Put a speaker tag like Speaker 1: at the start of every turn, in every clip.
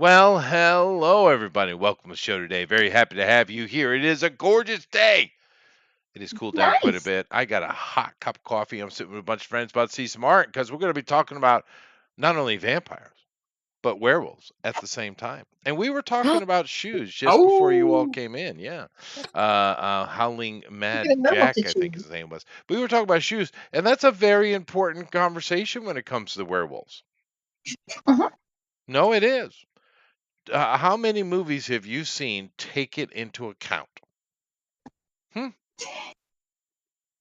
Speaker 1: Well, hello, everybody. Welcome to the show today. Very happy to have you here. It is a gorgeous day. It has cooled down quite a
Speaker 2: Nice.
Speaker 1: bit. I got a hot cup of coffee. I'm sitting with a bunch of friends about to see some art because we're going to be talking about not only vampires, but werewolves at the same time. And we were talking about shoes just before you all
Speaker 2: Oh,
Speaker 1: came in. Yeah. Howling
Speaker 2: I
Speaker 1: Mad
Speaker 2: didn't know what
Speaker 1: Jack,
Speaker 2: to
Speaker 1: I think
Speaker 2: choose.
Speaker 1: his name was. We were talking about shoes. And that's a very important conversation when it comes to the werewolves.
Speaker 2: Uh-huh.
Speaker 1: No, it is. How many movies have you seen take it into account? Hmm?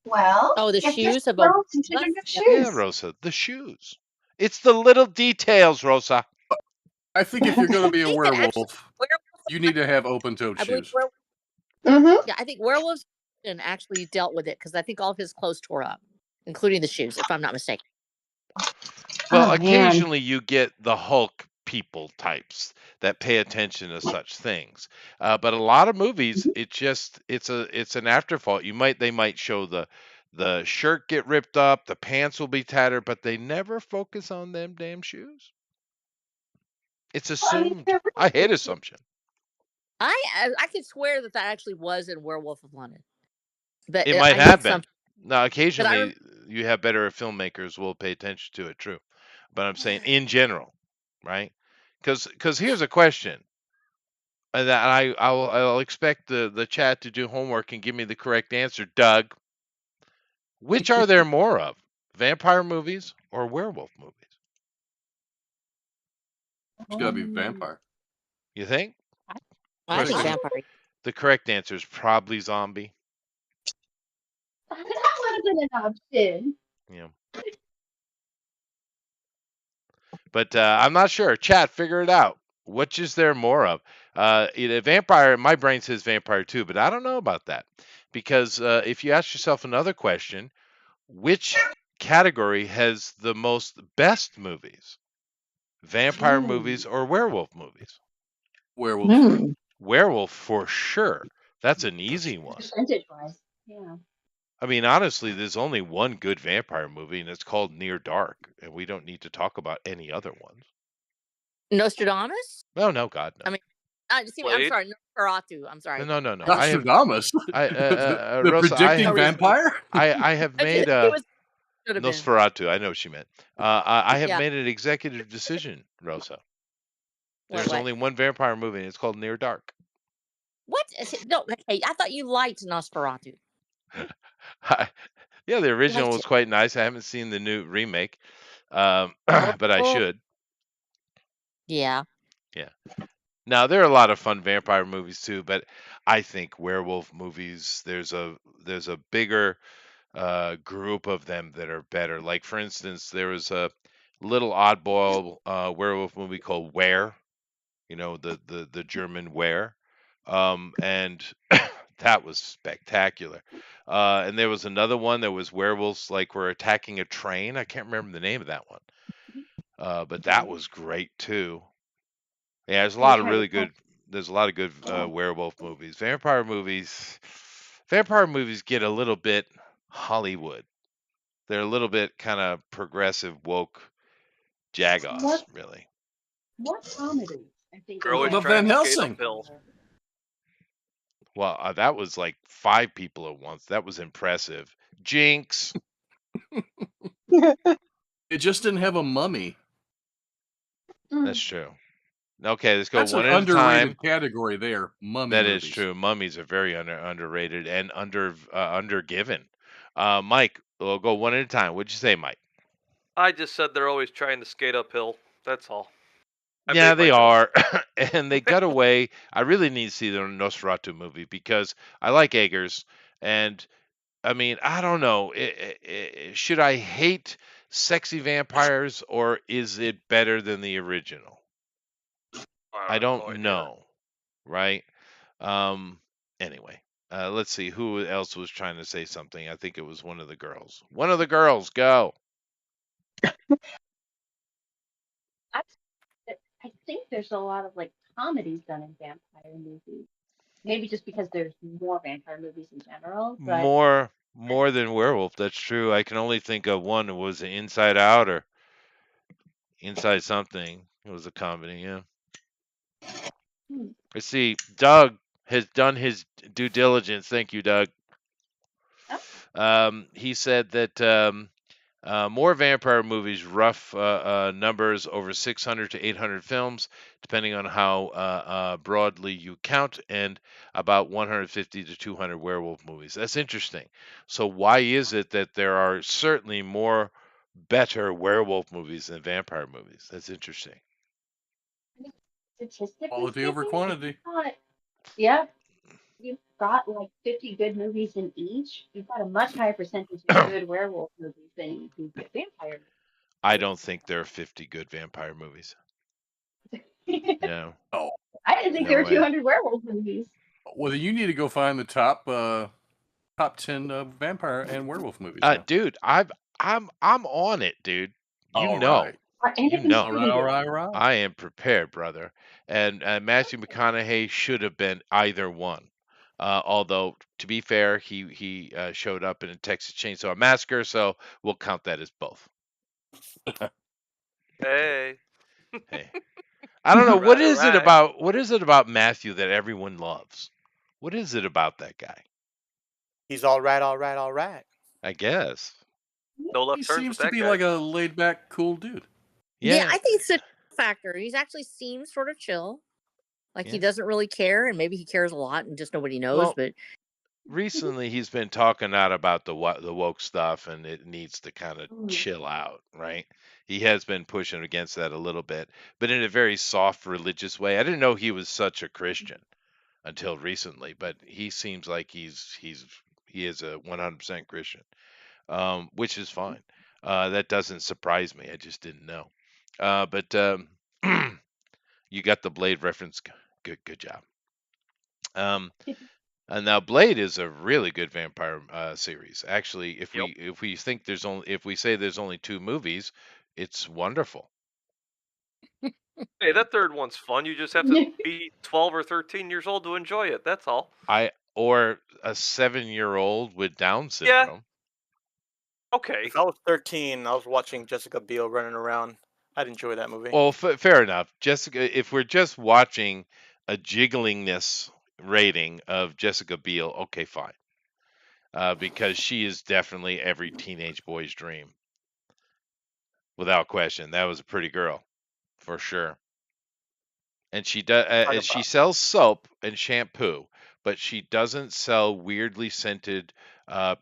Speaker 2: Well,
Speaker 3: Oh, the
Speaker 2: if just
Speaker 3: shoes of a
Speaker 2: well consider your
Speaker 1: Yeah,
Speaker 2: shoes.
Speaker 1: Rosa, the shoes. It's the little details, Rosa.
Speaker 4: I think if you're going to be a
Speaker 3: think that actually
Speaker 4: werewolf,
Speaker 3: werewolves,
Speaker 4: you need to have open-toed
Speaker 3: I believe,
Speaker 4: shoes.
Speaker 2: Mm-hmm.
Speaker 3: yeah, I think werewolves actually dealt with it because I think all of his clothes tore up, including the shoes, if I'm not mistaken.
Speaker 1: Well,
Speaker 2: Oh man.
Speaker 1: occasionally you get the Hulk people types that pay attention to such things. But a lot of movies, it's an afterthought. They might show the shirt get ripped up, the pants will be tattered, but they never focus on them damn shoes. It's
Speaker 2: Well, I mean,
Speaker 1: assumed.
Speaker 2: they're
Speaker 1: I hate
Speaker 2: werewolves.
Speaker 1: assumption.
Speaker 3: I could swear that actually was in Werewolf of London, but
Speaker 1: It might
Speaker 3: I know
Speaker 1: have
Speaker 3: it's
Speaker 1: been.
Speaker 3: something.
Speaker 1: Now,
Speaker 3: But I
Speaker 1: occasionally you have better filmmakers will pay attention to it, true. But I'm saying in general, right? Because here's a question that I'll expect the chat to do homework and give me the correct answer. Doug, which are there more of, vampire movies or werewolf movies?
Speaker 4: It's got to be vampire.
Speaker 1: You think?
Speaker 3: I think
Speaker 4: Question.
Speaker 3: vampire.
Speaker 1: The correct answer is probably zombie.
Speaker 2: That would have been an option.
Speaker 1: Yeah. But I'm not sure. Chat, figure it out. Which is there more of? Vampire. My brain says vampire too, but I don't know about that because if you ask yourself another question, which category has the most best movies? Vampire movies or werewolf movies?
Speaker 4: Werewolf.
Speaker 1: Werewolf for sure. That's an easy one.
Speaker 2: Percentage-wise, yeah.
Speaker 1: I mean, honestly, there's only one good vampire movie, and it's called Near Dark, and we don't need to talk about any other ones.
Speaker 3: Nostradamus?
Speaker 1: Oh no, God no.
Speaker 3: I mean, I'm sorry, Nosferatu. I'm sorry.
Speaker 1: No.
Speaker 4: Nostradamus. The
Speaker 1: Rosa,
Speaker 4: predicting vampire.
Speaker 1: I have made
Speaker 3: It was should have been.
Speaker 1: Nosferatu. I know what she meant. I have
Speaker 3: Yeah.
Speaker 1: made an executive decision, Rosa. There's
Speaker 3: What?
Speaker 1: only one vampire movie, and it's called Near Dark.
Speaker 3: What? No, okay. I thought you liked Nosferatu.
Speaker 1: Yeah, the original
Speaker 3: Liked
Speaker 1: was
Speaker 3: it.
Speaker 1: quite nice. I haven't seen the new remake, but I should.
Speaker 3: Yeah.
Speaker 1: Yeah. Now there are a lot of fun vampire movies too, but I think werewolf movies. There's a bigger group of them that are better. Like for instance, there was a little oddball werewolf movie called Were. You know, the German Were, and that was spectacular. And there was another one that was werewolves like were attacking a train. I can't remember the name of that one, but that was great too. Yeah, there's a lot of really good. There's a lot of good werewolf movies. Vampire movies get a little bit Hollywood. They're a little bit kind of progressive, woke jagoffs, really.
Speaker 2: What comedy? I think
Speaker 5: They're always
Speaker 4: But
Speaker 5: trying
Speaker 4: Van
Speaker 5: to skate
Speaker 4: Helsing.
Speaker 5: uphill.
Speaker 1: Well, that was like 5 people at once. That was impressive. Jinx.
Speaker 4: It just didn't have a mummy.
Speaker 1: That's true. Okay, let's go
Speaker 4: That's
Speaker 1: one
Speaker 4: an
Speaker 1: at a
Speaker 4: underrated
Speaker 1: time.
Speaker 4: category there. Mummy
Speaker 1: That
Speaker 4: movies.
Speaker 1: is true. Mummies are very underrated and undergiven. Mike, we'll go one at a time. What'd you say, Mike?
Speaker 5: I just said they're always trying to skate uphill. That's all.
Speaker 1: Yeah, they are. And they got away. I really need to see the Nosferatu movie because I like Eggers. And, I mean, I don't know. Should I hate sexy vampires or is it better than the original? I don't know. Right? Anyway. Let's see. Who else was trying to say something? I think it was one of the girls. One of the girls, go.
Speaker 2: I think there's a lot of like comedies done in vampire movies. Maybe just because there's more vampire movies in general. But
Speaker 1: More than werewolf. That's true. I can only think of one. Was it Inside Out or Inside something? It was a comedy. Yeah.
Speaker 2: Hmm.
Speaker 1: Let's see. Doug has done his due diligence. Thank you, Doug. He said that more vampire movies, rough numbers, over 600 to 800 films, depending on how broadly you count, and about 150 to 200 werewolf movies. That's interesting. So, why is it that there are certainly more better werewolf movies than vampire movies? That's interesting.
Speaker 2: Statistically
Speaker 4: Quality over
Speaker 2: speaking,
Speaker 4: quantity.
Speaker 2: yeah, you've got like 50 good movies in each. You've got a much higher percentage of good werewolf movies than you do good vampire
Speaker 1: I don't think there are 50 good vampire movies.
Speaker 2: movies.
Speaker 1: No,
Speaker 4: Oh,
Speaker 2: I didn't think there
Speaker 1: no
Speaker 2: were
Speaker 1: way.
Speaker 2: 200 werewolf movies.
Speaker 4: well, then you need to go find the top 10 vampire and werewolf movies now.
Speaker 1: Dude, I'm on it, dude. You
Speaker 4: All
Speaker 1: know.
Speaker 4: right.
Speaker 2: And
Speaker 1: You
Speaker 2: it
Speaker 1: know.
Speaker 4: All right, all
Speaker 2: contributed.
Speaker 4: right, all right.
Speaker 1: I am prepared, brother. And Matthew McConaughey should have been either one. Although, to be fair, he showed up in a Texas Chainsaw Massacre, so we'll count that as both.
Speaker 5: Hey.
Speaker 1: Hey, I don't know what
Speaker 5: Right,
Speaker 1: is it
Speaker 5: right.
Speaker 1: about Matthew that everyone loves. What is it about that guy?
Speaker 6: He's all right, all right, all right.
Speaker 1: I guess.
Speaker 5: No
Speaker 4: He
Speaker 5: left turns
Speaker 4: seems
Speaker 5: with
Speaker 4: to
Speaker 5: that
Speaker 4: be
Speaker 5: guy.
Speaker 4: like a laid back, cool dude.
Speaker 3: Yeah, I think it's a factor. He's actually seems sort of chill. Like he
Speaker 1: Yeah.
Speaker 3: doesn't really care, and maybe he cares a lot and just nobody knows.
Speaker 1: Well,
Speaker 3: But
Speaker 1: recently he's been talking out about the woke stuff, and it needs to kind of chill out, right? He has been pushing against that a little bit, but in a very soft religious way. I didn't know he was such a Christian until recently, but he seems like he is a 100% Christian, which is fine. That doesn't surprise me. I just didn't know. But you got the Blade reference. Good job. And now Blade is a really good vampire series. Actually, if we think if we say there's only 2 movies, it's wonderful.
Speaker 5: Hey, that third one's fun. You just have to be 12 or 13 years old to enjoy it. That's all.
Speaker 1: Or a 7-year-old with Down syndrome.
Speaker 5: Okay.
Speaker 6: If I was 13, I was watching Jessica Biel running around. I'd enjoy that movie.
Speaker 1: Well, fair enough. Jessica, if we're just watching a jigglingness rating of Jessica Biel, okay, fine. Because she is definitely every teenage boy's dream. Without question. That was a pretty girl, for sure. And she sells soap and shampoo, but she doesn't sell weirdly scented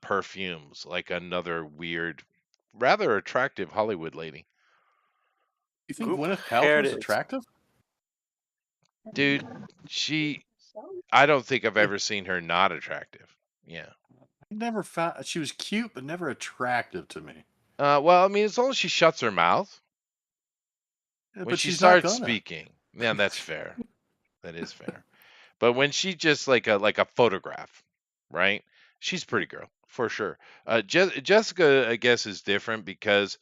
Speaker 1: perfumes like another weird, rather attractive Hollywood lady.
Speaker 4: You think
Speaker 6: Goop
Speaker 4: Gwyneth Paltrow's
Speaker 6: heritage.
Speaker 4: attractive?
Speaker 1: Dude, I don't think I've ever seen her not attractive. Yeah.
Speaker 4: I never found she was cute, but never attractive to me.
Speaker 1: Well, I mean, as long as she shuts her mouth
Speaker 4: Yeah,
Speaker 1: when
Speaker 4: but
Speaker 1: she
Speaker 4: she's not
Speaker 1: starts
Speaker 4: gonna.
Speaker 1: speaking. Yeah, that's fair. That is fair. But when she just like a photograph, right? She's a pretty girl for sure. Jessica, I guess, is different because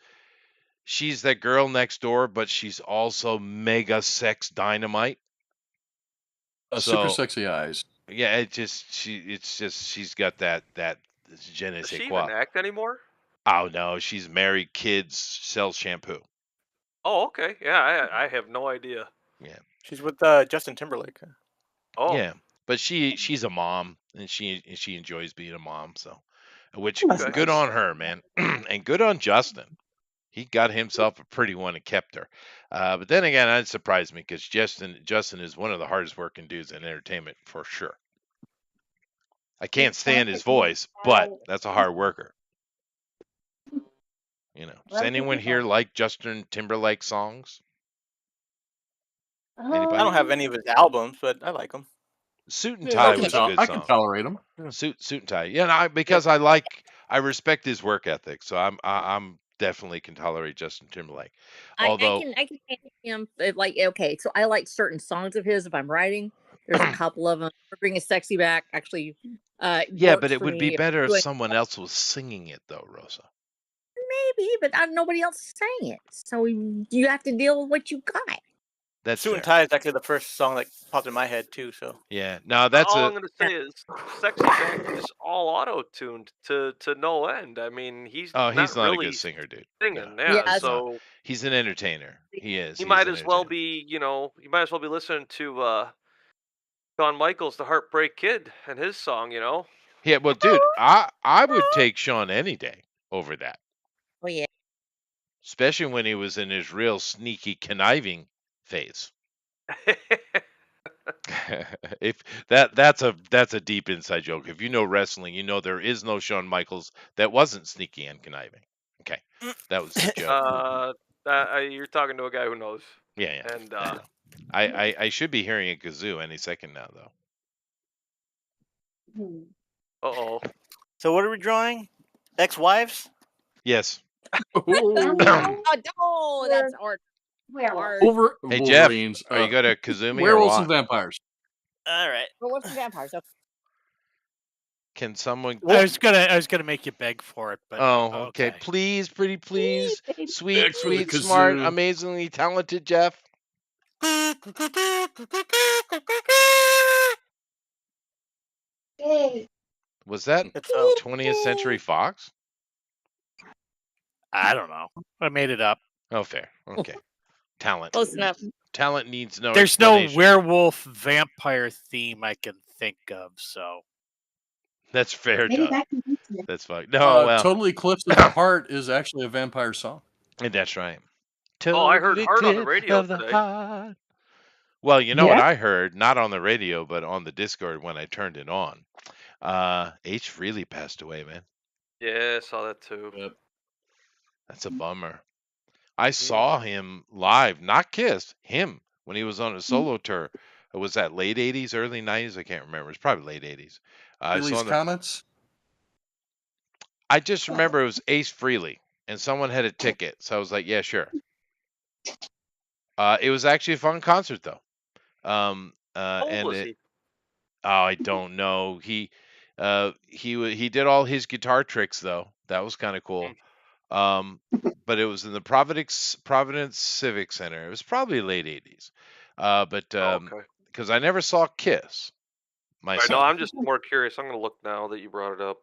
Speaker 1: she's that girl next door, but she's also mega sex dynamite.
Speaker 4: Super
Speaker 1: So
Speaker 4: sexy eyes.
Speaker 1: yeah, she's got that je ne
Speaker 5: Does
Speaker 1: sais
Speaker 5: she
Speaker 1: quoi.
Speaker 5: even act anymore?
Speaker 1: Oh no, she's married, kids, sells shampoo.
Speaker 5: Oh, okay. Yeah, I have no idea.
Speaker 1: Yeah.
Speaker 6: She's with Justin Timberlake.
Speaker 5: Oh.
Speaker 1: Yeah, but she's a mom and she enjoys being a mom, so which
Speaker 6: That's
Speaker 1: good
Speaker 6: nice.
Speaker 1: on her, man. And good on Justin. He got himself a pretty one and kept her. But then again, that surprised me because Justin is one of the hardest working dudes in entertainment for sure. I can't stand his voice, but that's a hard worker. You know, does anyone here like Justin Timberlake songs? Anybody?
Speaker 6: I don't have any of his albums, but I like them.
Speaker 1: Suit and
Speaker 4: Yeah,
Speaker 1: Tie
Speaker 4: I can
Speaker 1: was a good
Speaker 4: I can
Speaker 1: song.
Speaker 4: tolerate them. Yeah.
Speaker 1: Suit and Tie. Yeah, no, because I respect his work ethic, so I'm definitely can tolerate Justin Timberlake. Although
Speaker 3: I can stand him. Like okay, so I like certain songs of his. If I'm writing, there's a couple of them. Bringing Sexy Back actually.
Speaker 1: yeah, but
Speaker 3: works
Speaker 1: it
Speaker 3: for
Speaker 1: would be
Speaker 3: me.
Speaker 1: better if someone else was singing it, though, Rosa.
Speaker 3: Maybe, but nobody else sang it, so you have to deal with what you got.
Speaker 1: That's
Speaker 6: Suit and
Speaker 1: fair.
Speaker 6: Tie is actually the first song that popped in my head too. So
Speaker 1: Yeah. Now that's
Speaker 5: All
Speaker 1: a
Speaker 5: I'm gonna say is, Sexy Back is all auto-tuned to no end. I mean, he's
Speaker 1: oh, he's
Speaker 5: not
Speaker 1: not a good
Speaker 5: really
Speaker 1: singer, dude. No,
Speaker 5: singing, yeah.
Speaker 3: Yeah,
Speaker 1: no.
Speaker 5: So
Speaker 1: He's an entertainer. He is.
Speaker 5: he
Speaker 1: He's
Speaker 5: might
Speaker 1: an
Speaker 5: as well
Speaker 1: entertainer.
Speaker 5: be, you might as well be listening to Shawn Michaels, the Heartbreak Kid, and his song.
Speaker 1: Yeah, well, dude, I would take Sean any day over that,
Speaker 3: oh yeah.
Speaker 1: especially when he was in his real sneaky conniving phase. If that's a deep inside joke. If you know wrestling, you know there is no Shawn Michaels that wasn't sneaky and conniving. Okay, that was the joke.
Speaker 5: You're talking to a guy who knows.
Speaker 1: Yeah, yeah,
Speaker 5: And
Speaker 1: I know. I should be hearing a kazoo any second now, though.
Speaker 2: Hmm.
Speaker 5: uh-oh.
Speaker 6: so what are we drawing? Ex-wives?
Speaker 1: Yes.
Speaker 4: Ooh.
Speaker 2: Vampire
Speaker 3: Oh, that's
Speaker 2: or
Speaker 3: art.
Speaker 2: werewolf?
Speaker 3: Art.
Speaker 1: Hey Jeff,
Speaker 4: Wolverines.
Speaker 1: are you going to Kazumi or
Speaker 4: Werewolves and
Speaker 1: what?
Speaker 4: vampires.
Speaker 6: All right.
Speaker 3: But what's the vampires? Okay.
Speaker 1: Can someone?
Speaker 6: Well,
Speaker 7: I was gonna make you beg for it, but
Speaker 1: Oh, okay.
Speaker 7: okay.
Speaker 1: Please, pretty please,
Speaker 2: Baby.
Speaker 1: sweet,
Speaker 4: X for the
Speaker 1: sweet, smart,
Speaker 4: kazoo.
Speaker 1: amazingly talented Jeff.
Speaker 2: Hey.
Speaker 1: Was that
Speaker 6: it's
Speaker 1: 20th Century Fox?
Speaker 7: I don't know. I made it up.
Speaker 1: Oh, fair. Okay. Talent.
Speaker 3: Close enough.
Speaker 1: Talent needs no
Speaker 7: There's no
Speaker 1: explanation.
Speaker 7: werewolf vampire theme I can think of, so
Speaker 1: That's fair,
Speaker 2: Maybe
Speaker 1: Doug.
Speaker 2: that can be it.
Speaker 1: That's fine. No, well,
Speaker 4: Totally Eclipse of the Heart is actually a vampire song.
Speaker 1: that's right.
Speaker 5: Oh, I heard
Speaker 1: Totally
Speaker 5: Heart on the
Speaker 1: clear
Speaker 5: radio
Speaker 1: of the
Speaker 5: today.
Speaker 1: heart. Well, you know what
Speaker 2: Yeah.
Speaker 1: I heard? Not on the radio, but on the Discord when I turned it on. H. Freely passed away, man.
Speaker 5: Yeah, I saw that too.
Speaker 4: Yep.
Speaker 1: That's a bummer. I saw him live, not Kiss, him when he was on a solo tour. Was that late 80s, early 90s? I can't remember. It's probably late 80s. I saw
Speaker 4: Freely's
Speaker 1: him.
Speaker 4: comments?
Speaker 1: I just remember it was Ace Frehley, and someone had a ticket, so I was like, "Yeah, sure." It was actually a fun concert, though.
Speaker 5: How old
Speaker 1: And
Speaker 5: was he?
Speaker 1: I don't know. He did all his guitar tricks though. That was kind of cool. But it was in the Providence Civic Center. It was probably late 80s. But
Speaker 5: Okay.
Speaker 1: because I never saw Kiss
Speaker 5: Right,
Speaker 1: myself.
Speaker 5: no, I'm just more curious. I'm gonna look now that you brought it up.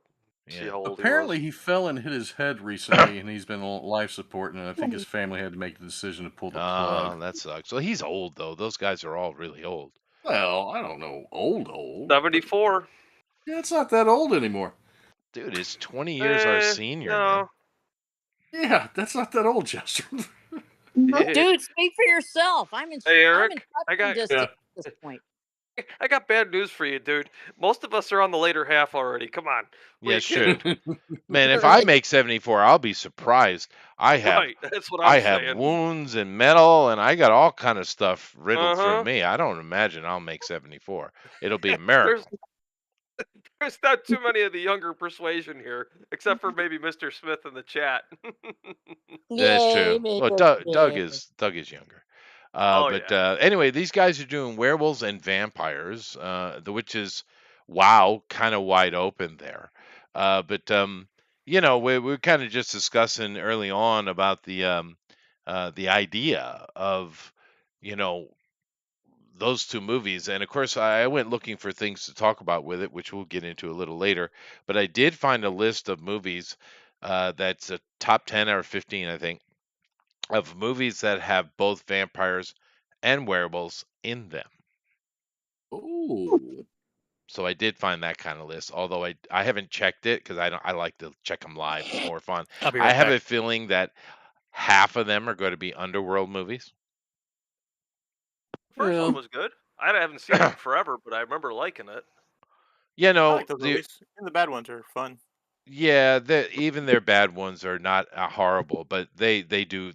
Speaker 5: See
Speaker 1: Yeah.
Speaker 5: how old
Speaker 4: Apparently,
Speaker 5: he
Speaker 4: he fell and hit his head recently, and he's been on life support. And I think his family had to make the decision to pull the plug.
Speaker 1: That sucks. Well, he's old though. Those guys are all really old.
Speaker 4: Well, I don't know, old.
Speaker 5: was. 74.
Speaker 4: Yeah, it's not that old anymore.
Speaker 1: Dude, it's 20 years our senior, man.
Speaker 5: No.
Speaker 4: Yeah, that's not that old, Chester.
Speaker 5: Yeah.
Speaker 3: Dude, speak for yourself. I'm in.
Speaker 5: Hey,
Speaker 3: I'm
Speaker 5: Eric,
Speaker 3: in
Speaker 5: I got-
Speaker 3: touching distance at this point.
Speaker 5: I got bad news for you, dude. Most of us are on the later half already. Come on. Who
Speaker 1: Yeah,
Speaker 5: you kidding?
Speaker 1: shoot. Man, if I make 74, I'll be surprised. I have
Speaker 5: Right, that's what I'm
Speaker 1: I have
Speaker 5: saying.
Speaker 1: wounds and metal, and I got all kind of stuff riddled
Speaker 5: Uh-huh.
Speaker 1: through me. I don't imagine I'll make 74. It'll be a miracle.
Speaker 5: There's not too many of the younger persuasion here, except for maybe Mr. Smith in the chat.
Speaker 1: That's true.
Speaker 3: Yay,
Speaker 1: Well, Doug is younger.
Speaker 5: Oh,
Speaker 1: But
Speaker 5: yeah.
Speaker 1: anyway, these guys are doing werewolves and vampires, which is wow, kind of wide open there. But we're kind of just discussing early on about the idea of you know those two movies, and of course I went looking for things to talk about with it, which we'll get into a little later. But I did find a list of movies that's a top 10 or 15, I think, of movies that have both vampires and werewolves in them.
Speaker 4: Oh,
Speaker 1: So I did find that kind of list, although I haven't checked it because I like to check them live. It's more fun.
Speaker 7: I'll be
Speaker 1: I
Speaker 7: right
Speaker 1: have
Speaker 7: back.
Speaker 1: a feeling that half of them are going to be underworld movies.
Speaker 5: First
Speaker 4: Well.
Speaker 5: one was good. I haven't seen it in forever, but I remember liking it.
Speaker 1: You
Speaker 6: I
Speaker 1: know,
Speaker 6: like those movies. And the bad ones are fun.
Speaker 1: yeah, even their bad ones are not horrible, but they do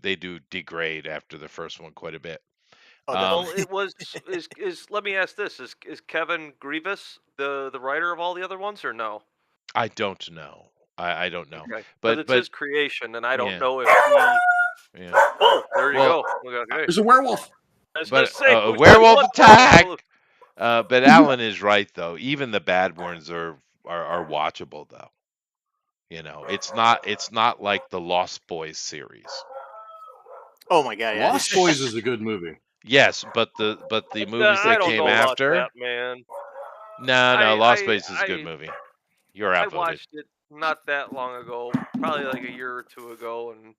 Speaker 1: degrade after the first one quite a bit.
Speaker 6: Oh,
Speaker 5: Well,
Speaker 6: definitely.
Speaker 5: it was is let me ask this: is Kevin Grievous the writer of all the other ones, or no?
Speaker 1: I don't know. I don't know.
Speaker 5: Okay,
Speaker 1: But
Speaker 5: it's his creation, and I don't
Speaker 1: yeah.
Speaker 5: know if he.
Speaker 1: Yeah.
Speaker 5: Oh, there you
Speaker 1: Well,
Speaker 5: go. Okay.
Speaker 4: there's a werewolf.
Speaker 5: I was
Speaker 1: But
Speaker 5: gonna say,
Speaker 1: a
Speaker 5: which
Speaker 1: werewolf
Speaker 5: one?
Speaker 1: attack. But Alan is right though. Even the bad ones are watchable though. It's not like the Lost Boys series.
Speaker 6: Oh my god, yeah.
Speaker 4: Lost Boys is a good movie.
Speaker 1: Yes, but the movies
Speaker 5: I
Speaker 1: that
Speaker 5: don't
Speaker 1: came
Speaker 5: know about
Speaker 1: after.
Speaker 5: that, man.
Speaker 1: No,
Speaker 5: I
Speaker 1: Lost
Speaker 5: I
Speaker 1: Space is a good
Speaker 5: I
Speaker 1: movie. You're
Speaker 5: I
Speaker 1: outvoted.
Speaker 5: watched it not that long ago, probably like a year or two ago, and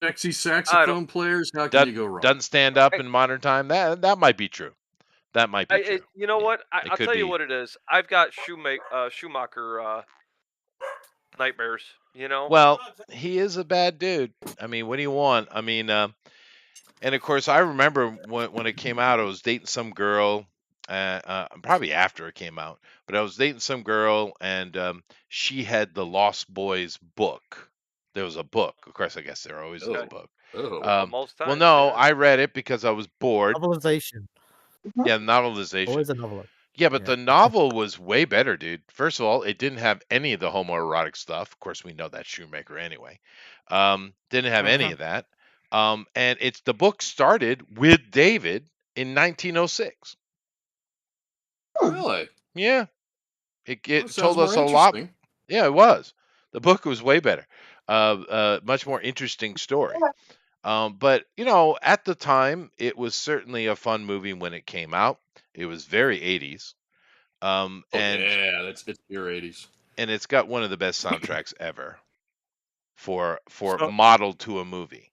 Speaker 4: Sexy
Speaker 5: I don't.
Speaker 4: saxophone players. How can you go
Speaker 1: Doesn't
Speaker 4: wrong?
Speaker 1: doesn't stand up
Speaker 5: I,
Speaker 1: in modern time. That might be true. That might be true.
Speaker 5: you know
Speaker 1: Yeah,
Speaker 5: what?
Speaker 1: it
Speaker 5: I'll
Speaker 1: could
Speaker 5: tell you
Speaker 1: be.
Speaker 5: what it is. I've got Schumacher nightmares. You know.
Speaker 1: Well, he is a bad dude. I mean, what do you want? I mean, and of course, I remember when it came out, I was dating some girl. Probably after it came out, but I was dating some girl, and she had the Lost Boys book. There was a book. Of course, I guess there always is a
Speaker 5: Okay.
Speaker 4: Oh,
Speaker 1: book.
Speaker 4: oh,
Speaker 5: Well,
Speaker 1: Um,
Speaker 5: most
Speaker 1: well,
Speaker 5: times,
Speaker 1: no,
Speaker 5: yeah.
Speaker 1: I read it because I was bored.
Speaker 8: Novelization.
Speaker 1: Yeah, novelization.
Speaker 8: Always a novelist.
Speaker 1: Yeah, but
Speaker 8: Yeah.
Speaker 1: the novel was way better, dude. First of all, it didn't have any of the homoerotic stuff. Of course, we know that's Shoemaker anyway. Didn't have any of that. And it's the book started with David in 1906.
Speaker 4: really?
Speaker 1: Yeah,
Speaker 4: That
Speaker 1: it
Speaker 4: sounds
Speaker 1: told
Speaker 4: more
Speaker 1: us a lot.
Speaker 4: interesting.
Speaker 1: Yeah, it was. The book was way better. Much more interesting story. But at the time, it was certainly a fun movie when it came out. It was very 80s.
Speaker 4: Oh
Speaker 1: And
Speaker 4: yeah, it's pure 80s.
Speaker 1: it's got one of the best soundtracks ever for
Speaker 6: So,
Speaker 1: modeled to a movie.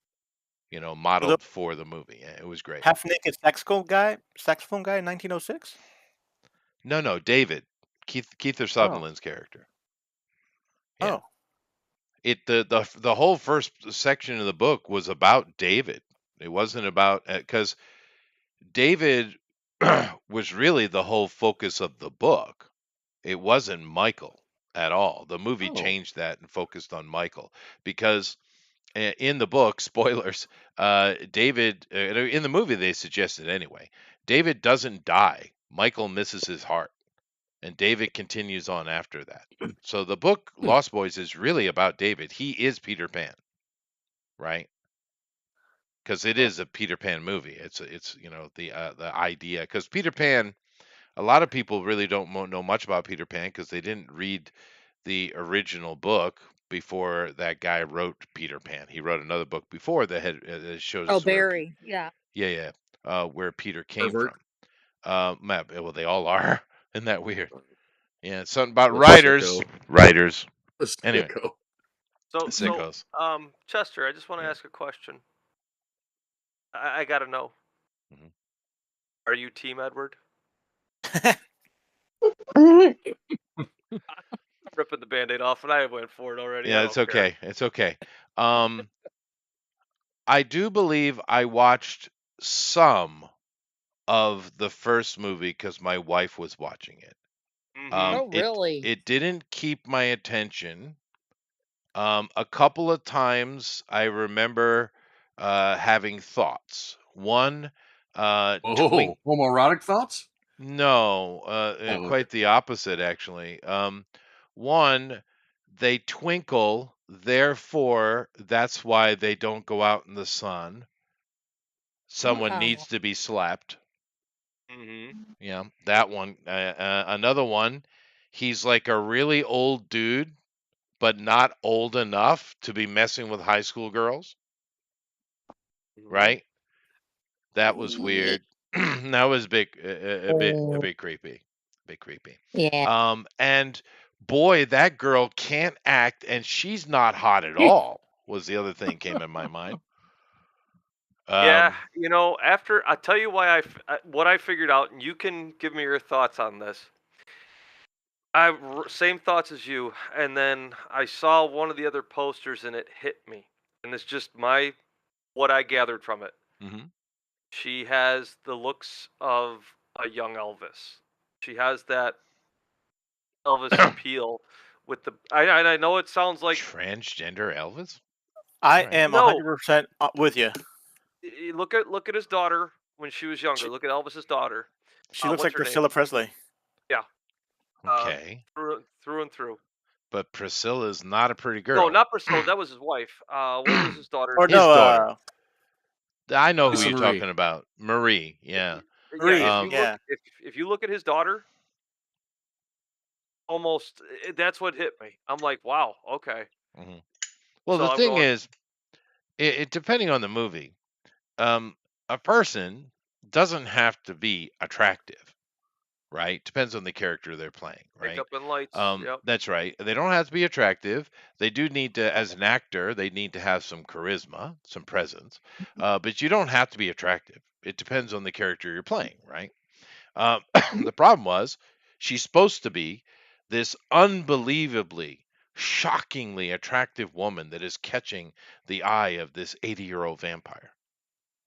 Speaker 6: so the
Speaker 1: Modeled for the movie. Yeah, it was great.
Speaker 6: half naked saxophone guy in 1906.
Speaker 1: No, David, Keith
Speaker 6: Oh,
Speaker 1: Sutherland's character. Yeah,
Speaker 6: oh,
Speaker 1: the whole first section of the book was about David. It wasn't about because David was really the whole focus of the book. It wasn't Michael at all. The movie
Speaker 4: Oh,
Speaker 1: changed that and focused on Michael because in the book, spoilers, David, in the movie they suggested anyway, David doesn't die. Michael misses his heart, and David continues on after that. So the book
Speaker 4: hmm.
Speaker 1: Lost Boys is really about David. He is Peter Pan, right? Because it
Speaker 6: oh.
Speaker 1: is a Peter Pan movie. It's the idea because Peter Pan. A lot of people really don't know much about Peter Pan because they didn't read the original book before that guy wrote Peter Pan. He wrote another book before that that shows
Speaker 3: Oh,
Speaker 1: us where
Speaker 3: Barry. Yeah.
Speaker 1: where Peter came
Speaker 4: Pervert.
Speaker 1: from. Well, they all are. Isn't that weird? Yeah, it's something about
Speaker 4: A
Speaker 1: writers.
Speaker 4: sicko.
Speaker 1: Writers.
Speaker 4: A
Speaker 1: Anyway,
Speaker 4: sicko.
Speaker 5: So,
Speaker 1: sickos.
Speaker 5: Chester, I just want to
Speaker 1: Yeah.
Speaker 5: ask a question. I gotta know.
Speaker 1: Mhm.
Speaker 5: Are you Team Edward?
Speaker 2: Mhm.
Speaker 5: I'm ripping the Band-Aid off, and I went for it already. I
Speaker 1: Yeah, it's
Speaker 5: don't care.
Speaker 1: okay. It's okay. Um, I do believe I watched some of the first movie because my wife was watching it.
Speaker 5: Mm-hmm.
Speaker 3: Oh, really?
Speaker 1: It didn't keep my attention. A couple of times I remember having thoughts. One, twink.
Speaker 4: Oh, homoerotic thoughts?
Speaker 1: No,
Speaker 4: Oh, okay.
Speaker 1: quite the opposite actually. One, they twinkle, therefore that's why they don't go out in the sun. Someone
Speaker 3: Wow.
Speaker 1: needs to be slapped.
Speaker 5: Mm-hmm.
Speaker 1: Yeah, that one. Another one, he's like a really old dude, but not old enough to be messing with high school girls,
Speaker 5: Mm-hmm.
Speaker 1: right? That was weird. That was big, a
Speaker 3: Oh,
Speaker 1: bit creepy, bit creepy.
Speaker 3: yeah.
Speaker 1: And boy, that girl can't act, and she's not hot at all. Was the other thing came in my mind.
Speaker 5: Yeah,
Speaker 1: Um,
Speaker 5: after I tell you what I figured out, and you can give me your thoughts on this. Same thoughts as you, and then I saw one of the other posters, and it hit me, and it's just what I gathered from it.
Speaker 1: mhm.
Speaker 5: She has the looks of a young Elvis. She has that Elvis appeal with the. I know it sounds like
Speaker 1: Transgender Elvis. All
Speaker 6: I
Speaker 1: right.
Speaker 6: am
Speaker 5: no.
Speaker 6: 100% with you.
Speaker 5: Look at his daughter when she was younger.
Speaker 6: She,
Speaker 5: Look at Elvis's daughter.
Speaker 6: she looks
Speaker 5: What's
Speaker 6: like
Speaker 5: her name?
Speaker 6: Priscilla Presley.
Speaker 5: Yeah.
Speaker 1: Okay,
Speaker 5: Through and through.
Speaker 1: but Priscilla's not a pretty
Speaker 5: No,
Speaker 1: girl.
Speaker 5: not Priscilla. That was his wife. What was his daughter's
Speaker 6: Or
Speaker 1: His
Speaker 5: name?
Speaker 6: no,
Speaker 1: daughter. I know who
Speaker 4: Lisa
Speaker 1: you're
Speaker 5: Um,
Speaker 4: Marie.
Speaker 1: talking about. Marie. Yeah.
Speaker 5: yeah.
Speaker 6: Marie.
Speaker 5: If
Speaker 1: Um,
Speaker 5: you look,
Speaker 6: Yeah.
Speaker 5: if you look at his daughter, almost that's what hit me. I'm like, wow, okay.
Speaker 1: mhm. Well,
Speaker 5: So
Speaker 1: the
Speaker 5: I'm
Speaker 1: thing
Speaker 5: going.
Speaker 1: is, depending on the movie, um, a person doesn't have to be attractive, right? Depends on the character they're playing, right?
Speaker 5: Makeup and lights. Yep.
Speaker 1: That's right. They don't have to be attractive. They do need to, as an actor, they need to have some charisma, some presence. But you don't have to be attractive. It depends on the character you're playing, right? The problem was she's supposed to be this unbelievably, shockingly attractive woman that is catching the eye of this 80-year-old vampire,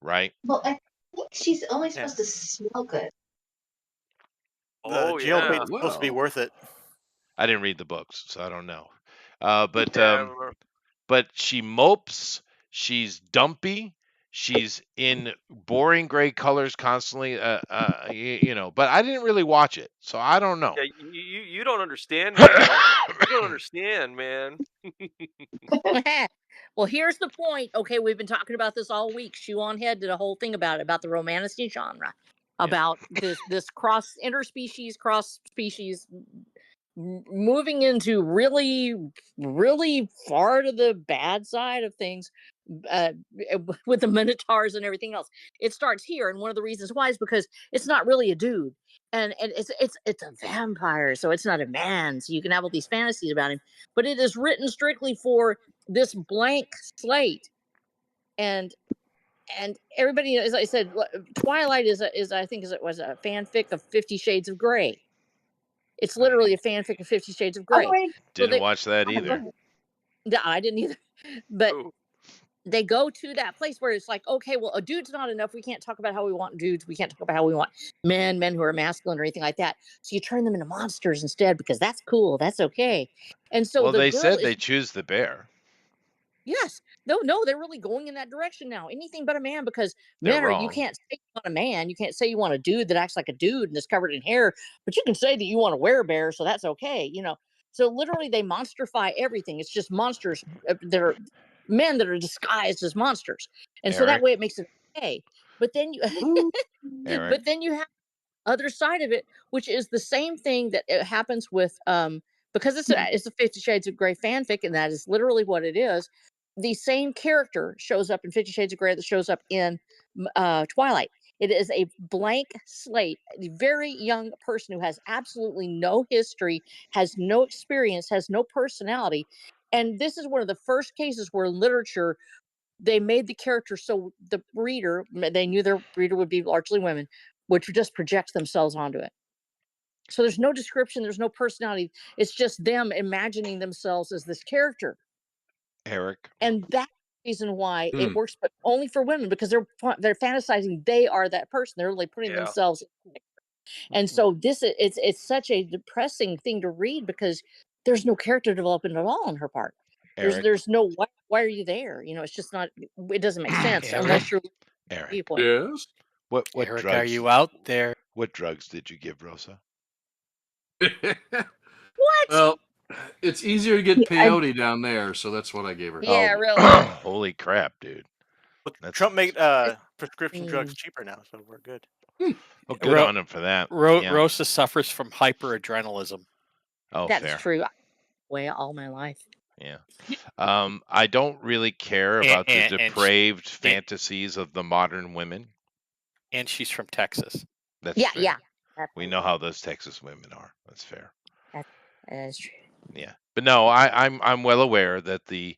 Speaker 1: right?
Speaker 2: Well, I think she's only
Speaker 6: Yeah.
Speaker 2: supposed to smell good.
Speaker 6: The
Speaker 5: Oh
Speaker 6: jail
Speaker 5: yeah.
Speaker 6: bait's supposed to be
Speaker 4: Well.
Speaker 6: worth it.
Speaker 1: I didn't read the books, so I don't know. But
Speaker 5: Yeah. I remember.
Speaker 1: but she mopes. She's dumpy. She's in boring gray colors constantly. But I didn't really watch it, so I don't know.
Speaker 5: Yeah, you don't understand, man. You don't understand, man.
Speaker 3: Well, here's the point. Okay, we've been talking about this all week. Shoe on Head did a whole thing about the romantic genre, about this cross species moving into really, really far to the bad side of things, uh, with the minotaurs and everything else. It starts here, and one of the reasons why is because it's not really a dude, and it's a vampire, so it's not a man. So you can have all these fantasies about him, but it is written strictly for this blank slate, and everybody, as I said, Twilight is I think it was a fanfic of 50 Shades of Grey. It's literally a fanfic of 50 Shades of
Speaker 2: Oh,
Speaker 3: Grey.
Speaker 2: wait.
Speaker 1: Didn't watch that
Speaker 2: Oh, go
Speaker 1: either.
Speaker 2: ahead.
Speaker 3: No, I didn't either. But
Speaker 5: Ooh.
Speaker 3: they go to that place where it's like, okay, well, a dude's not enough. We can't talk about how we want dudes. We can't talk about how we want men who are masculine or anything like that. So you turn them into monsters instead because that's cool. That's okay. And so
Speaker 1: Well,
Speaker 3: the
Speaker 1: they
Speaker 3: girl
Speaker 1: said
Speaker 3: is,
Speaker 1: they choose the bear.
Speaker 3: yes, no, they're really going in that direction now. Anything but a man, because
Speaker 1: They're
Speaker 3: you
Speaker 1: wrong.
Speaker 3: can't say you want a man. You can't say you want a dude that acts like a dude and is covered in hair, but you can say that you want a werebear, so that's okay. So literally they monsterify everything. It's just monsters that are men that are disguised as monsters. And so that
Speaker 1: Eric,
Speaker 3: way it makes it okay. But then you
Speaker 1: Eric,
Speaker 3: but then you have other side of it, which is the same thing that it happens with because it's a 50 Shades of Grey fanfic, and that is literally what it is. The same character shows up in 50 Shades of Grey that shows up in Twilight. It is a blank slate, a very young person who has absolutely no history, has no experience, has no personality. And this is one of the first cases where literature, they made the character so the reader, they knew their reader would be largely women, which just project themselves onto it. So there's no description, there's no personality. It's just them imagining themselves as this character.
Speaker 1: Eric.
Speaker 3: And that's the reason why it
Speaker 4: Hmm.
Speaker 3: works, but only for women, because they're fantasizing they are that person. They're really putting
Speaker 5: Yeah.
Speaker 3: themselves in it. And so it's such a depressing thing to read because there's no character development at all on her part.
Speaker 1: Eric.
Speaker 3: There's no why are you there? It's just not, it doesn't make sense
Speaker 7: Eric.
Speaker 3: unless you're
Speaker 1: Eric.
Speaker 3: viewpoint.
Speaker 4: Yes.
Speaker 1: What
Speaker 7: Eric,
Speaker 1: drugs?
Speaker 7: are you out there?
Speaker 1: What drugs did you give Rosa?
Speaker 3: What?
Speaker 4: Well, it's easier to get
Speaker 2: Yeah, I-
Speaker 4: peyote down there, so that's what I gave her.
Speaker 3: Yeah,
Speaker 1: Oh,
Speaker 3: really.
Speaker 1: Holy crap, dude.
Speaker 6: But
Speaker 1: That's
Speaker 6: Trump made prescription
Speaker 3: Mm.
Speaker 6: drugs cheaper now, so we're good.
Speaker 1: Oh, good on him for that. Yeah.
Speaker 7: Rosa suffers from hyperadrenalism.
Speaker 1: Oh,
Speaker 3: That's
Speaker 1: fair.
Speaker 3: true. Way all my life.
Speaker 1: Yeah. I don't really care about the
Speaker 7: and she-
Speaker 1: depraved fantasies of the modern women.
Speaker 7: And she's from Texas.
Speaker 1: That's
Speaker 3: Yeah,
Speaker 1: fair.
Speaker 3: yeah.
Speaker 1: We know how those Texas women are. That's fair.
Speaker 3: That's true.
Speaker 1: Yeah. But no, I'm well aware that the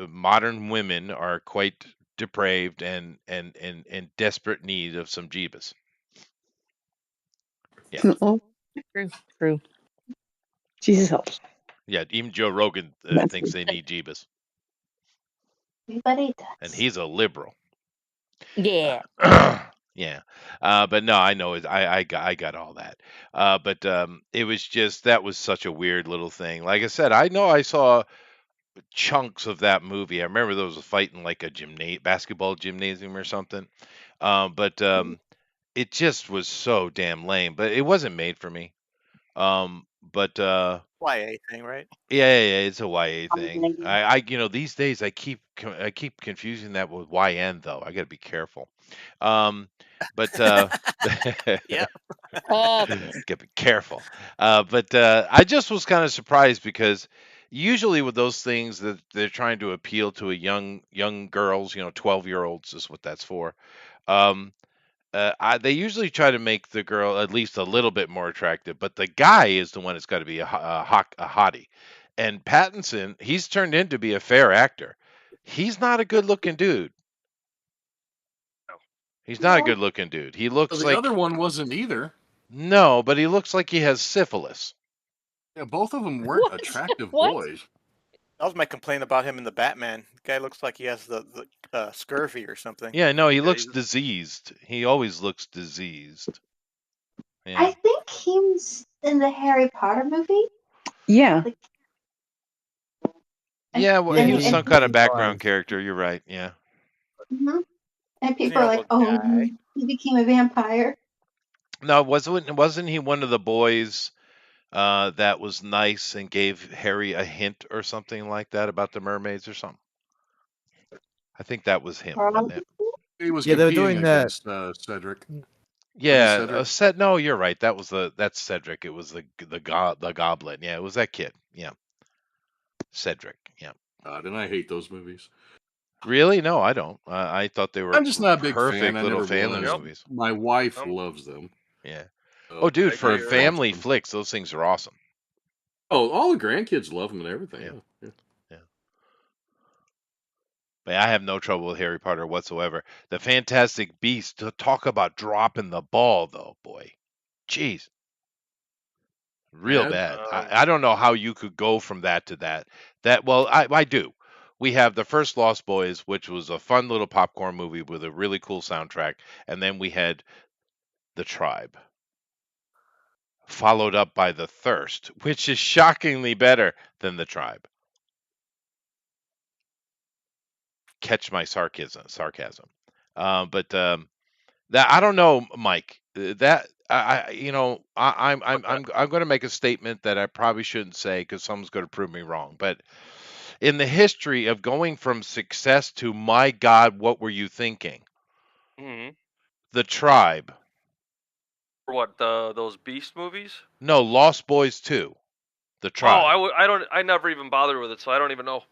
Speaker 1: modern women are quite depraved and in desperate need of some Jeebus. Yeah.
Speaker 3: True.
Speaker 2: Jesus helps.
Speaker 1: Yeah, even Joe Rogan
Speaker 2: That's
Speaker 1: thinks they need Jeebus,
Speaker 2: Everybody does.
Speaker 1: and he's a liberal.
Speaker 3: Yeah.
Speaker 1: Yeah, but no, I know it. I got all that. But it was just that was such a weird little thing. Like I said, I know I saw chunks of that movie. I remember there was a fight in like a basketball gymnasium or something. But it just was so damn lame. But it wasn't made for me. But
Speaker 6: YA thing, right?
Speaker 1: yeah, it's a YA
Speaker 2: I'm
Speaker 1: thing.
Speaker 2: gonna
Speaker 1: These days I keep confusing that with YN though. I got to be careful. But
Speaker 6: Yeah.
Speaker 3: Oh,
Speaker 1: Gotta be careful. But I just was kind of surprised because usually with those things that they're trying to appeal to a young girls, 12-year-olds is what that's for. Um, they usually try to make the girl at least a little bit more attractive, but the guy is the one that's got to be a hottie. And Pattinson, he's turned in to be a fair actor. He's not a good-looking dude. He's not a
Speaker 2: No.
Speaker 1: good-looking dude. He
Speaker 4: So
Speaker 1: looks
Speaker 4: the
Speaker 1: like
Speaker 4: other one wasn't either.
Speaker 1: no, but he looks like he has syphilis.
Speaker 4: Yeah, both of them weren't
Speaker 3: What?
Speaker 4: attractive
Speaker 3: What?
Speaker 4: boys.
Speaker 6: That was my complaint about him in the Batman. The guy looks like he has the scurvy or something.
Speaker 1: Yeah, no, he
Speaker 5: Yeah,
Speaker 1: looks
Speaker 5: he's-
Speaker 1: diseased. He always looks diseased.
Speaker 2: I
Speaker 1: Yeah.
Speaker 2: think he was in the Harry Potter movie.
Speaker 8: Yeah.
Speaker 2: Like,
Speaker 1: Yeah, well,
Speaker 8: Yeah,
Speaker 1: he was
Speaker 8: he-
Speaker 1: some kind of
Speaker 8: he
Speaker 1: background
Speaker 8: was.
Speaker 1: character. You're right. Yeah.
Speaker 2: mhm. And
Speaker 6: Isn't he
Speaker 2: people are
Speaker 6: a
Speaker 2: like,
Speaker 6: little
Speaker 2: "Oh,
Speaker 6: guy?
Speaker 2: he became a vampire."
Speaker 1: No, wasn't he one of the boys that was nice and gave Harry a hint or something like that about the mermaids or something? I think that was him, wasn't
Speaker 2: Probably.
Speaker 1: it?
Speaker 4: He was
Speaker 9: Yeah, they were
Speaker 4: competing
Speaker 9: doing that.
Speaker 4: against Cedric.
Speaker 1: Yeah,
Speaker 4: Cedric?
Speaker 1: No, you're right. That's Cedric. It was the goblin. Yeah, it was that kid. Yeah, Cedric. Yeah.
Speaker 4: God, and I hate those movies.
Speaker 1: Really? No, I don't. I thought they were
Speaker 4: I'm just not a big fan.
Speaker 1: perfect
Speaker 4: I
Speaker 1: little
Speaker 4: never
Speaker 1: family
Speaker 4: was.
Speaker 1: movies.
Speaker 4: My wife
Speaker 5: Um,
Speaker 4: loves them.
Speaker 1: Yeah.
Speaker 4: So
Speaker 1: Oh, dude,
Speaker 5: I
Speaker 1: for
Speaker 5: agree, right?
Speaker 1: family
Speaker 4: watch them.
Speaker 1: flicks, those things are awesome.
Speaker 4: Oh, all the grandkids love them and everything.
Speaker 1: Yeah.
Speaker 4: Yeah.
Speaker 1: But I have no trouble with Harry Potter whatsoever. The Fantastic Beasts, to talk about dropping the ball, though, boy. Jeez. Real
Speaker 4: Bad?
Speaker 1: bad. I don't know how you could go from that to that. Well, I do. We have the first Lost Boys, which was a fun little popcorn movie with a really cool soundtrack. And then we had The Tribe, followed up by The Thirst, which is shockingly better than The Tribe. Catch my sarcasm. But that I don't know, Mike. That I'm going to make a statement that I probably shouldn't say because someone's going to prove me wrong. But in the history of going from success to my God, what were you thinking?
Speaker 5: hmm
Speaker 1: The Tribe.
Speaker 5: For what, those Beast movies?
Speaker 1: No, Lost Boys 2. The
Speaker 5: Oh,
Speaker 1: Tribe.
Speaker 5: I never even bothered with it, so I don't even know.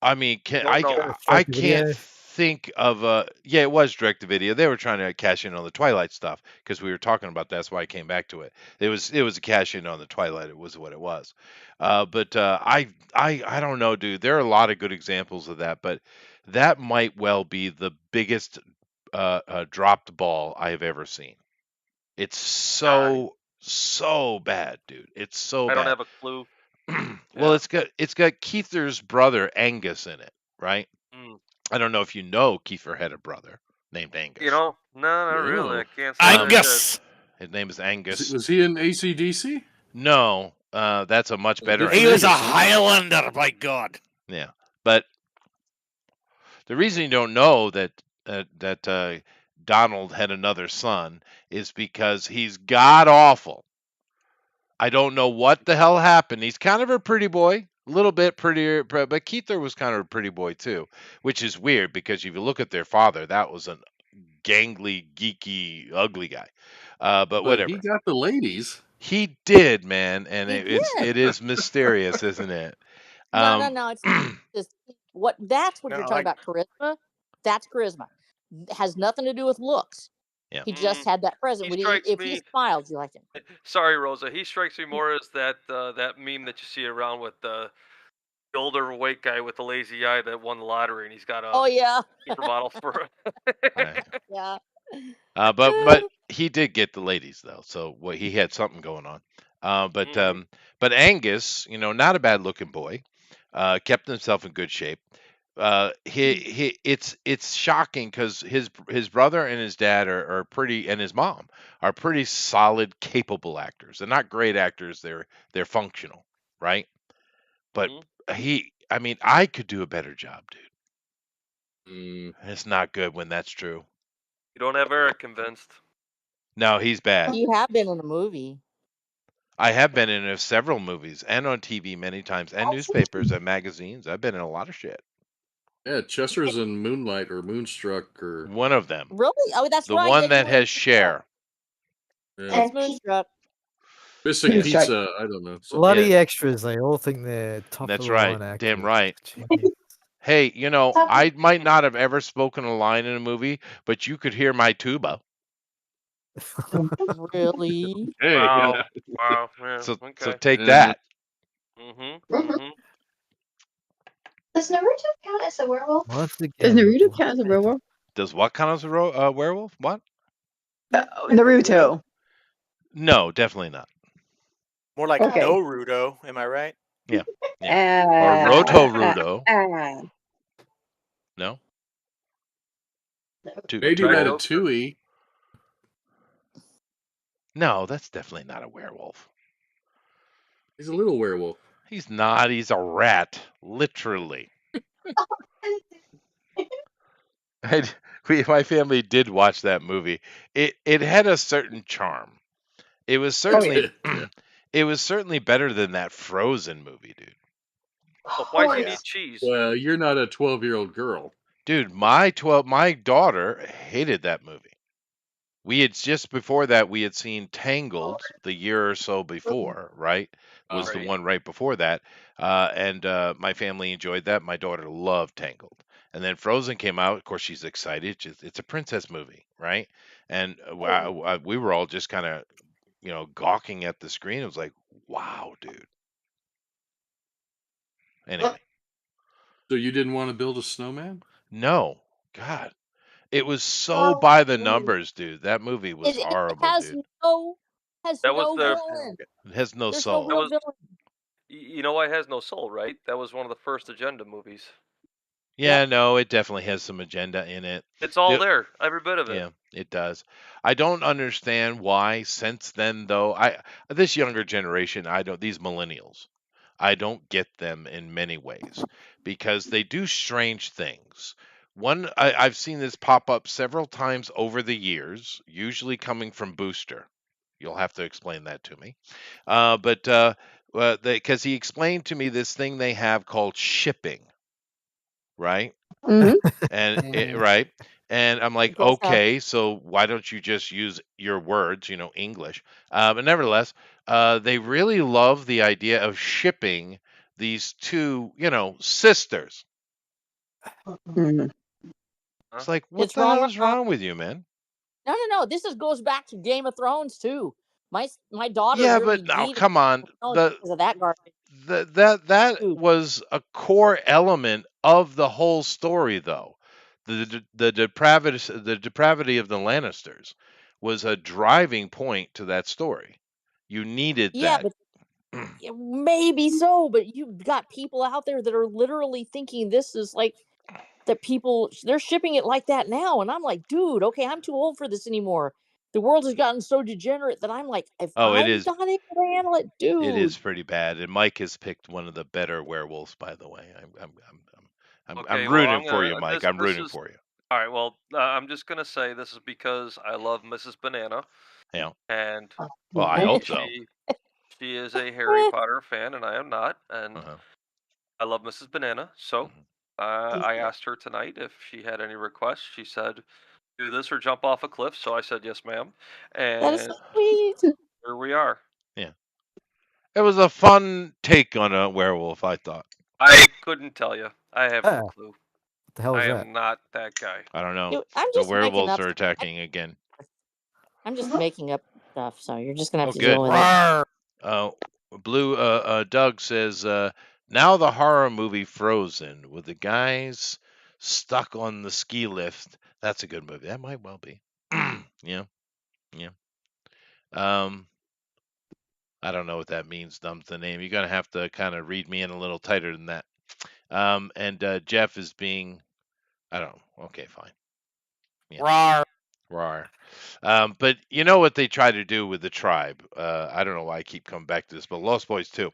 Speaker 1: I mean,
Speaker 5: Don't know.
Speaker 1: I
Speaker 9: Direct to
Speaker 1: can't
Speaker 9: video?
Speaker 1: think of a. Yeah, it was direct to video. They were trying to cash in on the Twilight stuff because we were talking about that. That's why I came back to it. It was a cash in on the Twilight. It was what it was. But I don't know, dude. There are a lot of good examples of that, but that might well be the biggest dropped ball I have ever seen. It's so bad, dude. It's so
Speaker 5: I don't
Speaker 1: bad.
Speaker 5: have a clue.
Speaker 1: Well,
Speaker 5: Yeah.
Speaker 1: it's got Keither's brother Angus in it, right?
Speaker 5: Mm.
Speaker 1: I don't know if you know Kiefer had a brother named Angus.
Speaker 5: You know, no, not really.
Speaker 4: No.
Speaker 5: I can't say that I did.
Speaker 7: Angus.
Speaker 1: His name is Angus.
Speaker 4: Was he in ACDC?
Speaker 1: No, that's a much better.
Speaker 4: Good
Speaker 7: He was a
Speaker 4: Angus, huh?
Speaker 7: Highlander, by God.
Speaker 1: Yeah, but the reason you don't know that Donald had another son is because he's god awful. I don't know what the hell happened. He's kind of a pretty boy, a little bit prettier, but Keither was kind of a pretty boy too, which is weird because if you look at their father, that was a gangly, geeky, ugly guy. But
Speaker 4: But
Speaker 1: whatever.
Speaker 4: he got the ladies.
Speaker 1: He did, man, and
Speaker 3: He
Speaker 1: it is mysterious, isn't it?
Speaker 3: No. It's just that's what
Speaker 6: No,
Speaker 3: you're talking about. Charisma. That's charisma. Has nothing to do with looks.
Speaker 1: Yeah.
Speaker 3: He just had that present.
Speaker 5: He
Speaker 3: When
Speaker 5: strikes
Speaker 3: if
Speaker 5: me-
Speaker 3: he smiled, you liked him.
Speaker 5: Sorry, Rosa. He strikes me more as that meme that you see around with the older white guy with the lazy eye that won the lottery, and he's got a
Speaker 3: Oh yeah,
Speaker 5: supermodel for.
Speaker 1: Right.
Speaker 3: yeah.
Speaker 1: But he did get the ladies though, so he had something going on. But Angus, not a bad looking boy, kept himself in good shape. It's shocking because his brother and his dad are pretty, and his mom are pretty solid, capable actors. They're not great actors. They're functional, right? But I mean, I could do a better job, dude.
Speaker 4: Mm.
Speaker 1: It's not good when that's true.
Speaker 5: You don't have Eric convinced.
Speaker 1: No, he's bad.
Speaker 3: You have been in a movie.
Speaker 1: I have been in several movies and on TV many times, and newspapers and magazines. I've been in a lot of shit.
Speaker 4: Yeah, Chester's in Moonlight or Moonstruck or
Speaker 1: One of them,
Speaker 3: Really? Oh, that's
Speaker 1: the
Speaker 3: right.
Speaker 1: one
Speaker 3: yeah,
Speaker 1: that
Speaker 3: you were in
Speaker 1: has Cher.
Speaker 4: yeah.
Speaker 3: That's Moonstruck.
Speaker 4: Mystic
Speaker 2: Huge strike.
Speaker 4: Pizza. I don't know. something.
Speaker 8: Bloody extras. They all think they're top
Speaker 1: That's
Speaker 8: of the
Speaker 1: right.
Speaker 8: line actors.
Speaker 1: Damn right.
Speaker 8: Jeez.
Speaker 1: Hey, you know,
Speaker 2: Top
Speaker 1: I might not have ever spoken a line in a movie, but you could hear my tuba.
Speaker 3: Really?
Speaker 1: Hey,
Speaker 5: Wow. Wow. Yeah.
Speaker 1: so
Speaker 5: Okay.
Speaker 1: take
Speaker 4: Mhm.
Speaker 1: that.
Speaker 5: Mm-hmm. Mm-hmm.
Speaker 2: Does Naruto count as a werewolf?
Speaker 8: Once
Speaker 2: Does
Speaker 8: again,
Speaker 2: Naruto count as a werewolf?
Speaker 1: Does what count as a werewolf? What?
Speaker 2: Naruto.
Speaker 1: No, definitely not.
Speaker 6: More like
Speaker 2: Okay.
Speaker 6: no Rudo, am I right?
Speaker 1: Yeah. Or Roto Rudo. No.
Speaker 4: They do
Speaker 5: Right,
Speaker 4: Ratatouille.
Speaker 1: No, that's definitely not a werewolf.
Speaker 4: He's a little werewolf.
Speaker 1: He's not. He's a rat, literally. My family did watch that movie. It had a certain charm. It was certainly it was certainly better than that Frozen movie, dude.
Speaker 5: But why does he
Speaker 6: yeah.
Speaker 5: need cheese?
Speaker 4: Well, you're not a 12-year-old girl.
Speaker 1: Dude, my daughter hated that movie. We had just before that we had seen Tangled the year or so before, right? Was the
Speaker 5: Right.
Speaker 1: one right before that, and my family enjoyed that. My daughter loved Tangled, and then Frozen came out. Of course, she's excited. It's a princess movie, right? And we were all just kind of, gawking at the screen. It was like, wow, dude. Anyway,
Speaker 4: So you didn't want to build a snowman?
Speaker 1: no, God, it was so by the numbers, dude. That movie was
Speaker 3: It
Speaker 1: horrible,
Speaker 3: has
Speaker 1: dude.
Speaker 5: That was
Speaker 3: no
Speaker 5: the-
Speaker 3: villain.
Speaker 1: It has no
Speaker 3: There's no
Speaker 1: soul.
Speaker 5: That
Speaker 3: real
Speaker 5: was-
Speaker 3: villain.
Speaker 5: You know why it has no soul, right? That was one of the first agenda movies.
Speaker 1: Yeah, no, it definitely has some agenda in it.
Speaker 5: It's all
Speaker 1: The-
Speaker 5: there, every bit of it.
Speaker 1: Yeah, it does. I don't understand why since then though. This younger generation, I don't these millennials. I don't get them in many ways because they do strange things. I've seen this pop up several times over the years, usually coming from Booster. You'll have to explain that to me. But because he explained to me this thing they have called shipping, right?
Speaker 2: Mhm.
Speaker 1: Right. And I'm like,
Speaker 3: Girls have-
Speaker 1: okay, so why don't you just use your words, English? But nevertheless, they really love the idea of shipping these two, sisters.
Speaker 2: Mhm.
Speaker 1: It's like, what
Speaker 3: It's
Speaker 1: the
Speaker 3: wrong
Speaker 1: hell
Speaker 3: with
Speaker 1: is wrong with you, man?
Speaker 3: No. Goes back to Game of Thrones too. My daughter.
Speaker 1: Yeah,
Speaker 3: literally
Speaker 1: but now,
Speaker 3: hated
Speaker 1: come on.
Speaker 3: Game of Thrones
Speaker 1: The
Speaker 3: because of that garbage.
Speaker 1: that
Speaker 3: Dude.
Speaker 1: was a core element of the whole story, though. The depravity of the Lannisters was a driving point to that story. You needed
Speaker 3: Yeah,
Speaker 1: that.
Speaker 3: but maybe so. But you've got people out there that are literally thinking this is like that. People they're shipping it like that now, and I'm like, dude, okay, I'm too old for this anymore. The world has gotten so degenerate that I'm like, if
Speaker 1: Oh, it
Speaker 3: I'm
Speaker 1: is.
Speaker 3: not able to handle it, dude.
Speaker 1: It is pretty bad. And Mike has picked one of the better werewolves, by the way. I'm
Speaker 5: Okay, well,
Speaker 1: rooting
Speaker 5: I'm
Speaker 1: for
Speaker 5: gonna.
Speaker 1: you, Mike.
Speaker 5: This
Speaker 1: I'm
Speaker 5: this
Speaker 1: rooting
Speaker 5: is
Speaker 1: for you.
Speaker 5: all right. Well, I'm just gonna say this is because I love Mrs. Banana,
Speaker 1: Yeah.
Speaker 5: and
Speaker 1: Well, I hope so.
Speaker 5: she is a Harry Potter fan, and I am not, and
Speaker 1: Uh-huh.
Speaker 5: I love Mrs. Banana. So
Speaker 1: Mhm.
Speaker 5: I asked her tonight if she had any requests. She said, "Do this or jump off a cliff." So I said, "Yes, ma'am,"
Speaker 3: That is
Speaker 5: and
Speaker 3: so sweet.
Speaker 5: here we are.
Speaker 1: Yeah. It was a fun take on a werewolf, I thought.
Speaker 5: I couldn't tell you. I have no
Speaker 8: Ah.
Speaker 5: clue.
Speaker 8: What the hell is
Speaker 5: I
Speaker 8: that?
Speaker 5: am not that guy.
Speaker 1: I don't know.
Speaker 3: Dude, I'm
Speaker 1: The
Speaker 3: just making
Speaker 1: werewolves
Speaker 3: up.
Speaker 1: are attacking again.
Speaker 3: I'm just making up stuff, so you're just gonna have
Speaker 1: Oh,
Speaker 3: to
Speaker 1: good.
Speaker 3: deal with it.
Speaker 8: Rawr.
Speaker 1: Blue Doug says now the horror movie Frozen with the guys stuck on the ski lift. That's a good movie. That might well be. Yeah. Yeah. I don't know what that means. Dump's the name. You're gonna have to kind of read me in a little tighter than that. And Jeff is being, I don't know. Okay, fine. Yeah.
Speaker 8: Rawr.
Speaker 1: Rar. But you know what they try to do with the tribe? I don't know why I keep coming back to this, but Lost Boys too.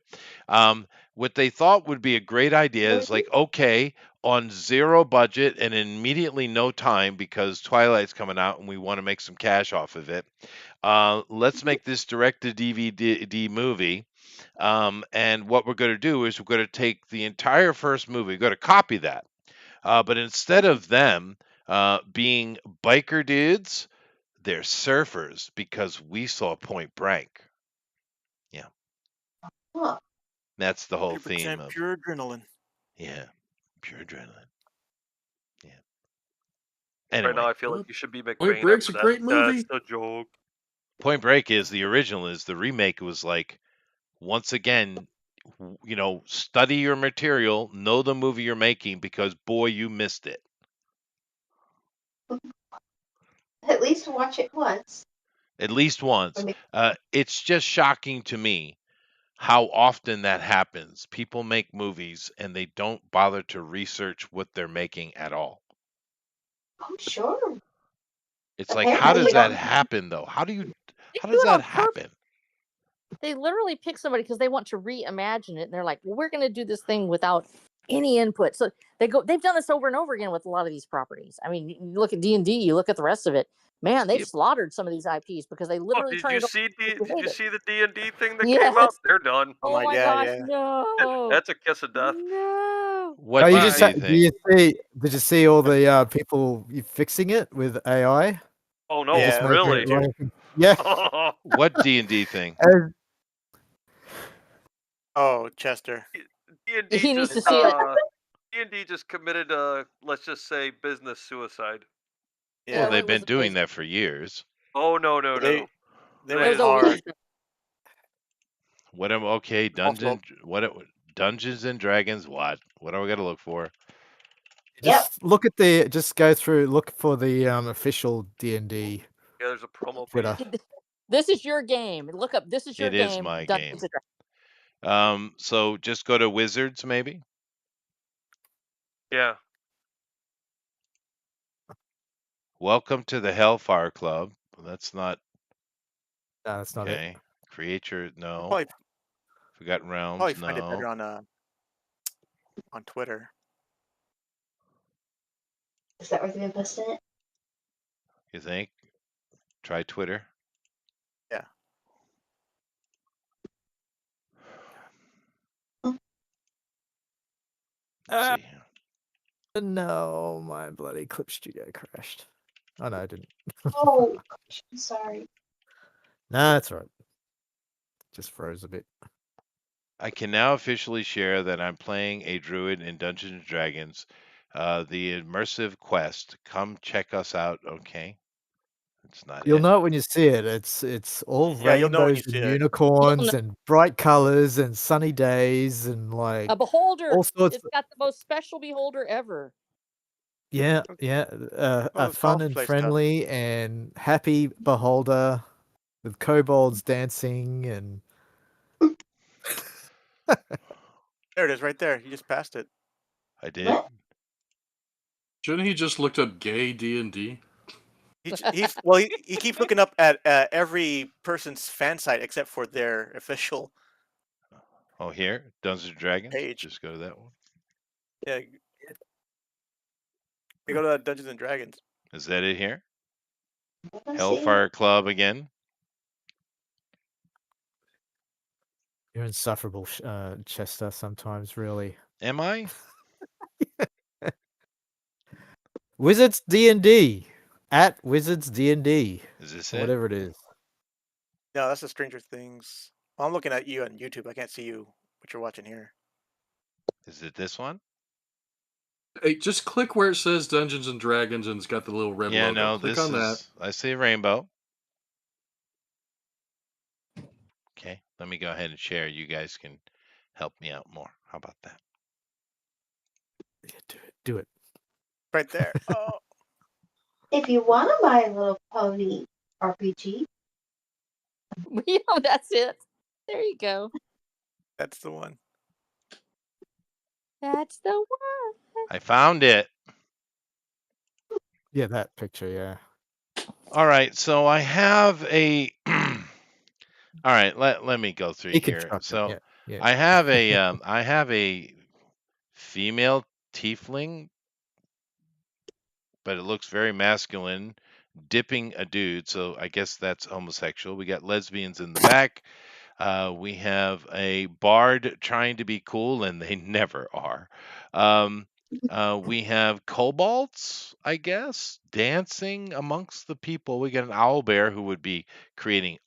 Speaker 1: What they thought would be a great idea is like, okay, on zero budget and immediately no time because Twilight's coming out and we want to make some cash off of it. Let's make this direct to DVD movie. And what we're going to do is we're going to take the entire first movie, we're going to copy that. But instead of them being biker dudes, they're surfers because we saw Point Blank.
Speaker 2: Huh.
Speaker 1: That's the whole theme
Speaker 6: 100%
Speaker 1: of
Speaker 6: pure adrenaline.
Speaker 1: yeah, pure adrenaline. Yeah.
Speaker 5: Right now,
Speaker 1: Anyway,
Speaker 5: I feel like you should be
Speaker 4: Point
Speaker 5: McBain
Speaker 4: Break's
Speaker 5: after
Speaker 4: a
Speaker 5: that.
Speaker 4: great movie.
Speaker 5: That's the joke.
Speaker 1: Point Break is the original. Is the remake was like once again, study your material, know the movie you're making because boy, you missed it.
Speaker 2: At least watch it once.
Speaker 1: At least
Speaker 2: I
Speaker 1: once.
Speaker 2: mean,
Speaker 1: It's just shocking to me how often that happens. People make movies and they don't bother to research what they're making at all.
Speaker 2: I'm sure.
Speaker 1: It's like, how
Speaker 2: Apparently,
Speaker 1: does
Speaker 2: you
Speaker 1: that
Speaker 2: don't.
Speaker 1: happen though?
Speaker 3: They
Speaker 1: How
Speaker 3: do
Speaker 1: does
Speaker 3: it
Speaker 1: that
Speaker 3: on purpose.
Speaker 1: happen?
Speaker 3: They literally pick somebody because they want to reimagine it, and they're like, "Well, we're going to do this thing without any input." So they've done this over and over again with a lot of these properties. I mean, you look at D&D, you look at the rest of it. Man, they've
Speaker 1: Yeah,
Speaker 3: slaughtered some of these IPs because they
Speaker 5: Oh,
Speaker 3: literally
Speaker 5: did
Speaker 3: turn
Speaker 5: you
Speaker 3: it over.
Speaker 5: see
Speaker 3: If you
Speaker 5: did
Speaker 3: hate
Speaker 5: you
Speaker 3: it.
Speaker 5: see the D&D thing that came out?
Speaker 3: Yes.
Speaker 5: They're done.
Speaker 6: I'm
Speaker 3: Oh
Speaker 6: like,
Speaker 3: my
Speaker 6: yeah,
Speaker 3: gosh,
Speaker 6: yeah.
Speaker 3: no,
Speaker 5: That's a kiss of death.
Speaker 3: no.
Speaker 1: what
Speaker 8: Oh, you
Speaker 1: did
Speaker 8: just
Speaker 1: you
Speaker 8: do
Speaker 1: think?
Speaker 8: you see? Did you see all the people fixing it with AI?
Speaker 5: Oh no,
Speaker 8: They just
Speaker 6: Yeah,
Speaker 8: make
Speaker 5: really?
Speaker 8: it like, yeah.
Speaker 1: What D&D thing?
Speaker 8: and-
Speaker 6: Oh, Chester.
Speaker 5: D&D
Speaker 3: He needs
Speaker 5: just
Speaker 3: to see it.
Speaker 5: D&D just committed let's just say business suicide.
Speaker 1: Well,
Speaker 6: Yeah,
Speaker 3: No,
Speaker 1: they've
Speaker 3: it was
Speaker 1: been doing
Speaker 3: amazing.
Speaker 1: that for years.
Speaker 5: Oh no, no,
Speaker 6: they
Speaker 5: no.
Speaker 6: they
Speaker 3: It
Speaker 6: went
Speaker 3: was over.
Speaker 6: hard.
Speaker 1: What am okay?
Speaker 6: Also,
Speaker 1: Dungeons and Dragons? What do I got to look for?
Speaker 2: Yep.
Speaker 8: Just just go through, look for the official D&D
Speaker 5: Yeah, there's a promo
Speaker 8: Twitter.
Speaker 5: page.
Speaker 3: This is your game. Look up. This is your
Speaker 1: It is
Speaker 3: game.
Speaker 1: my
Speaker 3: Dungeons
Speaker 1: game.
Speaker 3: and Dragons.
Speaker 1: So just go to Wizards, maybe.
Speaker 5: Yeah.
Speaker 1: Welcome to the Hellfire Club. Well, that's not
Speaker 8: No, that's not it.
Speaker 1: okay. Create your no.
Speaker 6: probably
Speaker 1: Forgotten Realms,
Speaker 6: probably find it
Speaker 1: no.
Speaker 6: better on Twitter.
Speaker 2: Is that where they're gonna post it?
Speaker 1: You think? Try Twitter.
Speaker 6: Yeah.
Speaker 1: Let's see.
Speaker 8: No, my bloody Clip Studio crashed. Oh no, it didn't.
Speaker 2: Oh, gosh, I'm sorry.
Speaker 8: No, that's all right. Just froze a bit.
Speaker 1: I can now officially share that I'm playing a druid in Dungeons and Dragons. The immersive quest. Come check us out. Okay. It's not
Speaker 8: You'll
Speaker 1: it.
Speaker 8: know it when you see it. It's all
Speaker 6: Yeah, you'll know when you
Speaker 8: rainbows and
Speaker 6: see it.
Speaker 8: unicorns
Speaker 3: know.
Speaker 8: and bright colors and sunny days and like
Speaker 3: A beholder.
Speaker 8: all sorts.
Speaker 3: It's got the most special beholder ever.
Speaker 8: Yeah,
Speaker 6: Oh,
Speaker 8: a fun and
Speaker 6: cosplay stuff.
Speaker 8: friendly and happy beholder with kobolds dancing and
Speaker 6: There it is, right there. You just passed it.
Speaker 1: I did.
Speaker 2: What?
Speaker 4: Shouldn't he just looked up gay D&D?
Speaker 6: He keeps looking up at every person's fan site except for their official
Speaker 1: Oh, here, Dungeons and Dragons.
Speaker 6: page.
Speaker 1: Just go to that one.
Speaker 6: Yeah. You go to Dungeons and Dragons.
Speaker 1: Is that it here?
Speaker 2: I don't see it.
Speaker 1: Hellfire Club again.
Speaker 8: you're insufferable, Chester. Sometimes, really.
Speaker 1: Am I?
Speaker 8: Wizards D&D at Wizards D&D,
Speaker 1: Is this
Speaker 8: or
Speaker 1: it?
Speaker 8: whatever it is.
Speaker 6: No, that's the Stranger Things. Well, I'm looking at you on YouTube. I can't see you what you're watching here.
Speaker 1: Is it this one?
Speaker 4: Hey, just click where it says Dungeons and Dragons and it's got the little red
Speaker 1: Yeah,
Speaker 4: logo.
Speaker 1: no,
Speaker 4: Click
Speaker 1: this
Speaker 4: on that.
Speaker 1: is. I see a rainbow. Okay, let me go ahead and share. You guys can help me out more. How about that?
Speaker 8: Yeah, do it.
Speaker 6: Right there. Oh,
Speaker 2: If you want to buy a little pony RPG,
Speaker 3: That's it. There you go.
Speaker 6: that's the one.
Speaker 3: That's the one.
Speaker 1: I found it.
Speaker 8: Yeah, that picture. Yeah.
Speaker 1: All right, so I have a. All right, let me go through here.
Speaker 8: Deconstruct it,
Speaker 1: So
Speaker 8: yeah.
Speaker 1: I have a female tiefling, but it looks very masculine, dipping a dude. So I guess that's homosexual. We got lesbians in the back. We have a bard trying to be cool, and they never are. We have kobolds, I guess, dancing amongst the people. We got an owl bear who would be creating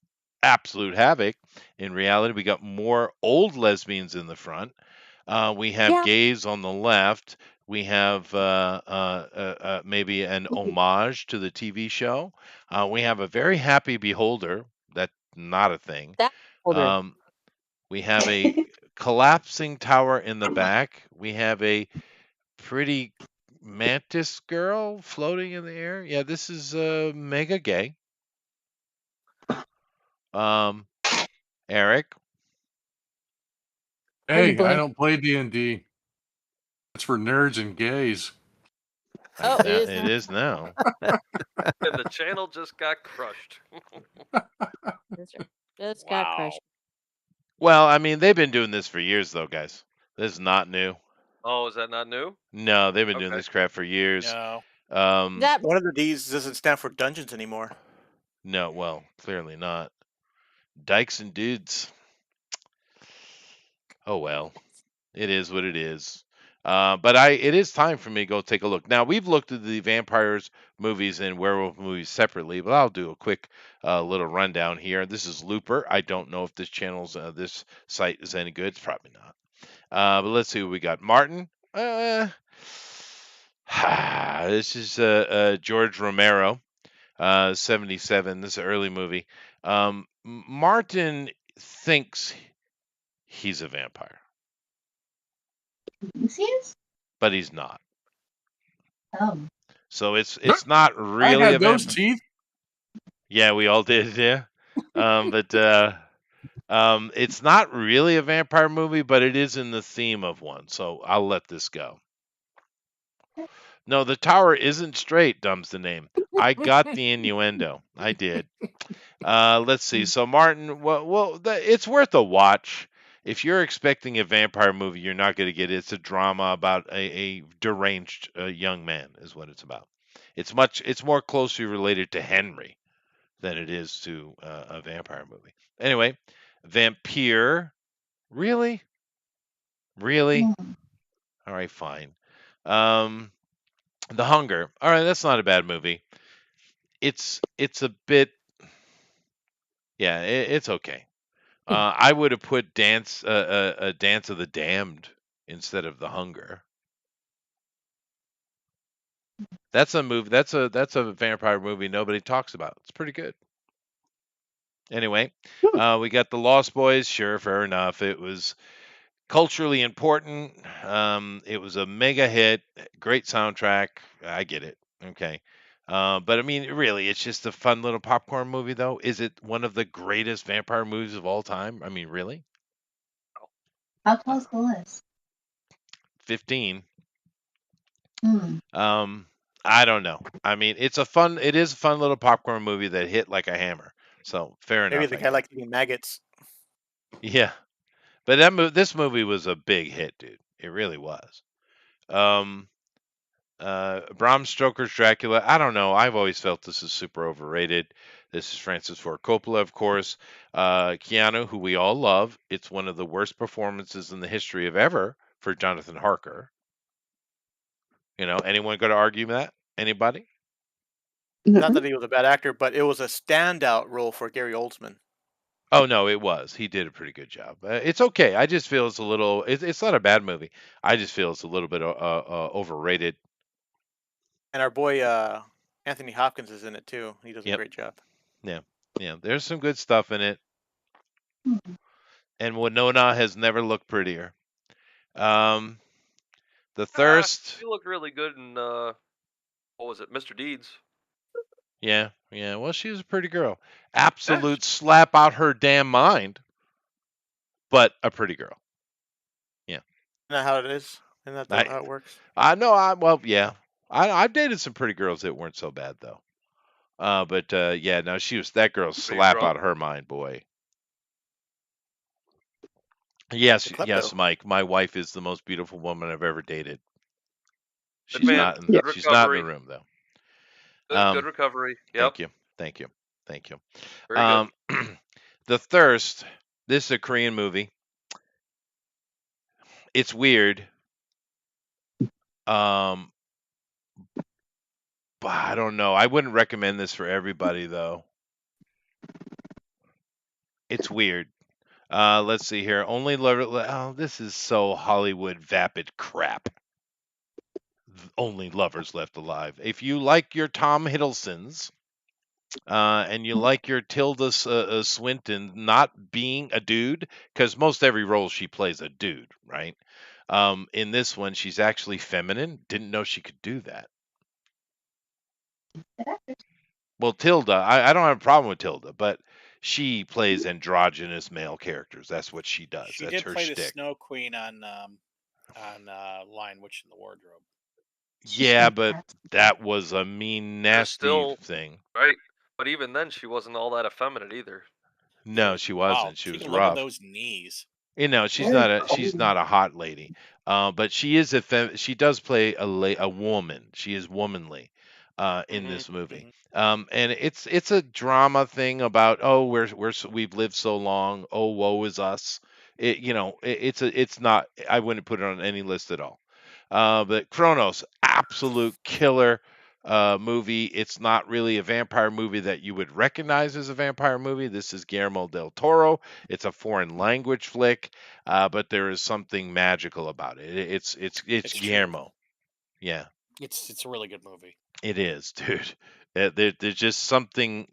Speaker 1: absolute havoc. In reality, we got more old lesbians in the front. We have
Speaker 3: Yeah.
Speaker 1: gays on the left. We have maybe an homage to the TV show. We have a very happy beholder. That's not a thing.
Speaker 3: That older.
Speaker 1: Um, we have a collapsing tower in the back. We have a pretty mantis girl floating in the air. Yeah, this is mega gay. Um, Eric.
Speaker 3: Are you
Speaker 4: Hey, I
Speaker 3: blank?
Speaker 4: don't play D&D. That's for nerds and gays.
Speaker 3: Oh, it
Speaker 1: Now
Speaker 3: is
Speaker 1: it
Speaker 3: now.
Speaker 1: is now.
Speaker 5: And the channel just got crushed.
Speaker 3: That's right. Just got
Speaker 4: Wow.
Speaker 3: crushed.
Speaker 1: Well, I mean, they've been doing this for years, though, guys. This is not new.
Speaker 5: Oh, is that not new?
Speaker 1: No, they've been doing
Speaker 5: Okay.
Speaker 1: this crap for years.
Speaker 7: No.
Speaker 3: That
Speaker 6: One of the D's doesn't stand for dungeons anymore.
Speaker 1: No, well, clearly not. Dykes and dudes. Oh well, it is what it is. But it is time for me to go take a look. Now we've looked at the vampires movies and werewolf movies separately, but I'll do a quick little rundown here. This is Looper. I don't know if this site is any good. It's probably not. But let's see what we got. Martin. This is George Romero, 77. This is an early movie. Martin thinks he's a vampire,
Speaker 2: Thinks he is?
Speaker 1: but he's not.
Speaker 2: Oh.
Speaker 1: So it's not
Speaker 4: I
Speaker 1: really a
Speaker 4: had those
Speaker 1: vampire.
Speaker 4: teeth.
Speaker 1: Yeah, we all did, yeah. But it's not really a vampire movie, but it is in the theme of one. So I'll let this go. No, the tower isn't straight, dumb's the name. I got the innuendo. I did. Let's see. So Martin, it's worth a watch. If you're expecting a vampire movie, you're not going to get it. It's a drama about a deranged young man, is what it's about. It's more closely related to Henry than it is to a vampire movie. Anyway, Vampire, really, really.
Speaker 2: Hmm.
Speaker 1: All right, fine. Um, The Hunger. All right, that's not a bad movie. It's a bit, yeah, it's okay. I would have put Dance of the Damned instead of The Hunger. That's a movie. That's a vampire movie nobody talks about. It's pretty good. Anyway, we got The Lost Boys. Sure, fair enough. It was culturally important. It was a mega hit. Great soundtrack. I get it. Okay. But I mean, really, it's just a fun little popcorn movie, though. Is it one of the greatest vampire movies of all time? I mean, really?
Speaker 2: How tall's the list?
Speaker 1: 15.
Speaker 2: Hmm.
Speaker 1: I don't know. I mean, it is a fun little popcorn movie that hit like a hammer. So fair
Speaker 6: Maybe
Speaker 1: enough,
Speaker 6: the
Speaker 1: I
Speaker 6: guy
Speaker 1: guess.
Speaker 6: likes eating maggots.
Speaker 1: Yeah, but this movie was a big hit, dude. It really was. Um, Bram Stoker's Dracula. I don't know. I've always felt this is super overrated. This is Francis Ford Coppola, of course. Keanu, who we all love. It's one of the worst performances in the history of ever for Jonathan Harker. Anyone going to argue that? Anybody?
Speaker 6: Not that he was a bad actor, but it was a standout role for Gary Oldman.
Speaker 1: Oh no, it was. He did a pretty good job. It's okay. I just feel it's a little. It's not a bad movie. I just feel it's a little bit overrated.
Speaker 6: And our boy Anthony Hopkins is in it too. He does a
Speaker 1: Yep.
Speaker 6: great job.
Speaker 1: Yeah. Yeah. There's some good stuff in it,
Speaker 2: Hmm.
Speaker 1: and Winona has never looked prettier. The Thirst.
Speaker 5: She looked really good in what was it, Mr. Deeds?
Speaker 1: Yeah. Yeah. Well, she was a pretty girl.
Speaker 5: Yeah,
Speaker 1: Absolute slap out her damn mind, but a pretty girl. Yeah.
Speaker 6: Isn't that how it is? Isn't that
Speaker 1: I
Speaker 6: how it works?
Speaker 1: I know. Well, yeah. I've dated some pretty girls that weren't so bad though. But yeah, no, that girl
Speaker 5: Are you
Speaker 1: slap
Speaker 5: drunk?
Speaker 1: out her mind, boy.
Speaker 6: The
Speaker 1: Yes, yes,
Speaker 6: klepto.
Speaker 1: Mike. My wife is the most beautiful woman I've ever dated.
Speaker 5: Good man.
Speaker 2: Yeah.
Speaker 1: She's not in the
Speaker 5: Recovery.
Speaker 1: room though.
Speaker 5: Good recovery. Yep.
Speaker 1: Thank you, thank you, thank you.
Speaker 5: Very good.
Speaker 1: The Thirst. This is a Korean movie. It's weird. But I don't know. I wouldn't recommend this for everybody though. It's weird. Let's see here. Only lover. Oh, this is so Hollywood vapid crap. Only lovers left alive. If you like your Tom Hiddlestons, and you like your Tilda Swinton not being a dude, because most every role she plays a dude, right? In this one, she's actually feminine. Didn't know she could do that. Well, Tilda, I don't have a problem with Tilda, but she plays androgynous male characters. That's what she does.
Speaker 7: She
Speaker 1: That's
Speaker 7: did
Speaker 1: her
Speaker 7: play the
Speaker 1: shtick.
Speaker 7: Snow Queen on Lion Witch in the Wardrobe.
Speaker 1: Yeah, but that was a mean,
Speaker 5: There's
Speaker 1: nasty
Speaker 5: still
Speaker 1: thing.
Speaker 5: right, but even then, she wasn't all that effeminate either.
Speaker 1: No, she
Speaker 7: Wow,
Speaker 1: wasn't. She
Speaker 7: take
Speaker 1: was
Speaker 7: a look at
Speaker 1: rough.
Speaker 7: those knees.
Speaker 1: She's not a hot lady, but she is she does play a woman. She is womanly, in
Speaker 5: Hmm
Speaker 1: this movie.
Speaker 7: Hmm.
Speaker 1: And it's a drama thing about, oh, we've lived so long. Oh, woe is us. It's not. I wouldn't put it on any list at all. But Kronos, absolute killer movie. It's not really a vampire movie that you would recognize as a vampire movie. This is Guillermo del Toro. It's a foreign language flick, but there is something magical about it. It's
Speaker 7: It's true.
Speaker 1: Guillermo. Yeah,
Speaker 7: It's a really good movie.
Speaker 1: it is, dude. There's just something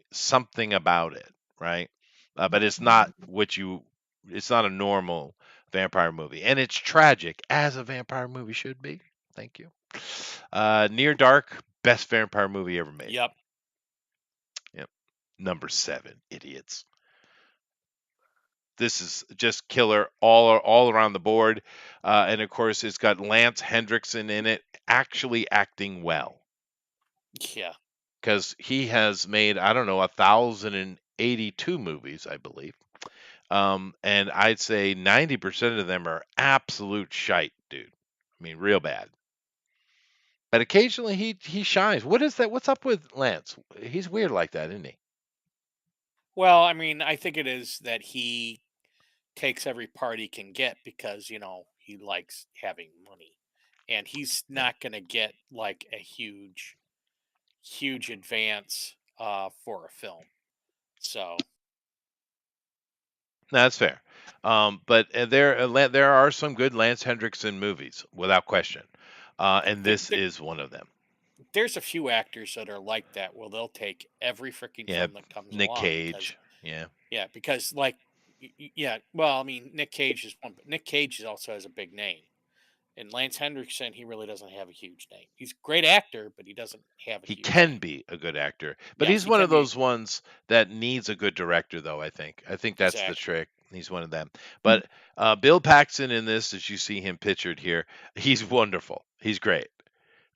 Speaker 1: about it, right? But it's not what you. It's not a normal vampire movie, and it's tragic as a vampire movie should be. Thank you. Near Dark, best vampire movie ever made.
Speaker 7: Yep.
Speaker 1: Yep. Number 7, idiots. This is just killer all around the board, and of course it's got Lance Hendrickson in it, actually acting well,
Speaker 7: Yeah.
Speaker 1: because he has made, I don't know, 1,082 movies, I believe, and I'd say 90% of them are absolute shite, dude. I mean, real bad. But occasionally he shines. What is that? What's up with Lance? He's weird like that, isn't he?
Speaker 7: Well, I mean, I think it is that he takes every part he can get because, he likes having money. And he's
Speaker 1: Yeah.
Speaker 7: not going to get like a huge advance for a film. So,
Speaker 1: No, that's fair. But there are some good Lance Hendrickson movies, without question, and
Speaker 7: there,
Speaker 1: this
Speaker 7: there,
Speaker 1: is one of them.
Speaker 7: there's a few actors that are like that. Well, they'll take every freaking
Speaker 1: Yeah,
Speaker 7: film that comes
Speaker 1: Nick
Speaker 7: along because,
Speaker 1: Cage. Yeah,
Speaker 7: yeah, because like, yeah, well, I mean, Nick Cage is one, but Nick Cage also has a big name. And Lance Hendrickson, he really doesn't have a huge name. He's a great actor, but he doesn't have a
Speaker 1: he
Speaker 7: huge
Speaker 1: can
Speaker 7: name.
Speaker 1: be a good actor, but
Speaker 7: Yes,
Speaker 1: he's
Speaker 7: he
Speaker 1: one of
Speaker 7: can be
Speaker 1: those ones that needs a good director, though. I think that's the
Speaker 7: exactly.
Speaker 1: trick. He's one of them. But Bill Paxton in this, as you see him pictured here, he's wonderful. He's great.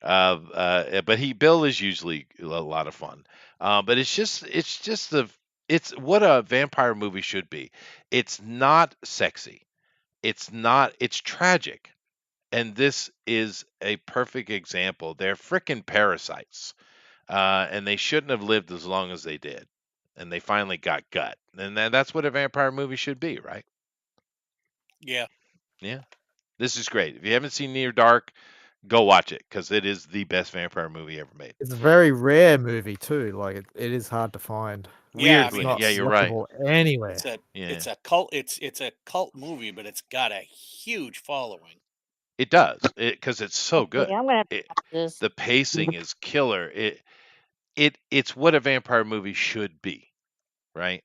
Speaker 1: But Bill is usually a lot of fun. But it's what a vampire movie should be. It's not sexy. It's tragic. And this is a perfect example. They're frickin' parasites. And they shouldn't have lived as long as they did. And they finally got gut. And that's what a vampire movie should be, right?
Speaker 7: Yeah.
Speaker 1: Yeah. This is great. If you haven't seen Near Dark, go watch it, because it is the best vampire movie ever made.
Speaker 8: It's a very rare movie too. Like it is hard to find.
Speaker 7: Yeah, I
Speaker 8: It's
Speaker 1: Weirdly,
Speaker 7: mean
Speaker 8: not
Speaker 1: yeah, you're right.
Speaker 8: watchable anywhere.
Speaker 1: Yeah,
Speaker 7: it's a cult it's a cult movie, but it's got a huge following.
Speaker 1: it does. Because it's so
Speaker 3: Okay,
Speaker 1: good.
Speaker 3: I'm gonna have to
Speaker 1: It,
Speaker 3: watch this.
Speaker 1: the pacing is killer. It's what a vampire movie should be, right?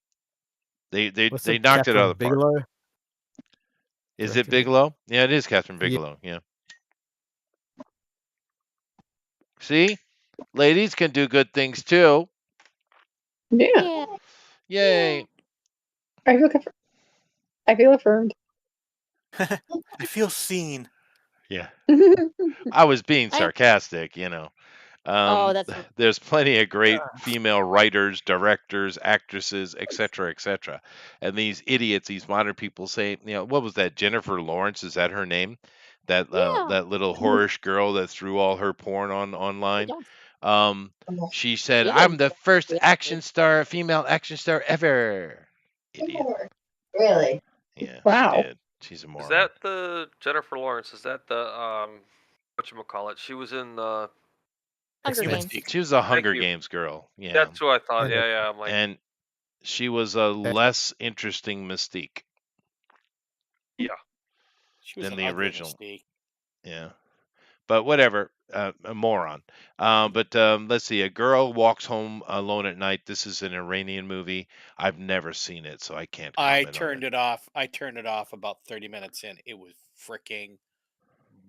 Speaker 8: What's
Speaker 1: They
Speaker 8: it,
Speaker 1: knocked it out of
Speaker 8: Catherine
Speaker 1: the park.
Speaker 8: Bigelow
Speaker 1: Is it
Speaker 8: directed it?
Speaker 1: Bigelow? Yeah, it is Catherine
Speaker 8: Yeah.
Speaker 1: Bigelow. Yeah. See, ladies can do good things too.
Speaker 2: Yeah,
Speaker 3: Yeah.
Speaker 1: Yay!
Speaker 2: I feel I feel affirmed.
Speaker 6: I feel seen.
Speaker 1: Yeah,
Speaker 2: Yeah.
Speaker 1: I was being
Speaker 3: I
Speaker 1: sarcastic.
Speaker 3: oh, that's
Speaker 1: There's plenty of great female writers, directors, actresses, etc., etc. And these idiots, these modern people say, what was that? Jennifer Lawrence, is that her name?
Speaker 3: yeah.
Speaker 1: That little whorish girl that threw all her porn
Speaker 3: I
Speaker 1: online.
Speaker 3: don't.
Speaker 1: Um, she said,
Speaker 3: She did.
Speaker 1: "I'm the first female action star ever." Idiot.
Speaker 2: Really?
Speaker 1: Yeah, she
Speaker 2: Wow.
Speaker 1: did. She's a
Speaker 5: Is
Speaker 1: moron.
Speaker 5: that the Jennifer Lawrence? Is that the whatchamacallit? She was in
Speaker 3: Hunger
Speaker 8: X-Men.
Speaker 3: Games.
Speaker 1: She was a
Speaker 5: Thank
Speaker 1: Hunger
Speaker 5: you.
Speaker 1: Games girl. Yeah,
Speaker 5: That's who I thought.
Speaker 8: Yeah.
Speaker 5: Yeah, yeah. I'm like,
Speaker 1: and She was a less interesting Mystique
Speaker 5: Yeah.
Speaker 7: She was
Speaker 1: than
Speaker 7: an
Speaker 1: the
Speaker 7: ugly
Speaker 1: original.
Speaker 7: mistake.
Speaker 1: Yeah, but whatever. A moron. But let's see. A girl walks home alone at night. This is an Iranian movie. I've never seen it, so I can't
Speaker 7: I
Speaker 1: comment on
Speaker 7: turned
Speaker 1: it.
Speaker 7: it off. I turned it off about 30 minutes in. It was freaking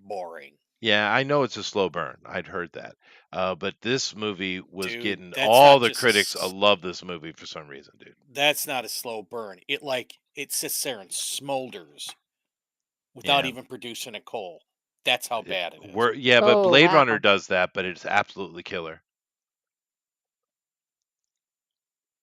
Speaker 7: boring.
Speaker 1: Yeah, I know it's a slow burn. I'd heard that. But this movie was
Speaker 7: Dude,
Speaker 1: getting
Speaker 7: that's
Speaker 1: all
Speaker 7: not
Speaker 1: the
Speaker 7: just a
Speaker 1: critics love this movie for some reason, dude.
Speaker 7: that's not a slow burn. It sits there and smolders without
Speaker 1: Yeah.
Speaker 7: even producing a coal. That's how bad it is.
Speaker 1: Yeah, but
Speaker 3: Oh
Speaker 1: Blade Runner
Speaker 3: wow.
Speaker 1: does that, but it's absolutely killer,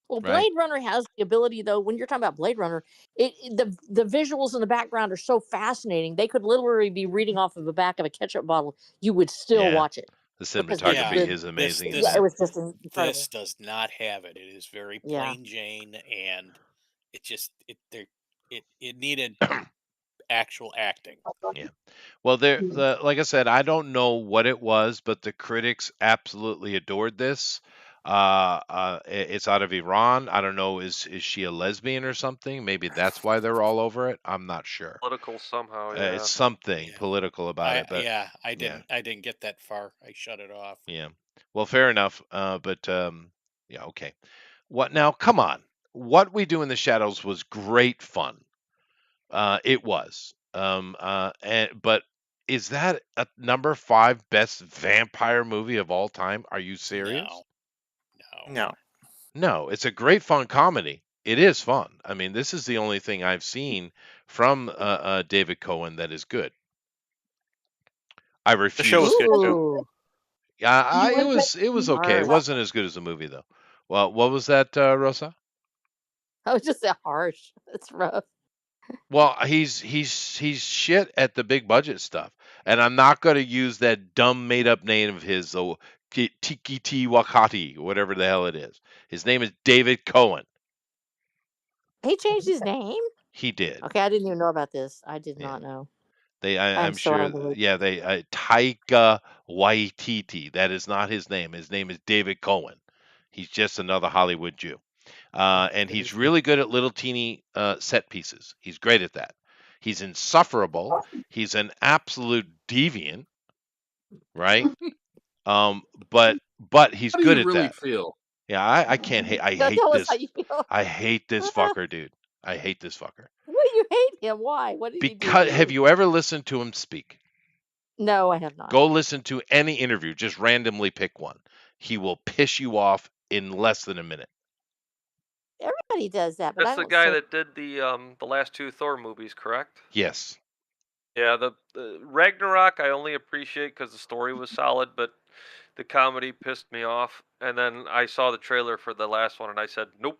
Speaker 3: Well,
Speaker 1: right?
Speaker 3: Blade Runner has the ability, though. When you're talking about Blade Runner, the visuals in the background are so fascinating. They could literally be reading off of the back of a ketchup bottle. You would still
Speaker 1: Yeah.
Speaker 3: watch it
Speaker 1: The
Speaker 3: because
Speaker 7: Yeah,
Speaker 1: cinematography is
Speaker 7: this
Speaker 1: amazing in
Speaker 3: yeah, it
Speaker 7: this
Speaker 1: that.
Speaker 3: was just
Speaker 7: this
Speaker 3: incredible.
Speaker 7: does not have it. It is very
Speaker 3: Yeah.
Speaker 7: plain Jane, and it just it needed actual acting.
Speaker 1: Yeah. Well, like I said, I don't know what it was, but the critics absolutely adored this. It's out of Iran. I don't know, is she a lesbian or something? Maybe that's why they're all over it. I'm not sure.
Speaker 5: Political somehow,
Speaker 1: It's
Speaker 5: yeah.
Speaker 1: something
Speaker 7: Yeah,
Speaker 1: political about it, but
Speaker 7: I
Speaker 1: yeah,
Speaker 7: didn't get that far. I shut it off.
Speaker 1: yeah. Well, fair enough. But yeah, okay. What now? Come on. What We Do in the Shadows was great fun. It was. But is that a number 5 best vampire movie of all time? Are you serious?
Speaker 7: No, no.
Speaker 6: No.
Speaker 1: No, it's a great fun comedy. It is fun. I mean, this is the only thing I've seen from David Cohen that is good. I
Speaker 6: The show was
Speaker 1: refuse.
Speaker 6: good too.
Speaker 3: Ooh,
Speaker 1: Yeah,
Speaker 2: You
Speaker 1: it
Speaker 2: would put
Speaker 1: was okay. It
Speaker 3: harsh.
Speaker 1: wasn't as good as the movie though. Well, what was that, Rosa?
Speaker 3: I was just say harsh. It's rough.
Speaker 1: Well, he's shit at the big budget stuff, and I'm not going to use that dumb made up name of his, Tiki T Wakati, whatever the hell it is. His name is David Cohen.
Speaker 3: He changed his name.
Speaker 1: He did.
Speaker 3: Okay, I didn't even know about this. I did
Speaker 1: Yeah.
Speaker 3: not know.
Speaker 1: I'm
Speaker 3: I'm so out
Speaker 1: sure.
Speaker 3: of the loop.
Speaker 1: Yeah, Taika Waititi. That is not his name. His name is David Cohen. He's just another Hollywood Jew. And he's really good at little teeny set pieces. He's great at that. He's insufferable. He's an absolute deviant, right? Um, but he's
Speaker 4: How do
Speaker 1: good
Speaker 4: you
Speaker 1: at
Speaker 4: really
Speaker 1: that.
Speaker 4: feel?
Speaker 1: Yeah, I can't hate. I
Speaker 3: Don't
Speaker 1: hate
Speaker 3: tell us how
Speaker 1: this.
Speaker 3: you feel.
Speaker 1: I hate this fucker, dude. I hate this fucker.
Speaker 3: Why you hate him? Why? What did he do to
Speaker 1: Because have
Speaker 3: you?
Speaker 1: you ever listened to him speak?
Speaker 3: No, I have not.
Speaker 1: Go listen to any interview. Just randomly pick one. He will piss you off in less than a minute.
Speaker 3: Everybody does that, but I
Speaker 5: That's the
Speaker 3: don't
Speaker 5: guy
Speaker 3: say.
Speaker 5: that did the last 2 Thor movies, correct?
Speaker 1: Yes.
Speaker 5: Yeah, the Ragnarok I only appreciate because the story was solid, but the comedy pissed me off. And then I saw the trailer for the last one, and I said, nope.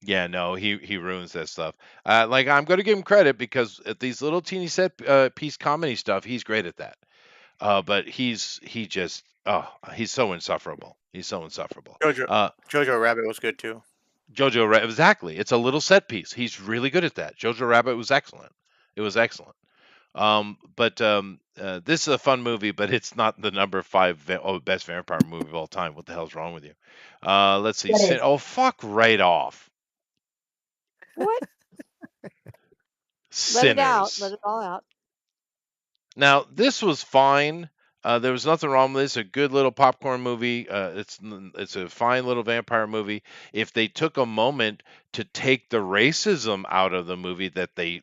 Speaker 1: Yeah, no, he ruins that stuff. Like I'm going to give him credit because at these little teeny set piece comedy stuff, he's great at that. But he just he's so insufferable. He's so insufferable.
Speaker 6: Jojo
Speaker 1: Uh,
Speaker 6: Jojo Rabbit was good too.
Speaker 1: Exactly. It's a little set piece. He's really good at that. Jojo Rabbit was excellent. It was excellent. But this is a fun movie, but it's not the number 5 best vampire movie of all time. What the hell's wrong with you? Let's see.
Speaker 2: What is?
Speaker 1: Oh, fuck right off.
Speaker 3: What? Let it out. Let
Speaker 1: Sinners.
Speaker 3: it all out.
Speaker 1: Now, this was fine. There was nothing wrong with this. A good little popcorn movie. It's a fine little vampire movie. If they took a moment to take the racism out of the movie that they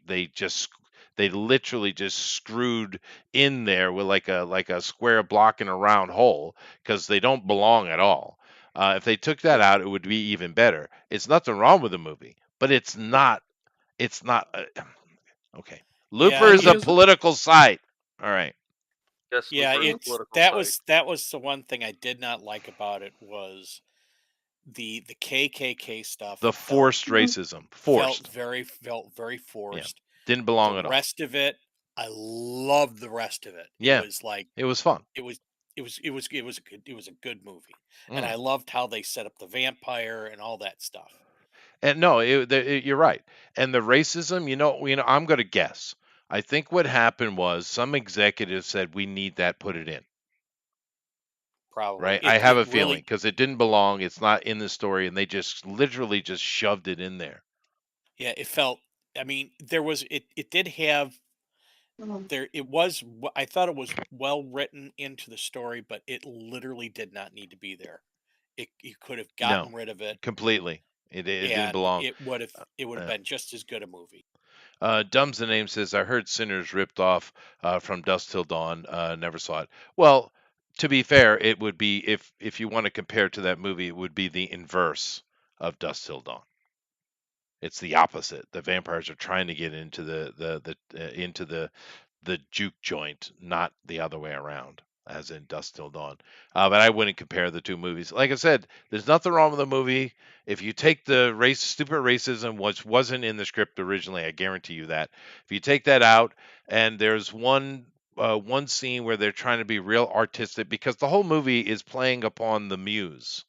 Speaker 1: literally just screwed in there with like a square block in a round hole because they don't belong at all. If they took that out, it would be even better. It's nothing wrong with the movie, but it's not. It's not. Okay.
Speaker 7: Yeah,
Speaker 1: Looper is a
Speaker 4: He is a
Speaker 1: political site. All right.
Speaker 5: Yes,
Speaker 7: yeah.
Speaker 5: Looper is a
Speaker 7: It's
Speaker 5: political site.
Speaker 7: that was the one thing I did not like about it was the KKK stuff
Speaker 1: The forced racism. Forced.
Speaker 7: felt very
Speaker 1: Yeah.
Speaker 7: forced.
Speaker 1: Didn't
Speaker 7: The
Speaker 1: belong at all.
Speaker 7: rest of it, I loved the rest of it.
Speaker 1: Yeah.
Speaker 7: It was like
Speaker 1: It was fun.
Speaker 7: it was it was a good movie, and
Speaker 1: Mm.
Speaker 7: I loved how they set up the vampire and all that stuff.
Speaker 1: And no, you're right. And the racism, I'm going to guess. I think what happened was some executive said we need that, put it in.
Speaker 7: Probably.
Speaker 1: right? I have
Speaker 7: It
Speaker 1: a feeling
Speaker 7: really,
Speaker 1: because it didn't belong. It's not in the story, and they just literally just shoved it in there.
Speaker 7: yeah, it felt. I mean, there was it did have
Speaker 2: Mhm.
Speaker 7: there it was I thought it was well written into the story, but it literally did not need to be there. It you could have
Speaker 1: No,
Speaker 7: gotten rid of it,
Speaker 1: completely. It didn't
Speaker 7: and
Speaker 1: belong.
Speaker 7: it would have
Speaker 1: Uh,
Speaker 7: been just as good a movie.
Speaker 1: Dumb's the name says I heard Sinners ripped off from Dusk Till Dawn. Never saw it. Well, to be fair, it would be if you want to compare it to that movie, it would be the inverse of Dusk Till Dawn. It's the opposite. The vampires are trying to get into into the juke joint, not the other way around, as in Dusk Till Dawn. But I wouldn't compare the two movies. Like I said, there's nothing wrong with the movie. If you take the stupid racism, which wasn't in the script originally, I guarantee you that. If you take that out, and there's one scene where they're trying to be real artistic, because the whole movie is playing upon the muse,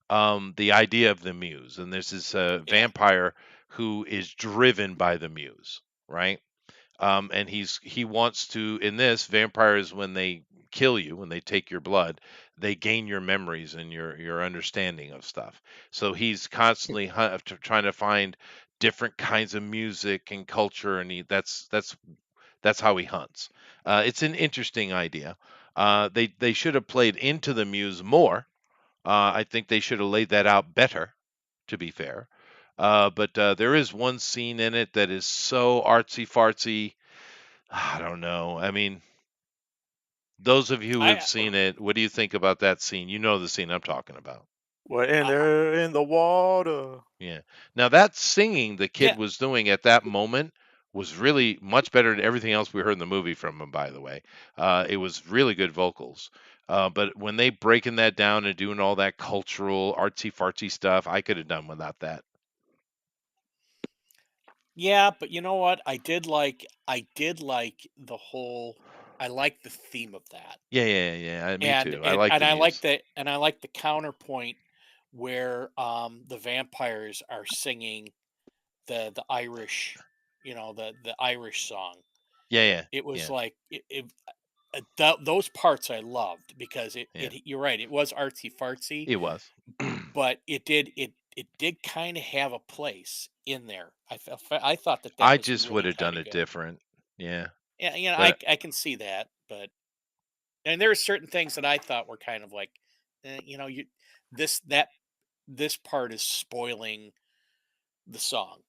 Speaker 1: the idea of the muse, and this is a
Speaker 7: Yeah.
Speaker 1: vampire who is driven by the muse, right? And he wants to, in this, vampires, when they kill you, when they take your blood, they gain your memories and your understanding of stuff. So he's constantly trying to find different kinds of music and culture, and that's how he hunts. It's an interesting idea. They should have played into the muse more. I think they should have laid that out better, to be fair. But there is one scene in it that is so artsy fartsy. I don't know. I mean, those of you who have
Speaker 7: I
Speaker 1: seen it, what do you think about that scene? You know the scene I'm talking about.
Speaker 6: We're in
Speaker 7: I
Speaker 6: there in the water.
Speaker 1: Yeah. Now that singing the kid
Speaker 7: yeah,
Speaker 1: was doing at that moment was really much better than everything else we heard in the movie from him, by the way. It was really good vocals. But when they breaking that down and doing all that cultural artsy fartsy stuff, I could have done without that.
Speaker 7: yeah, but you know what? I did like the whole I like the theme of that.
Speaker 1: Yeah, yeah, yeah. Me too. I like
Speaker 7: And
Speaker 1: the
Speaker 7: I like
Speaker 1: muse.
Speaker 7: the counterpoint where the vampires are singing the Irish, the Irish song.
Speaker 1: Yeah, yeah,
Speaker 7: It was
Speaker 1: yeah.
Speaker 7: like those parts I loved because
Speaker 1: Yeah.
Speaker 7: you're right, it was artsy fartsy,
Speaker 1: It was.
Speaker 7: but it did kind of have a place in there. I thought that
Speaker 1: I
Speaker 7: was
Speaker 1: just would
Speaker 7: really
Speaker 1: have
Speaker 7: kind
Speaker 1: done
Speaker 7: of
Speaker 1: it
Speaker 7: good.
Speaker 1: different. Yeah.
Speaker 7: Yeah,
Speaker 1: But
Speaker 7: I can see that, but and there are certain things that I thought were kind of like, you this that this part is spoiling the song.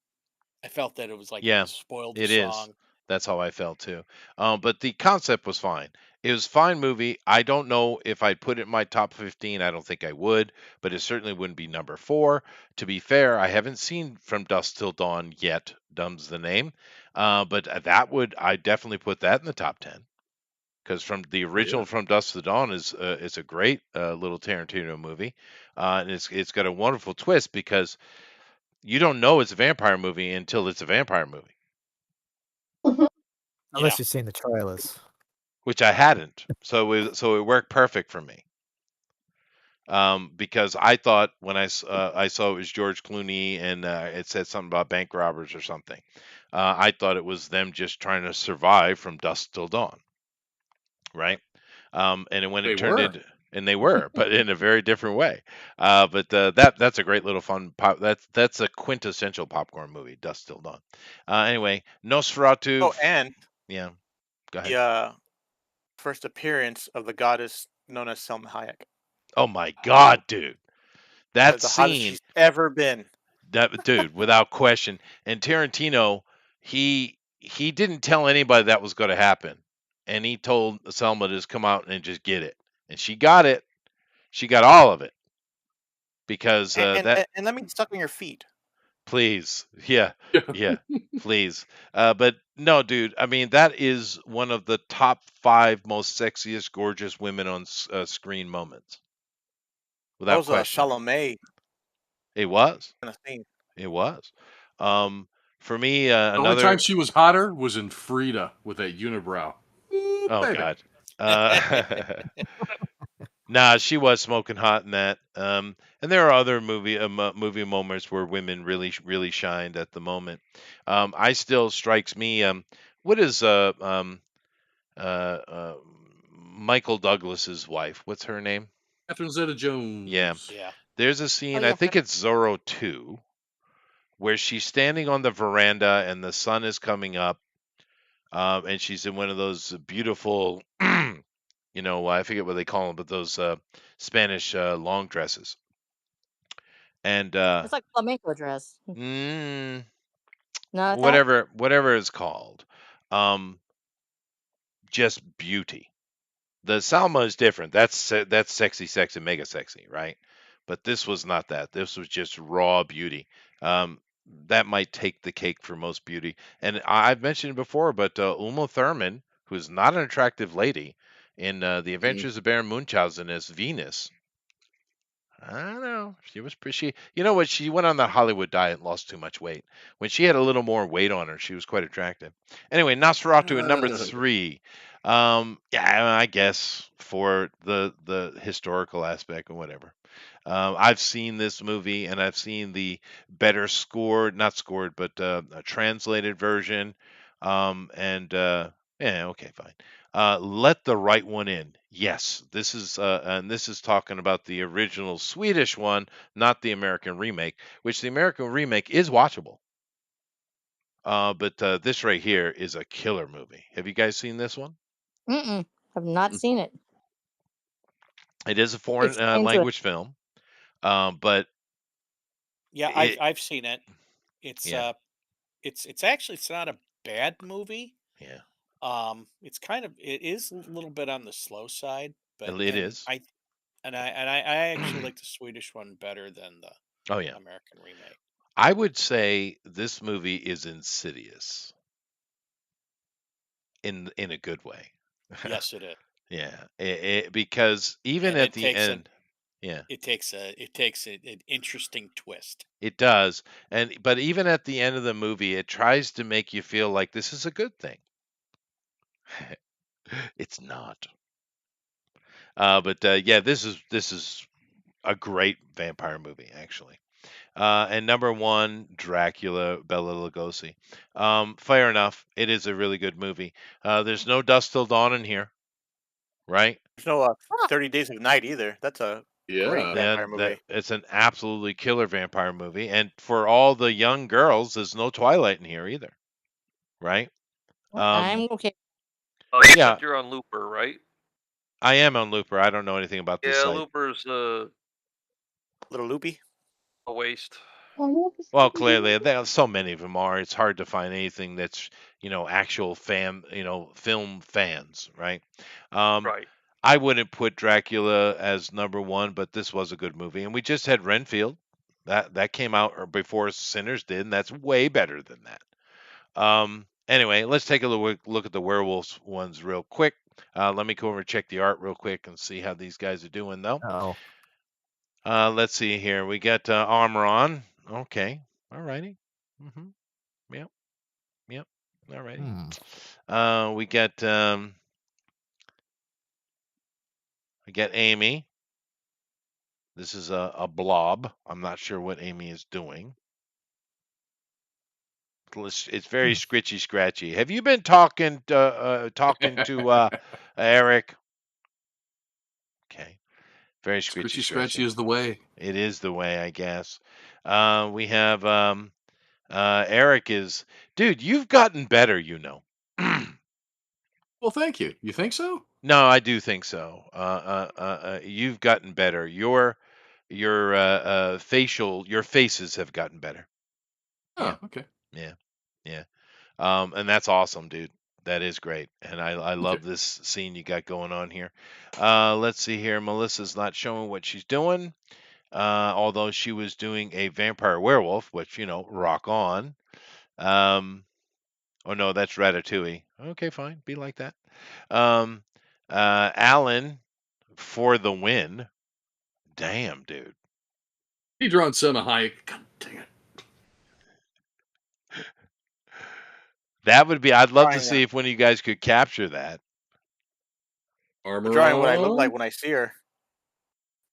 Speaker 7: I felt that it was like
Speaker 1: yeah,
Speaker 7: it spoiled the
Speaker 1: it is.
Speaker 7: song.
Speaker 1: That's how I felt too. But the concept was fine. It was a fine movie. I don't know if I'd put it in my top 15. I don't think I would, but it certainly wouldn't be number four. To be fair, I haven't seen From Dusk Till Dawn yet. Dumb's the name. But that would, I definitely put that in the top 10. Because from the
Speaker 4: Oh yeah.
Speaker 1: original From Dusk to Dawn is a great little Tarantino movie, and it's got a wonderful twist because you don't know it's a vampire movie until it's a vampire movie,
Speaker 7: Yeah.
Speaker 8: Unless you've seen the trailers.
Speaker 1: which I hadn't. So it worked perfect for me. Because I thought when I saw it was George Clooney and it said something about bank robbers or something, I thought it was them just trying to survive from dusk till dawn, right? And then when
Speaker 4: They
Speaker 1: it turned
Speaker 4: were.
Speaker 1: into, and they were, but in a very different way. But that's a great little fun pop. That's a quintessential popcorn movie, Dusk Till Dawn. Anyway, Nosferatu.
Speaker 6: Oh, and
Speaker 1: Yeah, go
Speaker 6: the
Speaker 1: ahead.
Speaker 6: first appearance of the goddess known as Selma Hayek,
Speaker 1: Oh my God, dude, that
Speaker 6: the hottest
Speaker 1: scene,
Speaker 6: she's ever been.
Speaker 1: that dude, without question. And Tarantino, he didn't tell anybody that was going to happen, and he told Selma to just come out and just get it, and she got it. She got all of it because that.
Speaker 6: And let me suck on your feet.
Speaker 1: Please. Yeah.
Speaker 4: Yeah.
Speaker 1: Yeah. Please. But no, dude. I mean, that is one of the top five most sexiest, gorgeous women on screen moments,
Speaker 6: That
Speaker 1: without
Speaker 6: was a
Speaker 1: question.
Speaker 6: Chalamet
Speaker 1: It was.
Speaker 6: kind of thing.
Speaker 1: It was. Um, for me,
Speaker 4: The only time
Speaker 1: another.
Speaker 4: she was hotter was in Frida with that unibrow. Ooh,
Speaker 1: Oh
Speaker 4: baby.
Speaker 1: God. Uh, nah, she was smoking hot in that. And there are other movie moments where women really shined at the moment. I still strikes me. What is uh Michael Douglas's wife. What's her name?
Speaker 4: Catherine Zeta-Jones.
Speaker 7: Yeah.
Speaker 1: There's a
Speaker 3: Oh
Speaker 1: scene, I
Speaker 3: yeah,
Speaker 1: think it's Zorro 2, where she's standing on the veranda and the sun is coming up, and she's in one of those beautiful, I forget what they call them, but those Spanish long dresses. And
Speaker 3: it's like flamenco dress.
Speaker 1: mm,
Speaker 3: Not that.
Speaker 1: whatever it's called, um, just beauty. The Salma is different. That's sexy, sexy, mega sexy, right? But this was not that. This was just raw beauty. Um, that might take the cake for most beauty. And I've mentioned it before, but Uma Thurman, who is not an attractive lady, in The Adventures of Baron Munchausen as Venus. I don't know. She was pretty. You know what? She went on that Hollywood diet and lost too much weight. When she had a little more weight on her, she was quite attractive. Anyway, Nosferatu at number 3. Yeah, I guess for the historical aspect or whatever. I've seen this movie and I've seen the better scored, not scored, but a translated version. And yeah, okay, fine. Let the Right One In. Yes, this is talking about the original Swedish one, not the American remake, which the American remake is watchable. But this right here is a killer movie. Have you guys seen this one?
Speaker 3: Mm-mm. I've not seen it.
Speaker 1: It is a foreign
Speaker 3: Explain to it.
Speaker 1: language film, but
Speaker 7: Yeah,
Speaker 1: it,
Speaker 7: I've seen it. It's
Speaker 1: yeah,
Speaker 7: it's actually it's not a bad movie.
Speaker 1: yeah,
Speaker 7: It is a little bit on the slow side, but
Speaker 1: it is.
Speaker 7: I actually like the Swedish one better than the
Speaker 1: Oh yeah,
Speaker 7: American remake.
Speaker 1: I would say this movie is insidious in a good way.
Speaker 7: Yes, it is.
Speaker 1: Yeah, because even
Speaker 7: And
Speaker 1: at the end, yeah,
Speaker 7: it takes an interesting twist.
Speaker 1: it does. But even at the end of the movie, it tries to make you feel like this is a good thing. It's not. But yeah, this is a great vampire movie actually. And number 1, Dracula, Bela Lugosi. Fair enough. It is a really good movie. There's no Dust Till Dawn in here, right?
Speaker 6: There's no
Speaker 3: Oh,
Speaker 6: 30 Days of Night either. That's a great
Speaker 4: Yeah.
Speaker 1: Yeah,
Speaker 6: vampire
Speaker 1: that
Speaker 6: movie.
Speaker 1: it's an absolutely killer vampire movie. And for all the young girls, there's no Twilight in here either, right? Um,
Speaker 3: I'm okay.
Speaker 5: Oh, you
Speaker 1: yeah,
Speaker 5: said you're on Looper, right?
Speaker 1: I am on Looper. I don't know anything about this
Speaker 5: Yeah,
Speaker 1: site.
Speaker 5: Looper's
Speaker 6: Little loopy.
Speaker 5: a waste.
Speaker 1: Well, clearly, there so many of them are. It's hard to find anything that's actual film fans, right? Um,
Speaker 5: Right.
Speaker 1: I wouldn't put Dracula as number 1, but this was a good movie, and we just had Renfield. That came out or before Sinners did, and that's way better than that. Anyway, let's take a look at the werewolves ones real quick. Let me go over and check the art real quick and see how these guys are doing, though.
Speaker 8: Oh,
Speaker 1: Let's see here. We got armor on. Okay. All righty. Mm-hmm. Yep. Yep. All righty. We got Amy. This is a blob. I'm not sure what Amy is doing. It's very scritchy scratchy. Have you been talking to Eric? Okay. Very scritchy
Speaker 4: Scritchy scratchy
Speaker 1: scratchy.
Speaker 4: is the way.
Speaker 1: It is the way, I guess. We have Eric is, dude, you've gotten better,
Speaker 4: Well, thank you. You think so?
Speaker 1: No, I do think so. You've gotten better. Your faces have gotten better. Yeah,
Speaker 4: Oh, okay.
Speaker 1: yeah, yeah. And that's awesome, dude. That is great, and I
Speaker 4: Okay.
Speaker 1: love this scene you got going on here. Let's see here. Melissa's not showing what she's doing, although she was doing a vampire werewolf, which rock on. Oh no, that's Ratatouille. Okay, fine, be like that. Um, Alan for the win. Damn, dude.
Speaker 4: He drawn Selma Hayek. God dang it.
Speaker 1: That would be. I'd love to
Speaker 6: Drawing,
Speaker 1: see if one of you guys could capture that.
Speaker 4: Armor
Speaker 6: drawing what I look like
Speaker 4: on.
Speaker 6: when I see her.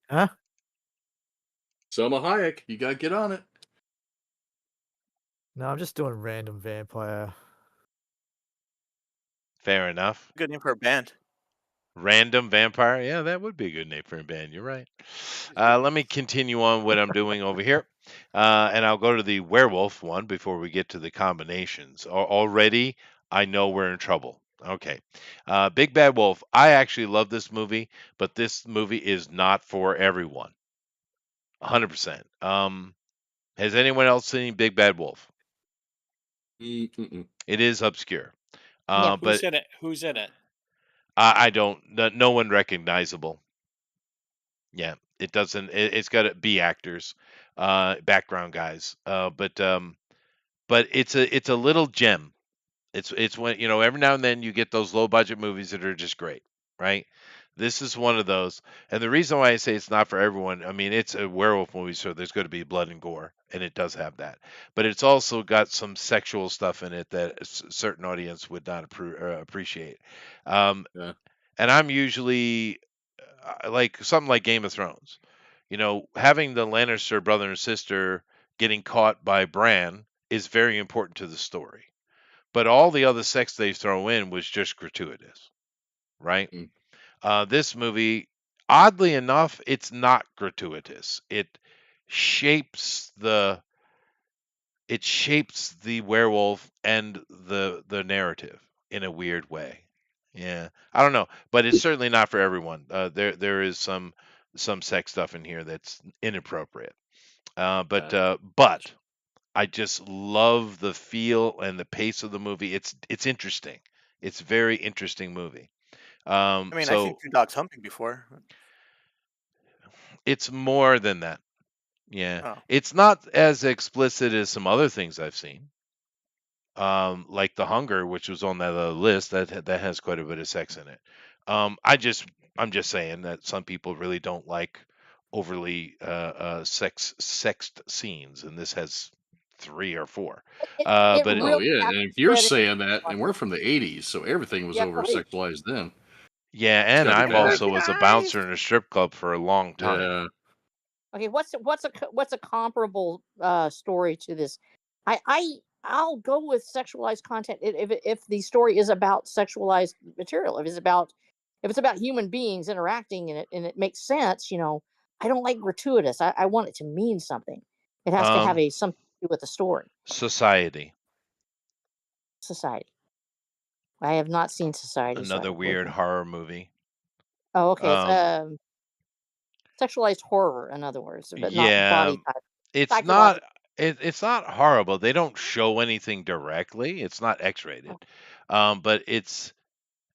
Speaker 8: huh?
Speaker 4: Selma Hayek. You got to get on it.
Speaker 8: No, I'm just doing random vampire.
Speaker 1: Fair enough.
Speaker 6: Good name for a band.
Speaker 1: Random Vampire. Yeah, that would be a good name for a band. You're right. Let me continue on what I'm doing over here. And I'll go to the werewolf one before we get to the combinations. Already, I know we're in trouble. Okay. Big Bad Wolf. I actually love this movie, but this movie is not for everyone. 100%. Has anyone else seen Big Bad Wolf?
Speaker 4: Mm-mm.
Speaker 1: It is obscure.
Speaker 3: Yeah.
Speaker 1: But
Speaker 7: Who's in it? Who's in it?
Speaker 1: I don't, no one recognizable. Yeah, it doesn't. It's got to be actors, background guys. But it's a little gem. It's when every now and then you get those low budget movies that are just great, right? This is one of those. And the reason why I say it's not for everyone, I mean, it's a werewolf movie, so there's going to be blood and gore, and it does have that. But it's also got some sexual stuff in it that a certain audience would not appreciate. Um,
Speaker 4: Yeah.
Speaker 1: and I'm usually like something like Game of Thrones. Having the Lannister brother and sister getting caught by Bran is very important to the story. But all the other sex they throw in was just gratuitous, right?
Speaker 4: Mm.
Speaker 1: This movie, oddly enough, it's not gratuitous. Shapes the it shapes the werewolf and the narrative in a weird way. Yeah, I don't know, but it's certainly not for everyone. There is some sex stuff in here that's inappropriate. But I just love the feel and the pace of the movie. It's interesting. It's a very interesting movie.
Speaker 6: I mean, I've seen
Speaker 1: So
Speaker 6: two dogs humping before.
Speaker 1: it's more than that. Yeah,
Speaker 6: Oh,
Speaker 1: it's not as explicit as some other things I've seen. Like The Hunger, which was on that list, that has quite a bit of sex in it. I'm just saying that some people really don't like overly sexed scenes, and this has 3 or 4.
Speaker 3: It
Speaker 1: But
Speaker 4: Oh
Speaker 3: really
Speaker 4: yeah,
Speaker 3: has
Speaker 4: and if you're
Speaker 3: credit.
Speaker 4: saying that, and we're from the '80s, so everything was
Speaker 3: Yeah,
Speaker 4: over
Speaker 3: right.
Speaker 4: sexualized then.
Speaker 1: yeah,
Speaker 4: It's
Speaker 1: and
Speaker 4: got to be
Speaker 1: I'm
Speaker 4: bad.
Speaker 1: also was a bouncer in a strip club for a long time.
Speaker 4: Yeah.
Speaker 3: Okay, what's a comparable story to this? I'll go with sexualized content if the story is about sexualized material. If it's about human beings interacting in it and it makes sense, I don't like gratuitous. I want it to mean something. It has to have
Speaker 1: Um,
Speaker 3: a something to do with the story.
Speaker 1: Society,
Speaker 3: Society. I have not seen Society, so I
Speaker 1: another
Speaker 3: don't believe
Speaker 1: weird
Speaker 3: you.
Speaker 1: horror movie.
Speaker 3: Oh, okay. It's
Speaker 1: Um,
Speaker 3: sexualized horror, in other words, but not
Speaker 1: yeah,
Speaker 3: body type.
Speaker 1: it's not
Speaker 3: Psychological.
Speaker 1: it's not horrible. They don't show anything directly. It's not X-rated.
Speaker 3: Oh,
Speaker 1: But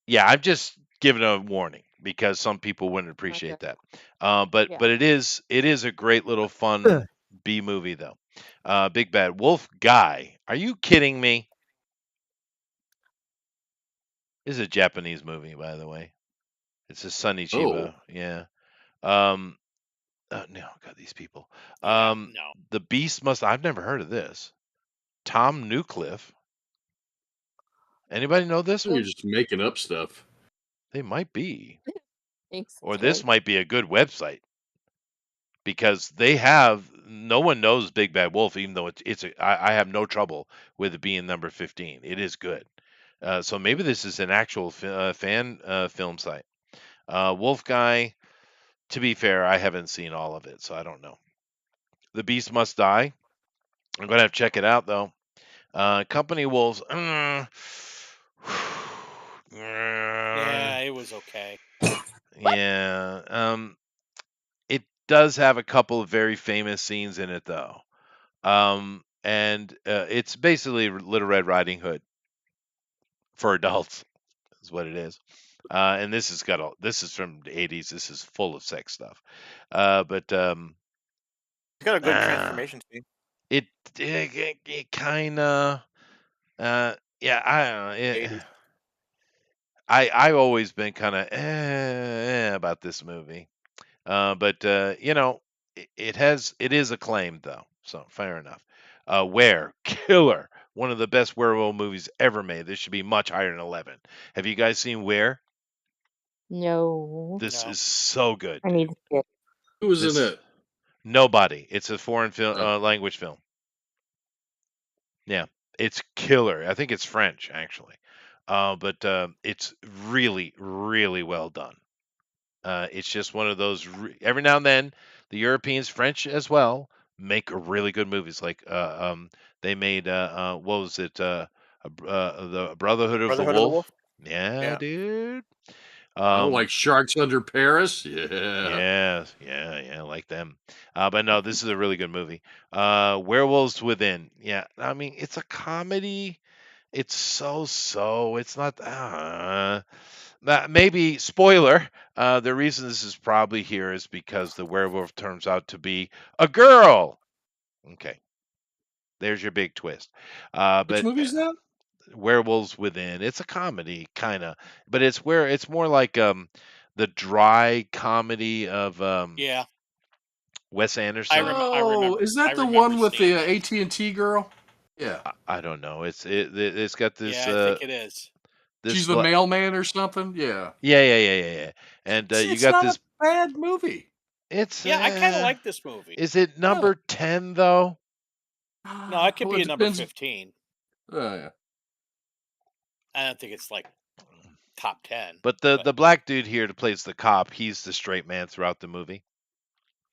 Speaker 1: yeah, I'm just giving a warning because some people wouldn't
Speaker 3: okay.
Speaker 1: appreciate that. But
Speaker 3: Yeah.
Speaker 1: but it is a great little fun B movie though. Big Bad Wolf Guy. Are you kidding me? This is a Japanese movie, by the way. It's a Sunny
Speaker 4: Oh,
Speaker 1: Chiba. Yeah. Um. No, God, these people.
Speaker 7: Yeah,
Speaker 1: Um.
Speaker 7: no.
Speaker 1: The Beast must. I've never heard of this. Tom Newcliffe. Anybody know this
Speaker 4: you're
Speaker 1: one?
Speaker 4: just making up stuff.
Speaker 1: They might be,
Speaker 3: Thanks.
Speaker 1: or this
Speaker 3: Right.
Speaker 1: might be a good website because they have. No one knows Big Bad Wolf, even though I have no trouble with it being number 15. It is good. So maybe this is an actual fan film site. Wolf Guy. To be fair, I haven't seen all of it, so I don't know. The Beast Must Die. I'm gonna have to check it out though. Company Wolves.
Speaker 7: Yeah, it was okay.
Speaker 1: Yeah. It does have a couple of very famous scenes in it though. And it's basically Little Red Riding Hood for adults is what it is. And this is from the 80s. This is full of sex stuff. But
Speaker 6: it's got a good
Speaker 1: uh,
Speaker 6: transformation scene.
Speaker 1: it kind of yeah, I don't know.
Speaker 6: 80s.
Speaker 1: I've always been kind of about this movie. But it is acclaimed though, so fair enough. Killer, one of the best werewolf movies ever made. This should be much higher than 11. Have you guys seen Where?
Speaker 3: No,
Speaker 1: This
Speaker 7: No.
Speaker 1: is so good.
Speaker 3: I need to see it.
Speaker 4: Who was in
Speaker 1: This
Speaker 4: it?
Speaker 1: Nobody. It's a foreign film,
Speaker 4: Oh,
Speaker 1: language film. Yeah, it's killer. I think it's French actually. but it's really, really well done. It's just one of those. Every now and then, the Europeans, French as well, make really good movies. Like they made what was it? The Brotherhood of the
Speaker 6: Brotherhood of the
Speaker 1: Wolf.
Speaker 6: Wolf.
Speaker 1: Yeah,
Speaker 6: Yeah.
Speaker 1: dude.
Speaker 4: Oh, like Sharks Under Paris? Yeah.
Speaker 1: Yeah, like them. But no, this is a really good movie. Werewolves Within. Yeah, I mean, it's a comedy. It's so. It's not. Maybe spoiler. The reason this is probably here is because the werewolf turns out to be a girl. Okay, there's your big twist.
Speaker 4: Which
Speaker 1: But
Speaker 4: movie is that?
Speaker 1: Werewolves Within. It's a comedy, kind of, but it's more like the dry comedy of
Speaker 7: Yeah,
Speaker 1: Wes
Speaker 7: I
Speaker 1: Anderson.
Speaker 4: Oh, is
Speaker 7: I
Speaker 4: that the
Speaker 7: remember
Speaker 4: one with
Speaker 7: seeing
Speaker 4: the
Speaker 7: that.
Speaker 4: AT&T girl? Yeah.
Speaker 1: I don't know. It's got this
Speaker 7: Yeah, I think it is.
Speaker 1: this
Speaker 4: She's the mailman or something? Yeah.
Speaker 1: yeah. And
Speaker 4: See,
Speaker 1: you
Speaker 4: it's
Speaker 1: got
Speaker 4: not a
Speaker 1: this.
Speaker 4: bad movie.
Speaker 1: It's
Speaker 7: Yeah, I kind of like this movie.
Speaker 1: is it
Speaker 4: Oh.
Speaker 1: number 10 though?
Speaker 7: No, it could
Speaker 4: Well,
Speaker 7: be
Speaker 4: it
Speaker 7: a number
Speaker 4: depends.
Speaker 7: 15.
Speaker 4: Yeah.
Speaker 7: I don't think it's like top 10.
Speaker 1: But the black dude here that plays the cop, he's the straight man throughout the movie,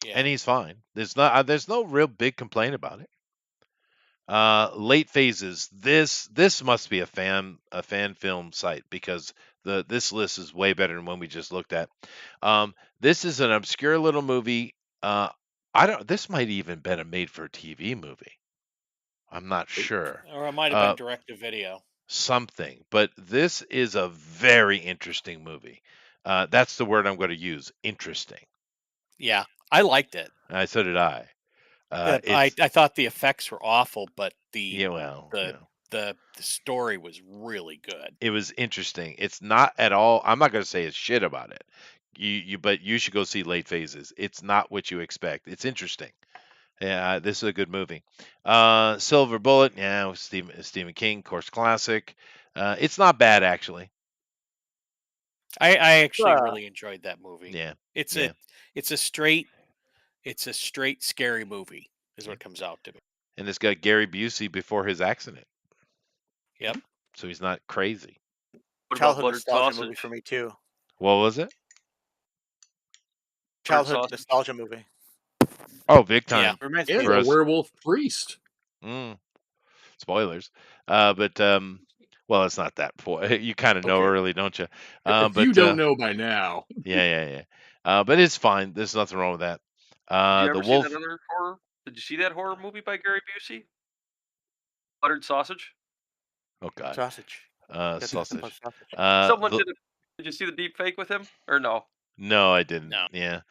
Speaker 7: yeah,
Speaker 1: and he's fine. There's no real big complaint about it. Late phases. This must be a fan film site because this list is way better than one we just looked at. This is an obscure little movie. I don't. This might even been a made for TV movie. I'm not sure.
Speaker 7: or it might have been direct to video.
Speaker 1: Something, but this is a very interesting movie. That's the word I'm going to use. Interesting.
Speaker 7: Yeah, I liked it.
Speaker 1: So did I.
Speaker 7: I
Speaker 1: It's
Speaker 7: thought the effects were awful, but the
Speaker 1: well,
Speaker 7: the story was really good.
Speaker 1: it was interesting. It's not at all. I'm not going to say it's shit about it. But you should go see Late Phases. It's not what you expect. It's interesting. Yeah, this is a good movie. Silver Bullet. Yeah, with Stephen King, course classic. It's not bad actually.
Speaker 7: I actually really enjoyed that movie.
Speaker 1: Yeah,
Speaker 7: It's
Speaker 1: yeah.
Speaker 7: a straight scary movie is what it comes out to be.
Speaker 1: And it's got Gary Busey before his accident,
Speaker 7: Yep.
Speaker 1: so he's not crazy.
Speaker 5: What about
Speaker 6: Childhood
Speaker 5: buttered
Speaker 6: nostalgia
Speaker 5: sausage?
Speaker 6: movie for me too.
Speaker 1: What was it?
Speaker 6: Childhood
Speaker 5: sausage.
Speaker 6: nostalgia movie.
Speaker 1: Oh, big
Speaker 7: Yeah.
Speaker 1: time.
Speaker 6: Reminds
Speaker 4: And
Speaker 6: me.
Speaker 1: For
Speaker 4: the
Speaker 1: us.
Speaker 4: werewolf priest.
Speaker 1: Spoilers. But well, it's not that. You kind of know
Speaker 4: Okay.
Speaker 1: early, don't you?
Speaker 4: If
Speaker 1: But
Speaker 4: you don't know by now.
Speaker 1: yeah. But it's fine. There's nothing wrong with that.
Speaker 5: Did you
Speaker 1: The
Speaker 5: ever see
Speaker 1: wolf.
Speaker 5: that other horror? Did you see that horror movie by Gary Busey? Buttered sausage.
Speaker 1: Oh God.
Speaker 6: Sausage. That's
Speaker 1: Sausage.
Speaker 6: sausage.
Speaker 5: Someone did. Did you see the deep fake with him or no?
Speaker 1: No, I didn't.
Speaker 7: No.
Speaker 1: Yeah.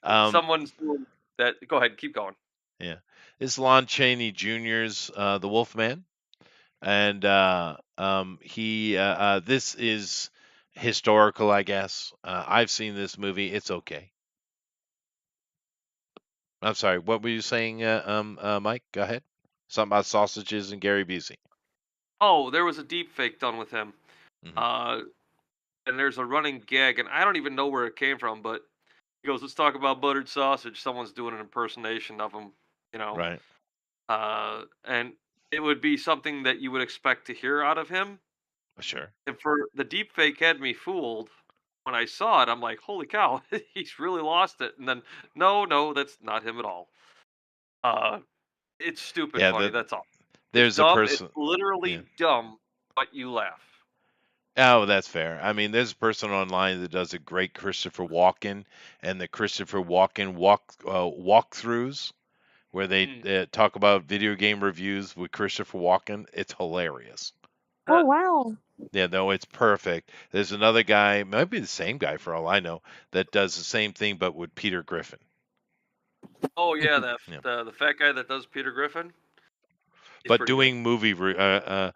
Speaker 5: Someone's doing that. Go ahead, keep going.
Speaker 1: Yeah. It's Lon Chaney Jr.'s The Wolfman, and this is historical, I guess. I've seen this movie. It's okay. I'm sorry. What were you saying, Mike? Go ahead. Something about sausages and Gary Busey.
Speaker 5: Oh, there was a deep fake done with him.
Speaker 1: Mhm.
Speaker 5: And there's a running gag, and I don't even know where it came from, but he goes, "Let's talk about buttered sausage." Someone's doing an impersonation of him, you know.
Speaker 1: Right.
Speaker 5: And it would be something that you would expect to hear out of him.
Speaker 1: Sure.
Speaker 5: And for the deep fake had me fooled. When I saw it, I'm like, "Holy cow, he's really lost it." And then, no, that's not him at all. It's stupid
Speaker 1: Yeah.
Speaker 5: funny. That's all. It's
Speaker 1: There's a
Speaker 5: dumb. It's
Speaker 1: person.
Speaker 5: literally
Speaker 1: Yeah.
Speaker 5: dumb, but you laugh.
Speaker 1: Oh, that's fair. I mean, there's a person online that does a great Christopher Walken, and the Christopher Walken walkthroughs where they talk about video game reviews with Christopher Walken. It's hilarious.
Speaker 3: Oh wow.
Speaker 1: Yeah, no, it's perfect. There's another guy, might be the same guy for all I know, that does the same thing but with Peter Griffin.
Speaker 5: Oh yeah,
Speaker 1: Yeah.
Speaker 5: the fat guy that does Peter Griffin. He's
Speaker 1: But
Speaker 5: pretty good.
Speaker 1: doing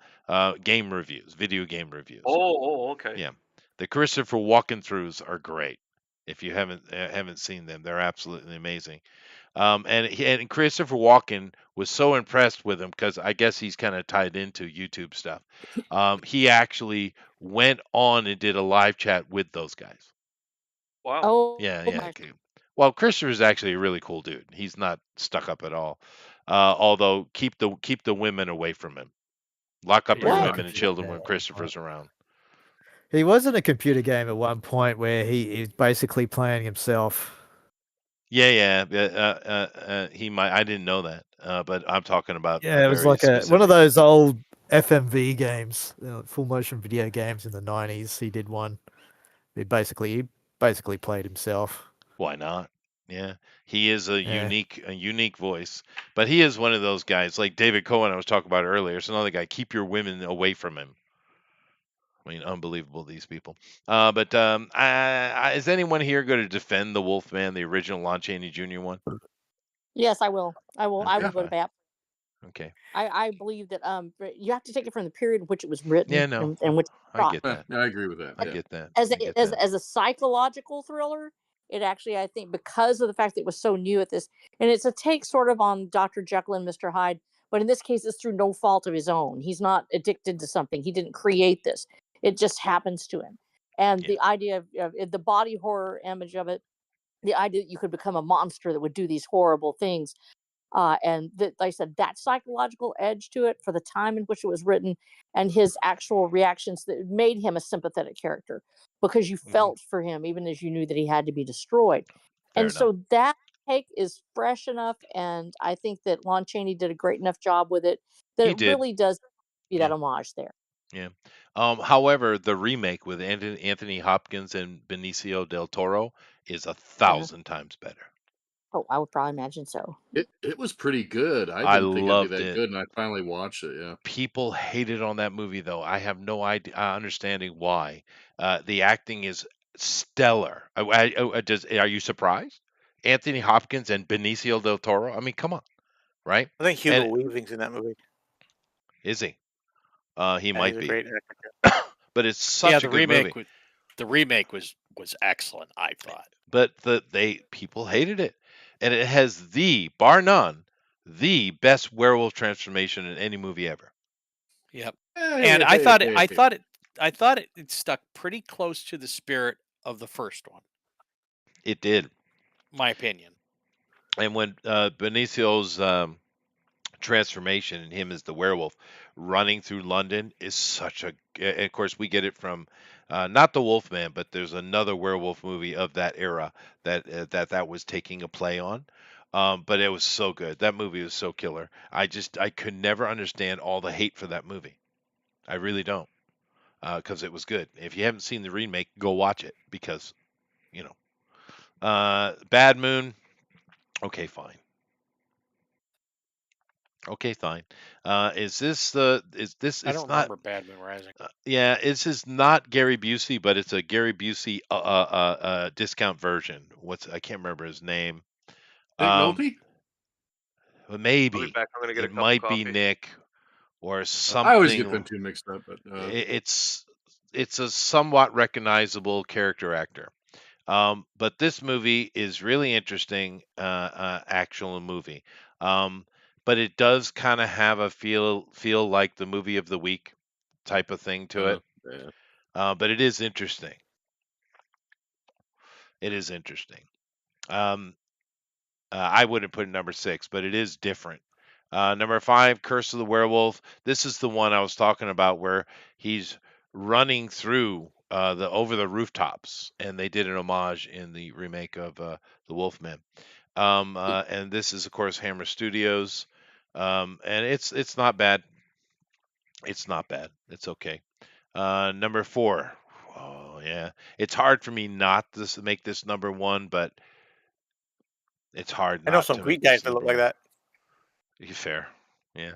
Speaker 1: game reviews, video game reviews.
Speaker 5: Oh, okay.
Speaker 1: Yeah, the Christopher Walken throughs are great. If you haven't seen them, they're absolutely amazing. And Christopher Walken was so impressed with him because I guess he's kind of tied into YouTube stuff. He actually went on and did a live chat with those guys.
Speaker 5: Wow.
Speaker 3: Oh
Speaker 1: Yeah.
Speaker 3: my.
Speaker 1: Okay. Well, Christopher's actually a really cool dude. He's not stuck up at all. Although keep the women away from him. Lock up your
Speaker 3: What?
Speaker 1: women and children when Christopher's around.
Speaker 8: He was in a computer game at one point where he's basically playing himself.
Speaker 1: Yeah. He might. I didn't know that. But I'm talking about a
Speaker 8: Yeah, it was
Speaker 1: very
Speaker 8: like one of
Speaker 1: specific.
Speaker 8: those old FMV games, full motion video games in the 90s. He did one. He basically played himself.
Speaker 1: Why not? Yeah, he is a
Speaker 8: Yeah.
Speaker 1: unique voice. But he is one of those guys, like David Cohen I was talking about earlier. It's another guy. Keep your women away from him. I mean, unbelievable these people. But is anyone here going to defend the Wolfman, the original Lon Chaney Jr. one?
Speaker 3: Yes, I will. I will. I
Speaker 1: Okay,
Speaker 3: will go to
Speaker 1: fine.
Speaker 3: bat.
Speaker 1: Okay.
Speaker 3: I believe that you have to take it from the period in which it was written
Speaker 1: Yeah, no,
Speaker 3: and which it
Speaker 1: I
Speaker 3: shot.
Speaker 1: get that.
Speaker 4: I agree with that.
Speaker 1: I
Speaker 4: Yeah.
Speaker 1: get that.
Speaker 3: As
Speaker 1: I get
Speaker 3: a, as
Speaker 1: that.
Speaker 3: as a psychological thriller, it actually, I think, because of the fact that it was so new at this, and it's a take sort of on Dr. Jekyll and Mr. Hyde, but in this case, it's through no fault of his own. He's not addicted to something. He didn't create this. It just happens to him. And
Speaker 1: Yeah.
Speaker 3: the idea of the body horror image of it, the idea that you could become a monster that would do these horrible things, and that, like I said, that psychological edge to it for the time in which it was written, and his actual reactions that made him a sympathetic character because you
Speaker 1: Mhm.
Speaker 3: felt for him even as you knew that he had to be destroyed.
Speaker 1: Fair
Speaker 3: And
Speaker 1: enough.
Speaker 3: so that take is fresh enough, and I think that Lon Chaney did a great enough job with it that
Speaker 1: He
Speaker 3: it
Speaker 1: did.
Speaker 3: really does be that
Speaker 1: Yeah.
Speaker 3: homage there.
Speaker 1: Yeah. However, the remake with Anthony Hopkins and Benicio del Toro is 1,000 times better.
Speaker 3: Oh, I would probably imagine so.
Speaker 4: It was pretty good. I
Speaker 1: I
Speaker 4: didn't think it'd be
Speaker 1: loved
Speaker 4: that
Speaker 1: it.
Speaker 4: good, and I finally watched it. Yeah.
Speaker 1: People hated on that movie, though. I have no idea, understanding why. The acting is stellar. Are you surprised? Anthony Hopkins and Benicio del Toro. I mean, come on, right?
Speaker 6: I think Hugo
Speaker 1: And
Speaker 6: Weaving's in that movie.
Speaker 1: is he? He
Speaker 6: Yeah, he's
Speaker 1: might
Speaker 6: a
Speaker 1: be,
Speaker 6: great actor.
Speaker 1: but it's
Speaker 7: Yeah,
Speaker 1: such a good movie.
Speaker 7: the remake was excellent, I thought.
Speaker 1: But people hated it, and it has bar none, the best werewolf transformation in any movie ever.
Speaker 7: Yep.
Speaker 4: Hey,
Speaker 7: And
Speaker 4: hey, hey, hey.
Speaker 7: I thought it stuck pretty close to the spirit of the first one,
Speaker 1: It did.
Speaker 7: my opinion.
Speaker 1: And when Benicio's transformation and him as the werewolf running through London is such a. And of course, we get it from not the Wolfman, but there's another werewolf movie of that era that was taking a play on. But it was so good. That movie was so killer. I could never understand all the hate for that movie. I really don't, because it was good. If you haven't seen the remake, go watch it because you know. Bad Moon. Okay, fine. Okay, fine. Is this the? Is this?
Speaker 7: I
Speaker 1: It's
Speaker 7: don't
Speaker 1: not.
Speaker 7: remember Bad Moon Rising.
Speaker 1: Yeah, this is not Gary Busey, but it's a Gary Busey discount version. I can't remember his name.
Speaker 4: Nick
Speaker 1: Um,
Speaker 4: Nolte?
Speaker 5: I'll be
Speaker 1: maybe
Speaker 5: back. I'm gonna get a
Speaker 1: it
Speaker 5: cup of
Speaker 1: might be
Speaker 5: coffee.
Speaker 1: Nick or
Speaker 4: I always get
Speaker 1: something.
Speaker 4: them two mixed up, but
Speaker 1: It's a somewhat recognizable character actor. But this movie is really interesting, actual movie. Um, but it does kind of have a feel like the movie of the week type of thing to it.
Speaker 4: yeah.
Speaker 1: But it is interesting. It is interesting. Um, I wouldn't put it number 6, but it is different. Number 5, Curse of the Werewolf. This is the one I was talking about where he's running through the over the rooftops, and they did an homage in the remake of the Wolfman. And this is, of course, Hammer Studios, and it's not bad. It's not bad. It's okay. Number 4. Oh yeah, it's hard for me not to make this number 1, but it's hard
Speaker 6: I know
Speaker 1: not
Speaker 6: some
Speaker 1: to make
Speaker 6: Greek guys
Speaker 1: this
Speaker 6: that look
Speaker 1: number
Speaker 6: like
Speaker 1: 1.
Speaker 6: that.
Speaker 1: Fair, yeah.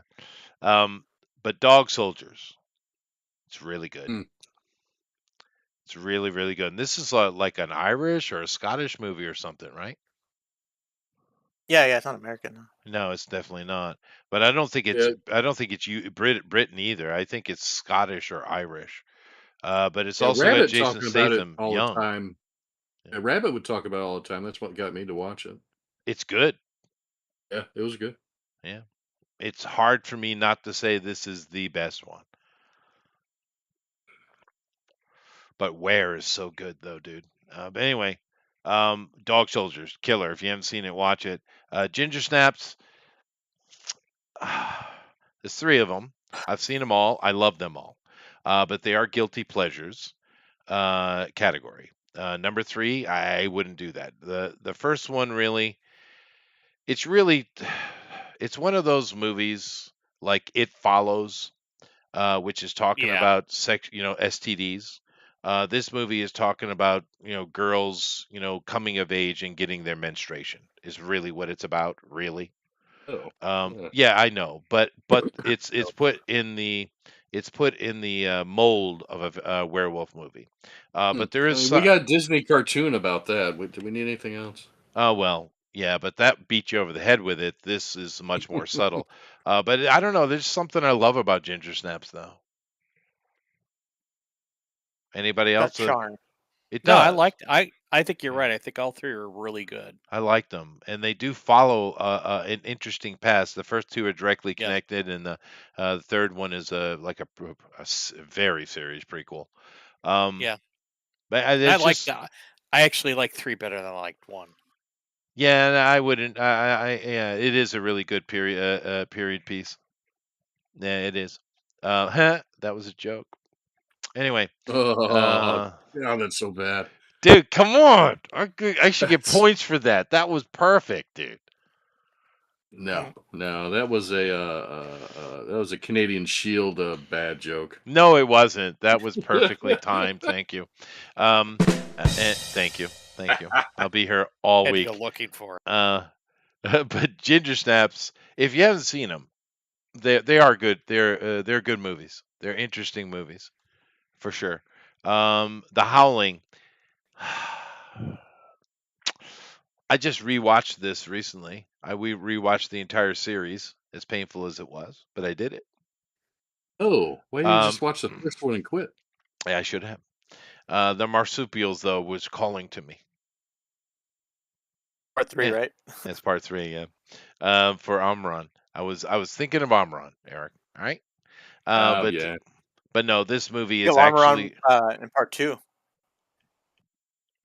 Speaker 1: But Dog Soldiers, it's really good.
Speaker 4: Mm.
Speaker 1: It's really, really good. And this is like an Irish or a Scottish movie or something, right?
Speaker 6: Yeah, it's not American.
Speaker 1: No, it's definitely not. But I don't think it's
Speaker 4: Yeah.
Speaker 1: Britain either. I think it's Scottish or Irish. But it's
Speaker 4: Yeah,
Speaker 1: also got
Speaker 4: Rabbit
Speaker 1: Jason
Speaker 4: talking about it
Speaker 1: Statham
Speaker 4: all the
Speaker 1: young.
Speaker 4: time.
Speaker 1: Yeah.
Speaker 4: Yeah, Rabbit would talk about it all the time. That's what got me to watch it.
Speaker 1: It's good.
Speaker 4: Yeah, it was good.
Speaker 1: Yeah. It's hard for me not to say this is the best one. But Where is so good though, dude. But anyway, Dog Soldiers, killer. If you haven't seen it, watch it. Ginger Snaps. There's 3 of them. I've seen them all. I love them all. But they are guilty pleasures. category. Number three, I wouldn't do that. The first one really, it's really, it's one of those movies like It Follows, which is talking
Speaker 7: Yeah.
Speaker 1: about STDs. This movie is talking about girls coming of age and getting their menstruation is really what it's about, really.
Speaker 4: Oh.
Speaker 1: Yeah, I know, but it's put in the mold of a werewolf movie. But there
Speaker 4: I
Speaker 1: is
Speaker 4: mean, we
Speaker 1: some.
Speaker 4: got Disney cartoon about that. Do we need anything else?
Speaker 1: Oh well, yeah, but that beat you over the head with it. This is much more subtle. But I don't know. There's something I love about Ginger Snaps, though. Anybody
Speaker 6: Got
Speaker 1: else?
Speaker 6: charm.
Speaker 1: It
Speaker 7: No,
Speaker 1: does.
Speaker 7: I think you're
Speaker 1: Yeah.
Speaker 7: right. I think all three are really good.
Speaker 1: I like them, and they do follow an interesting path. The first two are directly
Speaker 7: Yeah.
Speaker 1: connected, and the third one is a very serious prequel. Um,
Speaker 7: Yeah.
Speaker 1: but
Speaker 7: I
Speaker 1: it's
Speaker 7: like
Speaker 1: just
Speaker 7: that. I actually like three better than I liked one.
Speaker 1: yeah. And I wouldn't. Yeah, it is a really good period piece. Yeah, it is. That was a joke. Anyway,
Speaker 4: Oh,
Speaker 1: uh,
Speaker 4: God, that's so bad.
Speaker 1: dude, come on! I should get
Speaker 4: That's
Speaker 1: points for that. That was perfect, dude.
Speaker 4: no, that was a Canadian Shield bad joke.
Speaker 1: No, it wasn't. That was perfectly timed. Thank you. Thank you. Thank you. I'll be here all
Speaker 7: Had to go
Speaker 1: week.
Speaker 7: looking for it.
Speaker 1: But Ginger Snaps, if you haven't seen them, they are good. They're good movies. They're interesting movies for sure. The Howling. I just rewatched this recently. We rewatched the entire series, as painful as it was, but I did it.
Speaker 4: Oh, why didn't you
Speaker 1: Um,
Speaker 4: just watch the first one and quit?
Speaker 1: yeah, I should have. The marsupials, though, was calling to me.
Speaker 6: Part three,
Speaker 1: Yeah,
Speaker 6: right?
Speaker 1: that's part three. Yeah, for Amron, I was thinking of Amron, Eric. All right,
Speaker 4: Oh
Speaker 1: but
Speaker 4: yeah.
Speaker 1: no, this movie
Speaker 6: Kill
Speaker 1: is
Speaker 6: armor on
Speaker 1: actually.
Speaker 6: in part two.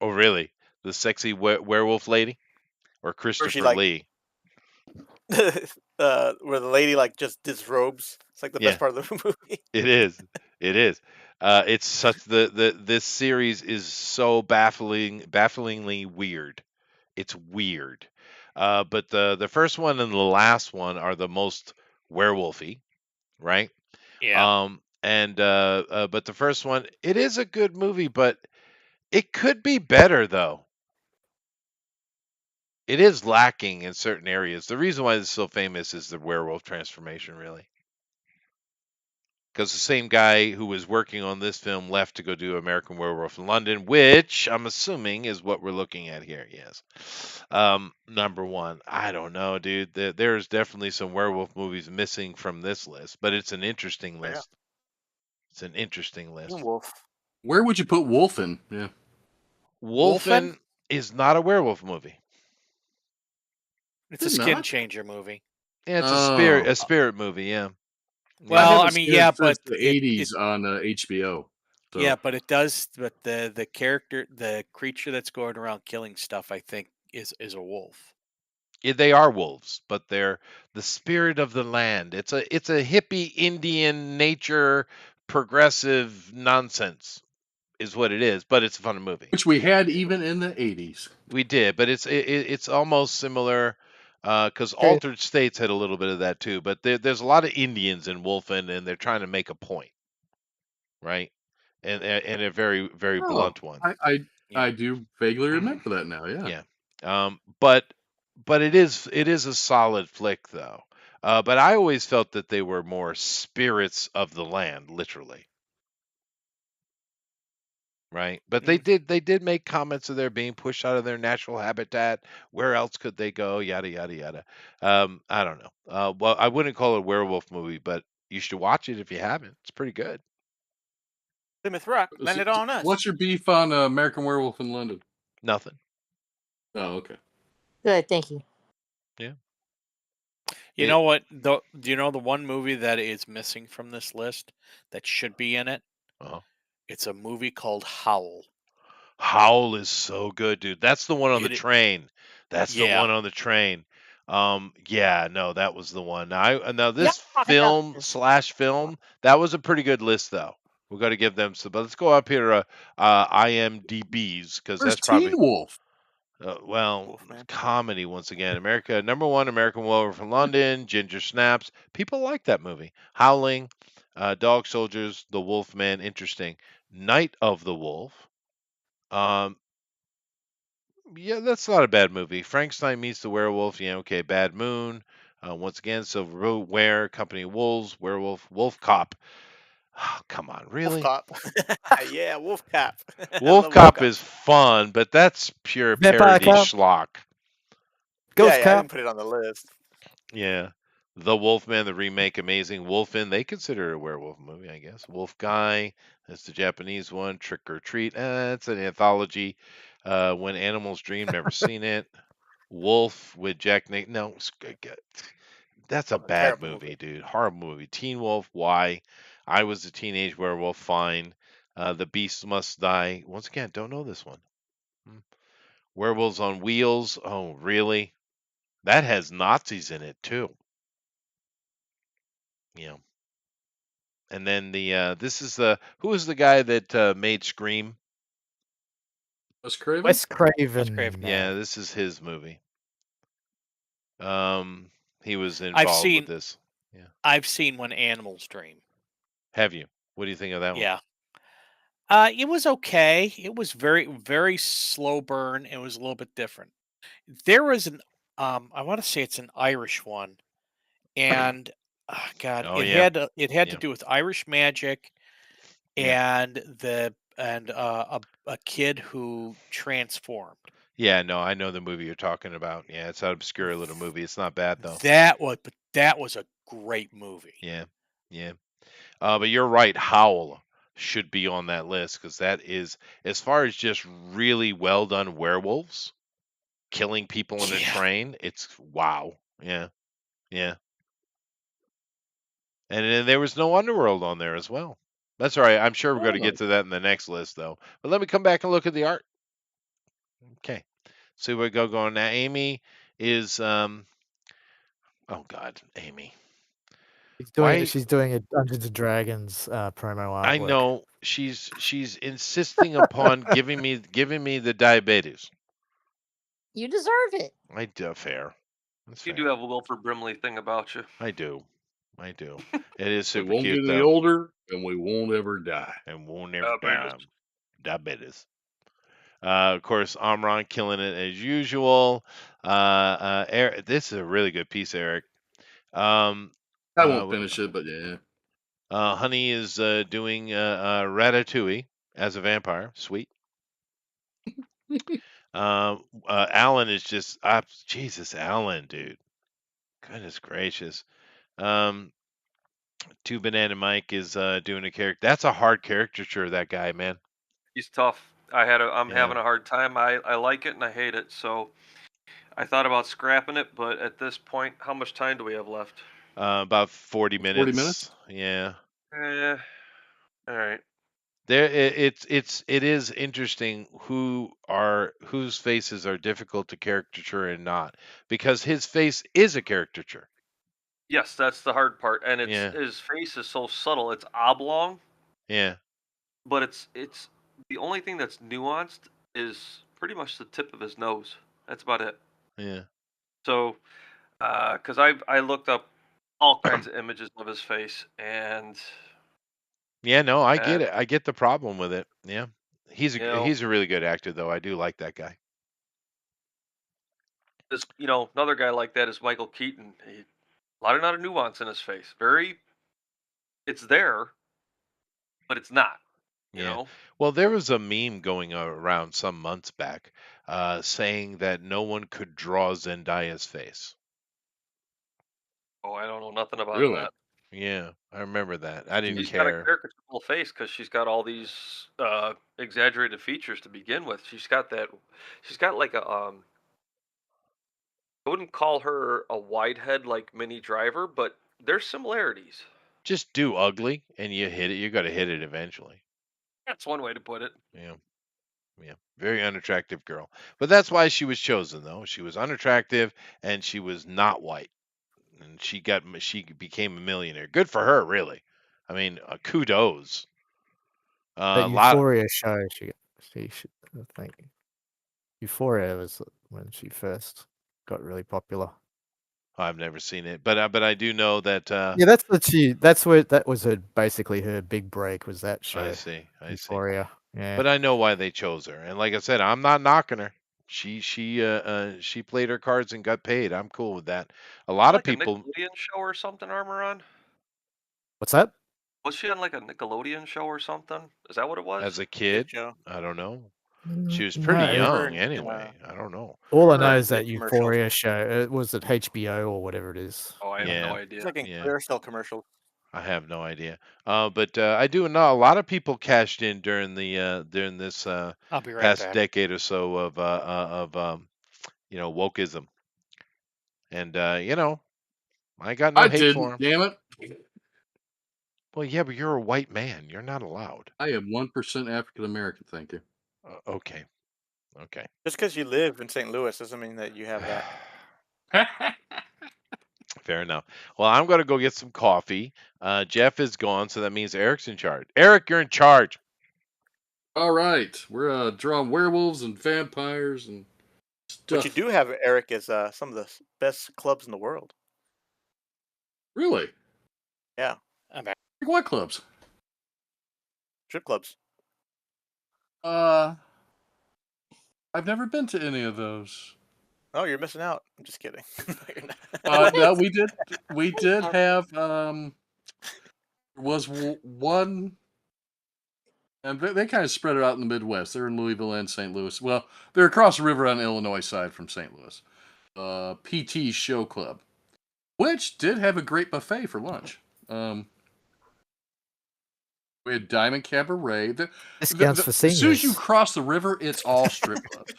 Speaker 1: Oh, really? The sexy werewolf lady, or
Speaker 6: Where she
Speaker 1: Christopher
Speaker 6: like
Speaker 1: Lee?
Speaker 6: where the lady like just disrobes. It's like the
Speaker 1: Yeah,
Speaker 6: best part of the movie.
Speaker 1: it is. It is. It's such the this series is so bafflingly weird. It's weird. But the first one and the last one are the most werewolfy, right?
Speaker 7: Yeah.
Speaker 1: And but the first one, it is a good movie, but it could be better though. It is lacking in certain areas. The reason why it's so famous is the werewolf transformation, really. Because the same guy who was working on this film left to go do American Werewolf in London, which I'm assuming is what we're looking at here. Yes. Number one, I don't know, dude. There's definitely some werewolf movies missing from this list, but it's an interesting
Speaker 6: Yeah.
Speaker 1: list. It's an interesting list.
Speaker 6: Wolf.
Speaker 4: Where would you put Wolf in? Yeah.
Speaker 1: Wolfen is not a werewolf movie.
Speaker 7: It's a
Speaker 4: Is it
Speaker 7: skin
Speaker 4: not?
Speaker 7: changer movie.
Speaker 1: Yeah, it's
Speaker 4: Oh,
Speaker 1: a spirit movie. Yeah.
Speaker 4: I
Speaker 7: Well, I
Speaker 4: haven't
Speaker 7: mean,
Speaker 4: seen
Speaker 7: yeah,
Speaker 4: it since
Speaker 7: but
Speaker 4: the
Speaker 7: it
Speaker 4: '80s on HBO. So
Speaker 7: yeah, but it does. But the character, the creature that's going around killing stuff, I think is a wolf.
Speaker 1: Yeah, they are wolves, but they're the spirit of the land. It's a hippie Indian nature progressive nonsense is what it is, but it's a fun movie.
Speaker 4: which we had even in the '80s.
Speaker 1: We did, but it's almost similar because
Speaker 8: True.
Speaker 1: Altered States had a little bit of that too. But there's a lot of Indians in Wolfen, and they're trying to make a point, right? And a very
Speaker 4: Oh,
Speaker 1: blunt one.
Speaker 4: I do vaguely remember that now. Yeah.
Speaker 1: Yeah. But it is a solid flick though. But I always felt that they were more spirits of the land, literally. Right. But
Speaker 7: Mm.
Speaker 1: they did make comments of their being pushed out of their natural habitat. Where else could they go? Yada yada yada. I don't know. Well, I wouldn't call it a werewolf movie, but you should watch it if you haven't. It's pretty good.
Speaker 6: Plymouth Rock. Land it on us.
Speaker 4: What's your beef on American Werewolf in London?
Speaker 1: Nothing.
Speaker 4: Oh, okay.
Speaker 3: Good, thank you.
Speaker 1: Yeah.
Speaker 7: You
Speaker 1: It-
Speaker 7: know what? Do you know the one movie that is missing from this list that should be in it?
Speaker 1: uh
Speaker 7: It's a movie called Howl.
Speaker 1: Howl is so good, dude. That's the one on the
Speaker 7: It,
Speaker 1: train. That's the
Speaker 7: yeah.
Speaker 1: one on the train. Yeah, no, that was the one. Now
Speaker 3: Yeah,
Speaker 1: this
Speaker 3: I got
Speaker 1: film
Speaker 3: this.
Speaker 1: slash film, that was a pretty good list though. We got to give them some. But let's go up here, IMDb's, because
Speaker 4: Where's
Speaker 1: that's
Speaker 4: Teen
Speaker 1: probably
Speaker 4: Wolf?
Speaker 1: well,
Speaker 6: Wolfman.
Speaker 1: comedy once again. America number one, American Werewolf from London, Ginger Snaps. People like that movie. Howling, Dog Soldiers, The Wolfman. Interesting. Night of the Wolf. Um, yeah, that's not a bad movie. Frankenstein meets the werewolf. Yeah, okay. Bad Moon. Once again, Silver Root, Were, Company of Wolves, Werewolf, Wolf Cop. Oh, come on,
Speaker 6: Wolf
Speaker 1: really?
Speaker 6: Cop. Yeah, Wolf Cop. I
Speaker 1: Wolf
Speaker 6: love Wolf
Speaker 1: Cop
Speaker 6: Cop.
Speaker 1: is fun, but that's pure
Speaker 8: Vampire
Speaker 1: parody
Speaker 8: Cop,
Speaker 1: schlock.
Speaker 8: Ghost
Speaker 6: Yeah, I
Speaker 8: Cop.
Speaker 6: didn't put it on the list.
Speaker 1: Yeah. The Wolfman, the remake, amazing. Wolfen, they consider it a werewolf movie, I guess. Wolf Guy, that's the Japanese one. Trick or Treat, it's an anthology. When Animals Dream, never seen it. Wolf with Jack Nick. No, that's a
Speaker 6: Oh,
Speaker 1: bad
Speaker 6: terrible
Speaker 1: movie,
Speaker 6: movie.
Speaker 1: dude. Horrible movie. Teen Wolf, why? I was a teenage werewolf, fine. The Beast Must Die. Once again, don't know this one. Hmm. Werewolves on Wheels. Oh, really? That has Nazis in it too. Yeah. And then this is the who is the guy that made Scream?
Speaker 4: Wes Craven?
Speaker 8: Wes
Speaker 7: That's Craven.
Speaker 8: Craven.
Speaker 1: Yeah, this is his movie. Um, he was
Speaker 7: I've
Speaker 1: involved with
Speaker 7: seen
Speaker 1: this. Yeah.
Speaker 7: I've seen When Animals Dream.
Speaker 1: Have you? What do you think of that one?
Speaker 7: Yeah. It was okay. It was very slow burn. It was a little bit different. There was an I want to say it's an Irish one, and God,
Speaker 1: Oh yeah,
Speaker 7: it had to
Speaker 1: yeah,
Speaker 7: do with Irish magic
Speaker 1: yeah,
Speaker 7: and a kid who transformed.
Speaker 1: yeah. No, I know the movie you're talking about. Yeah, it's an obscure little movie. It's not bad though.
Speaker 7: That was a great movie.
Speaker 1: Yeah, yeah. But you're right. Howl should be on that list because that is, as far as just really well done werewolves killing people in a
Speaker 7: Yeah.
Speaker 1: train. It's wow. Yeah, yeah. And then there was no Underworld on there as well. That's all right. I'm sure we're going to
Speaker 4: Oh,
Speaker 1: get to that in the next list, though. But let me come back and look at the art. Okay. So we go going now. Amy is oh God, Amy. Why?
Speaker 8: She's doing a Dungeons and Dragons promo
Speaker 1: I
Speaker 8: artwork.
Speaker 1: know she's insisting upon giving me the diabetes.
Speaker 3: You deserve it.
Speaker 1: I do fair. That's
Speaker 5: You do
Speaker 1: fair.
Speaker 5: have a Wilford Brimley thing about you.
Speaker 1: I do. I do. It is
Speaker 4: we
Speaker 1: super
Speaker 4: won't
Speaker 1: cute
Speaker 4: get any
Speaker 1: though,
Speaker 4: older, and we won't ever die.
Speaker 1: and won't ever
Speaker 5: Diabetes.
Speaker 1: die. Diabetes. Of course, Amron killing it as usual. Eric, this is a really good piece, Eric. Um,
Speaker 4: I won't
Speaker 1: uh,
Speaker 4: finish it, but yeah.
Speaker 1: Honey is doing Ratatouille as a vampire. Sweet. Alan is just, Jesus, Alan, dude. Goodness gracious. Um, Two Banana Mike is doing a character. That's a hard caricature of that guy, man.
Speaker 5: He's tough. I'm
Speaker 1: Yeah.
Speaker 5: having a hard time. I like it and I hate it. So I thought about scrapping it, but at this point, how much time do we have left?
Speaker 1: About 40 minutes.
Speaker 4: 40 minutes?
Speaker 1: Yeah.
Speaker 5: Eh, all right.
Speaker 1: It is interesting whose faces are difficult to caricature and not, because his face is a caricature.
Speaker 5: Yes, that's the hard part, and
Speaker 1: Yeah.
Speaker 5: his face is so subtle. It's oblong,
Speaker 1: Yeah.
Speaker 5: but it's the only thing that's nuanced is pretty much the tip of his nose. That's about it.
Speaker 1: Yeah.
Speaker 5: So, because I looked up all kinds of images of his face, and
Speaker 1: Yeah, no, I get
Speaker 5: and
Speaker 1: it. I get the problem with it. Yeah. He's
Speaker 5: you
Speaker 1: a
Speaker 5: know
Speaker 1: he's a really good actor though. I do like that guy.
Speaker 5: this another guy like that is Michael Keaton. A lot of nuance in his face. It's there, but it's not. You
Speaker 1: Yeah.
Speaker 5: know.
Speaker 1: Well, there was a meme going around some months back saying that no one could draw Zendaya's face.
Speaker 5: Oh, I don't know nothing about
Speaker 4: Really?
Speaker 5: that.
Speaker 1: Yeah, I remember that. I didn't
Speaker 5: She's got a
Speaker 1: care.
Speaker 5: caricaturable face because she's got all these exaggerated features to begin with. She's got that. She's got like a I wouldn't call her a wide head like Minnie Driver, but there's similarities.
Speaker 1: Just do ugly and you hit it. You got to hit it eventually.
Speaker 5: That's one way to put it.
Speaker 1: Yeah. Yeah. Very unattractive girl. But that's why she was chosen though. She was unattractive and she was not white. And she became a millionaire. Good for her, really. I mean, kudos.
Speaker 8: That
Speaker 1: A lot.
Speaker 8: Euphoria show, she should, I think. Euphoria was when she first got really popular.
Speaker 1: I've never seen it, but I do know that.
Speaker 8: Yeah, that's what that's where that was basically her big break, was that
Speaker 1: I
Speaker 8: show,
Speaker 1: see. I see.
Speaker 8: Euphoria. Yeah.
Speaker 1: But I know why they chose her, and like I said, I'm not knocking her. She played her cards and got paid. I'm cool with that. A lot of
Speaker 5: Like a
Speaker 1: people
Speaker 5: Nickelodeon show or something, Armoron?
Speaker 8: What's that?
Speaker 5: Was she on like a Nickelodeon show or something? Is that what it was?
Speaker 1: as a
Speaker 6: Kid
Speaker 1: kid,
Speaker 6: show.
Speaker 1: I don't know.
Speaker 8: Mm,
Speaker 1: She was pretty
Speaker 8: no,
Speaker 6: Her
Speaker 1: young
Speaker 6: and
Speaker 1: anyway. I don't know.
Speaker 8: all I
Speaker 6: her
Speaker 8: know
Speaker 6: and
Speaker 8: is
Speaker 6: the
Speaker 8: that
Speaker 6: commercials.
Speaker 8: Euphoria show. It was at HBO or whatever it is.
Speaker 5: Oh, I have
Speaker 1: Yeah.
Speaker 5: no
Speaker 6: It's
Speaker 5: idea.
Speaker 6: like in
Speaker 1: Yeah.
Speaker 6: Clearasil commercials.
Speaker 1: I have no idea. But I do know a lot of people cashed in during this
Speaker 7: I'll be right
Speaker 1: past
Speaker 7: back.
Speaker 1: decade or so of wokeism, and I got no
Speaker 4: I
Speaker 1: hate for
Speaker 4: didn't.
Speaker 1: him.
Speaker 4: Damn it!
Speaker 1: Well, yeah, but you're a white man. You're not allowed.
Speaker 4: I am 1% African American. Thank you.
Speaker 1: Okay. Okay.
Speaker 6: Just because you live in St. Louis doesn't mean that you have that.
Speaker 1: Fair enough. Well, I'm going to go get some coffee. Jeff is gone, so that means Eric's in charge. Eric, you're in charge.
Speaker 4: All right, we're drawing werewolves and vampires and
Speaker 6: What you
Speaker 4: stuff.
Speaker 6: do have, Eric, is some of the best clubs in the world.
Speaker 4: Really?
Speaker 6: Yeah,
Speaker 7: I'm back.
Speaker 4: Like what clubs?
Speaker 6: strip clubs.
Speaker 4: I've never been to any of those.
Speaker 6: Oh, you're missing out. I'm just kidding. No, you're not.
Speaker 4: No, we did have was one, and they kind of spread it out in the Midwest. They're in Louisville and St. Louis. Well, they're across the river on the Illinois side from St. Louis. PT Show Club, which did have a great buffet for lunch. We had Diamond Cabaret.
Speaker 8: Discounts for
Speaker 4: As soon as you
Speaker 8: seniors.
Speaker 4: cross the river, it's all strip clubs.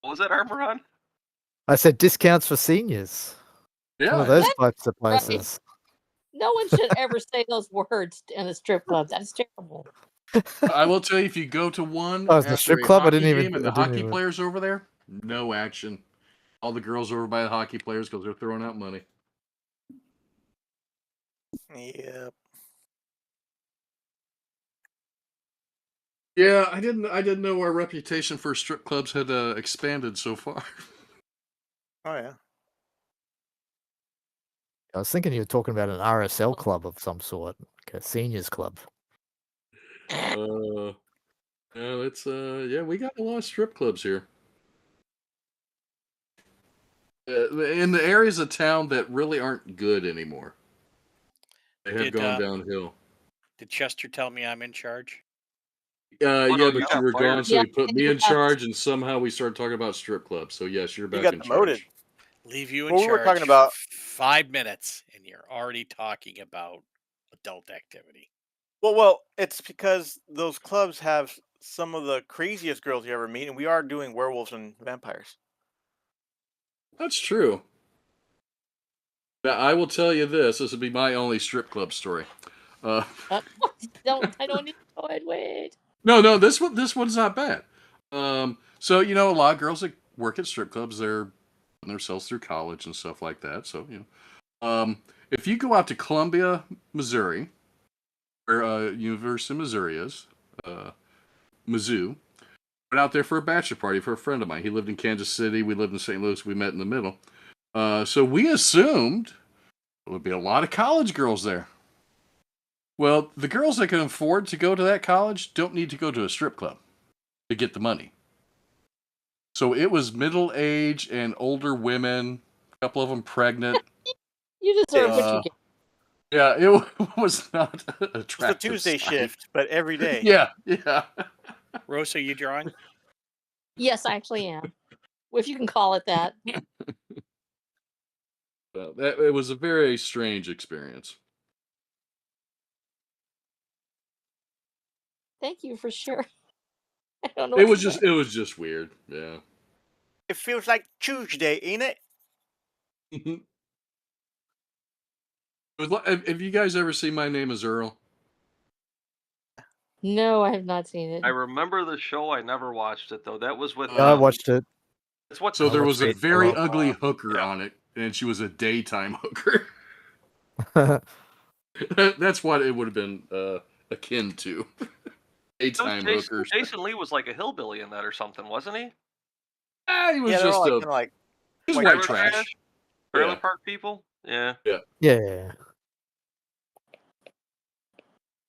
Speaker 5: What was that, Armoron?
Speaker 8: I said discounts for seniors. One
Speaker 4: Yeah,
Speaker 8: of those
Speaker 3: That's
Speaker 8: types of
Speaker 3: right.
Speaker 8: places.
Speaker 3: No one should ever say those words in a strip club. That's terrible.
Speaker 4: I will tell you, if you go to one
Speaker 8: Oh, it's a
Speaker 4: after
Speaker 8: strip
Speaker 4: a
Speaker 8: club? I
Speaker 4: hockey
Speaker 8: didn't even-
Speaker 4: game and
Speaker 8: I
Speaker 4: the
Speaker 8: didn't
Speaker 4: hockey
Speaker 8: even-
Speaker 4: players over there, no action. All the girls over by the hockey players because they're throwing out money.
Speaker 6: Yep.
Speaker 4: Yeah, I didn't know our reputation for strip clubs had expanded so far.
Speaker 6: Oh yeah.
Speaker 8: I was thinking you were talking about an RSL club of some sort, like a seniors club.
Speaker 4: Yeah, it's yeah, we got a lot of strip clubs here. In the areas of town that really aren't good anymore. They have
Speaker 7: Did,
Speaker 4: gone downhill.
Speaker 7: Did Chester tell me I'm in charge?
Speaker 4: Yeah,
Speaker 5: no,
Speaker 4: but
Speaker 5: you
Speaker 4: you
Speaker 5: got
Speaker 4: were
Speaker 5: fired.
Speaker 4: gone, so
Speaker 3: Yeah,
Speaker 4: he put me
Speaker 3: you
Speaker 4: in
Speaker 3: have-
Speaker 4: charge, and somehow we started talking about strip clubs. So yes, you're
Speaker 6: You
Speaker 4: back
Speaker 6: got
Speaker 4: in
Speaker 6: demoted.
Speaker 4: charge.
Speaker 7: Leave you in
Speaker 6: Well, we
Speaker 7: charge
Speaker 6: were talking about-
Speaker 7: for 5 minutes, and you're already talking about adult activity.
Speaker 6: Well, it's because those clubs have some of the craziest girls you ever meet, and we are doing werewolves and vampires.
Speaker 4: That's true. Now, I will tell you this. This will be my only strip club story.
Speaker 3: I don't need to go ahead. Wait.
Speaker 4: No, this one's not bad. So a lot of girls that work at strip clubs, they're putting themselves through college and stuff like that. So if you go out to Columbia, Missouri, where University of Missouri is, Mizzou, went out there for a bachelor party for a friend of mine. He lived in Kansas City. We lived in St. Louis. We met in the middle. So we assumed there would be a lot of college girls there. Well, the girls that can afford to go to that college don't need to go to a strip club to get the money. So it was middle-aged and older women, a couple of them pregnant.
Speaker 3: You deserve what you
Speaker 4: Uh,
Speaker 3: get.
Speaker 4: Yeah, it was not
Speaker 6: It's
Speaker 4: attractive.
Speaker 6: the Tuesday
Speaker 4: sight.
Speaker 6: shift, but every day.
Speaker 4: Yeah.
Speaker 7: Rose, are you drawing?
Speaker 3: Yes, I actually am. If you can call it that.
Speaker 4: Well, it was a very strange experience.
Speaker 3: Thank you for sure. I don't know.
Speaker 4: It
Speaker 3: what
Speaker 4: was
Speaker 3: to
Speaker 4: just
Speaker 3: say.
Speaker 4: it was just weird. Yeah.
Speaker 6: It feels like Tuesday, ain't it?
Speaker 4: It was have you guys ever seen My Name Is Earl?
Speaker 3: No, I have not seen it.
Speaker 5: I remember the show. I never watched it though. That was with.
Speaker 8: Yeah, I watched it.
Speaker 5: It's what.
Speaker 4: So
Speaker 8: I
Speaker 4: there
Speaker 8: watched
Speaker 4: was a
Speaker 8: it.
Speaker 4: very
Speaker 8: Oh,
Speaker 4: ugly
Speaker 6: wow.
Speaker 4: hooker
Speaker 5: Yeah.
Speaker 4: on it, and she was a daytime hooker. That's what it would have been akin to.
Speaker 5: That was
Speaker 4: Daytime hookers.
Speaker 5: Jason Lee was like a hillbilly in that or something, wasn't he?
Speaker 4: He was
Speaker 6: Yeah, they're all
Speaker 4: just
Speaker 6: like
Speaker 4: a
Speaker 6: kind of like
Speaker 4: he's
Speaker 6: white
Speaker 4: white
Speaker 5: trash.
Speaker 4: trash.
Speaker 5: Trailer
Speaker 4: Yeah.
Speaker 5: park people. Yeah.
Speaker 8: Yeah.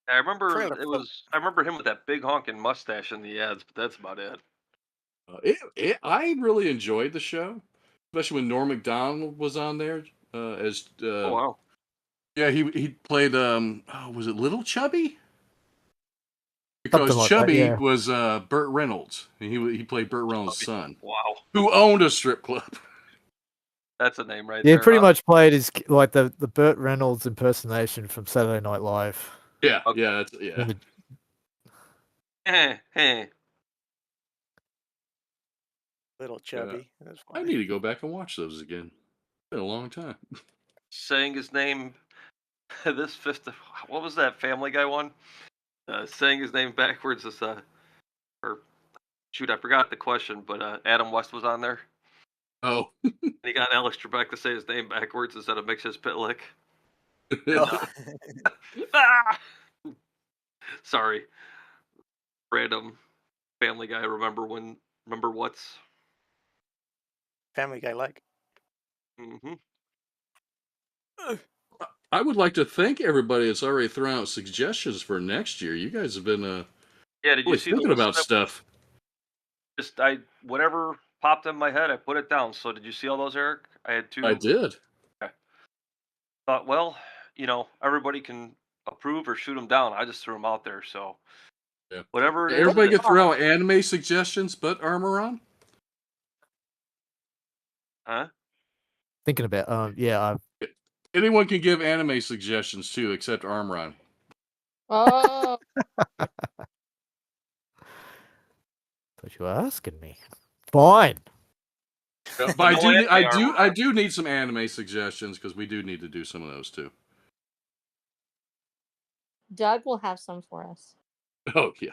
Speaker 5: I remember
Speaker 6: trailer
Speaker 5: it
Speaker 6: folk.
Speaker 5: was. I remember him with that big honking mustache in the ads, but that's about it.
Speaker 4: I really enjoyed the show, especially when Norm Macdonald was on there as.
Speaker 5: Oh wow.
Speaker 4: Yeah, he played. Was it Little Chubby? Because
Speaker 8: Something like that,
Speaker 4: Chubby
Speaker 8: yeah.
Speaker 4: was Burt Reynolds. He played Burt Reynolds' son,
Speaker 5: Wow.
Speaker 4: who owned a strip club.
Speaker 5: That's a name right
Speaker 8: Yeah, he
Speaker 5: there.
Speaker 8: pretty
Speaker 5: Huh?
Speaker 8: much played his like the Burt Reynolds impersonation from Saturday Night Live.
Speaker 4: Yeah,
Speaker 5: Okay.
Speaker 4: yeah, yeah.
Speaker 8: In the-
Speaker 6: Little chubby. That's
Speaker 4: I
Speaker 6: funny.
Speaker 4: need to go back and watch those again. It's been a long time.
Speaker 5: Saying his name. This fifth. What was that Family Guy one? Saying his name backwards is or shoot, I forgot the question, but Adam West was on there.
Speaker 4: Oh,
Speaker 5: And he got Alex Trebek to say his name backwards instead of Mix His Pitlick.
Speaker 6: Oh.
Speaker 5: Ah! Sorry. Random Family Guy. Remember what's?
Speaker 6: Family Guy like.
Speaker 5: Mm-hmm.
Speaker 4: I would like to thank everybody that's already thrown out suggestions for next year. You guys have been
Speaker 5: Yeah, did you
Speaker 4: really
Speaker 5: see the
Speaker 4: thinking
Speaker 5: list?
Speaker 4: about stuff.
Speaker 5: Whatever popped in my head, I put it down. So did you see all those, Eric? I had two.
Speaker 4: I did.
Speaker 5: Thought, well, everybody can approve or shoot them down. I just threw them out there. So
Speaker 4: Yeah.
Speaker 5: whatever it is.
Speaker 4: Everybody can throw out anime suggestions, but Armoron.
Speaker 5: Huh?
Speaker 8: Thinking about yeah,
Speaker 4: Anyone can give anime suggestions too, except Armoron.
Speaker 3: Oh,
Speaker 8: but you're asking me. Fine.
Speaker 4: But
Speaker 5: No anime
Speaker 4: I do need some anime suggestions because we do need to do some of those too.
Speaker 3: Doug will have some for us.
Speaker 4: Oh yeah.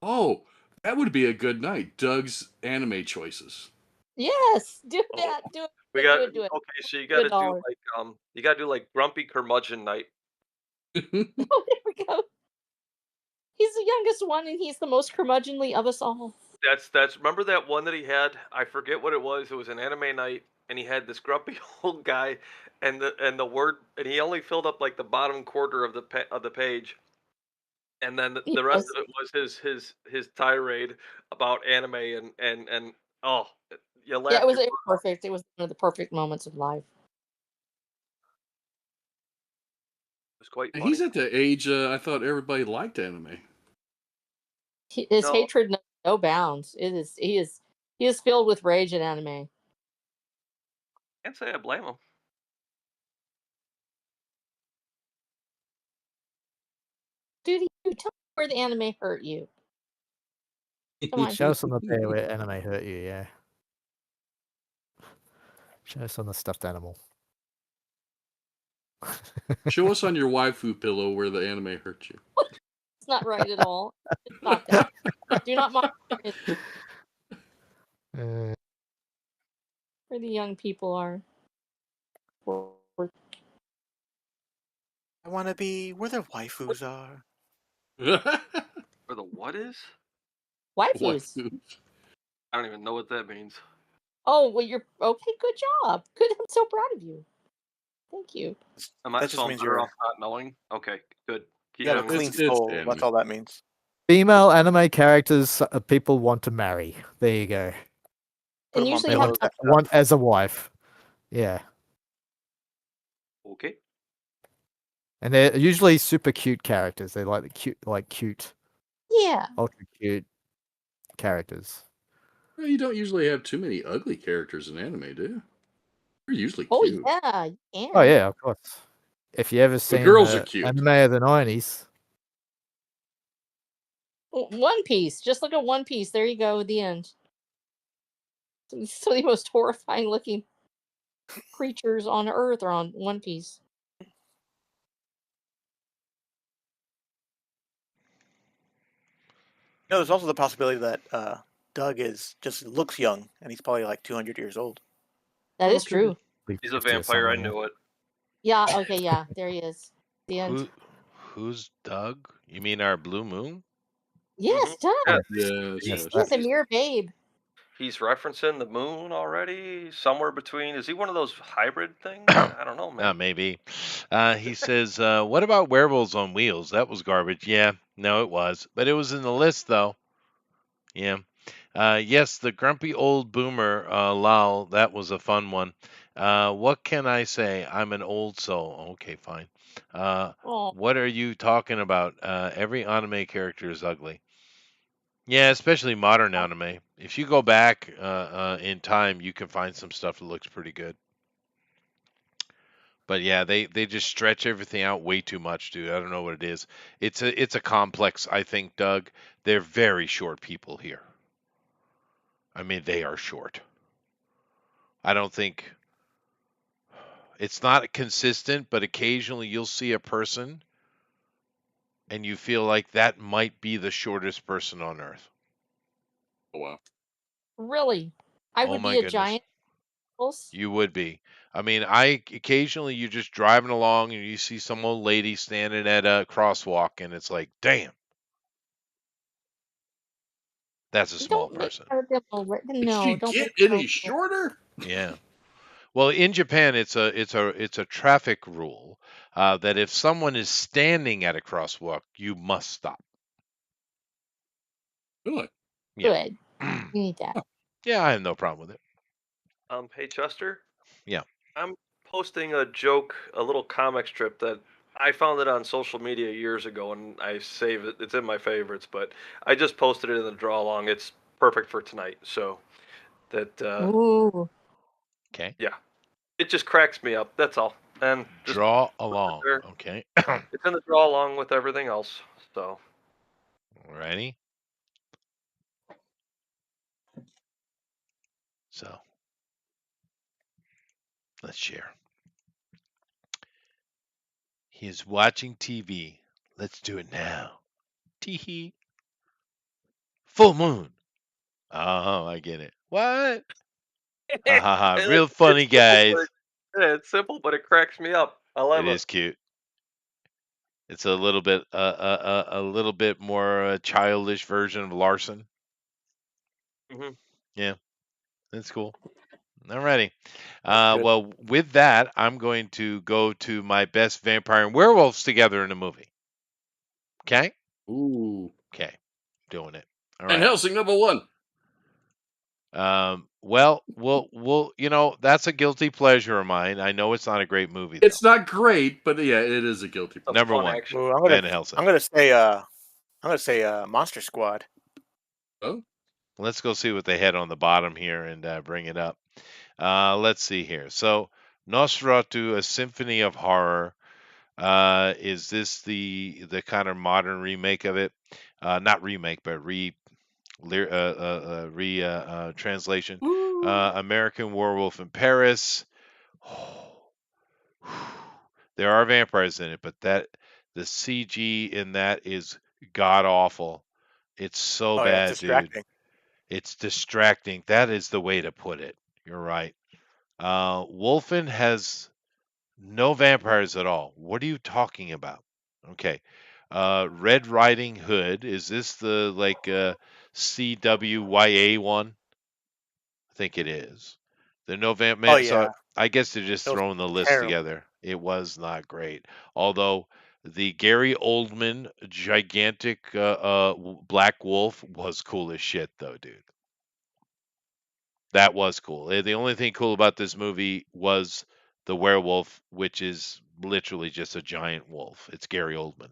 Speaker 4: Oh, that would be a good night. Doug's anime choices.
Speaker 3: Yes, do that. Do it.
Speaker 5: We
Speaker 3: do
Speaker 5: got
Speaker 3: it. Do it.
Speaker 5: okay. So you got to do like grumpy curmudgeon night.
Speaker 3: Oh, there we go. He's the youngest one, and he's the most curmudgeonly of us all.
Speaker 5: That's remember that one that he had? I forget what it was. It was an anime night, and he had this grumpy old guy, and the word, and he only filled up like the bottom quarter of the page, and then the rest of it was his tirade about anime and oh, you laugh.
Speaker 3: Yeah, it was perfect. It was one of the perfect moments of life.
Speaker 5: It was quite funny.
Speaker 4: He's at the age I thought everybody liked anime.
Speaker 3: His hatred knows no bounds. He is filled with rage at anime.
Speaker 5: Can't say I blame him.
Speaker 3: Dude, tell me where the anime hurt you. Come on.
Speaker 8: Show us on the day where anime hurt you, yeah. Show us on the stuffed animal.
Speaker 4: Show us on your waifu pillow where the anime hurt you.
Speaker 3: It's not right at all. It's not that. Do not mock it.
Speaker 8: Uh,
Speaker 3: Where the young people are.
Speaker 6: I want to be where the waifus are.
Speaker 5: Or the what is?
Speaker 3: Waifus.
Speaker 5: I don't even know what that means.
Speaker 3: Oh, well, you're okay. Good job. Good. I'm so proud of you. Thank you.
Speaker 6: That just means you're
Speaker 5: off not knowing. Okay, good.
Speaker 6: you have a clean
Speaker 4: It's
Speaker 6: soul.
Speaker 4: anime.
Speaker 6: That's all that means.
Speaker 8: Female anime characters people want to marry. There you go.
Speaker 6: Put
Speaker 3: And
Speaker 6: 'em on
Speaker 3: usually
Speaker 6: pillows.
Speaker 3: have
Speaker 8: Want as a wife. Yeah.
Speaker 5: Okay.
Speaker 8: And they're usually super cute characters. They like the cute,
Speaker 3: yeah.
Speaker 8: ultra cute characters.
Speaker 4: Well, you don't usually have too many ugly characters in anime, do you? They're usually
Speaker 3: Oh
Speaker 4: cute.
Speaker 3: yeah. Yeah.
Speaker 8: Oh yeah, of course. If you ever seen
Speaker 4: girls are cute.
Speaker 8: anime of the 90s.
Speaker 3: One Piece. Just look at One Piece. There you go. The end. Some of the most horrifying looking creatures on Earth are on One Piece.
Speaker 6: No, there's also the possibility that Doug just looks young, and he's probably like 200 years old.
Speaker 3: That is true.
Speaker 5: He's a vampire. I knew it.
Speaker 3: Yeah. Okay. Yeah. There he is. The end.
Speaker 1: Who's Doug? You mean our blue moon?
Speaker 3: Yes,
Speaker 5: Yeah,
Speaker 3: Doug.
Speaker 4: Yes,
Speaker 8: Yes,
Speaker 4: yes.
Speaker 3: He is a
Speaker 5: he's
Speaker 3: mere babe.
Speaker 5: he's referencing the moon already. Somewhere between. Is he one of those hybrid things? I don't know, man.
Speaker 1: Maybe. He says, "What about Werewolves on Wheels? That was garbage." Yeah, no, it was, but it was in the list though. Yeah. Yes, the grumpy old boomer, Lal. That was a fun one. What can I say? I'm an old soul. Okay, fine. Uh,
Speaker 3: Oh,
Speaker 1: what are you talking about? Every anime character is ugly. Yeah, especially modern anime. If you go back in time, you can find some stuff that looks pretty good. But yeah, they just stretch everything out way too much, dude. I don't know what it is. It's a complex, I think, Doug. They're very short people here. I mean, they are short. I don't think it's not consistent, but occasionally you'll see a person and you feel like that might be the shortest person on earth.
Speaker 4: Oh wow.
Speaker 3: really? I
Speaker 1: Oh
Speaker 3: would
Speaker 1: my
Speaker 3: be a
Speaker 1: goodness.
Speaker 3: giant. Horse.
Speaker 1: You would be. I mean, I occasionally you're just driving along and you see some old lady standing at a crosswalk and it's like, damn, that's a small
Speaker 3: Don't make
Speaker 1: person.
Speaker 3: her them over.
Speaker 4: Did
Speaker 3: No,
Speaker 4: she
Speaker 3: don't
Speaker 4: get
Speaker 3: make her.
Speaker 4: any shorter?
Speaker 1: Yeah. Well, in Japan, it's a traffic rule that if someone is standing at a crosswalk, you must stop.
Speaker 4: Really?
Speaker 1: Yeah.
Speaker 3: Good. You need that.
Speaker 1: Yeah, I have no problem with it.
Speaker 5: Hey Chester,
Speaker 1: Yeah.
Speaker 5: I'm posting a joke, a little comic strip that I found it on social media years ago, and I save it. It's in my favorites, but I just posted it in the draw along. It's perfect for tonight. So that,
Speaker 3: Ooh.
Speaker 1: Okay.
Speaker 5: yeah, it just cracks me up. That's all. And just
Speaker 1: Draw
Speaker 5: put it
Speaker 1: along.
Speaker 5: there.
Speaker 1: Okay.
Speaker 5: It's in the draw along with everything else. So
Speaker 1: Ready? So let's share. He is watching TV. Let's do it now. Teehee. Full moon. Oh, I get it. What? Ha ha ha. Real
Speaker 5: it's
Speaker 1: funny,
Speaker 5: simple, but
Speaker 1: guys.
Speaker 5: it's simple, but it cracks me up. I
Speaker 1: It
Speaker 5: love it.
Speaker 1: is cute. It's a little bit more childish version of Larson.
Speaker 5: Hmm.
Speaker 1: Yeah, that's cool. Alrighty.
Speaker 6: That's good.
Speaker 1: Well, with that, I'm going to go to my best vampire and werewolves together in a movie. Okay?
Speaker 4: Ooh.
Speaker 1: Okay. Doing it. All
Speaker 4: Van
Speaker 1: right.
Speaker 4: Helsing #1.
Speaker 1: Well, that's a guilty pleasure of mine. I know it's not a great movie though.
Speaker 4: It's not great, but yeah, it is a guilty
Speaker 5: A
Speaker 4: pleasure.
Speaker 1: Number
Speaker 5: fun
Speaker 1: one,
Speaker 5: action.
Speaker 6: Ooh,
Speaker 1: Van Helsing.
Speaker 6: I'm gonna say Monster Squad.
Speaker 4: Oh,
Speaker 1: Let's go see what they had on the bottom here and bring it up. Let's see here. So, Nosferatu, A Symphony of Horror. Is this the kind of modern remake of it? Not remake, but translation.
Speaker 4: ooh.
Speaker 1: American Werewolf in Paris. There are vampires in it, but the CG in that is god awful. It's so
Speaker 6: Oh yeah, it's
Speaker 1: bad, dude.
Speaker 6: distracting.
Speaker 1: It's distracting. That is the way to put it. You're right. Wolfen has no vampires at all. What are you talking about? Okay. Red Riding Hood. Is this the CWYA one? I think it is. The no vamp
Speaker 6: Oh
Speaker 1: man. So
Speaker 6: yeah,
Speaker 1: I guess they're just
Speaker 6: it was
Speaker 1: throwing the list
Speaker 6: terrible.
Speaker 1: together. It was not great. Although the Gary Oldman gigantic Black Wolf was cool as shit, though, dude. That was cool. The only thing cool about this movie was the werewolf, which is literally just a giant wolf. It's Gary Oldman,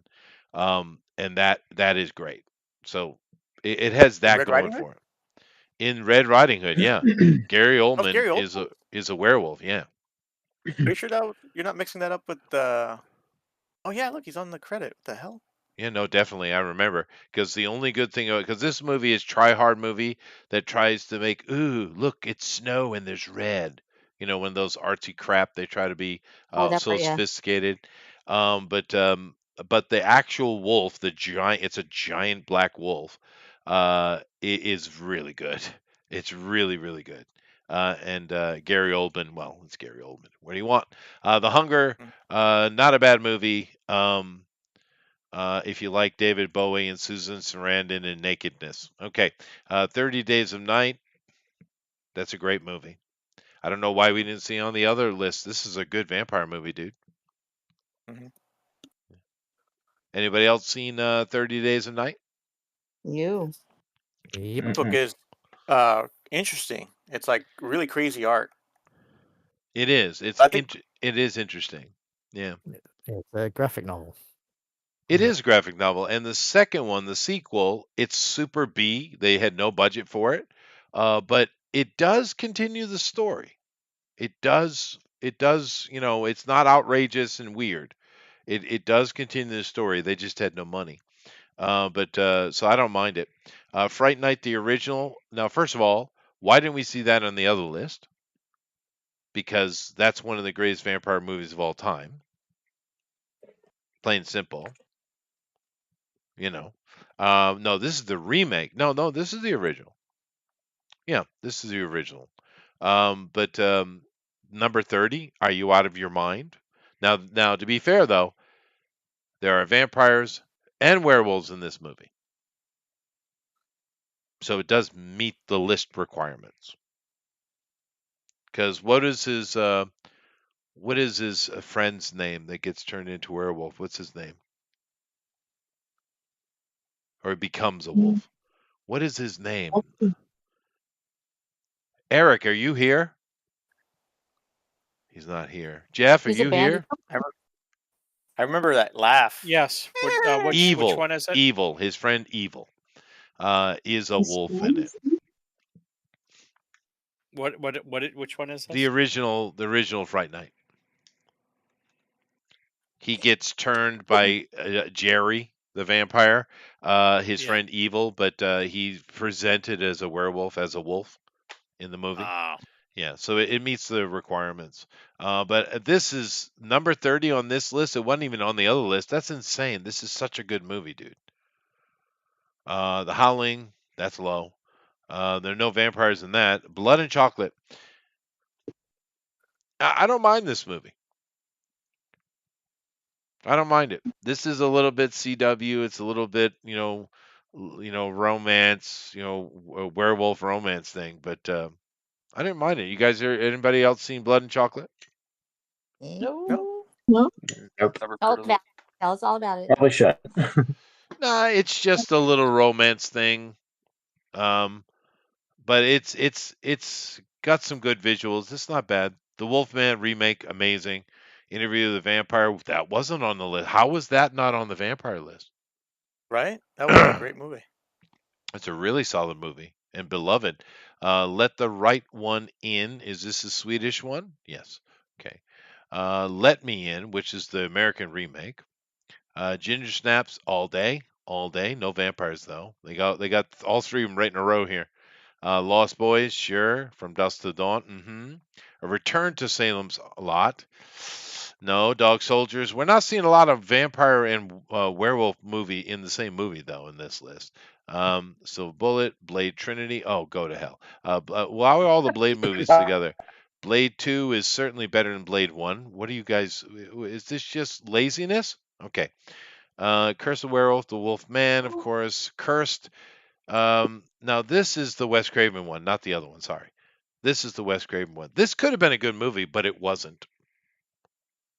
Speaker 1: and that is great. So it has
Speaker 6: In
Speaker 1: that
Speaker 6: Red
Speaker 1: going
Speaker 6: Riding Hood?
Speaker 1: for it. In Red Riding Hood, yeah, Gary
Speaker 6: That was
Speaker 1: Oldman
Speaker 6: Gary
Speaker 1: is
Speaker 6: Oldman.
Speaker 1: a werewolf. Yeah,
Speaker 6: Are you sure you're not mixing that up with the? Oh yeah, look, he's on the credit. What the hell?
Speaker 1: yeah, no, definitely. I remember because the only good thing because this movie is try hard movie that tries to make look, it's snow and there's red. When those artsy crap they try to be
Speaker 3: Oh, that
Speaker 1: so
Speaker 3: part, yeah.
Speaker 1: sophisticated. But the actual wolf, the giant, it's a giant black wolf. Is really good. It's really really good. And Gary Oldman, well, it's Gary Oldman. What do you want? The Hunger,
Speaker 6: Mm.
Speaker 1: not a bad movie. If you like David Bowie and Susan Sarandon in Nakedness. Okay. 30 Days of Night. That's a great movie. I don't know why we didn't see it on the other list. This is a good vampire movie, dude.
Speaker 6: Mhm.
Speaker 1: Anybody else seen 30 Days of Night?
Speaker 3: You.
Speaker 8: Yep.
Speaker 6: The book
Speaker 9: Mm-mm.
Speaker 6: is interesting. It's like really crazy art.
Speaker 1: It is. It's
Speaker 6: I think
Speaker 1: it is interesting. Yeah.
Speaker 8: It's a graphic novel.
Speaker 1: It
Speaker 8: Yeah.
Speaker 1: is a graphic novel. And the second one, the sequel, it's super B. They had no budget for it. But it does continue the story. It does, it's not outrageous and weird. It does continue the story. They just had no money. But so I don't mind it. Fright Night, the original. Now, first of all, why didn't we see that on the other list? Because that's one of the greatest vampire movies of all time. Plain and simple, you know. No, this is the remake. No, this is the original. Yeah, this is the original. But number 30, Are You Out of Your Mind? Now, to be fair though, there are vampires and werewolves in this movie, so it does meet the list requirements. Because what is his friend's name that gets turned into a werewolf? What's his name? Or he becomes a wolf. What is his name? Eric, are you here? He's not here. Jeff, are
Speaker 3: He's a
Speaker 1: you
Speaker 3: bandit.
Speaker 1: here?
Speaker 6: I remember that laugh.
Speaker 7: Yes. Which
Speaker 1: Evil.
Speaker 7: one is it?
Speaker 1: Evil. His friend Evil is a wolf in it.
Speaker 7: Which one is
Speaker 1: The
Speaker 7: this?
Speaker 1: original Fright Night. He gets turned by Jerry, the vampire, his
Speaker 7: Yeah.
Speaker 1: friend Evil, but he's presented as a werewolf, as a wolf in the movie.
Speaker 7: Oh.
Speaker 1: Yeah, so it meets the requirements. But this is number 30 on this list. It wasn't even on the other list. That's insane. This is such a good movie, dude. The Howling, that's low. There are no vampires in that. Blood and Chocolate. I don't mind this movie. I don't mind it. This is a little bit CW. It's a little bit, romance, a werewolf romance thing. But I didn't mind it. You guys, anybody else seen Blood and Chocolate?
Speaker 3: No.
Speaker 9: Nope.
Speaker 5: Never
Speaker 3: Tell
Speaker 5: heard
Speaker 3: us
Speaker 5: of
Speaker 3: about
Speaker 5: it.
Speaker 3: it. Tell us all about it.
Speaker 9: Probably should.
Speaker 1: Nah, it's just a little romance thing. Um, but it's got some good visuals. It's not bad. The Wolfman remake, amazing. Interview with the Vampire, that wasn't on the list. How was that not on the vampire list?
Speaker 6: Right? That was a great movie.
Speaker 1: It's a really solid movie and beloved. Let the Right One In. Is this a Swedish one? Yes. Okay. Let Me In, which is the American remake. Ginger Snaps, all day. No vampires though. They got all three of them right in a row here. Lost Boys, sure. From Dusk to Dawn, mm-hmm. A Return to Salem's Lot. No, Dog Soldiers. We're not seeing a lot of vampire and werewolf movie in the same movie though in this list. So Bullet, Blade Trinity. Oh, go to hell. Why are all the Blade movies together? Blade 2 is certainly better than Blade 1. What do you guys? Is this just laziness? Okay. Curse of Werewolf, The Wolf Man, of course. Cursed. Now this is the Wes Craven one, not the other one. Sorry. This is the Wes Craven one. This could have been a good movie, but it wasn't.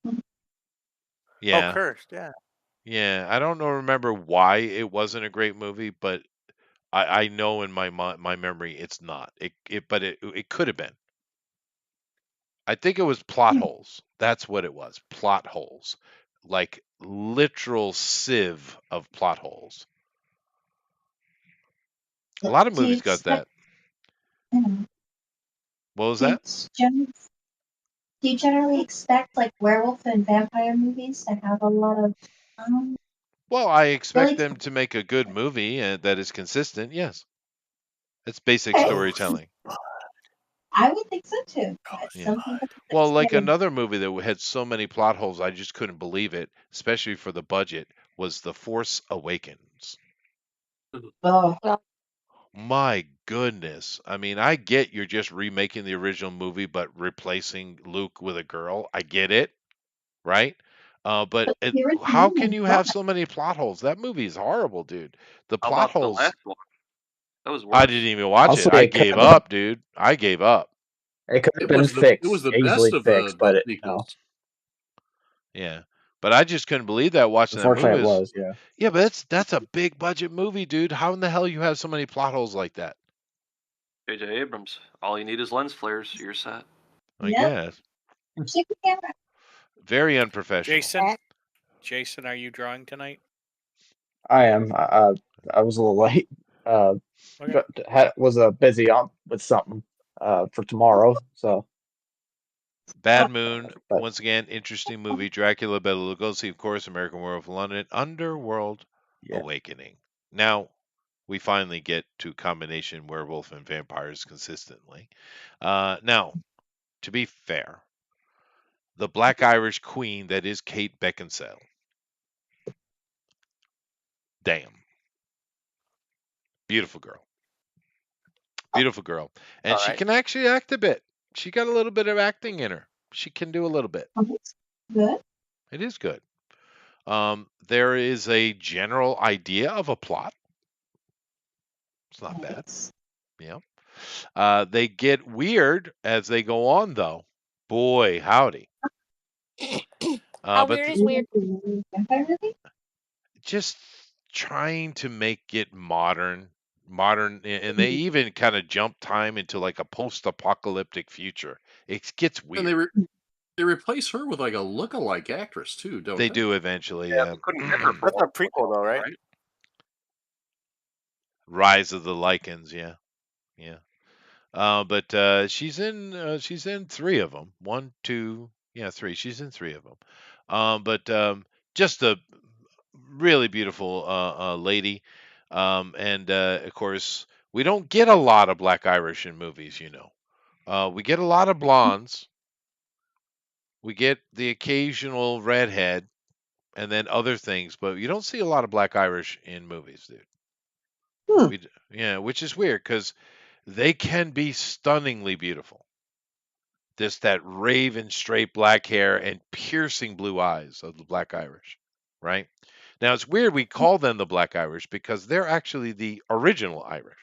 Speaker 6: Oh,
Speaker 1: Yeah.
Speaker 6: Cursed. Yeah.
Speaker 1: Yeah, I don't know remember why it wasn't a great movie, but I know in my memory it's not. It could have been. I think it was plot holes. That's what it was. Plot holes. Like literal sieve of plot holes. A lot of
Speaker 2: Do you
Speaker 1: movies got
Speaker 2: expect,
Speaker 1: that. What was
Speaker 2: do you,
Speaker 1: that?
Speaker 2: gen- do you generally expect like werewolf and vampire movies to have a lot of um,
Speaker 1: Well, I expect
Speaker 2: really?
Speaker 1: them to make a good movie that is consistent. Yes. It's basic
Speaker 2: Okay,
Speaker 1: storytelling.
Speaker 2: I would think so too. But
Speaker 1: Yeah.
Speaker 2: some people
Speaker 1: Well, like
Speaker 2: say,
Speaker 1: another movie that had so many plot holes, I just couldn't believe it, especially for the budget, was The Force Awakens.
Speaker 2: oh,
Speaker 3: Well,
Speaker 1: My goodness. I mean, I get you're just remaking the original movie, but replacing Luke with a girl. I get it, right? But
Speaker 2: But the original
Speaker 1: how
Speaker 2: movie
Speaker 1: can
Speaker 2: is
Speaker 1: you
Speaker 2: not.
Speaker 1: have so many plot holes? That movie is horrible, dude. The
Speaker 9: How
Speaker 1: plot
Speaker 9: about the
Speaker 1: holes.
Speaker 9: last one? That was
Speaker 1: I
Speaker 9: worse.
Speaker 1: didn't even watch
Speaker 10: Honestly,
Speaker 1: it. I
Speaker 10: it could
Speaker 1: gave
Speaker 10: have been.
Speaker 1: up, dude. I gave up.
Speaker 10: It could have
Speaker 4: It
Speaker 10: been
Speaker 4: was the
Speaker 10: fixed,
Speaker 4: best
Speaker 10: easily
Speaker 4: of
Speaker 10: fixed,
Speaker 4: the
Speaker 10: but it, no.
Speaker 4: sequels.
Speaker 1: Yeah, but I just couldn't believe that watching that
Speaker 10: Unfortunately,
Speaker 1: movie.
Speaker 10: it was. Yeah.
Speaker 1: Yeah, but that's a big budget movie, dude. How in the hell you have so many plot holes like that?
Speaker 9: J.J. Abrams. All you need is lens flares. You're set.
Speaker 1: I
Speaker 2: Yep.
Speaker 1: guess. Very unprofessional.
Speaker 7: Jason, are you drawing tonight?
Speaker 10: I am. I was a little late.
Speaker 7: Okay.
Speaker 10: Was busy on with something for tomorrow. So
Speaker 1: Bad Moon,
Speaker 10: But-
Speaker 1: once again, interesting movie. Dracula, Bela Lugosi, of course, American Werewolf in London, Underworld
Speaker 10: yeah,
Speaker 1: Awakening. Now, we finally get to combination werewolf and vampires consistently. Now, to be fair, the Black Irish Queen that is Kate Beckinsale. Damn. Beautiful girl. Beautiful girl. And
Speaker 6: All
Speaker 1: she
Speaker 6: right.
Speaker 1: can actually act a bit. She got a little bit of acting in her. She can do a little bit.
Speaker 2: Good.
Speaker 1: It is good. There is a general idea of a plot. It's not bad. Yeah. They get weird as they go on, though. Boy, howdy.
Speaker 3: How
Speaker 1: But
Speaker 3: weird is weird?
Speaker 2: Vampire movie?
Speaker 1: just trying to make it modern, and they even kind of jump time into like a post-apocalyptic future. It gets
Speaker 4: And
Speaker 1: weird.
Speaker 4: they replace her with like a look-alike actress too, don't they?
Speaker 1: They do eventually.
Speaker 9: Yeah,
Speaker 1: Yeah.
Speaker 9: we couldn't get her for
Speaker 6: That's a prequel, though, right?
Speaker 1: Rise of the Lycans. Yeah. Yeah. But she's in three of them. One, two, yeah, three. She's in three of them. But just a really beautiful lady. And of course, we don't get a lot of Black Irish in movies, you know. We get a lot of blondes. We get the occasional redhead, and then other things, but you don't see a lot of Black Irish in movies, dude. Yeah, which is weird because they can be stunningly beautiful. Just that raven straight black hair and piercing blue eyes of the Black Irish, right? Now it's weird we call them the Black Irish because they're actually the original Irish.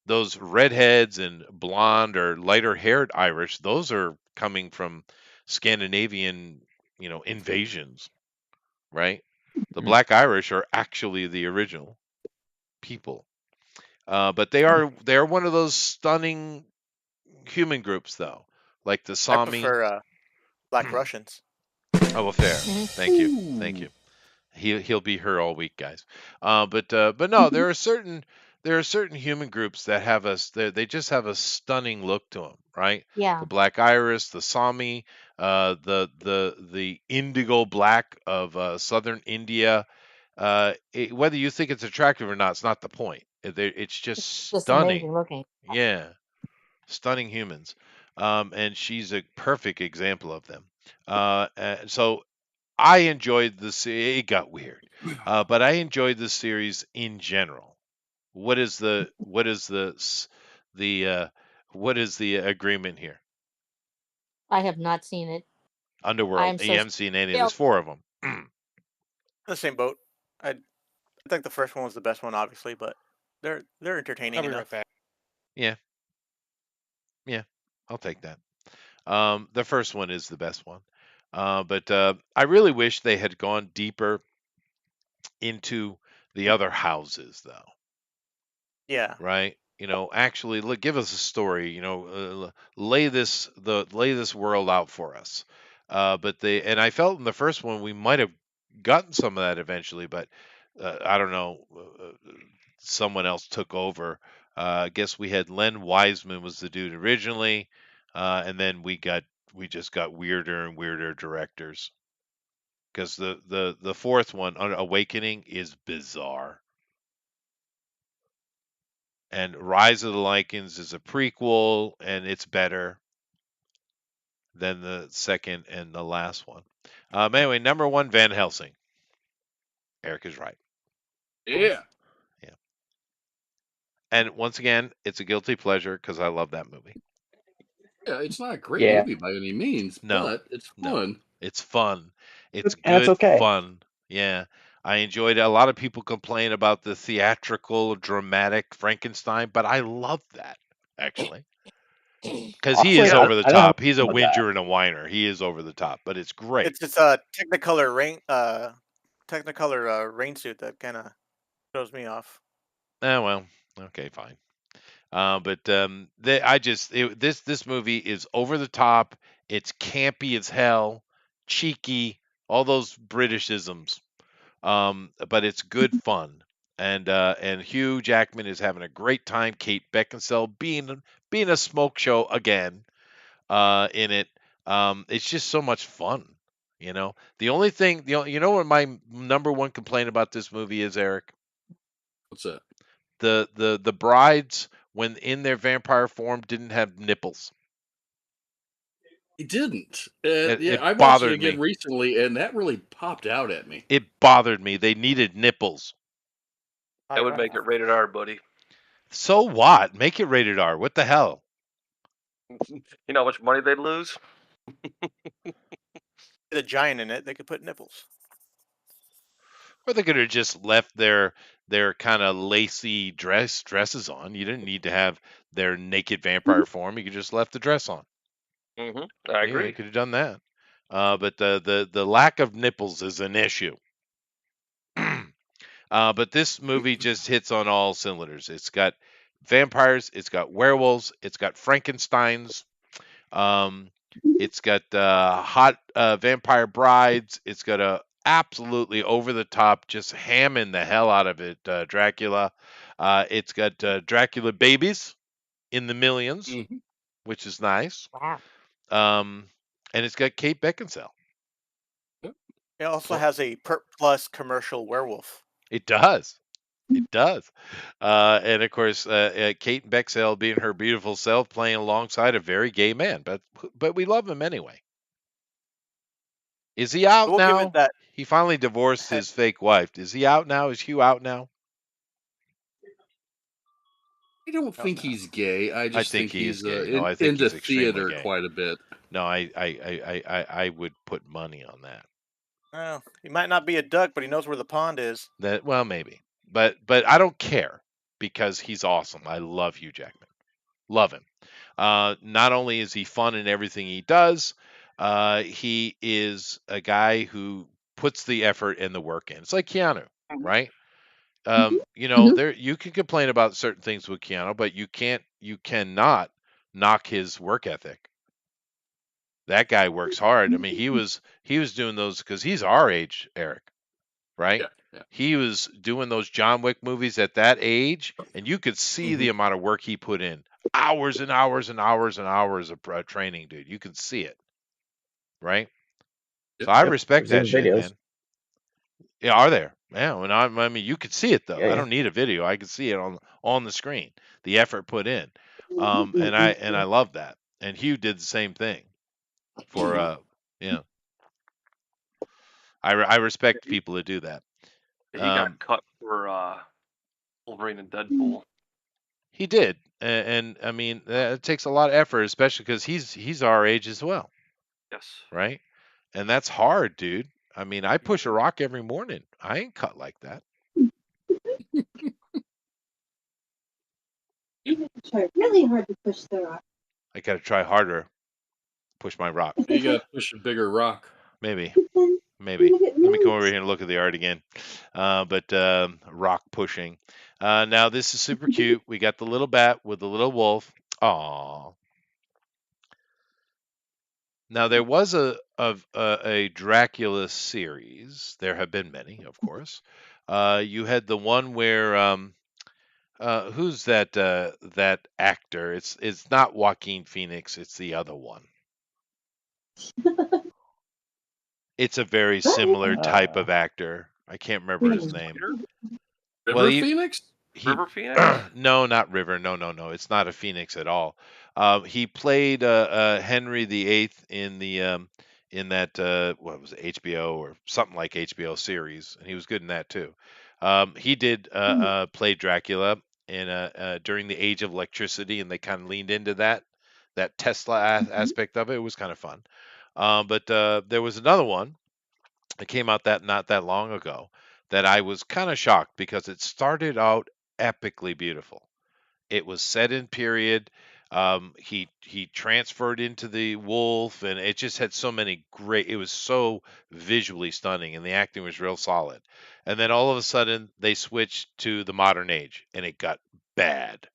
Speaker 1: Those redheads and blonde or lighter haired Irish, those are coming from Scandinavian, invasions, right? The Black Irish are actually the original people. But they're one of those stunning human groups though. Like the
Speaker 6: I
Speaker 1: Sami.
Speaker 6: prefer Black Russians.
Speaker 1: Oh, well, fair. Thank you. He'll be her all week, guys. But no, there are certain human groups that have they just have a stunning look to them, right?
Speaker 3: Yeah.
Speaker 1: The Black Iris, the Sami, the indigo black of southern India. Whether you think it's attractive or not, it's not the point. It's just
Speaker 3: Just
Speaker 1: stunning.
Speaker 3: amazing looking.
Speaker 1: Yeah, stunning humans. And she's a perfect example of them. So I enjoyed the series. It got weird, but I enjoyed the series in general. What is the agreement here?
Speaker 3: I have not seen it.
Speaker 1: Underworld.
Speaker 3: I'm so
Speaker 1: You haven't seen any.
Speaker 3: Yeah.
Speaker 1: There's four of them.
Speaker 6: The same boat. I think the first one was the best one, obviously, but they're entertaining
Speaker 7: I'll be
Speaker 6: enough.
Speaker 7: right back.
Speaker 1: Yeah, I'll take that. The first one is the best one, but I really wish they had gone deeper into the other houses, though.
Speaker 6: Yeah.
Speaker 1: Right? Actually, look, give us a story. Lay this world out for us. And I felt in the first one we might have gotten some of that eventually, but I don't know. Someone else took over. I guess we had Len Wiseman was the dude originally, and then we just got weirder and weirder directors. Because the fourth one, Awakening, is bizarre. And Rise of the Lycans is a prequel, and it's better than the second and the last one. Anyway, number one, Van Helsing. Eric is right.
Speaker 4: Yeah.
Speaker 1: And once again, it's a guilty pleasure because I love that movie.
Speaker 4: Yeah, it's not a great
Speaker 10: Yeah.
Speaker 4: movie by any means,
Speaker 1: No,
Speaker 4: but it's
Speaker 1: no.
Speaker 4: fun.
Speaker 1: It's fun. It's
Speaker 10: And it's
Speaker 1: good
Speaker 10: okay.
Speaker 1: fun. Yeah. I enjoyed it. A lot of people complain about the theatrical, dramatic Frankenstein, but I love that actually because he is
Speaker 10: Honestly,
Speaker 1: over the
Speaker 10: I don't have
Speaker 1: top. He's a
Speaker 10: with that.
Speaker 1: whinger and a whiner. He is over the top, but it's great.
Speaker 6: It's just a Technicolor rain suit that kind of throws me off.
Speaker 1: Well, okay, fine. But this movie is over the top. It's campy as hell, cheeky, all those Britishisms. But it's good fun, and Hugh Jackman is having a great time. Kate Beckinsale being a smoke show again in it. It's just so much fun. The only thing, you know what my number one complaint about this movie is, Eric?
Speaker 4: What's that?
Speaker 1: The brides, when in their vampire form, didn't have nipples.
Speaker 4: He didn't. Yeah,
Speaker 1: It
Speaker 4: I watched it
Speaker 1: bothered
Speaker 4: again
Speaker 1: me.
Speaker 4: recently, and that really popped out at me.
Speaker 1: It bothered me. They needed nipples.
Speaker 9: That would make it rated R, buddy.
Speaker 1: So what? Make it rated R. What the hell?
Speaker 9: You know how much money they'd lose?
Speaker 6: The giant in it, they could put nipples.
Speaker 1: Or they could have just left their kind of lacy dresses on. You didn't need to have their naked vampire form. You could just left the dress on.
Speaker 9: I
Speaker 1: Yeah,
Speaker 9: agree.
Speaker 1: you could have done that. But the lack of nipples is an issue. But this movie just hits on all cylinders. It's got vampires, it's got werewolves, it's got Frankensteins, um, it's got hot vampire brides. It's got a absolutely over the top, just hamming the hell out of it, Dracula. It's got Dracula babies in the millions,
Speaker 4: Mhm.
Speaker 1: which is nice.
Speaker 3: Wow.
Speaker 1: And it's got Kate Beckinsale.
Speaker 6: It also
Speaker 1: So
Speaker 6: has a Perk Plus commercial werewolf.
Speaker 1: it does. It does. And of course, Kate Beckinsale being her beautiful self, playing alongside a very gay man, but we love him anyway. Is he out
Speaker 6: We'll give it
Speaker 1: now?
Speaker 6: that.
Speaker 1: He finally divorced his fake wife. Is he out now? Is Hugh out now?
Speaker 4: I don't think he's gay. I
Speaker 1: I
Speaker 4: just
Speaker 1: think
Speaker 4: think
Speaker 1: he is
Speaker 4: he's
Speaker 1: gay. No, I think
Speaker 4: into
Speaker 1: he's extremely
Speaker 4: theater
Speaker 1: gay.
Speaker 4: quite a bit.
Speaker 1: No, I would put money on that.
Speaker 6: Well, he might not be a duck, but he knows where the pond is.
Speaker 1: Well, maybe, but I don't care because he's awesome. I love Hugh Jackman. Love him. Not only is he fun in everything he does, he is a guy who puts the effort and the work in. It's like Keanu, right? There you can complain about certain things with Keanu, but you cannot knock his work ethic. That guy works hard. I mean, he was doing those because he's our age, Eric, right?
Speaker 4: Yeah.
Speaker 1: He was doing those John Wick movies at that age, and you could see the amount of work he put in. Hours and hours and hours and hours of training, dude. You can see it, right? So I respect
Speaker 10: I've
Speaker 1: that
Speaker 10: seen
Speaker 1: shit,
Speaker 10: videos.
Speaker 1: man. Yeah, are there? Yeah, I mean, you could see it though. I
Speaker 10: Yeah.
Speaker 1: don't need a video. I can see it on the screen. The effort put in, and I love that. And Hugh did the same thing for yeah. I respect people that do that.
Speaker 9: He got cut for Wolverine and Deadpool.
Speaker 1: He did, and I mean it takes a lot of effort, especially because he's our age as well,
Speaker 9: Yes.
Speaker 1: right? And that's hard, dude. I mean, I push a rock every morning. I ain't cut like that.
Speaker 2: You have to try really hard to push the rock.
Speaker 1: I got to try harder. Push my rock.
Speaker 4: You got to push a bigger rock.
Speaker 1: Maybe.
Speaker 2: Then
Speaker 1: Maybe.
Speaker 2: you get
Speaker 1: Let me come
Speaker 2: moves.
Speaker 1: over here and look at the art again. But rock pushing. Now this is super cute. We got the little bat with the little wolf. Aww. Now there was a Dracula series. There have been many, of course. You had the one where who's that actor? It's not Joaquin Phoenix. It's the other one. It's a very similar type of actor. I can't remember his name.
Speaker 4: River
Speaker 1: Well,
Speaker 4: Phoenix?
Speaker 9: River Phoenix?
Speaker 1: No, not River. No. It's not a Phoenix at all. He played Henry VIII in that what was it, HBO or something like HBO series, and he was good in that too. He did play Dracula in during the Age of Electricity, and they kind of leaned into that Tesla aspect of it. It was kind of fun. But there was another one that came out that not that long ago that I was kind of shocked because it started out epically beautiful. It was set in period. He transferred into the wolf, and it just had so many great. It was so visually stunning, and the acting was real solid. And then all of a sudden, they switched to the modern age, and it got bad.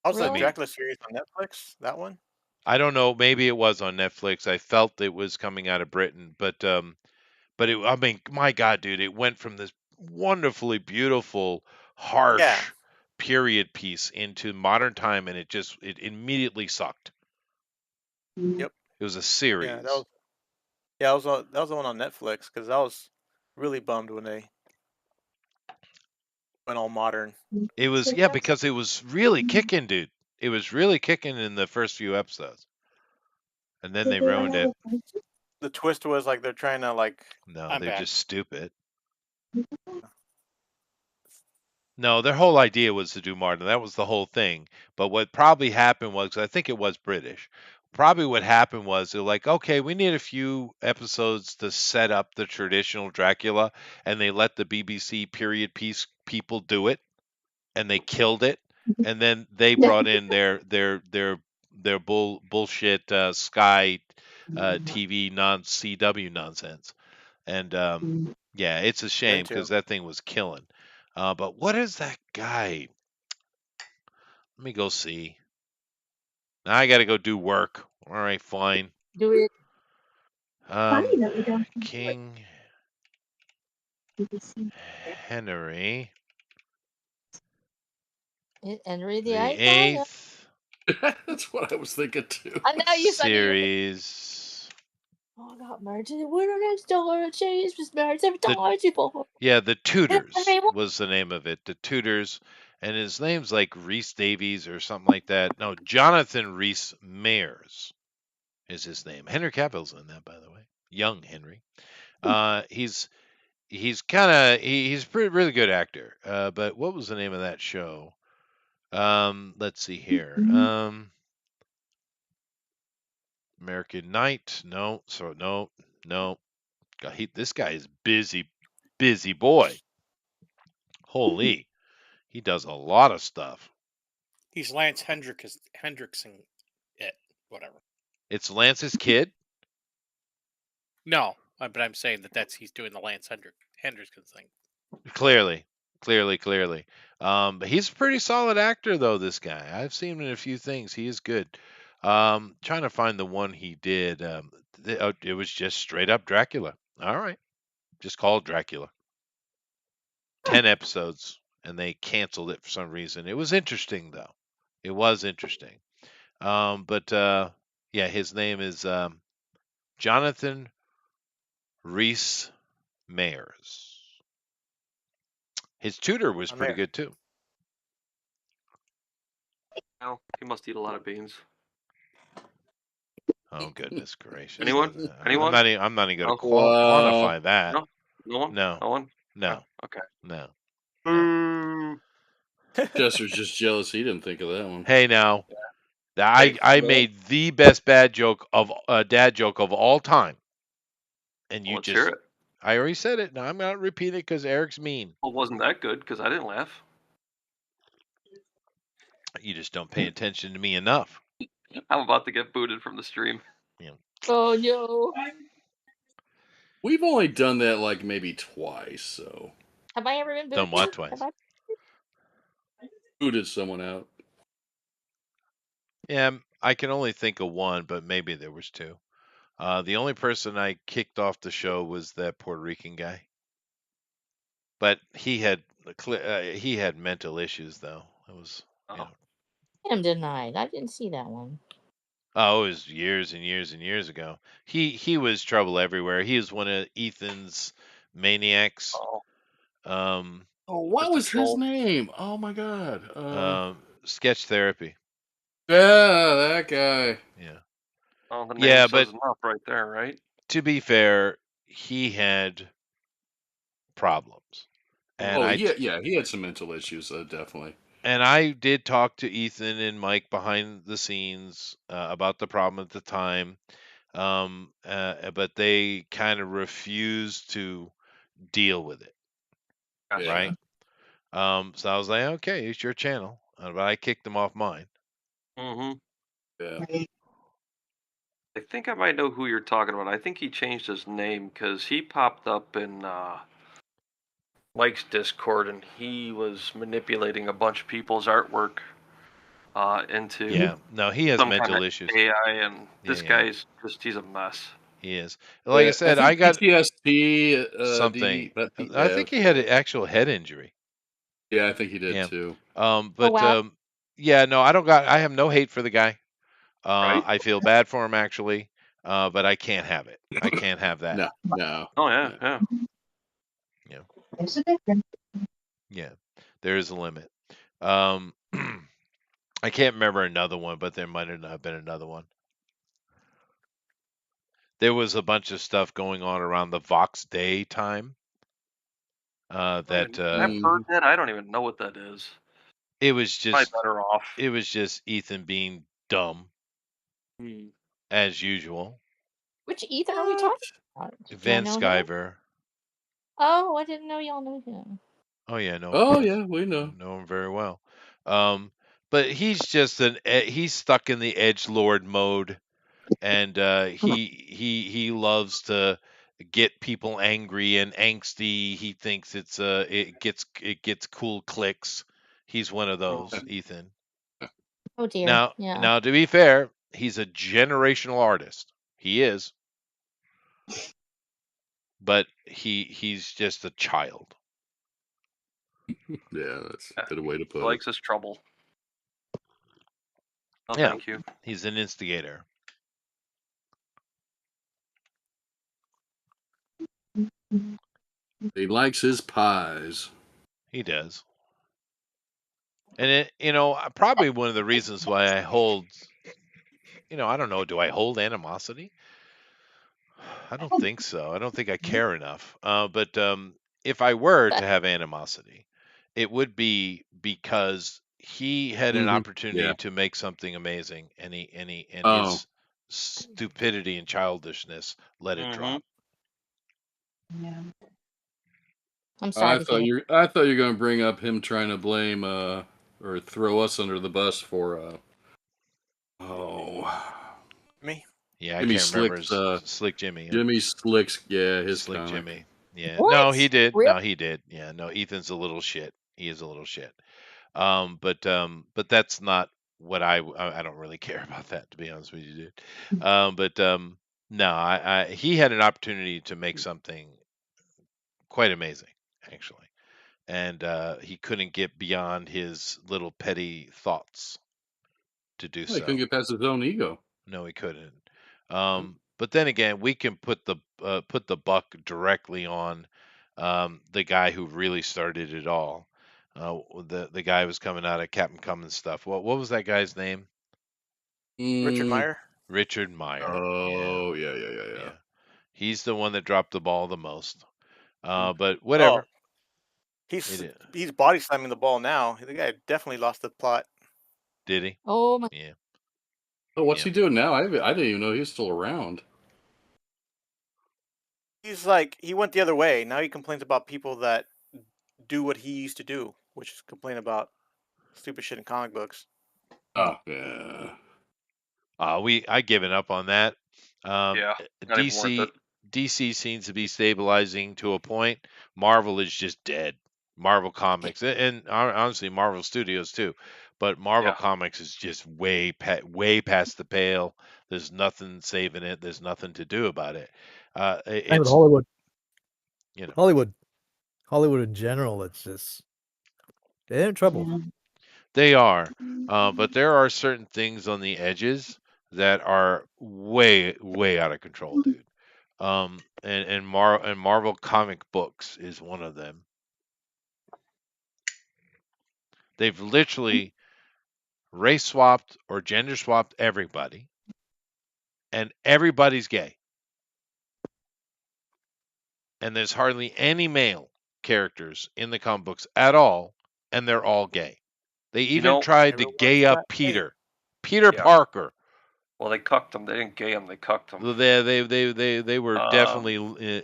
Speaker 6: How's the
Speaker 1: I mean,
Speaker 3: Really?
Speaker 6: Dracula series on Netflix? That one?
Speaker 1: I don't know. Maybe it was on Netflix. I felt it was coming out of Britain, but I mean, my God, dude, it went from this wonderfully beautiful,
Speaker 6: Yeah.
Speaker 1: harsh period piece into modern time, and it immediately sucked.
Speaker 6: Yep.
Speaker 1: It was a
Speaker 6: Yeah.
Speaker 1: series.
Speaker 6: That was the one on Netflix because I was really bummed when they went all modern.
Speaker 1: It was because it was really kicking, dude. It was really kicking in the first few episodes, and then they ruined it.
Speaker 6: The twist was like they're trying to like
Speaker 1: No,
Speaker 7: I'm
Speaker 1: they're
Speaker 7: back.
Speaker 1: just stupid. No, their whole idea was to do Martin. That was the whole thing. But what probably happened was, 'cause I think it was British. Probably what happened was they're like, okay, we need a few episodes to set up the traditional Dracula, and they let the BBC period piece people do it, and they killed it, and then they brought in their bullshit Sky TV non CW nonsense. And yeah, it's a
Speaker 6: them
Speaker 1: shame
Speaker 6: to.
Speaker 1: because that thing was killing. But what is that guy? Let me go see. Now I got to go do work. All right, fine.
Speaker 3: Do it.
Speaker 1: King Henry
Speaker 3: Henry the
Speaker 1: the
Speaker 3: Eighth. I know.
Speaker 1: Eighth
Speaker 4: That's what I was thinking too.
Speaker 3: I know you said you.
Speaker 1: series.
Speaker 3: Oh, I got married to the winter next door. Chase was married 7 times
Speaker 1: The
Speaker 3: before.
Speaker 1: The Tudors
Speaker 3: Henry was
Speaker 1: was the name of it. The Tudors, and his name's like Reese Davies or something like that. No, Jonathan Reese Mayers is his name. Henry Cavill's in that, by the way. Young Henry. He's kind of he's a pretty really good actor. But what was the name of that show? Let's see here. American Night. No, so no, no. God, this guy is busy boy. Holy, he does a lot of stuff.
Speaker 7: He's Lance Hendrickson. It whatever.
Speaker 1: It's Lance's kid.
Speaker 7: No, but I'm saying that's he's doing the Lance Hendrickson thing.
Speaker 1: Clearly, clearly. But he's a pretty solid actor, though. This guy, I've seen him in a few things. He is good. Trying to find the one he did. It was just straight up Dracula. All right, just called Dracula. 10 episodes, and they canceled it for some reason. It was interesting, though. It was interesting. But yeah, his name is Jonathan Rhys Meyers. His tutor was
Speaker 6: I'm
Speaker 1: pretty
Speaker 6: there.
Speaker 1: good too.
Speaker 9: Well, he must eat a lot of beans.
Speaker 1: Oh goodness gracious!
Speaker 9: Anyone?
Speaker 1: I'm
Speaker 9: Anyone?
Speaker 1: not. I'm not even going to
Speaker 9: No?
Speaker 4: Wow.
Speaker 1: quantify that.
Speaker 9: No? No one?
Speaker 1: No,
Speaker 9: No one?
Speaker 1: no,
Speaker 9: Okay.
Speaker 1: no, no.
Speaker 9: Boo.
Speaker 4: Chester's just jealous he didn't think of that one.
Speaker 1: Hey now,
Speaker 9: Hey,
Speaker 1: I
Speaker 4: Well,
Speaker 1: made the best bad joke of dad joke of all time, and you
Speaker 9: let's hear
Speaker 1: just.
Speaker 9: it.
Speaker 1: I already said it. Now I'm not repeating it because Eric's mean.
Speaker 9: Well, wasn't that good? Because I didn't laugh.
Speaker 1: You just don't pay attention to me enough.
Speaker 9: I'm about to get booted from the stream.
Speaker 3: Oh no.
Speaker 4: we've only done that like maybe twice, so
Speaker 3: Have I ever been
Speaker 1: Done
Speaker 3: booted?
Speaker 1: what twice?
Speaker 3: Have
Speaker 4: booted someone out.
Speaker 1: Yeah, I can only think of one, but maybe there was two. The only person I kicked off the show was that Puerto Rican guy, but he had mental issues though. It was you
Speaker 9: Oh.
Speaker 1: know
Speaker 3: I am denied. I didn't see that one.
Speaker 1: oh it was years and years and years ago. He was trouble everywhere. He was one of Ethan's maniacs.
Speaker 9: Oh.
Speaker 1: Um,
Speaker 4: Oh, what
Speaker 9: Just a
Speaker 4: was his
Speaker 9: troll.
Speaker 4: name? Oh my god.
Speaker 1: sketch therapy.
Speaker 4: Yeah, that guy.
Speaker 1: Yeah,
Speaker 9: Oh, the name
Speaker 1: yeah,
Speaker 9: says
Speaker 1: but
Speaker 9: enough right there, right?
Speaker 1: to be fair, he had problems, and
Speaker 4: Oh yeah, he had some mental issues, definitely.
Speaker 1: And I did talk to Ethan and Mike behind the scenes about the problem at the time. but they kind of refuse to deal with it,
Speaker 9: Gotcha.
Speaker 1: right? So I was like, okay, it's your channel, but I kicked them off mine.
Speaker 9: Mm-hmm.
Speaker 4: Yeah.
Speaker 9: I think I might know who you're talking about. I think he changed his name because he popped up in Mike's Discord, and he was manipulating a bunch of people's artwork into
Speaker 1: Yeah, no, he has
Speaker 9: some kind
Speaker 1: mental
Speaker 9: of
Speaker 1: issues.
Speaker 9: AI, and
Speaker 1: Yeah,
Speaker 9: this
Speaker 1: yeah,
Speaker 9: guy's he's a mess.
Speaker 1: he is. Like I
Speaker 4: I
Speaker 1: said, I
Speaker 4: think
Speaker 1: got
Speaker 4: PTSD,
Speaker 1: something. I
Speaker 4: yeah,
Speaker 1: think he had an actual head injury.
Speaker 4: yeah, I think he did
Speaker 1: Yeah.
Speaker 4: too.
Speaker 3: Oh
Speaker 1: But
Speaker 3: wow.
Speaker 1: yeah, no, I have no hate for the guy.
Speaker 9: Right?
Speaker 1: I feel bad for him actually, but I can't have it. I can't have that.
Speaker 4: No, no.
Speaker 9: Oh yeah,
Speaker 4: no.
Speaker 9: yeah.
Speaker 1: Yeah,
Speaker 2: There's a difference.
Speaker 1: yeah. There is a limit. Um, I can't remember another one, but there might have been another one. There was a bunch of stuff going on around the Vox Day time. That
Speaker 9: I've heard
Speaker 4: Mhm.
Speaker 9: that. I don't even know what that is.
Speaker 1: it was
Speaker 9: Probably
Speaker 1: just
Speaker 9: better off.
Speaker 1: it was just Ethan being dumb
Speaker 9: Hmm.
Speaker 1: as usual.
Speaker 3: Which Ethan are we talking about? Do I
Speaker 1: Van
Speaker 3: know him?
Speaker 1: Sciver.
Speaker 3: Oh, I didn't know y'all knew him.
Speaker 1: Oh yeah, no, of
Speaker 4: Oh
Speaker 1: course.
Speaker 4: yeah, we know.
Speaker 1: Know him very well. But he's just he's stuck in the edge lord mode, and he loves to get people angry and angsty. He thinks it gets cool clicks. He's one of those, Ethan.
Speaker 3: Oh dear.
Speaker 1: Now
Speaker 3: Yeah.
Speaker 1: now to be fair, he's a generational artist. He is, but he's just a child.
Speaker 4: Yeah, that's
Speaker 9: Yeah,
Speaker 4: a good way to
Speaker 9: he
Speaker 4: put it.
Speaker 9: likes his trouble. Oh,
Speaker 1: Yeah.
Speaker 9: thank you.
Speaker 1: He's an instigator.
Speaker 4: He likes his pies.
Speaker 1: He does. And probably one of the reasons why I hold, I don't know, do I hold animosity? I don't think so. I don't think I care enough. But if I were to have animosity, it would be because he had an
Speaker 4: Hmm.
Speaker 1: opportunity
Speaker 4: Yeah.
Speaker 1: to make something amazing, and
Speaker 4: Oh,
Speaker 1: his stupidity and childishness let it
Speaker 9: Mm-hmm.
Speaker 1: drop.
Speaker 2: Yeah.
Speaker 3: I'm sorry
Speaker 4: I
Speaker 3: to
Speaker 4: thought
Speaker 3: hear.
Speaker 4: I thought you were going to bring up him trying to blame or throw us under the bus for oh
Speaker 6: Me?
Speaker 1: Yeah, I
Speaker 4: Jimmy
Speaker 1: can't remember
Speaker 4: Slick's
Speaker 1: his Slick Jimmy.
Speaker 4: Jimmy Slick's his
Speaker 1: Slick
Speaker 4: comic.
Speaker 1: Jimmy. Yeah.
Speaker 3: What?
Speaker 1: No, he did.
Speaker 3: Really?
Speaker 1: No, he did. Yeah. No, Ethan's a little shit. He is a little shit. But that's not what I don't really care about that, to be honest with you, dude. But no, he had an opportunity to make something quite amazing, actually, and he couldn't get beyond his little petty thoughts to do
Speaker 4: Well, he couldn't
Speaker 1: so.
Speaker 4: get past his own ego.
Speaker 1: No, he couldn't. But then again, we can put the buck directly on the guy who really started it all. The guy who was coming out of Captain Cummins stuff. What was that guy's name?
Speaker 6: Richard
Speaker 4: Mm,
Speaker 6: Meyer?
Speaker 1: Richard Meyer. Yeah,
Speaker 4: oh yeah.
Speaker 1: yeah. He's the one that dropped the ball the most. But
Speaker 6: Oh,
Speaker 1: whatever.
Speaker 6: he's
Speaker 1: It
Speaker 6: he's body slamming the ball now. The guy definitely lost the plot.
Speaker 1: did he?
Speaker 3: Oh my.
Speaker 1: Yeah,
Speaker 4: Oh, what's
Speaker 1: yeah.
Speaker 4: he doing now? I didn't even know he was still around.
Speaker 6: He's like he went the other way. Now he complains about people that do what he used to do, which is complain about stupid shit in comic books.
Speaker 4: Oh yeah.
Speaker 1: I given up on that.
Speaker 9: Yeah, not even worth it.
Speaker 1: DC seems to be stabilizing to a point. Marvel is just dead. Marvel Comics and honestly Marvel Studios too, but Marvel
Speaker 9: Yeah.
Speaker 1: Comics is just way past the pale. There's nothing saving it. There's nothing to do about it.
Speaker 8: And with
Speaker 1: It's
Speaker 8: Hollywood,
Speaker 1: you know
Speaker 8: Hollywood in general, it's just they're in trouble.
Speaker 2: Yeah.
Speaker 1: they are, but there are certain things on the edges that are way out of control, dude. And Marvel comic books is one of them. They've literally race swapped or gender swapped everybody, and everybody's gay. And there's hardly any male characters in the comic books at all, and they're all gay. They even tried to
Speaker 6: Everyone's
Speaker 1: gay
Speaker 6: got
Speaker 1: up
Speaker 6: hey.
Speaker 1: Peter
Speaker 9: Yeah.
Speaker 1: Parker.
Speaker 9: Well, they cucked him. They didn't gay him. They cucked him.
Speaker 1: They were
Speaker 9: Um,
Speaker 1: definitely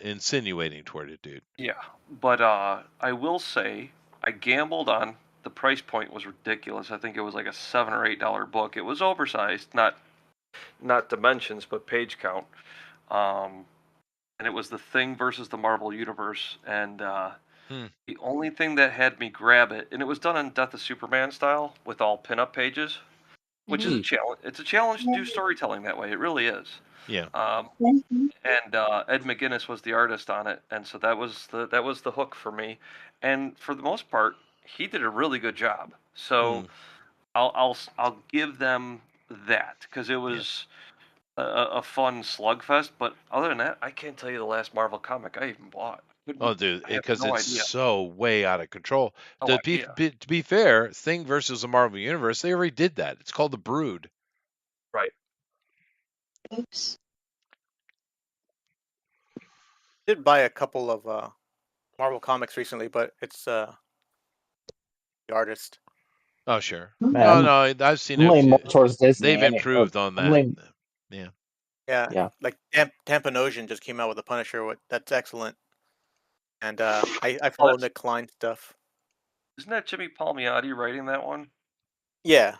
Speaker 1: insinuating toward it, dude.
Speaker 9: Yeah, but I will say I gambled on the price point was ridiculous. I think it was like a $7 or $8 book. It was oversized, not dimensions, but page count. Um, and it was The Thing versus the Marvel Universe. And the only thing that had me grab it, and it was done in Death of Superman style with all pinup pages, which is a challenge. It's a challenge to do storytelling that way. It really is.
Speaker 1: Yeah.
Speaker 9: And Ed McGuinness was the artist on it, and so that was the hook for me. And for the most part, he did a really good job. So I'll give them that because it was a fun slugfest. But other than that, I can't tell you the last Marvel comic I even bought.
Speaker 1: Oh, dude,
Speaker 9: I have
Speaker 1: because
Speaker 9: no
Speaker 1: it's
Speaker 9: idea.
Speaker 1: so way out of control.
Speaker 9: No
Speaker 1: To
Speaker 9: idea.
Speaker 1: to be fair, Thing versus the Marvel Universe, they already did that. It's called The Brood.
Speaker 9: Right.
Speaker 2: Oops.
Speaker 6: Did buy a couple of Marvel comics recently, but it's the artist.
Speaker 1: Oh, sure.
Speaker 10: Man,
Speaker 1: No, I've seen
Speaker 10: I'm
Speaker 1: it.
Speaker 10: leaning more towards Disney.
Speaker 1: They've improved on
Speaker 10: I'm
Speaker 1: that.
Speaker 10: leaning,
Speaker 1: Yeah.
Speaker 6: Yeah,
Speaker 10: yeah.
Speaker 6: like Tampanosion just came out with the Punisher. That's excellent. And I follow Nick Klein stuff.
Speaker 9: Isn't that Jimmy Palmiotti writing that one?
Speaker 6: Yeah.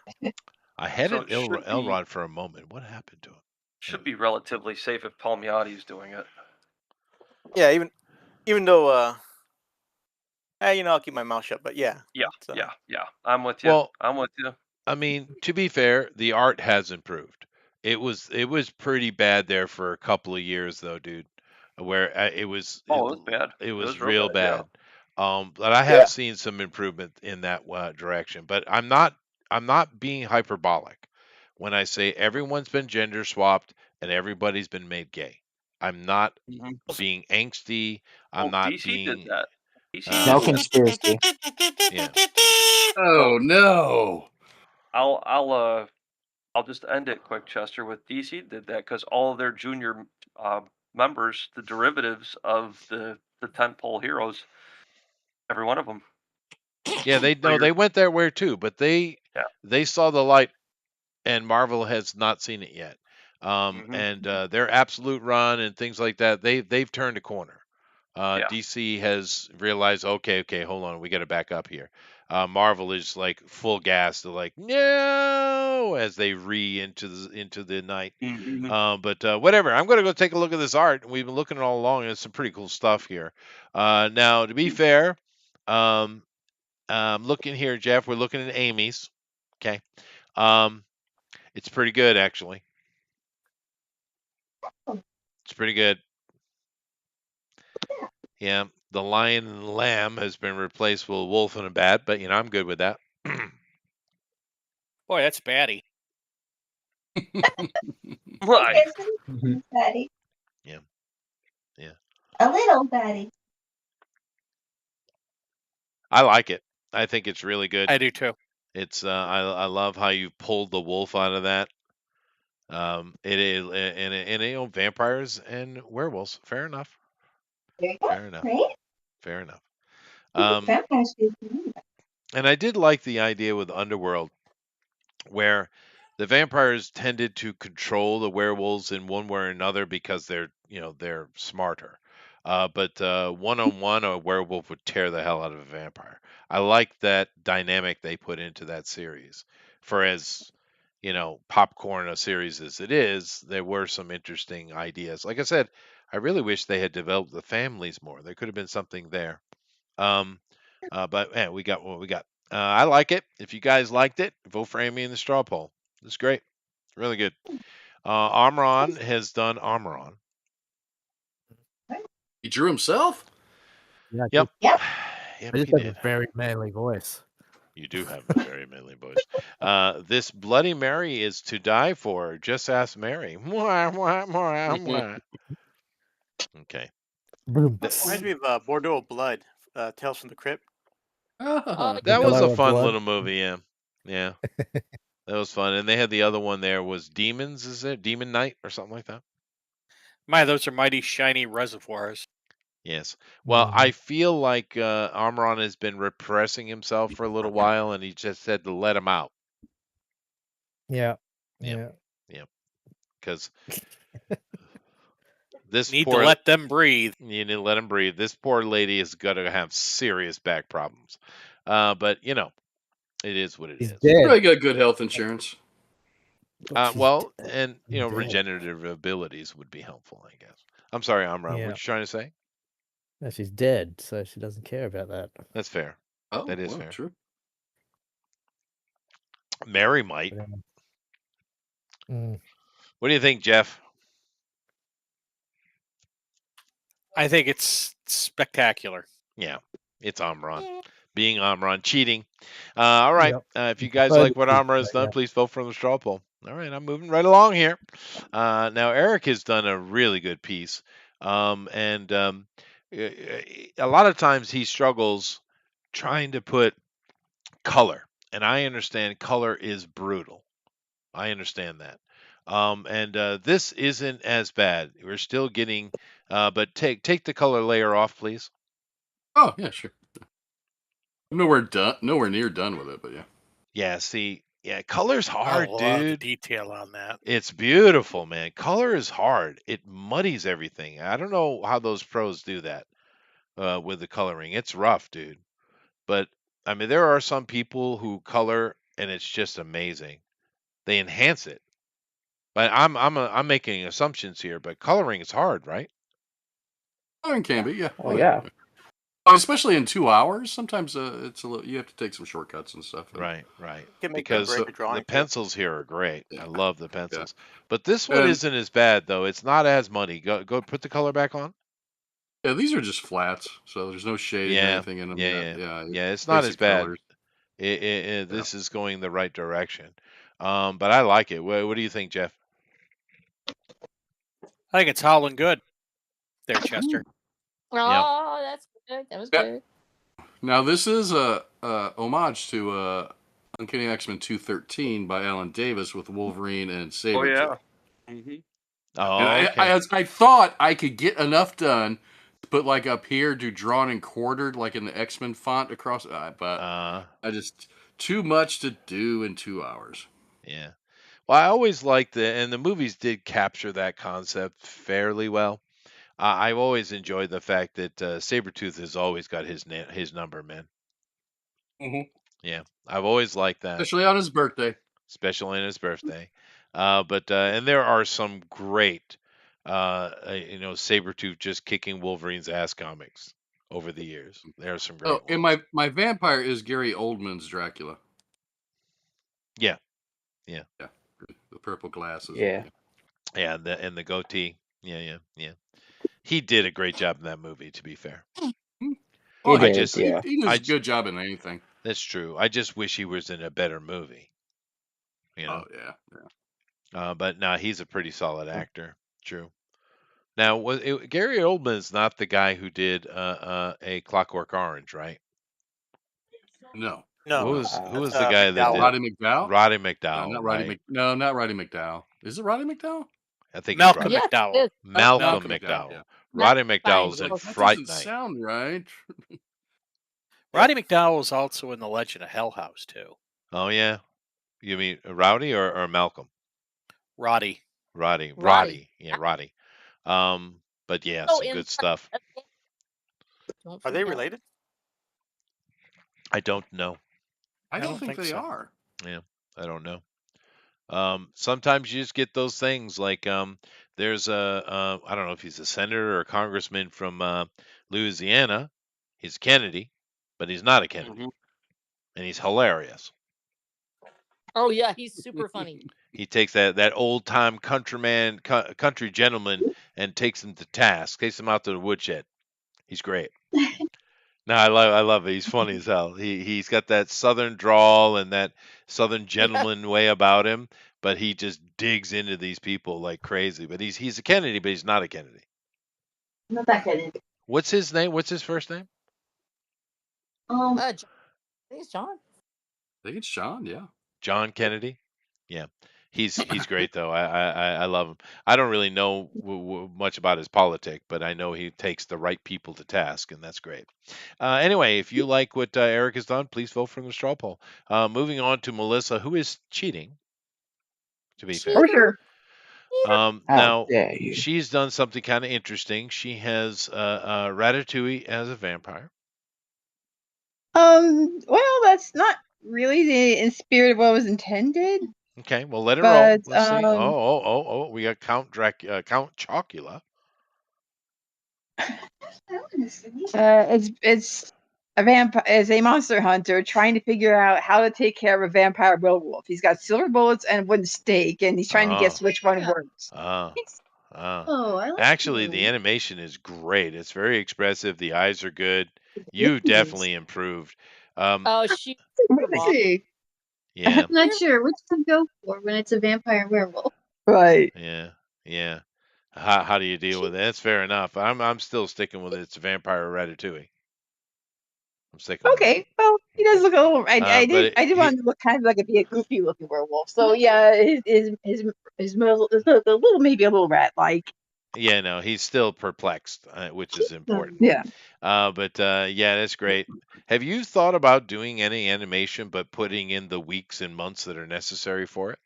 Speaker 1: I had
Speaker 9: So
Speaker 1: an
Speaker 9: it should be
Speaker 1: Elrod for a moment. What happened to him?
Speaker 9: should be relatively safe if Palmiotti's doing it.
Speaker 6: Yeah, even though I'll keep my mouth shut. But yeah.
Speaker 9: Yeah,
Speaker 6: it's,
Speaker 9: yeah. I'm with you.
Speaker 1: Well,
Speaker 9: I'm with you.
Speaker 1: I mean, to be fair, the art has improved. It was pretty bad there for a couple of years though, dude. Where
Speaker 9: Oh, it was bad.
Speaker 1: it
Speaker 9: It
Speaker 1: was
Speaker 9: was real
Speaker 1: real
Speaker 9: bad. Yeah.
Speaker 1: bad. But I have
Speaker 10: Yeah.
Speaker 1: seen some improvement in that direction. But I'm not being hyperbolic when I say everyone's been gender swapped and everybody's been made gay. I'm not being angsty. I'm
Speaker 9: Well,
Speaker 1: not
Speaker 9: DC did
Speaker 1: being
Speaker 9: that. DC
Speaker 10: No
Speaker 9: did that.
Speaker 10: conspiracy.
Speaker 1: yeah.
Speaker 4: Oh no!
Speaker 9: I'll just end it quick, Chester. With DC did that because all of their junior members, the derivatives of the tentpole heroes, every one of them.
Speaker 1: Yeah, they went that way too, but they saw the light and Marvel has not seen it yet. And their absolute run and things like that, they've turned a corner. DC has realized, okay, hold on, we got to back up here. Marvel is like full gas. They're like, no, as they into the night. But whatever. I'm gonna go take a look at this art. We've been looking all along, and it's some pretty cool stuff here. Now, to be fair, looking here, Jeff, we're looking at Amy's. Okay. It's pretty good, actually. It's pretty good. Yeah, the lion and the lamb has been replaced with a wolf and a bat, but I'm good with that.
Speaker 7: Boy, that's batty.
Speaker 9: Right.
Speaker 2: Batty.
Speaker 1: Yeah.
Speaker 2: A little batty.
Speaker 1: I like it. I think it's really good.
Speaker 7: I do too.
Speaker 1: It's I love how you pulled the wolf out of that. It is and vampires and werewolves. Fair enough.
Speaker 2: There you go.
Speaker 1: Fair enough.
Speaker 2: Right?
Speaker 1: Fair enough.
Speaker 2: Vampires do too.
Speaker 1: And I did like the idea with Underworld where the vampires tended to control the werewolves in one way or another because they're smarter. But one on one, a werewolf would tear the hell out of a vampire. I like that dynamic they put into that series. For as popcorn a series as it is, there were some interesting ideas. Like I said, I really wish they had developed the families more. There could have been something there. But we got what we got. I like it. If you guys liked it, vote for Amy in the straw poll. It's great. Really good. Armoron has done Armoron.
Speaker 4: He drew himself?
Speaker 8: Yeah.
Speaker 1: Yep.
Speaker 2: Yep.
Speaker 1: Yep,
Speaker 8: I just
Speaker 1: he
Speaker 8: have
Speaker 1: did.
Speaker 8: a very manly voice.
Speaker 1: You do have a very manly voice. This Bloody Mary is to die for. Just ask Mary. Mwah, mwah, mwah, mwah. Okay.
Speaker 6: Reminds me of Bordeaux Blood, Tales from the Crypt.
Speaker 1: That was a fun little movie, yeah. Yeah. That was fun. And they had the other one there was Demons, is it? Demon Knight or something like that?
Speaker 7: Those are mighty shiny reservoirs.
Speaker 1: Yes. Well, I feel like Armoron has been repressing himself for a little while, and he just said to let him out.
Speaker 8: Yeah.
Speaker 1: Yep. because this
Speaker 7: Need to
Speaker 1: poor
Speaker 7: let them breathe.
Speaker 1: you need to let him breathe. This poor lady is gonna have serious back problems. But it is what it
Speaker 8: He's
Speaker 1: is.
Speaker 8: dead.
Speaker 4: Probably got good health insurance.
Speaker 8: Look, she's
Speaker 1: Well,
Speaker 8: dead.
Speaker 1: and
Speaker 8: He's dead.
Speaker 1: regenerative abilities would be helpful, I guess. I'm sorry, Amra.
Speaker 8: Yeah.
Speaker 1: What you trying to say?
Speaker 8: No, she's dead, so she doesn't care about that.
Speaker 1: That's fair.
Speaker 4: Oh,
Speaker 1: That is
Speaker 4: well,
Speaker 1: fair.
Speaker 4: true.
Speaker 1: Mary might.
Speaker 8: But, mm,
Speaker 1: What do you think, Jeff?
Speaker 7: I think it's spectacular.
Speaker 1: Yeah, it's Amron. Being Amron, cheating. All right.
Speaker 8: Yep.
Speaker 1: If you guys
Speaker 8: Totally
Speaker 1: like what
Speaker 8: cheating,
Speaker 1: Amra has
Speaker 8: but
Speaker 1: done,
Speaker 8: yeah.
Speaker 1: please vote for the straw poll. All right, I'm moving right along here. Now, Eric has done a really good piece. And a lot of times he struggles trying to put color. And I understand color is brutal. I understand that. And this isn't as bad. We're still getting, but take the color layer off, please.
Speaker 4: Oh, yeah, sure. I'm nowhere near done with it, but yeah.
Speaker 1: Yeah, see, yeah, color's
Speaker 7: I
Speaker 1: hard,
Speaker 7: love the
Speaker 1: dude.
Speaker 7: detail on that.
Speaker 1: It's beautiful, man. Color is hard. It muddies everything. I don't know how those pros do that with the coloring. It's rough, dude. But I mean, there are some people who color and it's just amazing. They enhance it. But I'm making assumptions here, but coloring is hard, right?
Speaker 4: Oh, it can be, yeah.
Speaker 10: Oh yeah.
Speaker 4: Oh, especially in 2 hours. Sometimes it's a little. You have to take some shortcuts and stuff.
Speaker 1: Right, right.
Speaker 6: Can make or
Speaker 1: Because
Speaker 6: break a
Speaker 1: the
Speaker 6: drawing too.
Speaker 1: pencils here are great. I
Speaker 4: Yeah,
Speaker 1: love the
Speaker 4: yeah.
Speaker 1: pencils. But this one
Speaker 4: And
Speaker 1: isn't as bad though. It's not as muddy. Go put the color back on.
Speaker 4: yeah, these are just flats, so there's no shading or
Speaker 1: Yeah,
Speaker 4: anything in them
Speaker 1: yeah,
Speaker 4: yet.
Speaker 1: yeah,
Speaker 4: Yeah,
Speaker 1: yeah. It's not as
Speaker 4: basic
Speaker 1: bad.
Speaker 4: colors. Yeah.
Speaker 1: This is going the right direction. But I like it. What do you think, Jeff?
Speaker 7: I think it's howling good there, Chester.
Speaker 3: Oh, that's good. That was
Speaker 4: Yeah.
Speaker 3: good.
Speaker 4: Now this is a homage to Uncanny X-Men 213 by Alan Davis with Wolverine and
Speaker 9: Oh
Speaker 4: Sabretooth.
Speaker 9: yeah. Mm-hmm.
Speaker 4: And
Speaker 1: Oh, okay.
Speaker 4: I thought I could get enough done to put like up here, do drawn and quartered like in the X-Men font across, but I just too much to do in 2 hours.
Speaker 1: Yeah. Well, I always liked and the movies did capture that concept fairly well. I've always enjoyed the fact that Sabretooth has always got his number, man.
Speaker 4: Mm-hmm.
Speaker 1: Yeah, I've always liked that,
Speaker 4: Especially on his birthday.
Speaker 1: especially on his birthday. But and there are some great, Sabretooth just kicking Wolverine's ass comics over the years. There are some
Speaker 4: Oh,
Speaker 1: great
Speaker 4: and
Speaker 1: ones.
Speaker 4: my vampire is Gary Oldman's Dracula.
Speaker 1: Yeah, yeah,
Speaker 4: Yeah, the purple glasses.
Speaker 10: Yeah.
Speaker 1: yeah, and the goatee. Yeah, yeah, yeah. He did a great job in that movie, to be fair.
Speaker 4: Oh,
Speaker 10: He
Speaker 1: I
Speaker 10: did.
Speaker 1: just,
Speaker 4: he
Speaker 10: Yeah.
Speaker 4: does
Speaker 1: I
Speaker 4: a
Speaker 1: j-
Speaker 4: good job in anything.
Speaker 1: that's true. I just wish he was in a better movie,
Speaker 4: Oh yeah.
Speaker 1: But no, he's a pretty solid actor. True. Now, Gary Oldman is not the guy who did a Clockwork Orange, right?
Speaker 4: No.
Speaker 6: No,
Speaker 1: Who
Speaker 6: that's
Speaker 1: was the guy that
Speaker 6: McDowell.
Speaker 1: did
Speaker 4: Roddy McDowell?
Speaker 1: Roddy
Speaker 4: No,
Speaker 1: McDowell,
Speaker 4: not Roddy
Speaker 1: right?
Speaker 4: No, not Roddy McDowell. Is it Roddy McDowell?
Speaker 1: I think it's
Speaker 7: Malcolm
Speaker 1: Roddy.
Speaker 3: Yes,
Speaker 7: McDowell.
Speaker 3: it is.
Speaker 1: Malcolm
Speaker 4: Malcolm
Speaker 1: McDowell.
Speaker 4: McDowell. Yeah.
Speaker 1: Roddy
Speaker 3: That's fine.
Speaker 1: McDowell's in
Speaker 3: Well,
Speaker 4: That
Speaker 1: Fright
Speaker 4: doesn't
Speaker 1: Night.
Speaker 4: sound right.
Speaker 7: Roddy McDowell was also in The Legend of Hell House too.
Speaker 1: Oh yeah, you mean Rowdy or Malcolm?
Speaker 7: Roddy.
Speaker 1: Roddy, yeah, Roddy. But yeah,
Speaker 3: Oh,
Speaker 1: some
Speaker 3: in
Speaker 1: good stuff.
Speaker 3: don't
Speaker 6: Are they
Speaker 3: forget.
Speaker 6: related?
Speaker 1: I don't know.
Speaker 4: I don't think they
Speaker 7: so.
Speaker 4: are.
Speaker 1: Yeah, I don't know. Sometimes you just get those things like there's I don't know if he's a senator or a congressman from Louisiana. He's a Kennedy, but he's not a Kennedy,
Speaker 9: Mm-hmm.
Speaker 1: and he's hilarious.
Speaker 3: Oh yeah, he's super funny.
Speaker 1: He takes that old time country gentleman, and takes him to task, takes him out to the woodshed. He's great. No, I love it. He's funny as hell. He's got that southern drawl and that southern gentleman way about him, but he just digs into these people like crazy. But he's a Kennedy, but he's not a Kennedy.
Speaker 2: Not that good.
Speaker 1: What's his name? What's his first name?
Speaker 3: John. I think it's John.
Speaker 4: I think it's Sean, yeah.
Speaker 1: John Kennedy. Yeah, he's great though. I love him. I don't really know much about his politic, but I know he takes the right people to task, and that's great. Anyway, if you like what Eric has done, please vote for the straw poll. Moving on to Melissa, who is cheating. To be fair,
Speaker 10: For sure. How
Speaker 1: Now
Speaker 10: dare you?
Speaker 1: she's done something kind of interesting. She has Ratatouille as a vampire.
Speaker 2: Well, that's not really the in spirit of what was intended,
Speaker 1: Okay, well let it roll.
Speaker 2: but
Speaker 1: Let's see. We got Count Chocula.
Speaker 2: it's a vampire is a monster hunter trying to figure out how to take care of a vampire werewolf. He's got silver bullets and a wooden stake, and he's trying to guess
Speaker 1: Oh,
Speaker 2: which one works.
Speaker 1: oh, oh.
Speaker 2: Oh, I like
Speaker 1: Actually, the
Speaker 2: those.
Speaker 1: animation is great. It's very expressive. The eyes are good.
Speaker 2: It
Speaker 1: You
Speaker 2: is.
Speaker 1: definitely improved. Um,
Speaker 3: Oh, she.
Speaker 2: Really?
Speaker 1: yeah,
Speaker 2: I'm not sure which to go for when it's a vampire werewolf. Right.
Speaker 1: yeah, yeah. How do you deal with it? That's fair enough. I'm still sticking with it. It's Vampire Ratatouille. I'm sticking with it.
Speaker 2: Okay. Well, he does
Speaker 1: Okay.
Speaker 2: look a little.
Speaker 1: But
Speaker 2: I did want him to look kind of like be a goofy looking werewolf. So yeah, his muzzle is a little maybe a little rat like.
Speaker 1: yeah, no, he's still perplexed, which is important.
Speaker 2: Yeah.
Speaker 1: But yeah, that's great. Have you thought about doing any animation, but putting in the weeks and months that are necessary for it?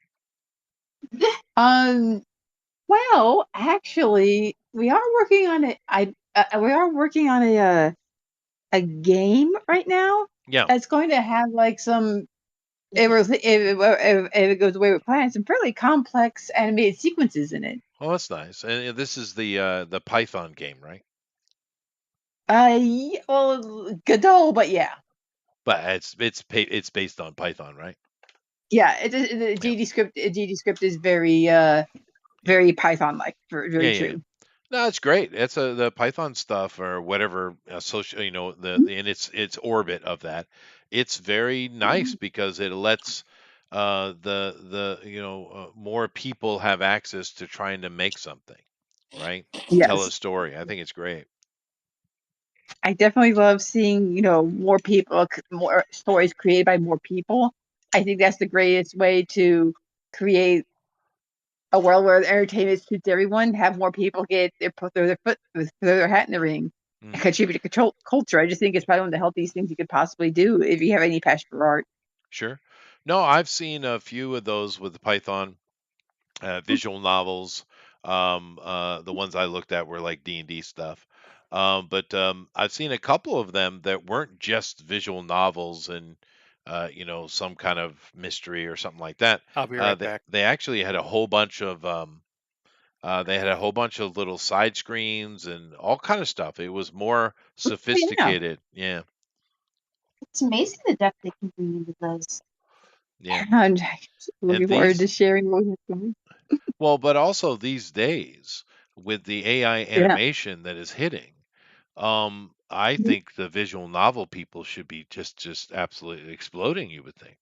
Speaker 2: Um. Well, actually, we are working on it. We are working on a game right now
Speaker 1: Yeah.
Speaker 2: that's going to have like some. If it goes the way we're planning, some fairly complex animated sequences in it.
Speaker 1: Well, that's nice. And this is the Python game, right?
Speaker 2: Well, Godot, but yeah,
Speaker 1: But it's based on Python, right?
Speaker 2: yeah. The
Speaker 1: Yeah.
Speaker 2: GD script is very very Python like,
Speaker 1: Yeah,
Speaker 2: very
Speaker 1: yeah, yeah.
Speaker 2: true.
Speaker 1: No, it's great. It's the Python stuff or whatever social, in its orbit of that. It's very nice because it lets more people have access to trying to make something, right? Tell a
Speaker 2: Yes,
Speaker 1: story. I think it's great.
Speaker 2: I definitely love seeing more people, more stories created by more people. I think that's the greatest way to create a world where entertainment suits everyone. Have more people get their foot, throw their hat in the ring, and
Speaker 1: Hmm.
Speaker 2: contribute to control culture. I just think it's probably one of the healthiest things you could possibly do if you have any passion for art.
Speaker 1: Sure. No, I've seen a few of those with the Python visual novels. The ones I looked at were like D&D stuff. But I've seen a couple of them that weren't just visual novels and some kind of mystery or something like that.
Speaker 7: I'll be right
Speaker 1: They
Speaker 7: back.
Speaker 1: they actually had a whole bunch of little side screens and all kind of stuff. It was more
Speaker 2: Yeah,
Speaker 1: sophisticated. Yeah,
Speaker 2: it's amazing the depth they can bring into those.
Speaker 1: yeah.
Speaker 2: I'm
Speaker 1: And
Speaker 2: looking forward to
Speaker 1: these
Speaker 2: sharing what we're doing.
Speaker 1: Well, but also these days with the AI
Speaker 2: Yeah.
Speaker 1: animation that is hitting, I think the visual novel people should be just absolutely exploding, you would think.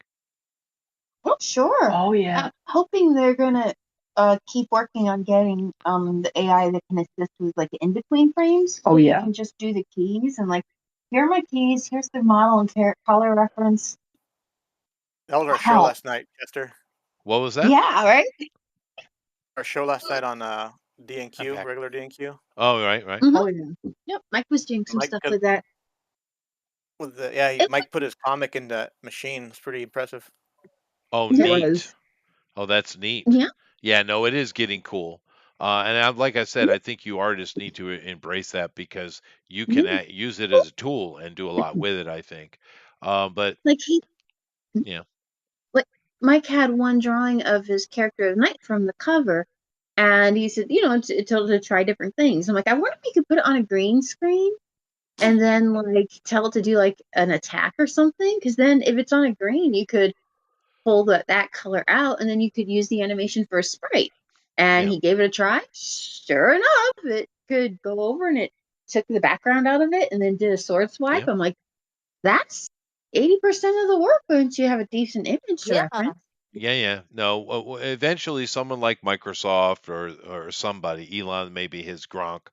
Speaker 2: Oh, sure. Oh, yeah. I'm hoping they're gonna keep working on getting the AI that can assist with like in between frames. Oh, yeah. You can just do the keys and like, here are my keys. Here's the model and color reference.
Speaker 6: That was our show
Speaker 2: Help.
Speaker 6: last night, Chester.
Speaker 1: What was that?
Speaker 2: Yeah. Right.
Speaker 6: Our show last night on
Speaker 7: I'm
Speaker 6: DNQ,
Speaker 7: back.
Speaker 6: regular DNQ.
Speaker 1: Oh, right, right.
Speaker 2: Oh, yeah. Yep. Mike was doing some
Speaker 6: Mike
Speaker 2: stuff
Speaker 6: put,
Speaker 2: with that.
Speaker 6: Mike put his comic in the machine. It's pretty impressive.
Speaker 1: Oh,
Speaker 2: It
Speaker 1: neat.
Speaker 2: was.
Speaker 1: Oh, that's neat.
Speaker 2: Yeah.
Speaker 1: Yeah, no, it is getting cool. Like I said, I think you artists need to embrace that because you can
Speaker 2: Yeah.
Speaker 1: use it as a tool and do a lot with it, I think. But
Speaker 2: Like
Speaker 1: yeah,
Speaker 2: like Mike had one drawing of his character of Knight from the cover, and he said, it told to try different things. I'm like, I wonder if you could put it on a green screen and then like tell it to do like an attack or something. Because then if it's on a green, you could pull that color out, and then you could use the animation for a sprite. And
Speaker 1: yeah,
Speaker 2: he gave it a try. Sure enough, it could go over, and it took the background out of it, and then did a sword swipe.
Speaker 1: yeah.
Speaker 2: I'm like, that's 80% of the work once you have a decent image to
Speaker 3: Yeah.
Speaker 2: reference.
Speaker 1: Yeah, yeah. No, eventually someone like Microsoft or somebody, Elon, maybe his Gronk,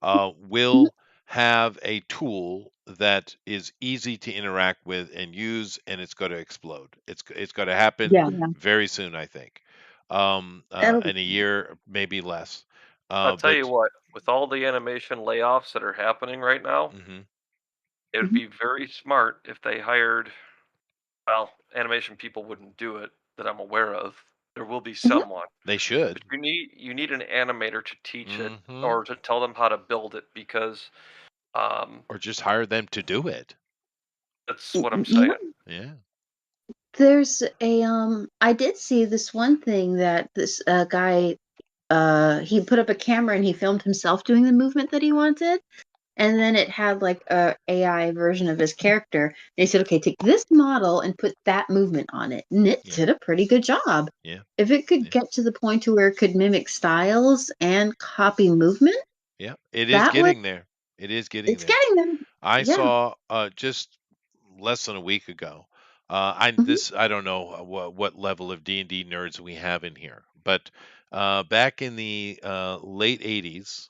Speaker 1: will have a tool that is easy to interact with and use, and it's going to explode. It's going to happen
Speaker 2: Yeah.
Speaker 1: very soon, I think.
Speaker 2: That'll be
Speaker 1: In a year, maybe less.
Speaker 9: I'll tell you
Speaker 1: But
Speaker 9: what, with all the animation layoffs that are happening right now,
Speaker 1: mhm.
Speaker 9: it would
Speaker 2: Mhm.
Speaker 9: be very smart if they hired, well, animation people wouldn't do it that I'm aware of,
Speaker 5: There will be
Speaker 2: Mhm.
Speaker 5: someone,
Speaker 1: They should.
Speaker 5: but you need an animator to teach it
Speaker 1: Mhm.
Speaker 5: or to tell them how to build it because
Speaker 1: Or just hire them to do it.
Speaker 5: that's what I'm
Speaker 2: You
Speaker 5: saying.
Speaker 2: know,
Speaker 1: Yeah.
Speaker 2: there's a I did see this one thing that this guy he put up a camera and he filmed himself doing the movement that he wanted. And then it had like a AI version of his character. And he said, okay, take this model and put that movement on it. And it
Speaker 1: Yeah.
Speaker 2: did a pretty good job.
Speaker 1: Yeah.
Speaker 2: If it could
Speaker 1: Yeah.
Speaker 2: get to the point to where it could mimic styles and copy movement,
Speaker 1: Yeah. It is
Speaker 2: that would
Speaker 1: getting there. It is getting
Speaker 2: it's
Speaker 1: there.
Speaker 2: getting them.
Speaker 1: I
Speaker 2: Yeah.
Speaker 1: saw just less than a week ago.
Speaker 2: Mhm.
Speaker 1: I don't know what level of D&D nerds we have in here, but back in the late '80s,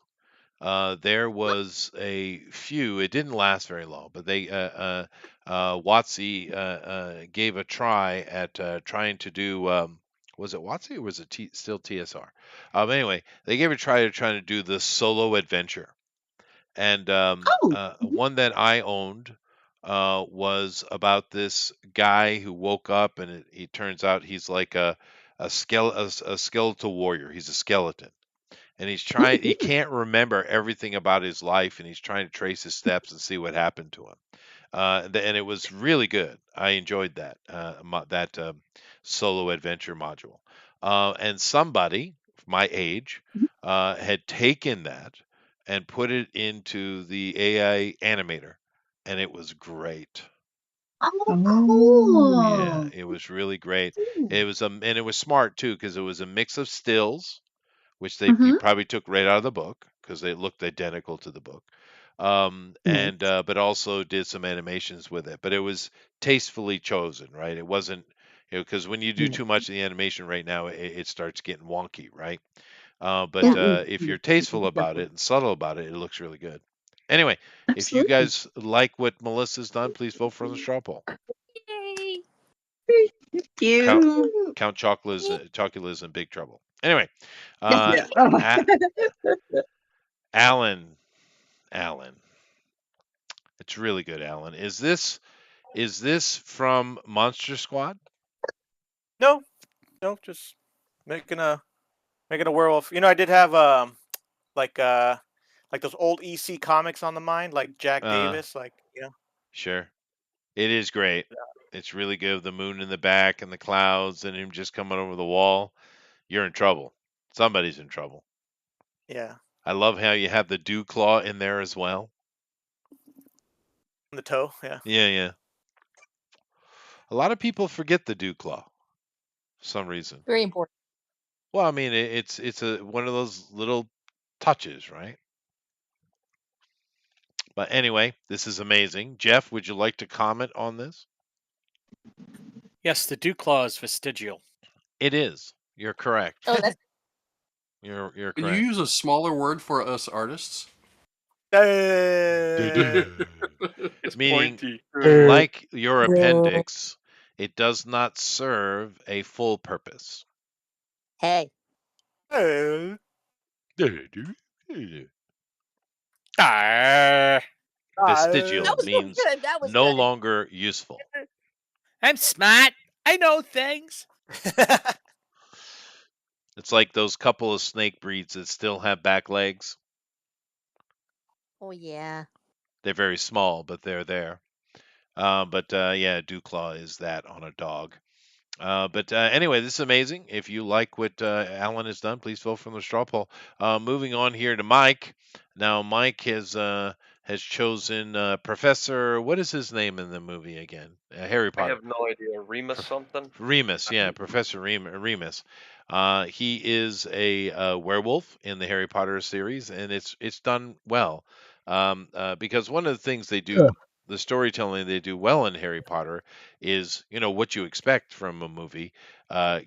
Speaker 1: there was a few. It didn't last very long, but they WotC gave a try at trying to do. Was it WotC or was it still TSR? Anyway, they gave a try at trying to do the solo adventure, and
Speaker 2: Oh.
Speaker 1: one that I owned was about this guy who woke up, and he turns out he's like a skeletal warrior. He's a skeleton, and he
Speaker 2: Mhm.
Speaker 1: can't remember everything about his life, and he's trying to trace his steps and see what happened to him. And it was really good. I enjoyed that solo adventure module. And somebody my age had taken that and put it into the AI animator, and it was great.
Speaker 2: Oh,
Speaker 1: Yeah,
Speaker 2: cool.
Speaker 1: it was really great.
Speaker 2: Ooh.
Speaker 1: And it was smart too because it was a mix of stills, which he
Speaker 2: Mhm.
Speaker 1: probably took right out of the book because they looked identical to the book. And
Speaker 2: Nice.
Speaker 1: but also did some animations with it. But it was tastefully chosen, right? It wasn't, because when you do
Speaker 2: Yeah.
Speaker 1: too much of the animation right now, it starts getting wonky, right? But
Speaker 2: Mm-mm.
Speaker 1: if
Speaker 2: Yeah.
Speaker 1: you're tasteful about
Speaker 2: Definitely.
Speaker 1: it and subtle about it, it looks really good. Anyway, if you
Speaker 2: Absolutely.
Speaker 1: guys like what Melissa's done, please vote for the straw poll.
Speaker 3: Yay!
Speaker 1: Count
Speaker 2: You.
Speaker 1: Count Chocula's in big trouble. Anyway,
Speaker 2: Yeah.
Speaker 1: A- Alan, Alan, it's really good, Alan. Is this from Monster Squad?
Speaker 6: No, no, just making a werewolf. I did have like uh like those old EC comics on the mind, like Jack
Speaker 1: Uh,
Speaker 6: Davis,
Speaker 1: sure. It is great. It's really good. The moon in the back and the clouds and him just coming over the wall. You're in trouble. Somebody's in trouble.
Speaker 6: yeah,
Speaker 1: I love how you have the dew claw in there as well.
Speaker 6: the toe, yeah.
Speaker 1: Yeah, yeah. A lot of people forget the dew claw for some reason.
Speaker 3: Very important.
Speaker 1: Well, I mean, it's a one of those little touches, right? But anyway, this is amazing. Jeff, would you like to comment on this?
Speaker 7: Yes, the dew claw is vestigial.
Speaker 1: It is. You're correct.
Speaker 3: Oh, that's
Speaker 1: You're
Speaker 4: Can you
Speaker 1: correct.
Speaker 4: use a smaller word for us artists?
Speaker 5: It's
Speaker 1: Meaning,
Speaker 5: pointy.
Speaker 1: like your appendix, it does not serve a full purpose.
Speaker 3: hey.
Speaker 7: Ah,
Speaker 1: Vestigial
Speaker 3: That was really
Speaker 1: means
Speaker 3: good. That was
Speaker 1: no
Speaker 3: good.
Speaker 1: longer useful.
Speaker 7: I'm smart. I know things.
Speaker 1: It's like those couple of snake breeds that still have back legs.
Speaker 3: Oh yeah.
Speaker 1: They're very small, but they're there. But yeah, Dewclaw is that on a dog. But anyway, this is amazing. If you like what Alan has done, please vote for the straw poll. Moving on here to Mike. Now, Mike has chosen Professor. What is his name in the movie again? Harry
Speaker 5: I
Speaker 1: Potter.
Speaker 5: have no idea. Remus something.
Speaker 1: Remus, yeah, Professor Remus. He is a werewolf in the Harry Potter series, and it's done well. Because one of the things they do, the storytelling they do well in Harry Potter, is what you expect from a movie,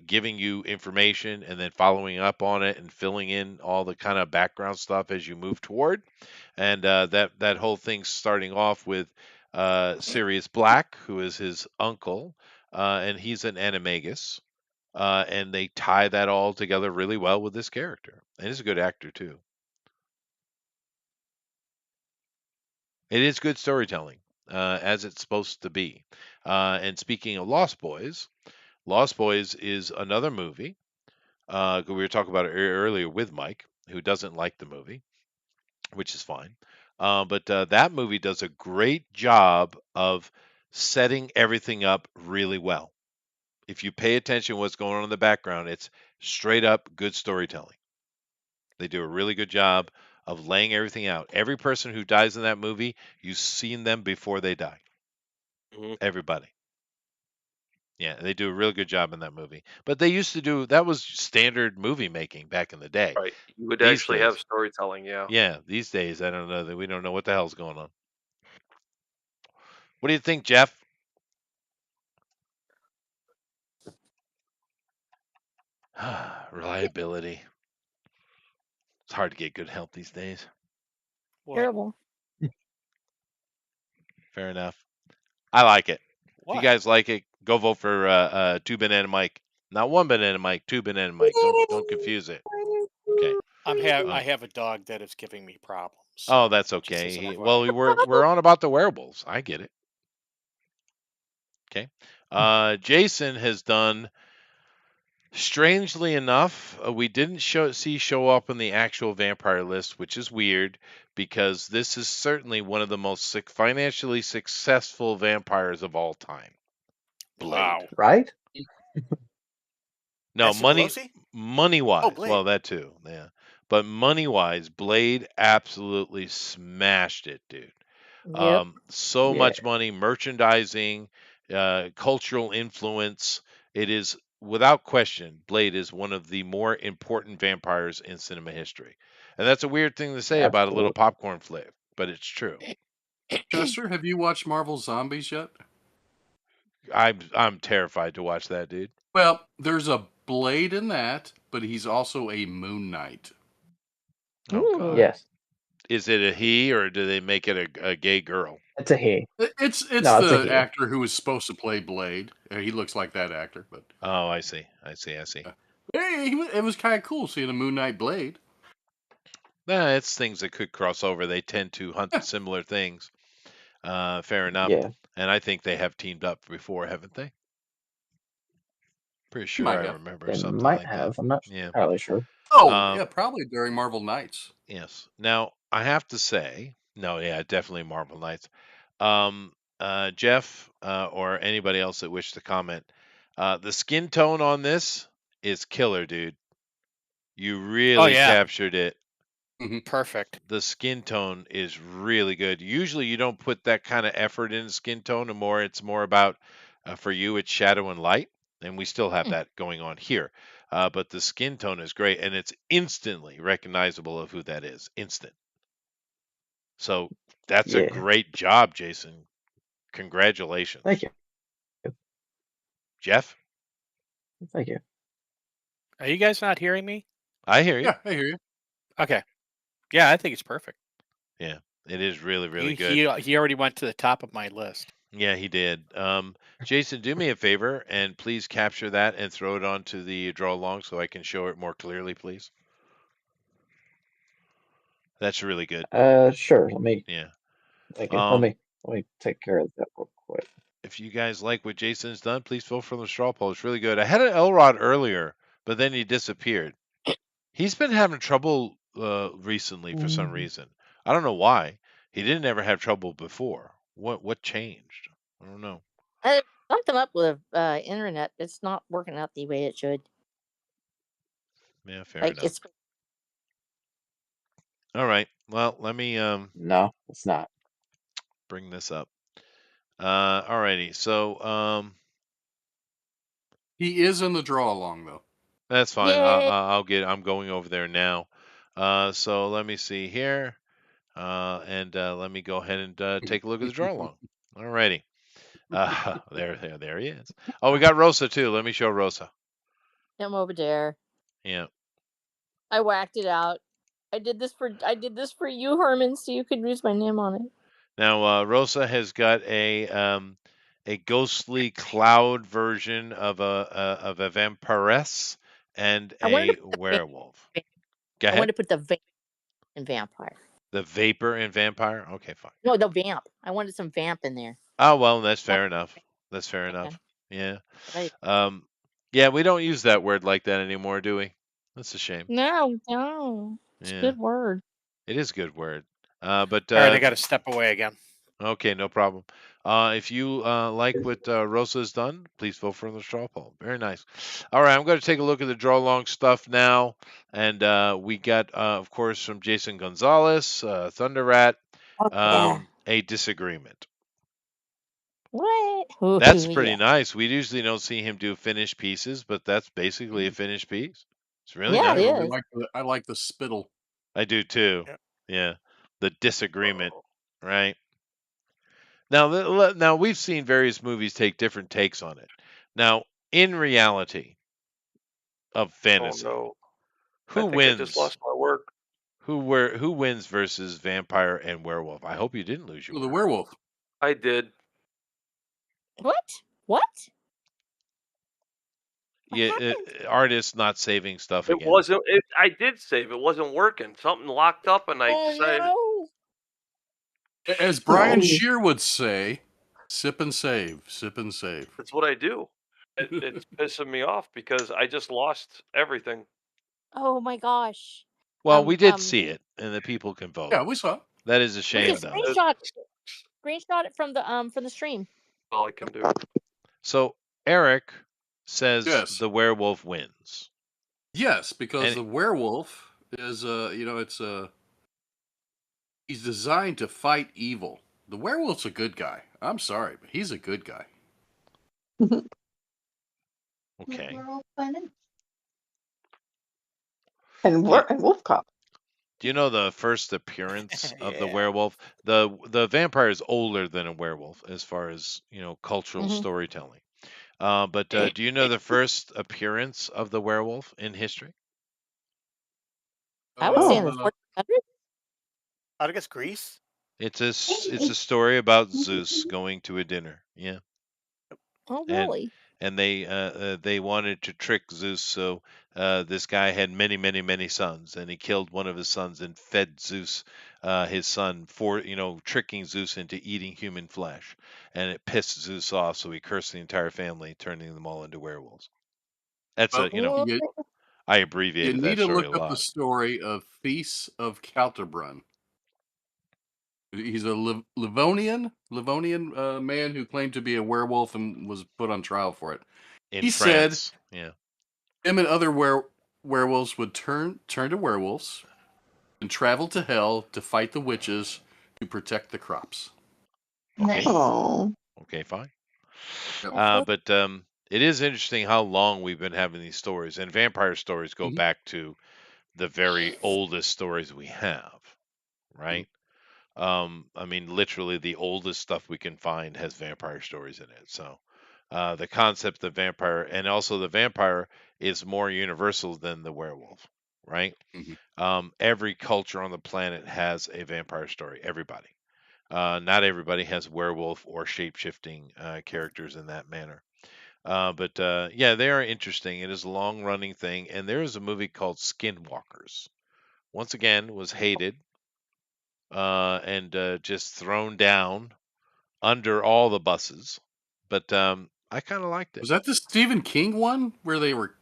Speaker 1: giving you information and then following up on it and filling in all the kind of background stuff as you move toward, and that whole thing starting off with Sirius Black, who is his uncle, and he's an animagus, and they tie that all together really well with this character. And he's a good actor too. It is good storytelling, as it's supposed to be. And speaking of Lost Boys is another movie We were talking about it earlier with Mike, who doesn't like the movie, which is fine. But that movie does a great job of setting everything up really well. If you pay attention to what's going on in the background, it's straight up good storytelling. They do a really good job of laying everything out. Every person who dies in that movie, you've seen them before they die.
Speaker 5: Mhm.
Speaker 1: Everybody. Yeah, they do a real good job in that movie. But they used to do that was standard movie making back in the day.
Speaker 5: Right. You would
Speaker 1: These
Speaker 5: actually have
Speaker 1: days,
Speaker 5: storytelling, yeah.
Speaker 1: yeah, these days I don't know that we don't know what the hell's going on. What do you think, Jeff? Reliability. It's hard to get good help these days.
Speaker 7: What?
Speaker 3: Terrible.
Speaker 1: Fair enough. I like it. If you
Speaker 7: What?
Speaker 1: guys like it, go vote for two banana Mike. Not one banana Mike, two banana Mike. Don't confuse it. Okay.
Speaker 7: I have a dog that is giving me problems.
Speaker 1: Oh,
Speaker 7: So
Speaker 1: that's
Speaker 7: just
Speaker 1: okay.
Speaker 7: as an
Speaker 1: Well,
Speaker 7: FYI.
Speaker 1: we're on about the werewolves. I get it. Okay. Jason has done. Strangely enough, we didn't show up in the actual vampire list, which is weird because this is certainly one of the most financially successful vampires of all time. Blade.
Speaker 7: Wow.
Speaker 10: Right?
Speaker 1: No,
Speaker 6: Nancy Pelosi?
Speaker 1: money
Speaker 6: Oh,
Speaker 1: wise.
Speaker 6: Blade.
Speaker 1: Well, that too. Yeah. But money wise, Blade absolutely smashed it, dude.
Speaker 3: Yep.
Speaker 1: So
Speaker 10: Yeah.
Speaker 1: much money, merchandising, cultural influence. It is without question, Blade is one of the more important vampires in cinema history. And that's a weird thing to say about a little
Speaker 10: Absolutely.
Speaker 1: popcorn flick, but it's true.
Speaker 4: Chester, have you watched Marvel Zombies yet?
Speaker 1: I'm terrified to watch that, dude.
Speaker 4: Well, there's a Blade in that, but he's also a Moon Knight.
Speaker 1: Oh
Speaker 3: Ooh.
Speaker 1: God.
Speaker 10: Yes.
Speaker 1: Is it a he or do they make it a gay girl?
Speaker 10: It's a he.
Speaker 4: It's
Speaker 10: No, it's a
Speaker 4: the
Speaker 10: he.
Speaker 4: actor who was supposed to play Blade. He looks like that actor, but
Speaker 1: Oh, I see.
Speaker 4: hey, it was kind of cool seeing a Moon Knight Blade.
Speaker 1: It's things that could cross over. They tend to hunt similar things. Fair enough.
Speaker 10: Yeah.
Speaker 1: And I think they have teamed up before, haven't they? Pretty
Speaker 4: He
Speaker 1: sure I
Speaker 4: might have.
Speaker 1: remember
Speaker 10: They
Speaker 1: something
Speaker 10: might
Speaker 1: like that.
Speaker 10: have. I'm not
Speaker 1: Yeah.
Speaker 10: entirely sure.
Speaker 4: Oh,
Speaker 1: Um,
Speaker 4: yeah, probably during Marvel Knights.
Speaker 1: yes. Now I have to say, no, yeah, definitely Marvel Knights. Jeff, or anybody else that wish to comment, the skin tone on this is killer, dude. You
Speaker 7: Oh
Speaker 1: really
Speaker 7: yeah.
Speaker 1: captured it.
Speaker 7: Perfect.
Speaker 1: The skin tone is really good. Usually you don't put that kind of effort in skin tone, and it's more about for you it's shadow and light, and we still have that going on here. But the skin tone is great, and it's instantly recognizable of who that is. Instant. So that's a
Speaker 10: Yeah.
Speaker 1: great job, Jason. Congratulations,
Speaker 10: Thank you.
Speaker 1: Jeff.
Speaker 10: Thank you.
Speaker 7: Are you guys not hearing me?
Speaker 1: I hear you.
Speaker 4: Yeah, I hear you.
Speaker 7: Okay. Yeah, I think it's perfect.
Speaker 1: Yeah, it is really, really
Speaker 7: He
Speaker 1: good.
Speaker 7: he already went to the top of my list.
Speaker 1: Yeah, he did. Jason, do me a favor and please capture that and throw it onto the draw along so I can show it more clearly, please. That's really good.
Speaker 10: Sure. Let me
Speaker 1: Yeah.
Speaker 10: thank you. Let me take care of that real quick.
Speaker 1: If you guys like what Jason's done, please vote for the straw poll. It's really good. I had an Elrod earlier, but then he disappeared. He's been having trouble recently for some reason. I don't know why. He didn't ever have trouble before. What changed? I don't know.
Speaker 3: I bumped them up with internet. It's not working out the way it should.
Speaker 1: Yeah, fair
Speaker 3: Like
Speaker 1: enough.
Speaker 3: it's
Speaker 1: All right. Well, let me
Speaker 10: No, it's not.
Speaker 1: bring this up. Alrighty. So
Speaker 4: He is in the draw along though.
Speaker 1: that's fine.
Speaker 3: Yay!
Speaker 1: I'm going over there now. So let me see here. And let me go ahead and take a look at the draw along. Alrighty. There he is. Oh, we got Rosa too. Let me show Rosa.
Speaker 3: I'm over there.
Speaker 1: Yeah.
Speaker 3: I whacked it out. I did this for you, Herman, so you could use my name on it.
Speaker 1: Now Rosa has got a ghostly cloud version of a vampiress and
Speaker 3: I wanted
Speaker 1: a
Speaker 3: to put the
Speaker 1: werewolf. Go
Speaker 3: I
Speaker 1: ahead.
Speaker 3: wanted to put the vamp in vampire.
Speaker 1: The vapor and vampire. Okay, fine.
Speaker 3: No, the vamp. I wanted some vamp in there.
Speaker 1: Oh well, that's fair enough. That's fair enough.
Speaker 3: Okay.
Speaker 1: Yeah.
Speaker 3: Right.
Speaker 1: Yeah, we don't use that word like that anymore, do we? That's a shame.
Speaker 3: No, it's a
Speaker 1: Yeah,
Speaker 3: good word.
Speaker 1: it is a good word. But
Speaker 7: All right, I got to step away again.
Speaker 1: okay, no problem. If you like what Rosa has done, please vote for the straw poll. Very nice. All right, I'm going to take a look at the draw long stuff now, and we got, of course, from Jason Gonzalez, Thunder Rat,
Speaker 3: Yeah.
Speaker 1: a disagreement.
Speaker 3: What?
Speaker 1: That's
Speaker 3: Ooh,
Speaker 1: pretty
Speaker 3: yeah.
Speaker 1: nice. We usually don't see him do finished pieces, but that's basically a finished piece. It's really
Speaker 3: Yeah, it
Speaker 1: nice.
Speaker 3: is.
Speaker 4: I like the spittle.
Speaker 1: I do too.
Speaker 6: Yeah.
Speaker 1: Yeah, the disagreement, right? Now we've seen various movies take different takes on it. Now, in reality of
Speaker 5: Oh
Speaker 1: fantasy,
Speaker 5: no. I
Speaker 1: who
Speaker 5: think I just
Speaker 1: wins?
Speaker 5: lost my work.
Speaker 1: Who wins versus vampire and werewolf? I hope you didn't lose your
Speaker 4: The
Speaker 1: work.
Speaker 4: werewolf.
Speaker 5: I did.
Speaker 3: What? What? What
Speaker 1: Yeah,
Speaker 3: happened?
Speaker 1: artists not saving stuff
Speaker 5: It
Speaker 1: again.
Speaker 5: wasn't. I did save. It wasn't working. Something locked up, and I decided
Speaker 3: Oh
Speaker 4: As Brian Shear would say, sip and save, sip and save.
Speaker 5: that's what I do. It's pissing me off because I just lost everything.
Speaker 3: no! Oh my gosh.
Speaker 1: Well, we did see it, and the people can vote.
Speaker 4: Yeah, we saw.
Speaker 1: That is a
Speaker 3: We
Speaker 1: shame,
Speaker 3: can
Speaker 1: though.
Speaker 3: screenshot it from the stream.
Speaker 5: All I can do.
Speaker 1: So Eric says
Speaker 4: Yes.
Speaker 1: the werewolf wins.
Speaker 4: Yes, because
Speaker 1: And
Speaker 4: the werewolf is he's designed to fight evil. The werewolf's a good guy. I'm sorry, but he's a good guy.
Speaker 1: okay.
Speaker 11: And Wolf Cop.
Speaker 1: Do you know the first appearance of the
Speaker 6: Yeah.
Speaker 1: werewolf? The vampire is older than a werewolf as far as cultural
Speaker 3: Mhm.
Speaker 1: storytelling. But do you know the first appearance of the werewolf in history?
Speaker 3: I would say in the
Speaker 4: Uh,
Speaker 3: 1400s.
Speaker 6: I guess Greece.
Speaker 1: It's a story about Zeus going to a dinner. Yeah,
Speaker 3: Oh,
Speaker 1: and
Speaker 3: really?
Speaker 1: they wanted to trick Zeus, so this guy had many sons, and he killed one of his sons and fed Zeus his son for tricking Zeus into eating human flesh, and it pissed Zeus off, so he cursed the entire family, turning them all into werewolves. That's
Speaker 4: well,
Speaker 3: What?
Speaker 1: I
Speaker 4: you
Speaker 1: abbreviated
Speaker 4: need
Speaker 1: that
Speaker 4: to
Speaker 1: story
Speaker 4: look
Speaker 1: a
Speaker 4: up the
Speaker 1: lot.
Speaker 4: story of Feast of Caldebrun. He's a Livonian man who claimed to be a werewolf and was put on trial for it.
Speaker 1: In
Speaker 4: He said
Speaker 1: France, yeah.
Speaker 4: him and other werewolves would turn to werewolves and travel to hell to fight the witches to protect the crops.
Speaker 1: Okay.
Speaker 11: Oh.
Speaker 1: Okay, fine.
Speaker 4: Yep.
Speaker 1: But it is interesting how long we've been having these stories, and vampire stories go
Speaker 4: Mhm.
Speaker 1: back to the very oldest stories we have, right? I mean, literally the oldest stuff we can find has vampire stories in it. So the concept of vampire, and also the vampire, is more universal than the werewolf, right?
Speaker 4: Mhm.
Speaker 1: Every culture on the planet has a vampire story. Everybody. Not everybody has werewolf or shape shifting characters in that manner. But yeah, they are interesting. It is a long running thing. And there is a movie called Skinwalkers. Once again, was hated and just thrown down under all the buses. But I kind of liked it.
Speaker 4: Was that the Stephen King one where they were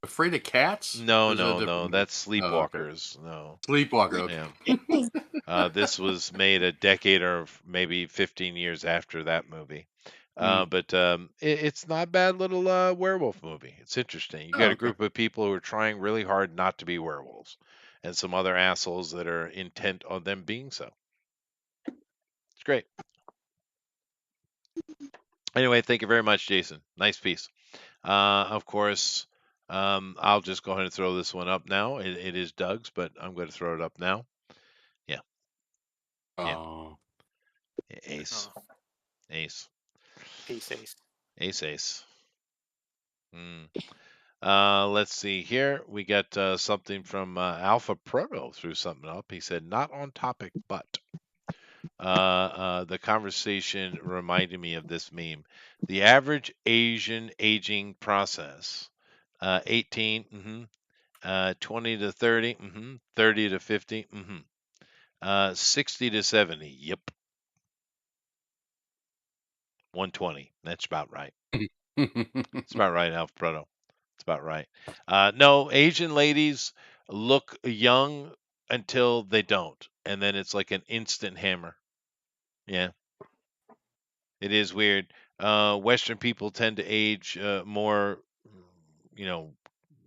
Speaker 4: afraid of cats? Or
Speaker 1: No,
Speaker 4: is that a
Speaker 1: no,
Speaker 4: different
Speaker 1: no.
Speaker 4: movie?
Speaker 1: That's
Speaker 4: Oh, okay.
Speaker 1: Sleepwalkers. No.
Speaker 4: Sleepwalker. Okay.
Speaker 1: Yeah. This was made a decade or maybe 15 years after that movie. But it's not a bad little werewolf movie. It's interesting. You
Speaker 4: Oh,
Speaker 1: got a
Speaker 4: okay.
Speaker 1: group of people who are trying really hard not to be werewolves, and some other assholes that are intent on them being so. It's great. Anyway, thank you very much, Jason. Nice piece. Of course, I'll just go ahead and throw this one up now. It is Doug's, but I'm going to throw it up now. Yeah, yeah.
Speaker 4: Oh.
Speaker 1: Ace,
Speaker 6: Oh,
Speaker 1: ace,
Speaker 6: Ace.
Speaker 1: ace, ace. Hmm. Let's see here. We got something from Alpha Proto threw something up. He said, not on topic, but the conversation reminded me of this meme. The average Asian aging process 18, 20 to 30, 30 to 50, 60 to 70. Yep. 120. That's about right. It's about right, Alpha Proto. That's about right. No, Asian ladies look young until they don't, and then it's like an instant hammer. Yeah, it is weird. Western people tend to age more, you know,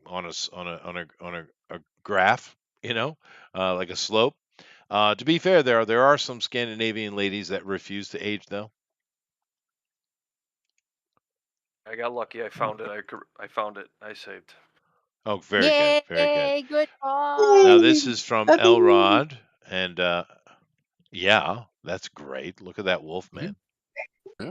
Speaker 1: on a graph, like a slope. To be fair, there are some Scandinavian ladies that refuse to age, though.
Speaker 5: I got lucky. I found it. I found it. I saved.
Speaker 1: Oh, very good, very good.
Speaker 3: Yay! Good
Speaker 1: Now
Speaker 3: job.
Speaker 1: this is from
Speaker 11: Happy New Year.
Speaker 1: Elrod, and yeah, that's great. Look at that wolf man.
Speaker 4: Yeah.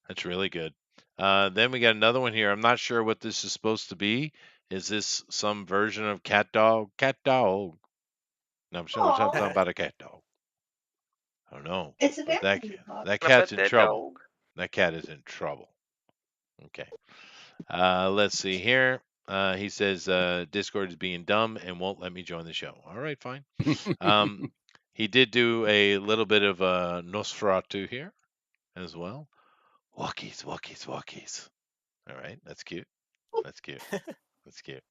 Speaker 1: That's really good. Then we got another one here. I'm not sure what this is supposed to be. Is this some version of cat dog? Cat dog. No, I'm sure we're talking about a cat dog. I don't know.
Speaker 11: It's a
Speaker 1: But that
Speaker 11: very dog.
Speaker 1: that
Speaker 5: I
Speaker 1: cat's
Speaker 5: bet
Speaker 1: in
Speaker 5: that
Speaker 1: trouble.
Speaker 5: dog.
Speaker 1: That cat is in trouble. Okay. Let's see here. He says Discord is being dumb and won't let me join the show. All right, fine. He did do a little bit of Nosferatu here as well. Walkies, walkies, walkies. All right, that's cute. That's cute. That's cute.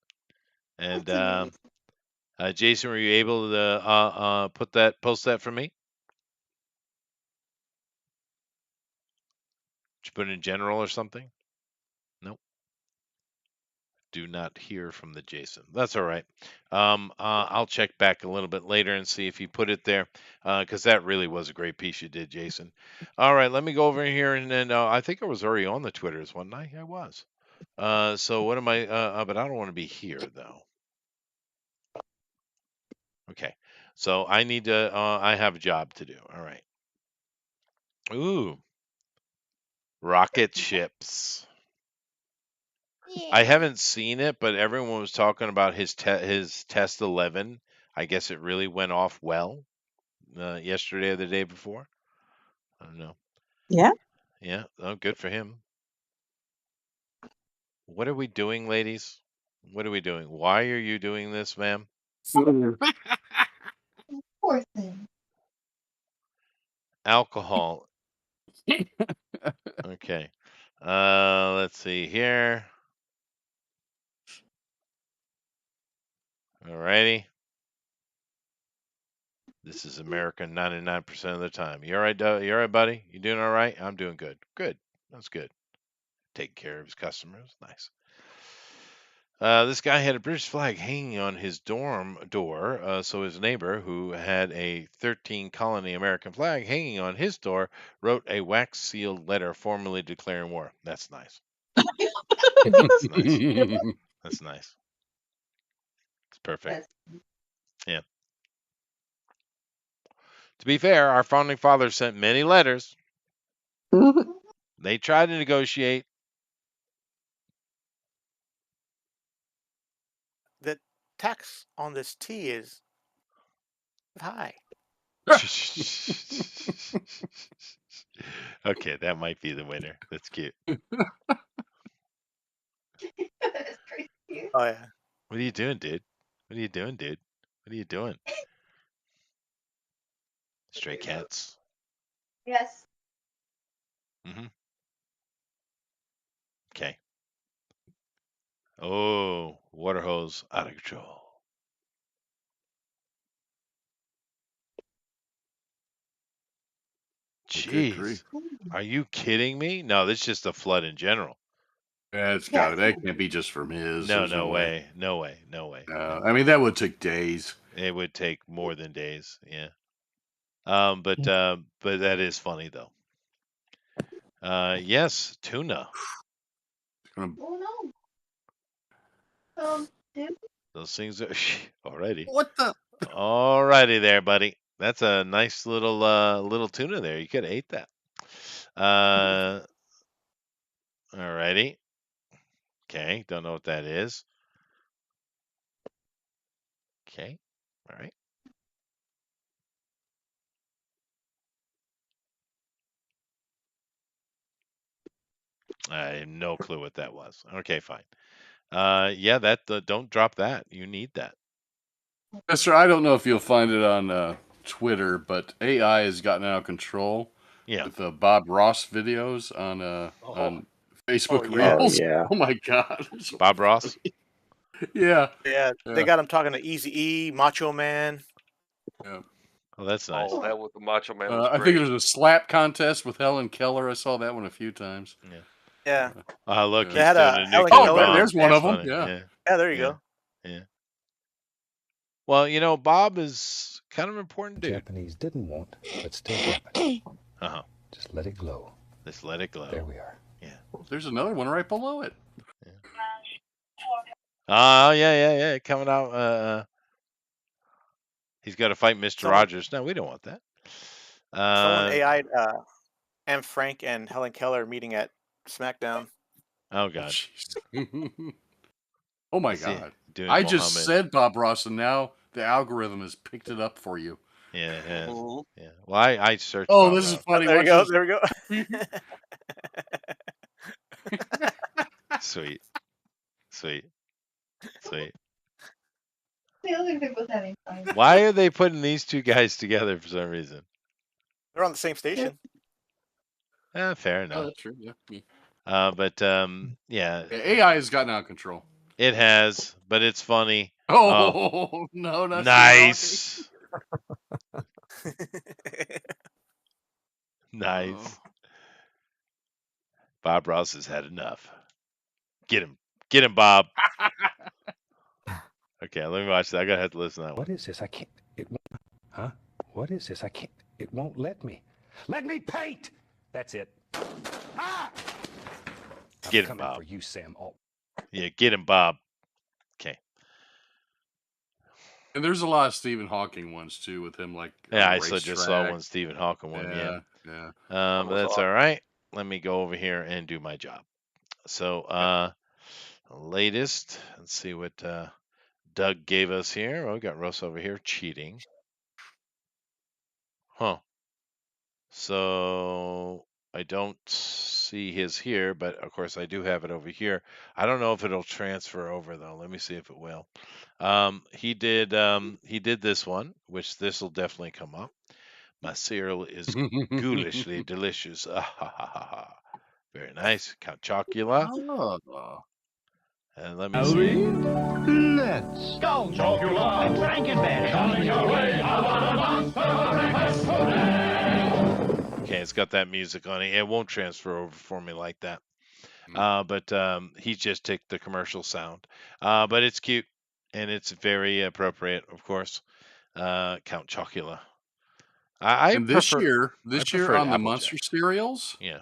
Speaker 1: And
Speaker 11: That's amazing.
Speaker 1: Jason, were you able to post that for me? Did you put it in general or something? Nope. Do not hear from the Jason. That's all right. I'll check back a little bit later and see if you put it there, because that really was a great piece you did, Jason. All right, let me go over here and then I think I was already on the Twitters, wasn't I? I was. So what am I? But I don't want to be here though. Okay, so I need to. I have a job to do. All right. Ooh, rocket ships. I
Speaker 3: Yay.
Speaker 1: haven't seen it, but everyone was talking about his test 11. I guess it really went off well yesterday or the day before. I don't know.
Speaker 11: Yeah.
Speaker 1: Yeah, oh, good for him. What are we doing, ladies? What are we doing? Why are you doing this, ma'am?
Speaker 11: Poor thing.
Speaker 1: Alcohol. Okay. Let's see here. Alrighty. This is America 99% of the time. You all right, you all right, buddy? You doing all right? I'm doing good. Good. That's good. Taking care of his customers. Nice. This guy had a British flag hanging on his dorm door, so his neighbor, who had a 13 colony American flag hanging on his door, wrote a wax sealed letter formally declaring war. That's nice. That's nice. That's nice. It's perfect. Yeah. To be fair, our founding fathers sent many letters. They tried to negotiate.
Speaker 6: The tax on this tea is high.
Speaker 1: Okay, that might be the winner. That's cute.
Speaker 11: That's pretty cute.
Speaker 6: Oh yeah.
Speaker 1: What are you doing, dude? What are you doing, dude? What are you doing? Stray cats.
Speaker 11: Yes.
Speaker 1: Mm-hmm. Okay. Oh, water hose out of control.
Speaker 4: Good grief.
Speaker 1: Jeez. Are you kidding me? No, this is just a flood in general.
Speaker 4: That's got it. That can't be just from his.
Speaker 1: No,
Speaker 4: There's
Speaker 1: no way. No way. No way.
Speaker 4: I mean, that would take days.
Speaker 1: It would take more than days. Yeah. But that is funny though. Yes, tuna.
Speaker 11: Oh no. Dude.
Speaker 1: Those things are alrighty.
Speaker 4: What the?
Speaker 1: Alrighty there, buddy. That's a nice little tuna there. You could have ate that. Alrighty. Okay, don't know what that is. Okay, all right. I have no clue what that was. Okay, fine. Yeah, that don't drop that. You need that.
Speaker 4: Mister, I don't know if you'll find it on Twitter, but AI has gotten out of control.
Speaker 1: Yeah.
Speaker 4: with Bob Ross videos on Facebook
Speaker 6: yeah.
Speaker 10: Oh
Speaker 4: Reels.
Speaker 10: yeah.
Speaker 4: Oh my god. They're so
Speaker 1: Bob Ross.
Speaker 4: funny. Yeah.
Speaker 6: Yeah, they
Speaker 4: Yeah.
Speaker 6: got him talking to Easy E, Macho Man.
Speaker 4: Yeah.
Speaker 1: Oh, that's nice.
Speaker 5: Oh, that with the Macho Man was
Speaker 4: I think
Speaker 5: great.
Speaker 4: there's a slap contest with Helen Keller. I saw that one a few times.
Speaker 1: Yeah.
Speaker 6: Yeah,
Speaker 1: Look,
Speaker 4: Yeah.
Speaker 6: they
Speaker 1: he's
Speaker 6: had
Speaker 1: doing
Speaker 6: a
Speaker 1: a
Speaker 6: Helen
Speaker 1: nuclear
Speaker 4: Oh,
Speaker 6: Keller.
Speaker 1: bomb.
Speaker 4: there's one
Speaker 1: That's
Speaker 4: of them.
Speaker 1: funny.
Speaker 4: Yeah.
Speaker 1: Yeah.
Speaker 6: Yeah, there you
Speaker 1: Yeah.
Speaker 6: go.
Speaker 1: Yeah. Well, Bob is kind of an important dude.
Speaker 12: Japanese didn't want, but still happened.
Speaker 1: Uh-huh.
Speaker 12: Just let it glow.
Speaker 1: Just let it glow.
Speaker 12: There we are.
Speaker 1: Yeah.
Speaker 4: There's another one right below it.
Speaker 1: Oh, yeah. Coming out. He's got to fight Mr.
Speaker 6: Someone,
Speaker 1: Rogers. No, we don't want that.
Speaker 6: someone AI'd M. Frank and Helen Keller meeting at SmackDown.
Speaker 1: Oh God.
Speaker 4: Jeez. Oh my
Speaker 1: Is he
Speaker 4: God.
Speaker 1: doing
Speaker 4: I just
Speaker 1: Mohammed?
Speaker 4: said Bob Ross, and now the algorithm has picked it up for you.
Speaker 1: Yeah, it has.
Speaker 5: Mhm.
Speaker 1: Yeah. Well, I searched
Speaker 4: Oh,
Speaker 1: Bob
Speaker 4: this is
Speaker 1: Ross.
Speaker 4: funny.
Speaker 6: There you
Speaker 4: Watch
Speaker 6: go. There we go.
Speaker 1: Sweet. Sweet. Sweet.
Speaker 11: The other group was having fun.
Speaker 1: Why are they putting these two guys together for some reason?
Speaker 6: They're on the same station.
Speaker 1: Fair
Speaker 4: Oh,
Speaker 1: enough.
Speaker 4: that's true. Yeah. Yeah.
Speaker 1: Yeah,
Speaker 4: AI has gotten out of control.
Speaker 1: it has, but it's funny.
Speaker 4: Oh, no, that's
Speaker 1: Nice.
Speaker 4: Oh.
Speaker 1: Nice. Bob Ross has had enough. Get him, Bob. Okay, let me watch that. I gotta have to listen to that one.
Speaker 12: What is this? I can't. It won't. Huh? What is this? I can't. It won't let me. Let me paint! That's it. Ah! I'm
Speaker 1: Get him,
Speaker 12: coming
Speaker 1: Bob.
Speaker 12: for you, Sam Alt.
Speaker 1: Yeah, get him, Bob. Okay.
Speaker 4: And there's a lot of Stephen Hawking ones too, with him like
Speaker 1: Yeah,
Speaker 4: on
Speaker 1: I
Speaker 4: the
Speaker 1: just saw
Speaker 4: racetrack.
Speaker 1: one Stephen Hawking one. Yeah.
Speaker 4: Yeah.
Speaker 1: But
Speaker 5: was
Speaker 1: that's
Speaker 5: awesome.
Speaker 1: all right. Let me go over here and do my job. So, latest. Let's see what Doug gave us here. Oh, we got Russ over here cheating. Huh. So I don't see his here, but of course I do have it over here. I don't know if it'll transfer over though. Let me see if it will. He did this one, which this will definitely come up. My cereal is ghoulishly delicious. Ah, ha, ha, ha, ha. Very nice. Count Chocula.
Speaker 4: Oh.
Speaker 1: And let me see.
Speaker 12: Let's
Speaker 13: Go, Chocula, Frankenberry, coming your way.
Speaker 1: Okay, it's got that music on it. It won't transfer over for me like that. But he just took the commercial sound. But it's cute and it's very appropriate, of course. Count Chocula. I
Speaker 4: And
Speaker 1: prefer
Speaker 4: this year
Speaker 1: preferred
Speaker 4: on the Monster
Speaker 1: Applejack.
Speaker 4: cereals,
Speaker 1: Yeah.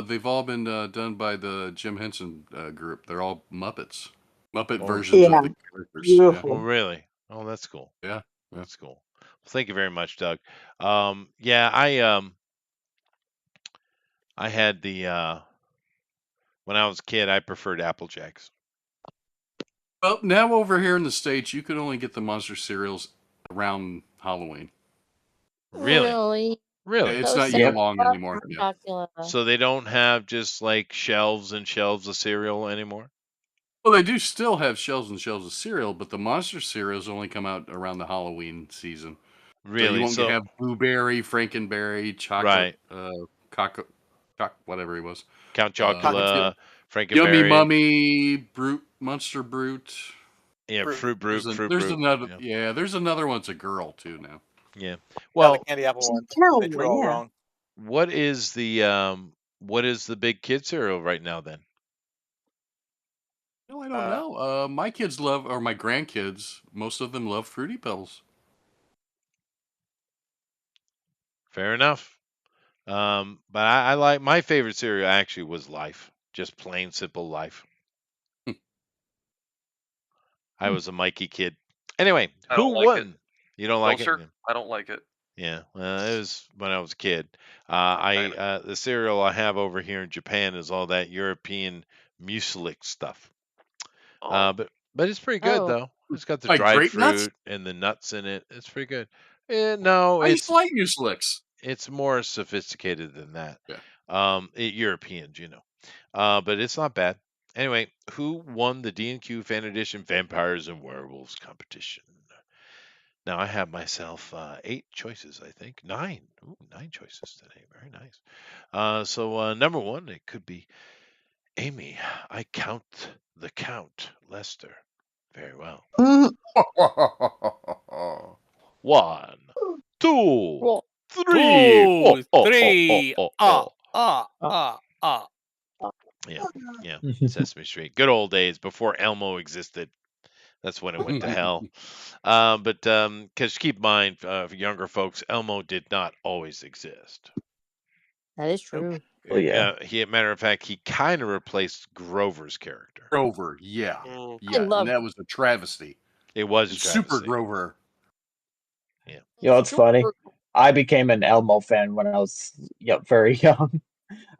Speaker 4: they've all been done by the Jim Henson group. They're all Muppets, Muppet
Speaker 1: Oh,
Speaker 4: versions
Speaker 10: Yeah.
Speaker 4: of the characters. Yeah,
Speaker 1: oh,
Speaker 10: Beautiful.
Speaker 1: really? Oh, that's cool.
Speaker 4: yeah.
Speaker 1: That's cool. Well, thank you very much, Doug. Yeah, I had the when I was a kid, I preferred Applejacks.
Speaker 4: Well, now over here in the States, you could only get the Monster cereals around Halloween.
Speaker 1: Really? Really?
Speaker 4: It's
Speaker 3: Those
Speaker 4: not
Speaker 3: sound
Speaker 4: year
Speaker 10: Yep.
Speaker 4: long
Speaker 3: love
Speaker 4: anymore.
Speaker 3: for
Speaker 4: Yeah.
Speaker 3: Chocula.
Speaker 1: So they don't have just like shelves and shelves of cereal anymore?
Speaker 4: Well, they do still have shelves and shelves of cereal, but the Monster cereals only come out around the Halloween season. So you
Speaker 1: Really?
Speaker 4: won't
Speaker 1: So
Speaker 4: have Blueberry, Frankenberry, chocolate,
Speaker 1: right.
Speaker 4: whatever he was.
Speaker 1: Count
Speaker 6: Cockatoo.
Speaker 1: Chocula,
Speaker 4: Yummy
Speaker 1: Frankenberry,
Speaker 4: Mummy, Brute, Monster Brute.
Speaker 1: yeah,
Speaker 6: Fruit.
Speaker 1: Fruit Brute, Fruit
Speaker 4: There's
Speaker 1: Brute.
Speaker 4: another,
Speaker 1: Yeah.
Speaker 4: yeah, there's another one's a girl too now.
Speaker 1: Yeah.
Speaker 6: Yeah, the
Speaker 1: Well,
Speaker 6: candy apple one.
Speaker 2: Tell
Speaker 6: They drew all
Speaker 2: yeah.
Speaker 6: wrong.
Speaker 1: what is the big kid cereal right now then?
Speaker 4: No, I don't know. My kids love, or my grandkids, most of them love Fruity Pebbles.
Speaker 1: Fair enough. But I like my favorite cereal actually was Life. Just plain simple Life. I was a Mikey kid. Anyway,
Speaker 5: I
Speaker 1: who
Speaker 5: don't like it.
Speaker 1: won? You don't
Speaker 5: No,
Speaker 1: like it?
Speaker 5: sir. I don't like it.
Speaker 1: Yeah, well, it was when I was a kid.
Speaker 5: Kinda.
Speaker 1: The cereal I have over here in Japan is all that European muesli stuff.
Speaker 5: Oh,
Speaker 1: But it's pretty good
Speaker 3: Oh,
Speaker 1: though. It's got the
Speaker 4: Like
Speaker 1: dried
Speaker 4: grape nuts?
Speaker 1: fruit and the nuts in it. It's pretty good. No,
Speaker 4: I used to like Mucilix.
Speaker 1: it's more sophisticated than that.
Speaker 4: Yeah.
Speaker 1: Europeans, but it's not bad. Anyway, who won the D&Q Fan Edition Vampires and Werewolves competition? Now I have myself 8 choices, I think. Nine. Ooh, 9 choices today. Very nice. So number one, it could be Amy. I count the Count Lester. Very well. One, two,
Speaker 3: Well,
Speaker 1: three. Oh,
Speaker 7: 2,
Speaker 1: oh, oh, oh,
Speaker 7: 3.
Speaker 1: oh, oh.
Speaker 7: Ah.
Speaker 1: Yeah, yeah. Sesame Street. Good old days before Elmo existed. That's when it went to hell. But because keep in mind, for younger folks, Elmo did not always exist.
Speaker 3: that is
Speaker 6: Nope.
Speaker 3: true.
Speaker 10: Oh yeah.
Speaker 1: Matter of fact, he kind of replaced Grover's character.
Speaker 4: Grover, yeah.
Speaker 5: Mm.
Speaker 3: I
Speaker 4: Yeah, and
Speaker 3: love
Speaker 4: that was a travesty.
Speaker 1: It was a
Speaker 4: And Super
Speaker 1: travesty.
Speaker 4: Grover.
Speaker 10: You know, it's funny. I became an Elmo fan when I was very young.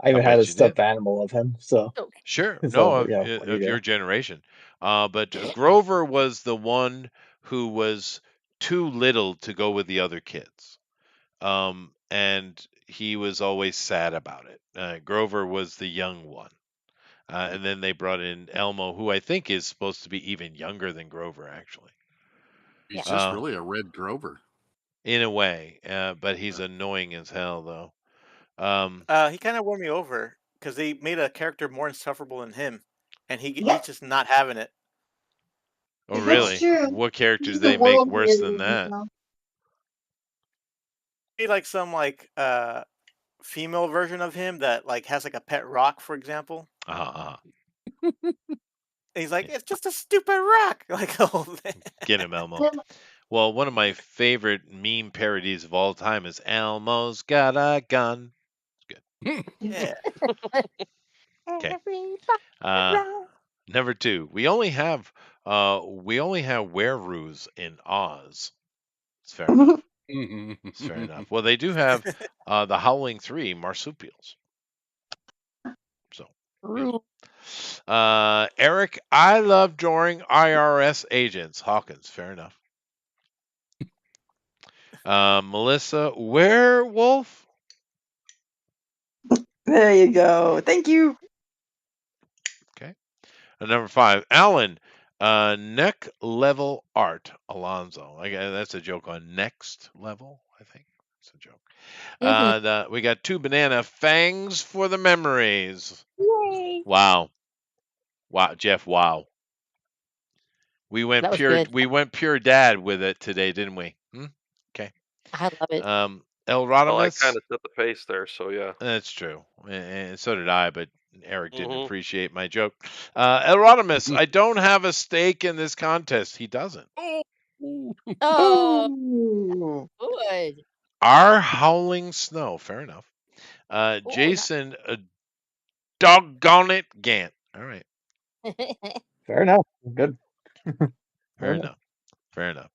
Speaker 10: I even had
Speaker 1: bet
Speaker 10: a
Speaker 1: you did.
Speaker 10: stuffed animal of him. So
Speaker 1: Sure.
Speaker 10: so
Speaker 1: No,
Speaker 10: yeah,
Speaker 1: of,
Speaker 10: what do you
Speaker 1: of
Speaker 10: do?
Speaker 1: your generation. But Grover was the one who was too little to go with the other kids. And he was always sad about it. Grover was the young one. And then they brought in Elmo, who I think is supposed to be even younger than Grover, actually.
Speaker 4: He's
Speaker 3: Yeah.
Speaker 4: just really a red Grover.
Speaker 1: In a way. But he's annoying as hell, though.
Speaker 6: He kind of won me over because they made a character more insufferable than him, and he's
Speaker 11: Yeah.
Speaker 6: just not having it.
Speaker 1: Oh,
Speaker 11: That's
Speaker 1: really?
Speaker 11: true.
Speaker 1: What characters
Speaker 11: He's
Speaker 1: they
Speaker 11: the
Speaker 1: make
Speaker 11: world
Speaker 1: worse than
Speaker 11: hero
Speaker 1: that?
Speaker 11: now.
Speaker 6: Made like some female version of him that like has like a pet rock, for example.
Speaker 1: Uh-huh.
Speaker 6: And he's like, it's just a stupid rock, like the whole thing.
Speaker 1: Get him, Elmo. Well, one of my favorite meme parodies of all time is Elmo's got a gun.
Speaker 6: Yeah.
Speaker 1: Okay. Number two, we only have werewolves in Oz. It's fair enough. It's fair enough. Well, they do have the Howling Three marsupials. So, Eric, I love drawing IRS agents. Hawkins, fair enough. Melissa, werewolf.
Speaker 14: There you go. Thank you.
Speaker 1: Okay. And number five, Alan, neck level art. Alonzo. That's a joke on next level. I think it's a joke. We got two banana fangs for the memories.
Speaker 3: Yay.
Speaker 1: Wow, Jeff. Wow. We went
Speaker 3: That was
Speaker 1: pure.
Speaker 3: good.
Speaker 1: We went pure dad with it today, didn't we? Okay.
Speaker 3: I love it.
Speaker 1: El
Speaker 5: Well, I
Speaker 1: Rodimus.
Speaker 5: kind of set the pace there, so yeah.
Speaker 1: That's true, and so did I. But Eric didn't
Speaker 5: Mhm.
Speaker 1: appreciate my joke. El Rodimus, I don't have a stake in this contest. He doesn't.
Speaker 3: Oh,
Speaker 14: Ooh.
Speaker 3: good.
Speaker 1: Our Howling Snow. Fair enough. Jason, doggone it, Gant. All right.
Speaker 10: Fair enough. Good.
Speaker 1: Fair enough. Fair enough.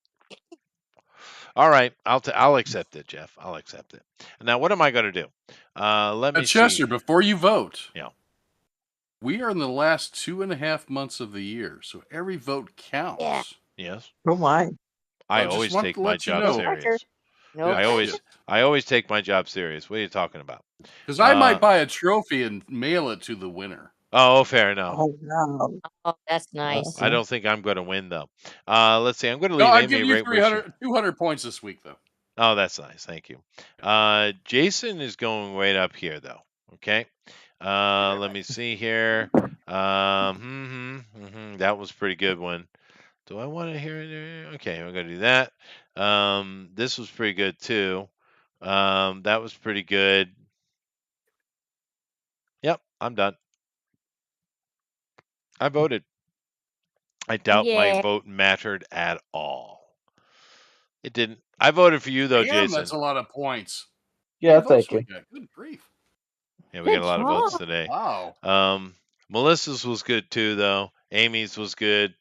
Speaker 1: All right, I'll accept it, Jeff. I'll accept it. Now, what am I going to do? Let me
Speaker 4: Chester,
Speaker 1: see.
Speaker 4: before you vote,
Speaker 1: Yeah.
Speaker 4: we are in the last 2.5 months of the year, so every vote counts.
Speaker 3: Yeah.
Speaker 1: Yes.
Speaker 14: Oh my.
Speaker 1: I
Speaker 4: just
Speaker 1: always
Speaker 4: want
Speaker 1: take
Speaker 4: to
Speaker 1: my
Speaker 4: let you
Speaker 1: job
Speaker 4: know.
Speaker 1: serious.
Speaker 3: No
Speaker 1: I always take my job serious. What are you talking about?
Speaker 4: Because I might buy a trophy and mail it to the winner.
Speaker 1: Oh, fair enough.
Speaker 14: Oh no.
Speaker 3: Oh, that's nice.
Speaker 1: I don't think I'm going to win though. Let's see. I'm going to
Speaker 4: No,
Speaker 1: leave
Speaker 4: I'll
Speaker 1: Amy
Speaker 4: give you
Speaker 1: right where she.
Speaker 4: 200 points this week, though.
Speaker 1: Oh, that's nice. Thank you. Jason is going right up here, though. Okay. Let me see here. That was a pretty good one. Do I want to hear it? Okay, we're going to do that. This was pretty good, too. That was pretty good. Yep, I'm done. I voted. I doubt my
Speaker 3: Yeah.
Speaker 1: vote mattered at all. It didn't. I voted for you, though,
Speaker 4: Damn,
Speaker 1: Jason.
Speaker 4: that's a lot of points.
Speaker 10: Yeah,
Speaker 4: How many
Speaker 10: thank
Speaker 4: votes we
Speaker 10: you.
Speaker 4: got? Good grief.
Speaker 1: Yeah, we got a lot of votes
Speaker 3: job.
Speaker 1: today.
Speaker 4: Wow.
Speaker 1: Melissa's was good too, though. Amy's was good.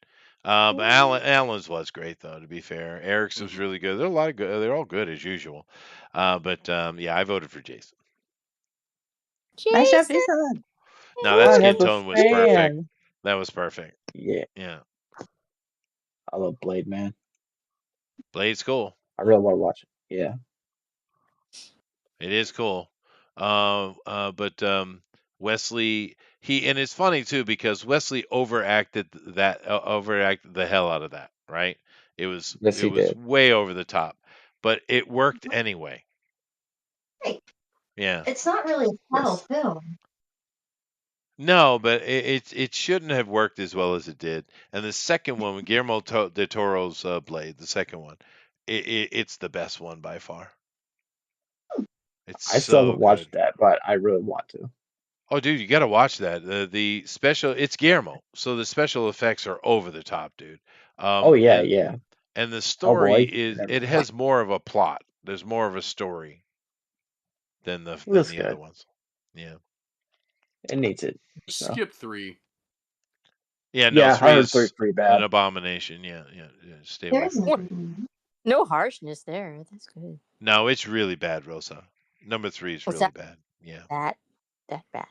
Speaker 1: But Alan's was great, though. To be fair, Eric's was really good. They're a lot of good. They're all good as usual. But yeah, I voted for Jason.
Speaker 14: Nice job,
Speaker 3: Jason.
Speaker 14: Jason.
Speaker 1: Now that
Speaker 10: I
Speaker 1: skin
Speaker 10: have a
Speaker 1: tone was perfect.
Speaker 10: fan.
Speaker 1: That was perfect.
Speaker 10: Yeah,
Speaker 1: Yeah,
Speaker 10: I love Blade, man.
Speaker 1: Blade's cool.
Speaker 10: I really want to watch it. Yeah.
Speaker 1: It is cool. But Wesley, and it's funny too because Wesley overacted the hell out of that, right?
Speaker 10: Yes, he did.
Speaker 1: way over the top, but it worked anyway.
Speaker 2: Right.
Speaker 1: Yeah.
Speaker 2: It's not really a subtle film.
Speaker 1: No, but it shouldn't have worked as well as it did. And the second one, Guillermo del Toro's Blade, the second one, it's the best one by far. It's
Speaker 10: I still
Speaker 1: so
Speaker 10: haven't watched
Speaker 1: good.
Speaker 10: that, but I really want to.
Speaker 1: Oh, dude, you got to watch that. The special, it's Guillermo, so the special effects are over the top, dude.
Speaker 10: Oh yeah,
Speaker 1: And
Speaker 10: yeah.
Speaker 1: the story
Speaker 10: Hellboy
Speaker 1: is,
Speaker 10: and
Speaker 1: it
Speaker 10: everything.
Speaker 1: has more of a plot. There's more of a story than
Speaker 10: That's
Speaker 1: the other
Speaker 10: good.
Speaker 1: ones. Yeah.
Speaker 10: It needs it. So.
Speaker 4: Skip 3.
Speaker 1: Yeah, no,
Speaker 10: Yeah, I
Speaker 1: 3
Speaker 10: heard
Speaker 1: is
Speaker 10: 3's pretty
Speaker 1: an
Speaker 10: bad.
Speaker 1: abomination. Yeah. Stay away
Speaker 2: There's
Speaker 1: from
Speaker 2: no
Speaker 1: 3.
Speaker 3: No harshness there. That's good.
Speaker 1: No, it's really bad, Rosa. Number 3 is
Speaker 3: What's
Speaker 1: really
Speaker 3: that?
Speaker 1: bad. Yeah,
Speaker 3: That bad.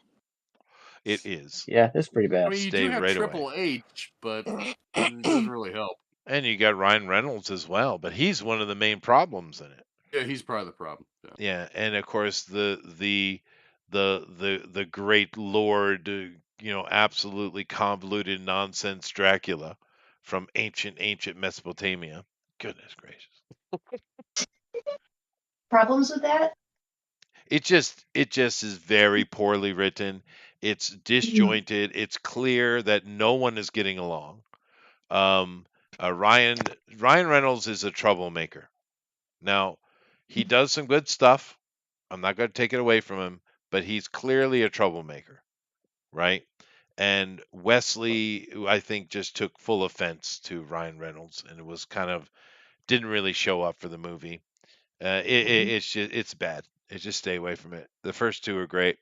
Speaker 1: it is.
Speaker 10: Yeah, it's pretty
Speaker 4: I
Speaker 10: bad.
Speaker 4: mean, you
Speaker 1: Stay
Speaker 4: do have
Speaker 1: right away.
Speaker 4: Triple H, but it doesn't really help.
Speaker 1: And you got Ryan Reynolds as well, but he's one of the main problems in it.
Speaker 4: Yeah, he's probably the problem. Yeah.
Speaker 1: Yeah, and of course the great Lord, absolutely convoluted nonsense Dracula from ancient Mesopotamia. Goodness gracious.
Speaker 2: problems with that.
Speaker 1: It just is very poorly written. It's disjointed. It's clear that no one is getting along. Ryan Reynolds is a troublemaker. Now, he does some good stuff. I'm not going to take it away from him, but he's clearly a troublemaker, right? And Wesley, who I think just took full offense to Ryan Reynolds, and it was kind of didn't really show up for the movie. It's bad. Just stay away from it. The first two are great.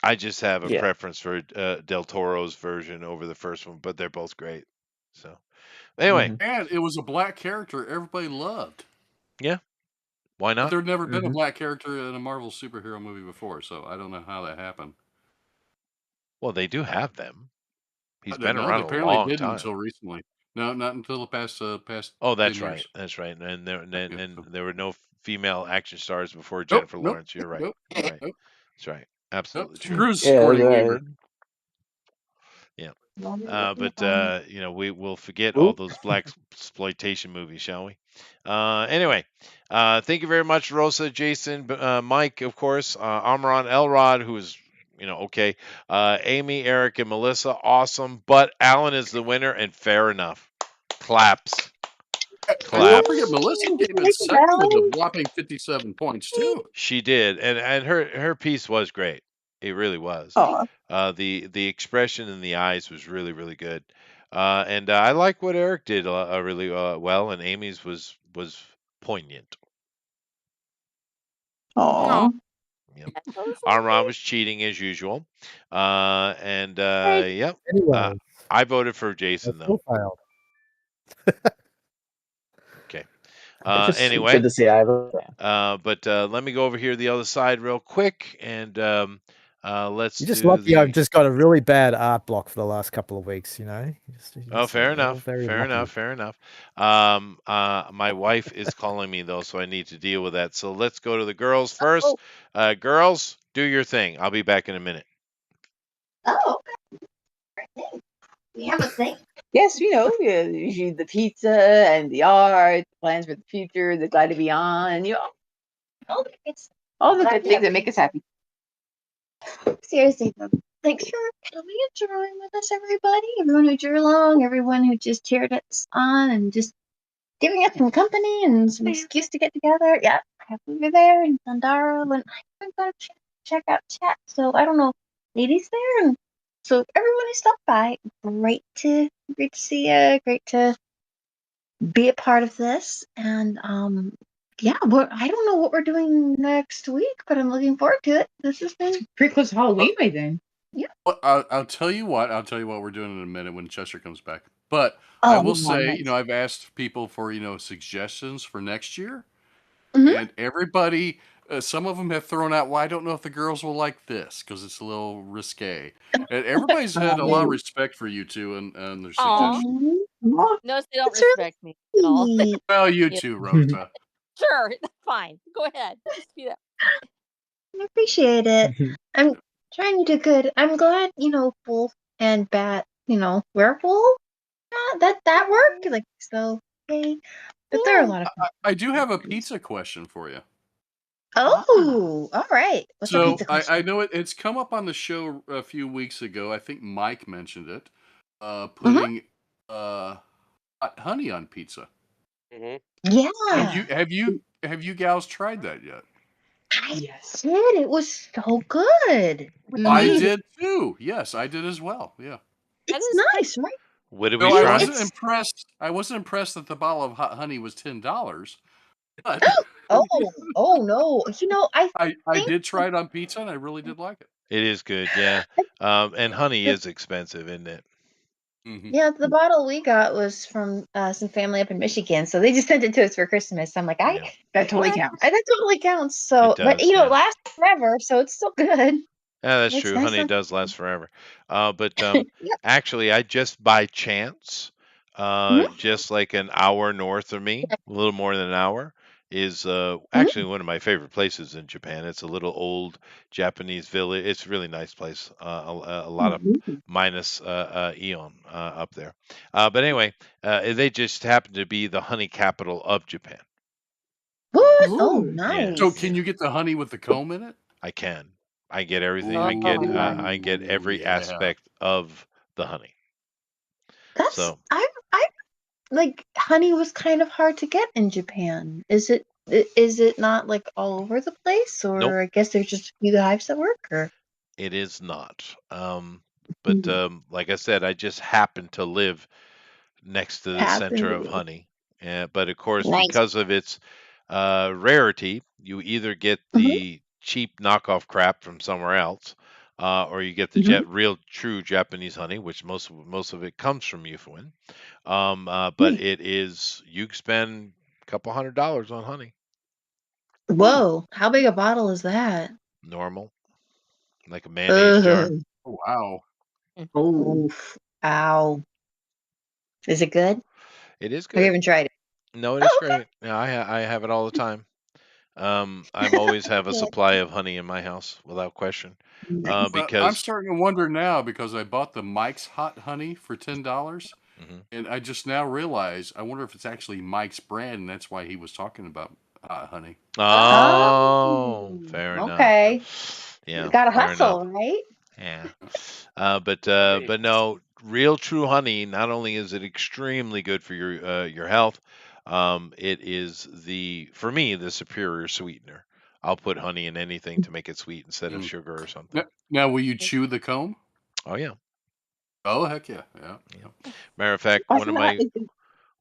Speaker 1: I just have a
Speaker 10: Yeah.
Speaker 1: preference for Del Toro's version over the first one, but they're both great. So anyway,
Speaker 4: And it was a black character everybody loved.
Speaker 1: yeah, why
Speaker 4: But
Speaker 1: not?
Speaker 4: there'd never been a black character in a Marvel superhero movie before, so I don't know how that happened.
Speaker 1: Well, they do have them. He's been
Speaker 4: No, they
Speaker 1: around a
Speaker 4: apparently
Speaker 1: long
Speaker 4: didn't
Speaker 1: time.
Speaker 4: until recently. No, not until the past
Speaker 1: Oh, that's
Speaker 4: 10
Speaker 1: right.
Speaker 4: years.
Speaker 1: That's right. And there
Speaker 4: Yeah,
Speaker 1: and
Speaker 4: so-
Speaker 1: there were no female action stars before
Speaker 4: Nope,
Speaker 1: Jennifer
Speaker 4: nope,
Speaker 1: Lawrence. You're right.
Speaker 4: nope,
Speaker 1: You're right.
Speaker 4: nope,
Speaker 1: That's right.
Speaker 4: nope.
Speaker 1: Absolutely true.
Speaker 4: Screws
Speaker 10: Yeah,
Speaker 4: Sigourney Weaver.
Speaker 1: Yeah.
Speaker 2: Well,
Speaker 1: But we will forget all those black exploitation movies, shall we? Anyway, thank you very much, Rosa, Jason, Mike, of course, Amron, Elrod, who is okay, Amy, Eric, and Melissa, awesome. But Alan is the winner, and fair enough. Claps.
Speaker 4: And don't
Speaker 1: Claps.
Speaker 4: forget, Melissa came in second with a whopping 57 points too.
Speaker 1: She did, and her piece was great. It really was.
Speaker 14: Aw.
Speaker 1: The expression in the eyes was really really good, and I like what Eric did really well, and Amy's was poignant.
Speaker 14: Aw.
Speaker 1: Yep. Armand was cheating as usual, and yep.
Speaker 8: Anyway,
Speaker 1: I voted for Jason
Speaker 8: they
Speaker 1: though.
Speaker 8: still failed.
Speaker 1: Okay.
Speaker 10: It's just
Speaker 1: Anyway,
Speaker 10: good to see I have a fan.
Speaker 1: but let me go over here the other side real quick, and let's
Speaker 8: You're just
Speaker 1: do
Speaker 8: lucky I've
Speaker 1: the.
Speaker 8: just got a really bad art block for the last couple of weeks, you know?
Speaker 1: Oh, fair
Speaker 8: all
Speaker 1: enough.
Speaker 8: very
Speaker 1: Fair
Speaker 8: lucky.
Speaker 1: enough. Fair enough. My wife is calling me though, so I need to deal with that. So let's go to the girls first. Girls, do your thing. I'll be back in a minute.
Speaker 2: Oh, okay. We have a thing.
Speaker 14: Yes, usually the pizza and the art, plans for the future, the glad to be on,
Speaker 2: Oh, it's
Speaker 14: all the
Speaker 2: Glad
Speaker 14: good
Speaker 2: to
Speaker 14: things
Speaker 2: have
Speaker 14: that make us happy.
Speaker 2: seriously though. Thanks for coming and drawing with us, everybody. Everyone who drew along, everyone who just cheered us on, and just giving us some company and some excuse to get together. Yeah, happy we were there in Sandaro, and I haven't got to check out chat. So I don't know, ladies there, and so everyone who stopped by, great to see you. Great to be a part of this, and yeah, I don't know what we're doing next week, but I'm looking forward to it. This has been
Speaker 14: Pretty close to Halloween by then.
Speaker 2: Yeah.
Speaker 4: Well, I'll tell you what. I'll tell you what we're doing in a minute when Chester comes back. But I will say,
Speaker 14: nice.
Speaker 4: I've asked people for suggestions for next year,
Speaker 2: Mhm.
Speaker 4: and everybody, some of them have thrown out. Well, I don't know if the girls will like this because it's a little risque. And everybody's had a lot of respect for you two and their
Speaker 3: Aw.
Speaker 4: suggestions.
Speaker 3: No, they don't
Speaker 2: That's really
Speaker 3: respect me at all.
Speaker 2: sweet.
Speaker 4: Well, you
Speaker 3: Yeah.
Speaker 4: too, Rosa.
Speaker 3: Sure, fine. Go ahead. Just be that.
Speaker 2: I appreciate it. I'm trying to do good. I'm glad, Wolf and Bat, Werewolf that worked. Like so, okay. But there are a lot of.
Speaker 4: I do have a pizza question for you.
Speaker 2: Oh, all right. What's the
Speaker 4: So
Speaker 2: pizza question?
Speaker 4: I know it's come up on the show a few weeks ago. I think Mike mentioned it. Putting hot honey on pizza.
Speaker 2: Yeah.
Speaker 4: Have you gals tried that yet?
Speaker 2: I did. It was so good.
Speaker 4: I
Speaker 2: Amazing.
Speaker 4: did too. Yes, I did as well. Yeah.
Speaker 2: It's nice, right?
Speaker 1: What did
Speaker 4: No,
Speaker 1: we
Speaker 4: I
Speaker 1: try?
Speaker 4: wasn't impressed. I wasn't impressed that the bottle of hot honey was $10. But
Speaker 2: Oh no. I
Speaker 4: I
Speaker 2: think
Speaker 4: did try it on pizza, and I really did like it.
Speaker 1: It is good, yeah. And honey is expensive, isn't it?
Speaker 2: yeah, the bottle we got was from some family up in Michigan, so they just sent it to us for Christmas. I'm like,
Speaker 1: Yeah.
Speaker 14: That totally counts.
Speaker 2: that totally counts. So,
Speaker 1: It
Speaker 2: but
Speaker 1: does,
Speaker 2: it
Speaker 1: yeah.
Speaker 2: lasts forever, so it's still good.
Speaker 1: Yeah, that's
Speaker 2: It's
Speaker 1: true.
Speaker 2: nice
Speaker 1: Honey
Speaker 2: on.
Speaker 1: does last forever. But
Speaker 2: Yep.
Speaker 1: actually, I just by chance,
Speaker 2: Mhm.
Speaker 1: just like an hour north of me, a little more than an hour, is
Speaker 2: Mhm.
Speaker 1: actually one of my favorite places in Japan. It's a little old Japanese village. It's a really nice place. A lot of minus eon up there. But anyway, they just happen to be the honey capital of Japan.
Speaker 2: What? Oh,
Speaker 1: Yeah.
Speaker 2: nice.
Speaker 4: So can you get the honey with the comb in it?
Speaker 1: I can. I get everything.
Speaker 2: Oh,
Speaker 1: I get every
Speaker 4: yeah.
Speaker 1: aspect of the honey.
Speaker 2: that's
Speaker 1: So
Speaker 2: I like honey was kind of hard to get in Japan. Is it not like all over the place, or
Speaker 1: nope,
Speaker 2: I guess there's just a few hives that work, or
Speaker 1: it is not. But like I said, I just happen to live next to the
Speaker 2: happen
Speaker 1: center of
Speaker 2: to
Speaker 1: honey. But of course,
Speaker 2: nice.
Speaker 1: because of its rarity, you either get
Speaker 2: Mhm.
Speaker 1: the cheap knockoff crap from somewhere else, or you get the
Speaker 2: Mhm.
Speaker 1: real true Japanese honey, which most of it comes from Yufuin. But
Speaker 2: Nice.
Speaker 1: it is you can spend a couple $100 on honey.
Speaker 2: Whoa, how big a bottle is that?
Speaker 1: Normal, like a mayonnaise jar.
Speaker 2: Ugh.
Speaker 4: Oh, wow.
Speaker 2: Oh, ow. Is it good?
Speaker 1: It is
Speaker 2: Have you
Speaker 1: good.
Speaker 2: even tried it?
Speaker 1: No, it is
Speaker 2: Oh, okay.
Speaker 1: great. Yeah, I have it all the time. I'm always have a
Speaker 2: Yeah.
Speaker 1: supply of honey in my house without question.
Speaker 2: Nice.
Speaker 4: Well, I'm
Speaker 1: Because
Speaker 4: starting to wonder now because I bought the Mike's hot honey for $10,
Speaker 1: mhm.
Speaker 4: and I just now realize I wonder if it's actually Mike's brand, and that's why he was talking about hot honey.
Speaker 1: Oh, fair enough.
Speaker 2: Okay.
Speaker 1: Yeah,
Speaker 2: Gotta
Speaker 1: fair enough.
Speaker 2: hustle, right?
Speaker 1: Yeah. But no, real true honey. Not only is it extremely good for your health, it is for me the superior sweetener. I'll put honey in anything to make it sweet instead of
Speaker 4: Mm.
Speaker 1: sugar or something.
Speaker 4: Now, will you chew the comb?
Speaker 1: Oh yeah.
Speaker 4: Oh, heck yeah. Yeah.
Speaker 1: Yeah. Matter of fact,
Speaker 2: That's not.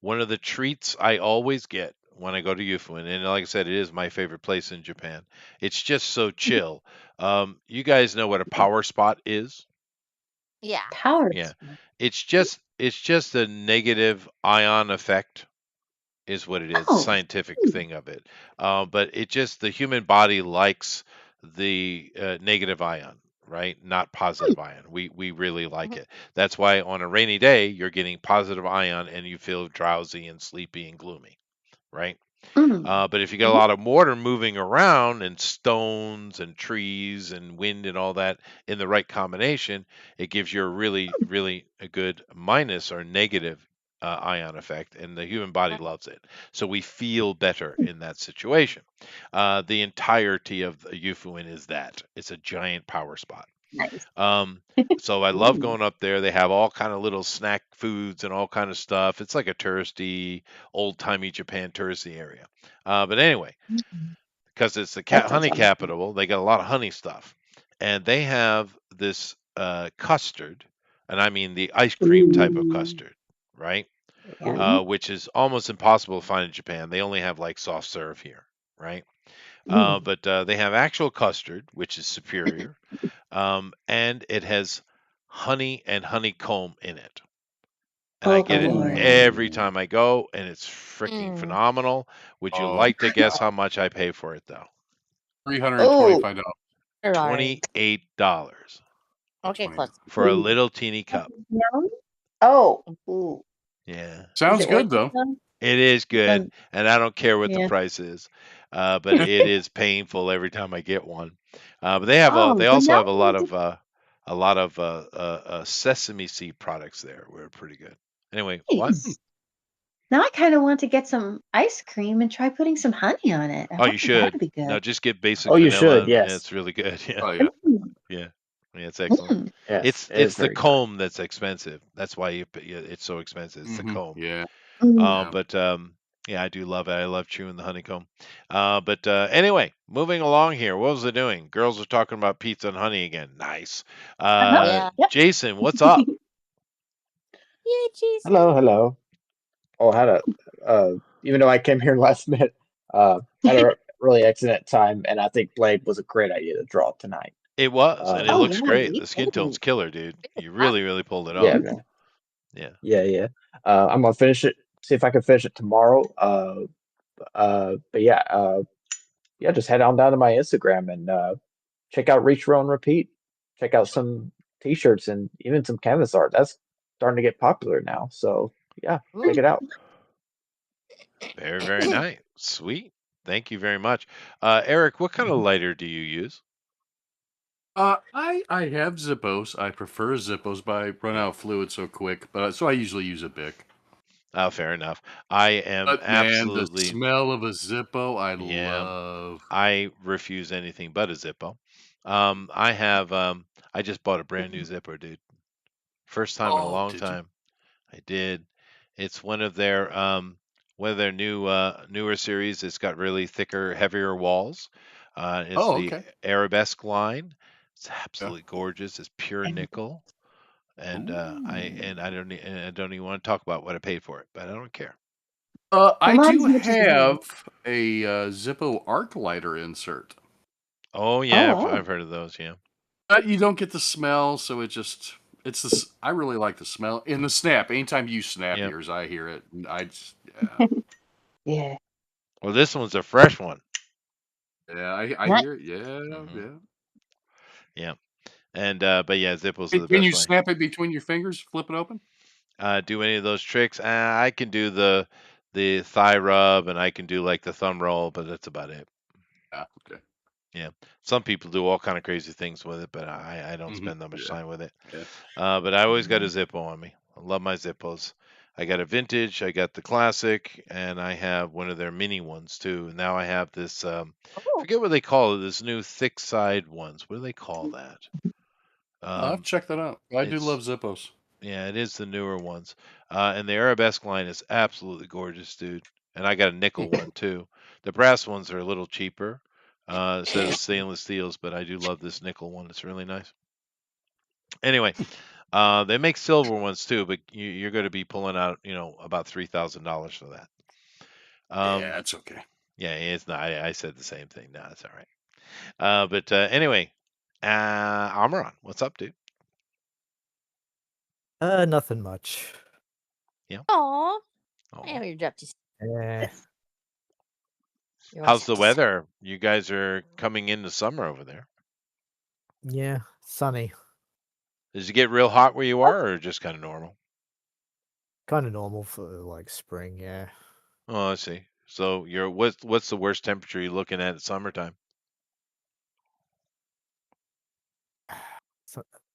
Speaker 1: one of the treats I always get when I go to Yufuin, and like I said, it is my favorite place in Japan. It's just so chill. You guys know what a power spot is?
Speaker 3: Yeah.
Speaker 2: Power.
Speaker 1: Yeah. It's just a negative ion effect is what it is, the
Speaker 2: Oh.
Speaker 1: scientific thing of it. But the human body likes the negative ion, right? Not positive ion. We really like it. That's why on a rainy day you're getting positive ion and you feel drowsy and sleepy and gloomy, right? But if you get a lot of water moving around and stones and trees and wind and all that in the right combination, it gives you a really, really a good minus or negative ion effect, and the human body loves it. So we feel better in that situation. The entirety of the Yufuin is that it's a giant power spot.
Speaker 2: Nice.
Speaker 1: So I love going up there. They have all kind of little snack foods and all kind of stuff. It's like a touristy, old timey Japan touristy area. But anyway, because it's the
Speaker 2: That sounds
Speaker 1: honey
Speaker 2: awesome.
Speaker 1: capital, they got a lot of honey stuff, and they have this custard, and I mean the ice cream type of custard, right?
Speaker 2: Yeah.
Speaker 1: Which is almost impossible to find in Japan. They only have like soft serve here, right? But they have actual custard, which is superior, and it has honey and honeycomb in it. And I
Speaker 2: Oh
Speaker 1: get it
Speaker 2: Lord.
Speaker 1: every time I go, and it's freaking phenomenal. Would you
Speaker 4: Oh,
Speaker 1: like to guess how much I pay for it, though?
Speaker 2: Oh.
Speaker 4: $325.
Speaker 1: $28
Speaker 3: Okay, plus.
Speaker 1: for a little teeny cup.
Speaker 2: Yum. Oh. Ooh.
Speaker 1: Yeah,
Speaker 2: Is
Speaker 4: Sounds
Speaker 2: it worth
Speaker 4: good, though.
Speaker 2: it though?
Speaker 1: it is good,
Speaker 2: Then
Speaker 1: and I don't care what the
Speaker 2: yeah.
Speaker 1: price is, but it is painful every time I get one. But they have
Speaker 2: Oh,
Speaker 1: they
Speaker 2: but
Speaker 1: also
Speaker 2: now
Speaker 1: have a lot of sesame seed products there. We're pretty good. Anyway, what?
Speaker 2: Nice. Now I kind of want to get some ice cream and try putting some honey on it. I
Speaker 1: Oh, you
Speaker 2: wonder if
Speaker 1: should.
Speaker 2: that'd be good.
Speaker 1: No, just get basic
Speaker 10: Oh, you
Speaker 1: vanilla.
Speaker 10: should.
Speaker 1: Yeah,
Speaker 10: Yes.
Speaker 1: it's really good. Yeah.
Speaker 4: Oh yeah.
Speaker 1: Yeah. Yeah, it's excellent.
Speaker 10: Yes. It is
Speaker 1: It's the
Speaker 10: very good.
Speaker 1: comb that's expensive. That's why it's so expensive. It's the comb.
Speaker 4: Yeah.
Speaker 2: Mm.
Speaker 1: But yeah, I do love it. I love chewing the honeycomb. But anyway, moving along here. What was it doing? Girls are talking about pizza and honey again. Nice.
Speaker 3: Yeah.
Speaker 2: Yep.
Speaker 1: Jason, what's up?
Speaker 3: Yeah, Jason.
Speaker 10: Hello. Oh, had a even though I came here last minute, had a really excellent time, and I think Blade was a great idea to draw tonight.
Speaker 1: It was, and it
Speaker 2: Oh
Speaker 1: looks
Speaker 2: yeah,
Speaker 1: great.
Speaker 2: me
Speaker 1: The skin tone's
Speaker 2: too.
Speaker 1: killer, dude. You really pulled it
Speaker 10: Yeah,
Speaker 1: off.
Speaker 10: man.
Speaker 1: Yeah.
Speaker 10: Yeah. I'm gonna finish it. See if I can finish it tomorrow. But yeah, just head on down to my Instagram and check out Reach Row and Repeat. Check out some T-shirts and even some canvas art. That's starting to get popular now. So yeah, check it out.
Speaker 1: Very nice. Sweet. Thank you very much. Eric, what kind of lighter do you use?
Speaker 4: I have Zippos. I prefer Zippos, but I run out of fluid so quick. But so I usually use a Bic.
Speaker 1: Oh, fair enough. I am
Speaker 4: But man, the
Speaker 1: absolutely
Speaker 4: smell of a Zippo, I
Speaker 1: yeah.
Speaker 4: love.
Speaker 1: I refuse anything but a Zippo. I have I just bought a brand new Zippo, dude. First time in a
Speaker 4: Oh,
Speaker 1: long
Speaker 4: did you?
Speaker 1: time. I did. It's one of their newer series. It's got really thicker, heavier walls. It's
Speaker 4: Oh,
Speaker 1: the
Speaker 4: okay.
Speaker 1: Arabesque line. It's
Speaker 4: Yeah.
Speaker 1: absolutely gorgeous. It's pure nickel, and
Speaker 4: Ooh.
Speaker 1: I don't even want to talk about what I paid for it, but I don't care.
Speaker 4: I
Speaker 2: Not
Speaker 4: do
Speaker 2: as much as the
Speaker 4: have a Zippo arc lighter insert.
Speaker 1: Oh yeah,
Speaker 2: Oh,
Speaker 1: I've heard of those. Yeah.
Speaker 4: But you don't get the smell, so it's this. I really like the smell in the snap. Anytime you snap
Speaker 1: Yep.
Speaker 4: ears, I hear it. And I just yeah.
Speaker 14: Yeah.
Speaker 1: Well, this one's a fresh one.
Speaker 4: Yeah, I
Speaker 2: nice.
Speaker 4: hear it. Yeah,
Speaker 1: Mhm.
Speaker 4: yeah.
Speaker 1: Yeah. And but yeah, Zippos are the
Speaker 4: Can you
Speaker 1: best way.
Speaker 4: snap it between your fingers? Flip it open?
Speaker 1: Do any of those tricks? I can do the thigh rub, and I can do like the thumb roll, but that's about it.
Speaker 4: Yeah. Okay.
Speaker 1: Yeah. Some people do all kind of crazy things with it, but I don't
Speaker 4: Mm-hmm.
Speaker 1: spend that much
Speaker 4: Yeah.
Speaker 1: time with it.
Speaker 4: Yeah.
Speaker 1: But I always got a Zippo on me. I love my Zippos. I got a vintage, I got the classic, and I have one of their mini ones too. And now I have this forget what they call it, this new thick side ones. What do they call that?
Speaker 4: I'll have to check that out. I do
Speaker 1: It's
Speaker 4: love Zippos.
Speaker 1: yeah, it is the newer ones. And the Arabesque line is absolutely gorgeous, dude. And I got a nickel one too. The brass ones are a little cheaper instead of the stainless steels, but I do love this nickel one. It's really nice. Anyway, they make silver ones too, but you're going to be pulling out, about $3,000 for that.
Speaker 4: Yeah, it's okay.
Speaker 1: Yeah, it's not. I said the same thing. No, it's all right. But anyway, Amaran, what's up, dude?
Speaker 8: Nothing much.
Speaker 1: Yeah.
Speaker 3: Aw.
Speaker 1: Oh.
Speaker 3: I know you're up to.
Speaker 8: Yeah.
Speaker 3: You're
Speaker 1: How's the
Speaker 3: up to-
Speaker 1: weather? You guys are coming into summer over there.
Speaker 8: Yeah, sunny.
Speaker 1: Does it get real hot where you are, or just kind of normal?
Speaker 8: Kind of normal for like spring, yeah.
Speaker 1: Oh, I see. So what's the worst temperature you're looking at summertime?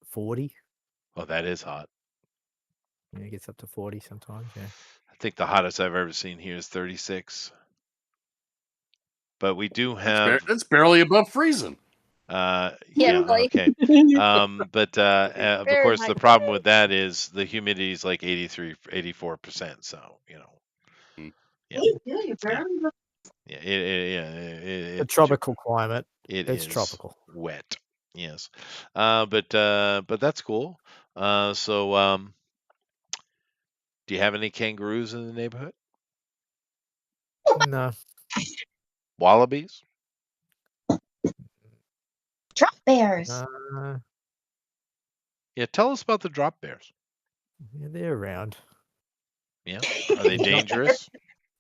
Speaker 8: 40.
Speaker 1: Oh, that is hot.
Speaker 8: Yeah, it gets up to 40 sometimes, yeah.
Speaker 1: I think the hottest I've ever seen here is 36. But we do have
Speaker 4: That's barely above freezing.
Speaker 3: Yeah,
Speaker 1: yeah,
Speaker 3: really.
Speaker 1: okay. But of
Speaker 3: Very
Speaker 1: course
Speaker 3: nice.
Speaker 1: the problem with that is the humidity is like 84%, so,
Speaker 4: Mm.
Speaker 1: yeah.
Speaker 2: You're barely
Speaker 1: Yeah,
Speaker 8: A tropical climate.
Speaker 1: It
Speaker 8: It's
Speaker 1: is
Speaker 8: tropical.
Speaker 1: wet. Yes. But that's cool. So do you have any kangaroos in the neighborhood?
Speaker 8: No.
Speaker 1: Wallabies?
Speaker 2: drop bears.
Speaker 1: Yeah, tell us about the drop bears.
Speaker 8: Yeah, they're around.
Speaker 1: Yeah. Are they dangerous?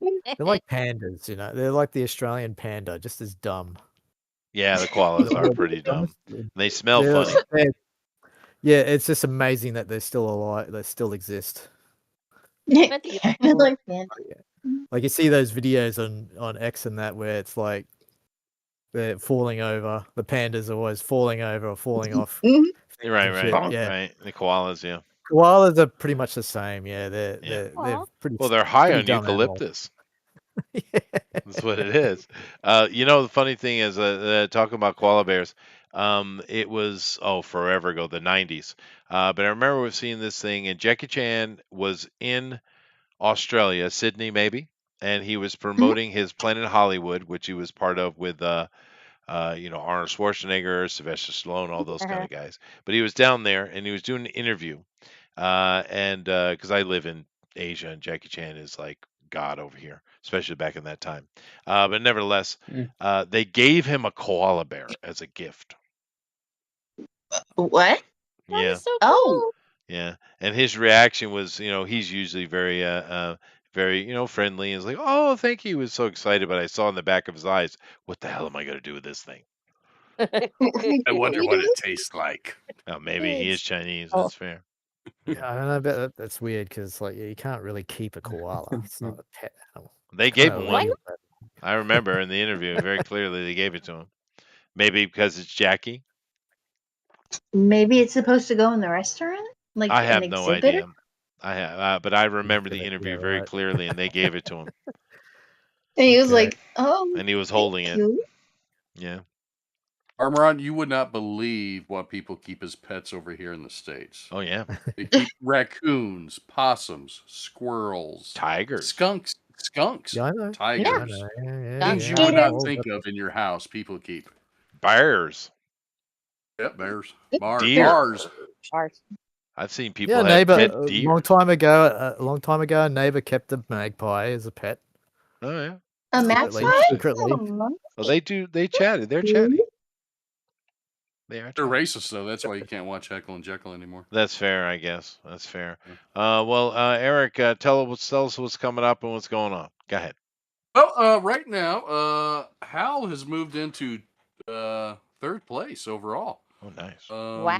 Speaker 8: They're like pandas, They're like the Australian panda, just as dumb.
Speaker 1: Yeah, the koalas are pretty dumb. They smell funny.
Speaker 8: Yeah, it's just amazing that they're still alive. They still exist.
Speaker 2: Like pandas.
Speaker 8: Like you see those videos on X and that where it's like they're falling over. The pandas are always falling over or falling off.
Speaker 1: Right.
Speaker 8: Shit, yeah.
Speaker 1: Right. The koalas, yeah.
Speaker 8: Koalas are pretty much the same. Yeah, they're
Speaker 1: Yeah.
Speaker 8: they're pretty.
Speaker 1: Well, they're high
Speaker 8: pretty
Speaker 1: on
Speaker 8: dumb animals.
Speaker 1: eucalyptus. That's what it is. The funny thing is, talking about koala bears, it was forever ago, the '90s. But I remember seeing this thing, and Jackie Chan was in Australia, Sydney maybe, and he was promoting his Planet Hollywood, which he was part of with Arnold Schwarzenegger, Sylvester Stallone, all those kind of guys. But he was down there and he was doing an interview. And because I live in Asia and Jackie Chan is like God over here, especially back in that time. But nevertheless, they gave him a koala bear as a gift.
Speaker 2: What?
Speaker 1: Yeah.
Speaker 3: So cool.
Speaker 2: Oh,
Speaker 1: Yeah, and his reaction was, he's usually very, very, friendly. He's like, "Oh, thank you." He was so excited, but I saw in the back of his eyes, "What the hell am I going to do with this thing?"
Speaker 4: I wonder what it tastes like.
Speaker 1: Oh, maybe he is Chinese.
Speaker 2: Oh.
Speaker 1: That's fair.
Speaker 8: Yeah, I don't know, but that's weird because you can't really keep a koala. It's not a pet animal.
Speaker 1: They
Speaker 8: It's
Speaker 1: gave
Speaker 8: kinda
Speaker 1: him one.
Speaker 8: illegal, but-
Speaker 1: I remember in the interview very clearly they gave it to him. Maybe because it's Jackie.
Speaker 2: maybe it's supposed to go in the restaurant, like
Speaker 1: I
Speaker 2: an
Speaker 1: have no
Speaker 2: exhibit.
Speaker 1: idea. I have, but I remember the
Speaker 8: gonna-
Speaker 1: interview
Speaker 8: yeah,
Speaker 1: very
Speaker 8: right.
Speaker 1: clearly, and they gave it to him,
Speaker 2: And he was
Speaker 8: Okay.
Speaker 2: like, "Oh,
Speaker 1: and he was
Speaker 2: thank
Speaker 1: holding it.
Speaker 2: you."
Speaker 1: Yeah.
Speaker 4: Armoron, you would not believe what people keep as pets over here in the States.
Speaker 1: Oh yeah.
Speaker 4: They keep raccoons, possums, squirrels,
Speaker 1: Tigers.
Speaker 4: skunks,
Speaker 8: Yeah, I know.
Speaker 4: tigers,
Speaker 8: I know. Yeah,
Speaker 4: things you
Speaker 8: yeah,
Speaker 4: would
Speaker 8: I
Speaker 4: not
Speaker 8: know.
Speaker 4: think of in your house. People keep.
Speaker 1: Bears.
Speaker 4: Yep, bears,
Speaker 1: Deer.
Speaker 4: bars.
Speaker 3: Bars.
Speaker 1: I've seen people
Speaker 8: Yeah,
Speaker 1: have
Speaker 8: neighbor.
Speaker 1: pet
Speaker 8: A
Speaker 1: deer.
Speaker 8: long time ago, a neighbor kept a magpie as a pet.
Speaker 1: Oh yeah.
Speaker 2: A
Speaker 8: Secretly.
Speaker 2: magpie?
Speaker 8: Secretly.
Speaker 2: Oh,
Speaker 1: Well, they do. They chatted. They're chatty. They are.
Speaker 4: They're
Speaker 1: Chatty.
Speaker 4: racist though. That's why you can't watch Heckle and Jekyll anymore.
Speaker 1: That's fair, I guess. That's fair. Eric, tell us what's coming up and what's going on. Go ahead.
Speaker 4: Well, right now, Hal has moved into third place overall.
Speaker 1: Oh, nice.
Speaker 3: Wow.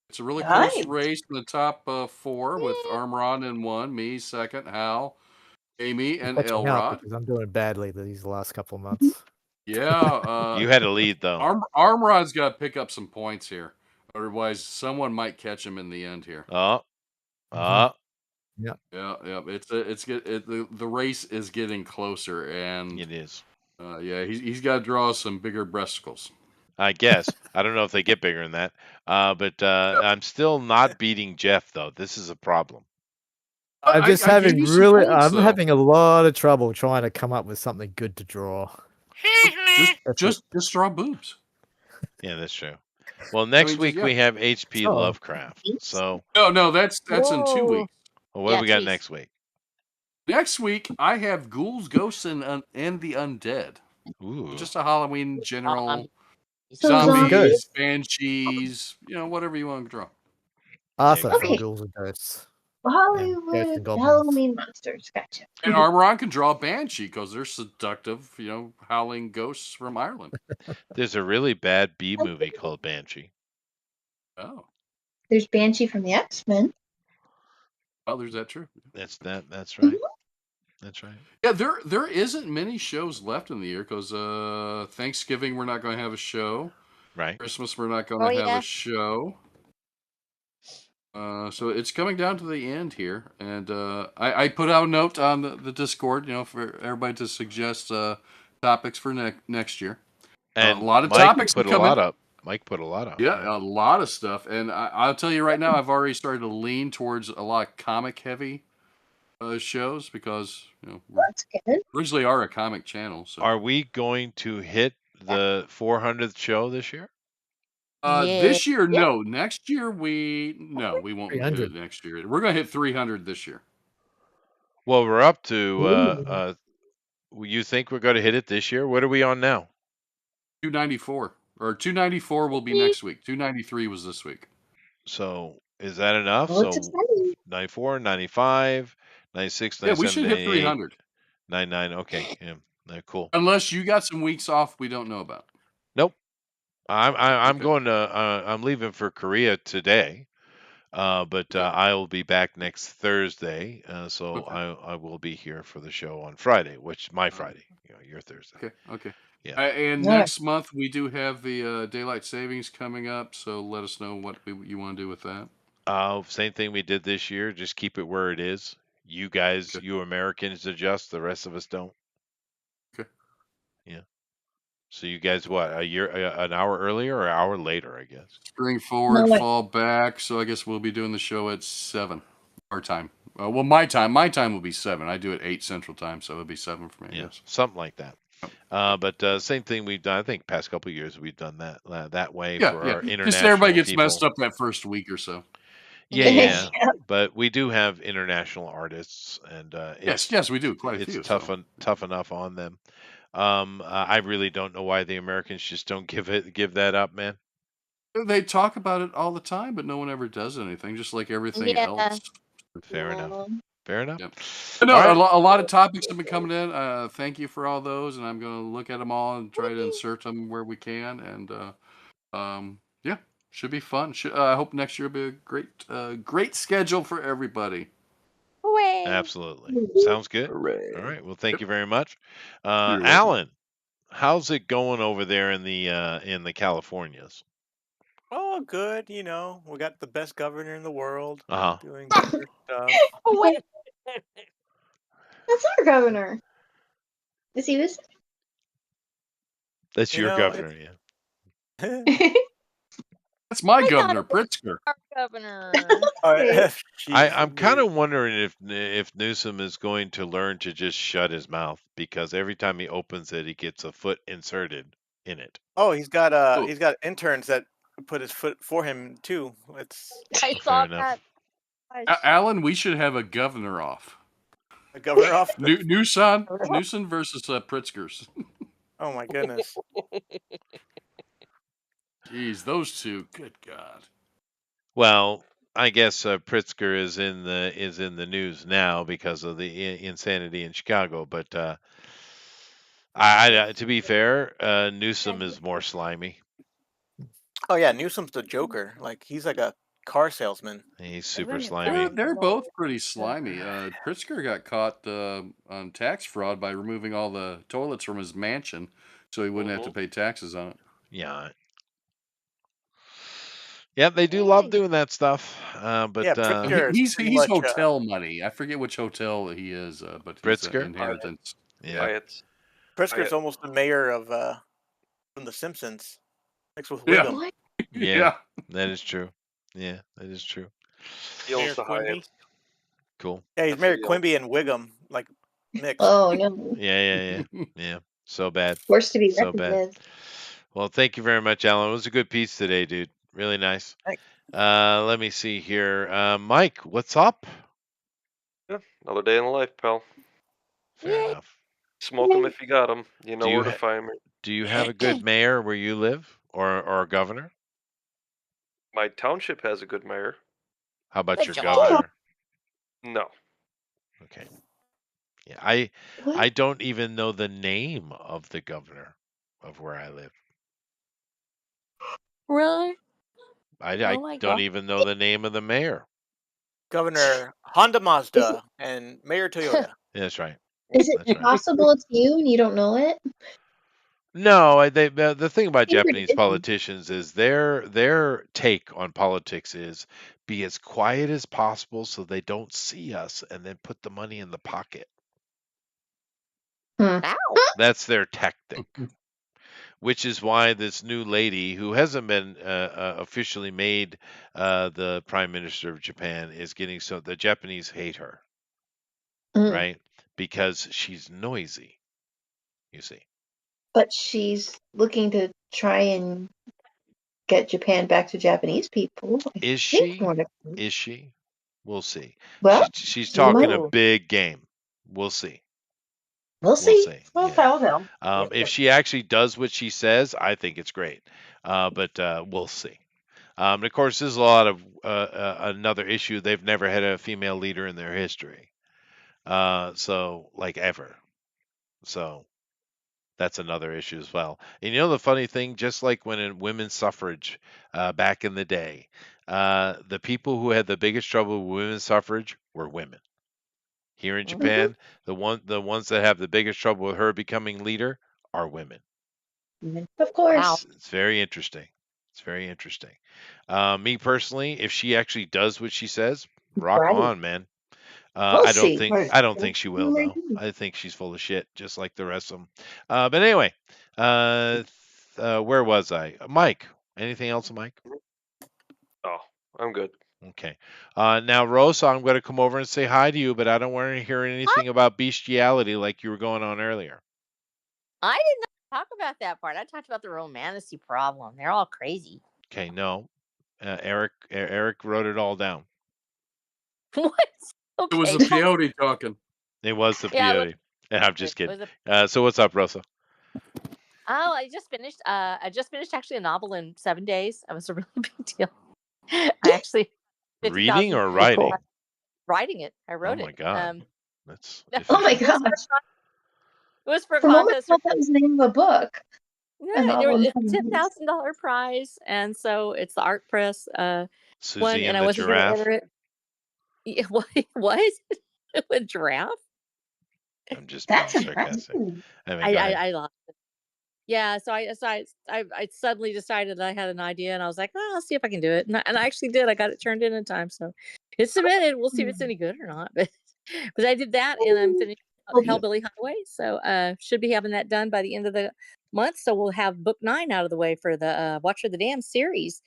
Speaker 4: It's a really
Speaker 2: Nice.
Speaker 4: close race in the top four with Armron in one, me second, Hal, Amy, and
Speaker 8: Catching up
Speaker 4: Elrod.
Speaker 8: because I'm doing badly these last couple of months.
Speaker 4: Yeah.
Speaker 1: You had a lead though.
Speaker 4: Armrod's got to pick up some points here, otherwise someone might catch him in the end here.
Speaker 8: Yeah.
Speaker 4: Yeah. The race is getting closer, and
Speaker 1: It is.
Speaker 4: yeah, he's got to draw some bigger breasticles.
Speaker 1: I guess. I don't know if they get bigger than that. But I'm still not beating Jeff though. This is a problem.
Speaker 8: I'm just
Speaker 4: I gave
Speaker 8: having
Speaker 4: you some points,
Speaker 8: I'm
Speaker 4: though.
Speaker 8: having a lot of trouble trying to come up with something good to draw.
Speaker 4: Just draw boobs.
Speaker 1: Yeah, that's true. Well, next week
Speaker 4: yeah.
Speaker 1: we have H.P.
Speaker 8: Oh.
Speaker 1: Lovecraft. So
Speaker 4: No, that's in 2
Speaker 3: Whoa.
Speaker 4: weeks.
Speaker 1: what do
Speaker 3: Yeah,
Speaker 1: we got
Speaker 3: geez.
Speaker 1: next week?
Speaker 4: Next week I have Ghouls, Ghosts, and the Undead.
Speaker 1: Ooh.
Speaker 4: Just a Halloween general.
Speaker 2: So
Speaker 4: Zombies,
Speaker 8: zombies?
Speaker 4: banshees, whatever you want to draw.
Speaker 8: Arthur
Speaker 1: Yeah,
Speaker 8: from
Speaker 2: okay.
Speaker 8: Ghouls and Ghosts.
Speaker 2: Hollywood
Speaker 8: and goblins.
Speaker 2: Halloween monsters. Gotcha.
Speaker 4: And Armoron can draw banshee because they're seductive, howling ghosts from Ireland.
Speaker 1: There's a really bad B movie called Banshee.
Speaker 4: Oh,
Speaker 2: There's Banshee from the X-Men.
Speaker 4: well, there's that true.
Speaker 1: That's right. That's right.
Speaker 4: Yeah, there isn't many shows left in the year because Thanksgiving we're not going to have a show.
Speaker 1: Right.
Speaker 4: Christmas we're not going to have
Speaker 3: yeah.
Speaker 4: a show. So it's coming down to the end here, and I put out a note on the Discord, for everybody to suggest topics for next year.
Speaker 1: And
Speaker 4: a lot of
Speaker 1: Mike
Speaker 4: topics
Speaker 1: put a
Speaker 4: coming.
Speaker 1: lot up. Mike put a lot up.
Speaker 4: Yeah, a lot of stuff, and I'll tell you right now, I've already started to lean towards a lot of comic heavy shows because
Speaker 2: That's good.
Speaker 4: originally are a comic channel. So
Speaker 1: Are we going to hit the 400th show this year?
Speaker 4: this year, no. Next year, we won't hit
Speaker 8: 300.
Speaker 4: it next year. We're gonna hit 300 this year.
Speaker 1: Well, we're up to. You think we're going to hit it this year? What are we on now?
Speaker 4: 294 or 294 will be next week. 293 was this week.
Speaker 1: So is that enough?
Speaker 2: Well, it's
Speaker 1: So
Speaker 2: exciting.
Speaker 1: 94, 95, 96,
Speaker 4: Yeah, we
Speaker 1: 97,
Speaker 4: should hit
Speaker 1: 98,
Speaker 4: 300.
Speaker 1: 99. Okay, yeah, cool.
Speaker 4: Unless you got some weeks off we don't know about.
Speaker 1: Nope. I'm
Speaker 4: Okay.
Speaker 1: going to. I'm leaving for Korea today. But I will be back next Thursday, so
Speaker 4: Okay.
Speaker 1: I will be here for the show on Friday, which my Friday, your Thursday.
Speaker 4: Okay.
Speaker 1: Yeah.
Speaker 4: And
Speaker 2: Yeah.
Speaker 4: next month we do have the daylight savings coming up, so let us know what you want to do with that.
Speaker 1: Same thing we did this year. Just keep it where it is. You guys,
Speaker 4: Okay.
Speaker 1: you Americans adjust. The rest of us don't.
Speaker 4: Okay.
Speaker 1: Yeah. So you guys, what, an hour earlier or an hour later? I guess.
Speaker 4: Spring
Speaker 2: No,
Speaker 4: forward,
Speaker 2: wait.
Speaker 4: fall back. So I guess we'll be doing the show at 7 our time. Well, my time will be 7. I do it 8 Central Time, so it'll be 7 for me. I
Speaker 1: Yeah,
Speaker 4: guess.
Speaker 1: something like that. But same thing we've done. I think past couple of years we've done that way
Speaker 4: Yeah,
Speaker 1: for
Speaker 4: yeah.
Speaker 1: our
Speaker 4: Just everybody
Speaker 1: international
Speaker 4: gets messed
Speaker 1: people.
Speaker 4: up that first week or so.
Speaker 1: Yeah. But we do have international artists, and
Speaker 4: Yes, we do quite a
Speaker 1: it's
Speaker 4: few.
Speaker 1: tough enough on them. I really don't know why the Americans just don't give that up, man.
Speaker 4: They talk about it all the time, but no one ever does anything. Just like everything
Speaker 3: Yeah.
Speaker 4: else.
Speaker 1: Fair enough. Fair enough.
Speaker 4: Yep. But no,
Speaker 1: All right.
Speaker 4: a lot of topics have been coming in. Thank you for all those, and I'm going to look at them all and try to insert them where we can. And yeah, should be fun. I hope next year will be a great schedule for everybody.
Speaker 3: Hooray.
Speaker 1: Absolutely. Sounds good.
Speaker 10: Hooray.
Speaker 1: All right. Well, thank you very much,
Speaker 4: You're welcome.
Speaker 1: Alan. How's it going over there in the Californias?
Speaker 6: Oh, good. You know, we got the best governor in the world
Speaker 1: Uh huh.
Speaker 6: doing good stuff.
Speaker 2: Oh, wait. That's our governor. Is he this?
Speaker 1: That's
Speaker 6: You
Speaker 1: your
Speaker 6: know,
Speaker 1: governor, yeah.
Speaker 4: That's my
Speaker 3: I thought
Speaker 4: governor,
Speaker 3: it was
Speaker 4: Pritzker.
Speaker 3: our governor.
Speaker 1: I'm kind of wondering if Newsom is going to learn to just shut his mouth, because every time he opens it, he gets a foot inserted in it.
Speaker 6: Oh, he's got interns that put his foot for him too. It's
Speaker 3: I saw
Speaker 1: enough.
Speaker 3: that.
Speaker 4: Alan, we should have a governor off.
Speaker 6: a governor off.
Speaker 4: Newsom versus Pritzkers.
Speaker 6: Oh my goodness.
Speaker 4: Jeez, those two. Good God.
Speaker 1: Well, I guess Pritzker is in the news now because of the insanity in Chicago. But to be fair, Newsom is more slimy.
Speaker 6: Oh yeah, Newsom's the Joker. Like he's like a car salesman.
Speaker 1: He's super slimy.
Speaker 4: They're both pretty slimy. Pritzker got caught on tax fraud by removing all the toilets from his mansion, so he wouldn't have to pay taxes on it.
Speaker 1: Yeah. Yeah, they do love doing that stuff. But
Speaker 6: Yeah, Pritzker is
Speaker 4: he's
Speaker 6: pretty much,
Speaker 4: hotel money. I forget which hotel he is, but he's
Speaker 1: Pritzker?
Speaker 4: inheritance.
Speaker 1: Yeah.
Speaker 6: Pritzker's almost the mayor of from The Simpsons, mixed with
Speaker 4: Yeah.
Speaker 6: Wiggum.
Speaker 1: Yeah, that is true. Yeah, that is true.
Speaker 5: He owns
Speaker 7: Mayor
Speaker 5: the
Speaker 7: Quimby?
Speaker 5: Hyatt.
Speaker 1: Cool.
Speaker 6: Yeah, he's
Speaker 5: That's
Speaker 6: Mayor
Speaker 5: what he
Speaker 6: Quimby and Wiggum, like mixed.
Speaker 2: Oh no.
Speaker 1: Yeah. So bad.
Speaker 2: Worse to be
Speaker 1: So
Speaker 2: reckoned
Speaker 1: bad.
Speaker 2: with.
Speaker 1: Well, thank you very much, Alan. It was a good piece today, dude. Really nice.
Speaker 6: Thanks.
Speaker 1: Let me see here. Mike, what's up?
Speaker 5: Yeah, another day in the life, pal.
Speaker 1: Fair enough.
Speaker 5: Smoke 'em if you got 'em. You know
Speaker 1: Do you
Speaker 5: where to
Speaker 1: ha-
Speaker 5: find me.
Speaker 1: Do you have a good mayor where you live, or a governor?
Speaker 5: My township has a good mayor.
Speaker 1: How about
Speaker 3: Good
Speaker 1: your
Speaker 3: job.
Speaker 1: governor?
Speaker 5: No.
Speaker 1: Okay. Yeah, I don't even know the name of the governor of where I live.
Speaker 3: Really?
Speaker 1: I
Speaker 3: Oh my
Speaker 1: don't
Speaker 3: God.
Speaker 1: even know the name of the mayor.
Speaker 6: Governor Honda Mazda and Mayor Toyota.
Speaker 1: That's right.
Speaker 2: Is it
Speaker 1: That's right.
Speaker 2: possible it's you and you don't know it?
Speaker 1: No, the thing about
Speaker 2: Seem pretty
Speaker 1: Japanese
Speaker 2: busy.
Speaker 1: politicians is their take on politics is be as quiet as possible so they don't see us, and then put the money in the pocket.
Speaker 3: Ow.
Speaker 1: That's their tactic. Which is why this new lady, who hasn't been officially made the prime minister of Japan, is getting so the Japanese hate her, right? Because she's noisy. You see.
Speaker 2: But she's looking to try and get Japan back to Japanese people.
Speaker 1: Is
Speaker 2: think
Speaker 1: she?
Speaker 2: more to-
Speaker 1: Is she? We'll see.
Speaker 2: Well,
Speaker 1: she's
Speaker 2: she
Speaker 1: talking
Speaker 2: might.
Speaker 1: a big game. We'll see.
Speaker 2: We'll see.
Speaker 14: Well,
Speaker 1: Yeah.
Speaker 14: tell.
Speaker 1: If she actually does what she says, I think it's great. But we'll see. And of course, there's a lot of another issue. They've never had a female leader in their history. So like ever. So that's another issue as well. And you know the funny thing, just like when in women's suffrage back in the day, the people who had the biggest trouble with women's suffrage were women. Here in Japan, the ones that have the biggest trouble with her becoming leader are women.
Speaker 2: Of course.
Speaker 1: It's very interesting. It's very interesting. Me personally, if she actually does what she says, rock
Speaker 2: Right.
Speaker 1: on, man.
Speaker 2: We'll see.
Speaker 1: I don't think she will though. I think she's full of shit, just like the rest of them. But anyway, where was I? Mike, anything else, Mike?
Speaker 5: Oh, I'm good.
Speaker 1: Okay. Now, Rosa, I'm going to come over and say hi to you, but I don't want to hear anything about bestiality like you were going on earlier.
Speaker 3: I did not talk about that part. I talked about the romancy problem. They're all crazy.
Speaker 1: Okay, no. Eric wrote it all down.
Speaker 3: What?
Speaker 4: It was the
Speaker 3: Okay.
Speaker 4: peyote talking.
Speaker 1: It was the
Speaker 3: Yeah,
Speaker 1: peyote. I'm just
Speaker 3: it
Speaker 1: kidding.
Speaker 3: was
Speaker 1: So what's up, Rosa?
Speaker 3: Oh, I just finished. I just finished actually a novel in 7 days. It was a really big deal. I actually
Speaker 1: Reading
Speaker 3: 50,000
Speaker 1: or writing?
Speaker 3: writing it. I
Speaker 1: Oh
Speaker 3: wrote
Speaker 1: my
Speaker 3: it.
Speaker 1: God. That's
Speaker 2: Oh my
Speaker 1: efficient.
Speaker 2: gosh.
Speaker 3: It was for a
Speaker 2: For a moment, I
Speaker 3: contest.
Speaker 2: thought that was the name of a book.
Speaker 3: Yeah, there was a $10,000 prize, and so it's the Art Press one,
Speaker 1: Susie
Speaker 3: and
Speaker 1: and
Speaker 3: I
Speaker 1: the
Speaker 3: wasn't going to
Speaker 1: giraffe.
Speaker 3: enter it. Yeah, what? A giraffe?
Speaker 1: I'm just being
Speaker 2: That's
Speaker 1: sarcastic.
Speaker 2: impressive.
Speaker 1: I mean, go ahead.
Speaker 3: I lost it. Yeah, so I suddenly decided I had an idea, and I was like, oh, I'll see if I can do it, and I actually did. I got it turned in time, so it's submitted. We'll see if it's any good or not. But I did that, and I'm finished Hellbilly Highway, so should be having that done by the end of the month. So we'll have book 9 out of the way for the Watcher the Dam series,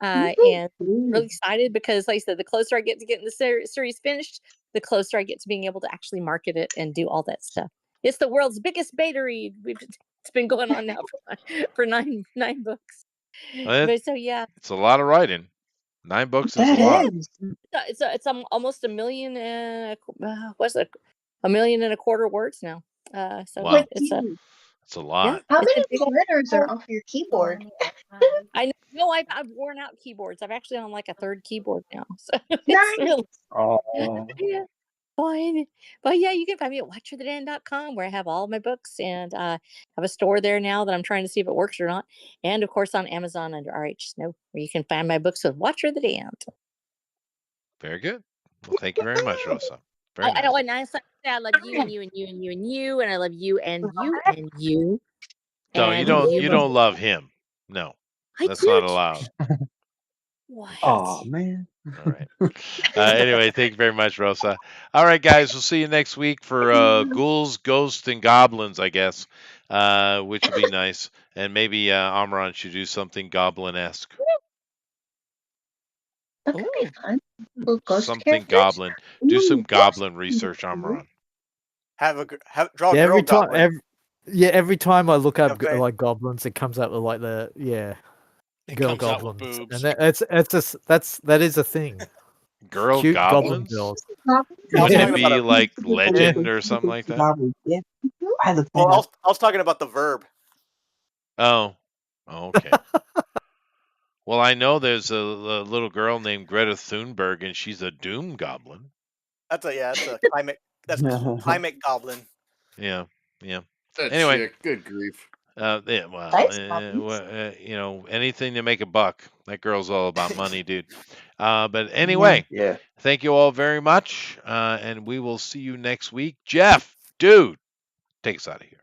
Speaker 3: and really excited because, like I said, the closer I get to getting the series finished, the closer I get to being able to actually market it and do all that stuff. It's the world's biggest beta read. It's been going on now for nine books. But so yeah,
Speaker 1: It's a lot of writing. 9 books is a
Speaker 2: That
Speaker 1: lot.
Speaker 2: is.
Speaker 3: it's almost 1 million. What's it? 1.25 million words now. So
Speaker 1: Wow.
Speaker 3: it's a
Speaker 1: It's a lot.
Speaker 2: How
Speaker 3: it's a
Speaker 2: many
Speaker 3: big
Speaker 2: letters are off your keyboard?
Speaker 3: I know I've worn out keyboards. I'm actually on like a 3rd keyboard now. So it's
Speaker 2: Nice.
Speaker 3: really
Speaker 10: Oh,
Speaker 3: yeah. Fine. But yeah, you can find me at watcherthedan.com where I have all of my books, and have a store there now that I'm trying to see if it works or not. And of course on Amazon under RH Snow, where you can find my books with Watcher the Damned.
Speaker 1: Very good. Well, thank you very much, Rosa. Very
Speaker 3: I
Speaker 1: nice.
Speaker 3: know, and I love you and you and you and you and you, and I love you and you and you.
Speaker 1: No,
Speaker 3: And
Speaker 1: you don't love him. No,
Speaker 3: I
Speaker 1: that's
Speaker 3: do.
Speaker 1: not allowed.
Speaker 3: What?
Speaker 10: oh man.
Speaker 1: All right. Anyway, thank you very much, Rosa. All right, guys, we'll see you next week for ghouls, ghosts, and goblins, I guess, which will be nice. And maybe Amron should do something goblin-esque.
Speaker 2: That could be fun. Little ghost
Speaker 1: Something
Speaker 2: characters.
Speaker 1: goblin. Do some goblin research, Amron.
Speaker 6: Draw a
Speaker 8: Yeah,
Speaker 6: girl
Speaker 8: every time,
Speaker 6: goblin.
Speaker 8: every time I look up
Speaker 6: Okay.
Speaker 8: like goblins, it comes up with like the
Speaker 7: It
Speaker 8: girl
Speaker 7: comes out with
Speaker 8: goblins,
Speaker 7: boobs.
Speaker 8: and that is a thing.
Speaker 1: Girl
Speaker 8: Cute
Speaker 1: goblins?
Speaker 8: goblin girls.
Speaker 1: Wouldn't
Speaker 8: Yeah.
Speaker 1: it be like legend or something like that?
Speaker 6: Well, I was talking about the verb.
Speaker 1: Oh, okay. Well, I know there's a little girl named Greta Thunberg, and she's a doom goblin.
Speaker 6: That's a climate. That's climate goblin.
Speaker 1: Yeah.
Speaker 4: That
Speaker 1: Anyway.
Speaker 4: chick, good grief.
Speaker 1: Yeah, well, you know, anything to make a buck. That girl's all about money, dude. But anyway,
Speaker 10: Yeah.
Speaker 1: thank you all very much, and we will see you next week. Jeff, dude, take us out of here.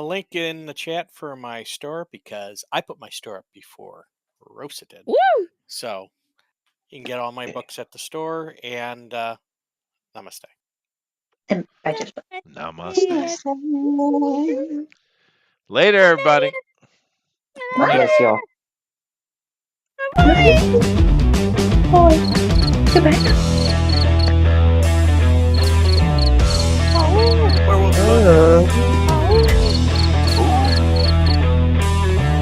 Speaker 7: Link in the chat for my store because I put my store up before Rosa did.
Speaker 3: Woo!
Speaker 7: So you can get all my books at the store, and namaste.
Speaker 2: And I just
Speaker 1: Namaste. Later, everybody.
Speaker 10: God bless y'all.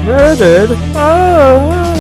Speaker 8: Murdered.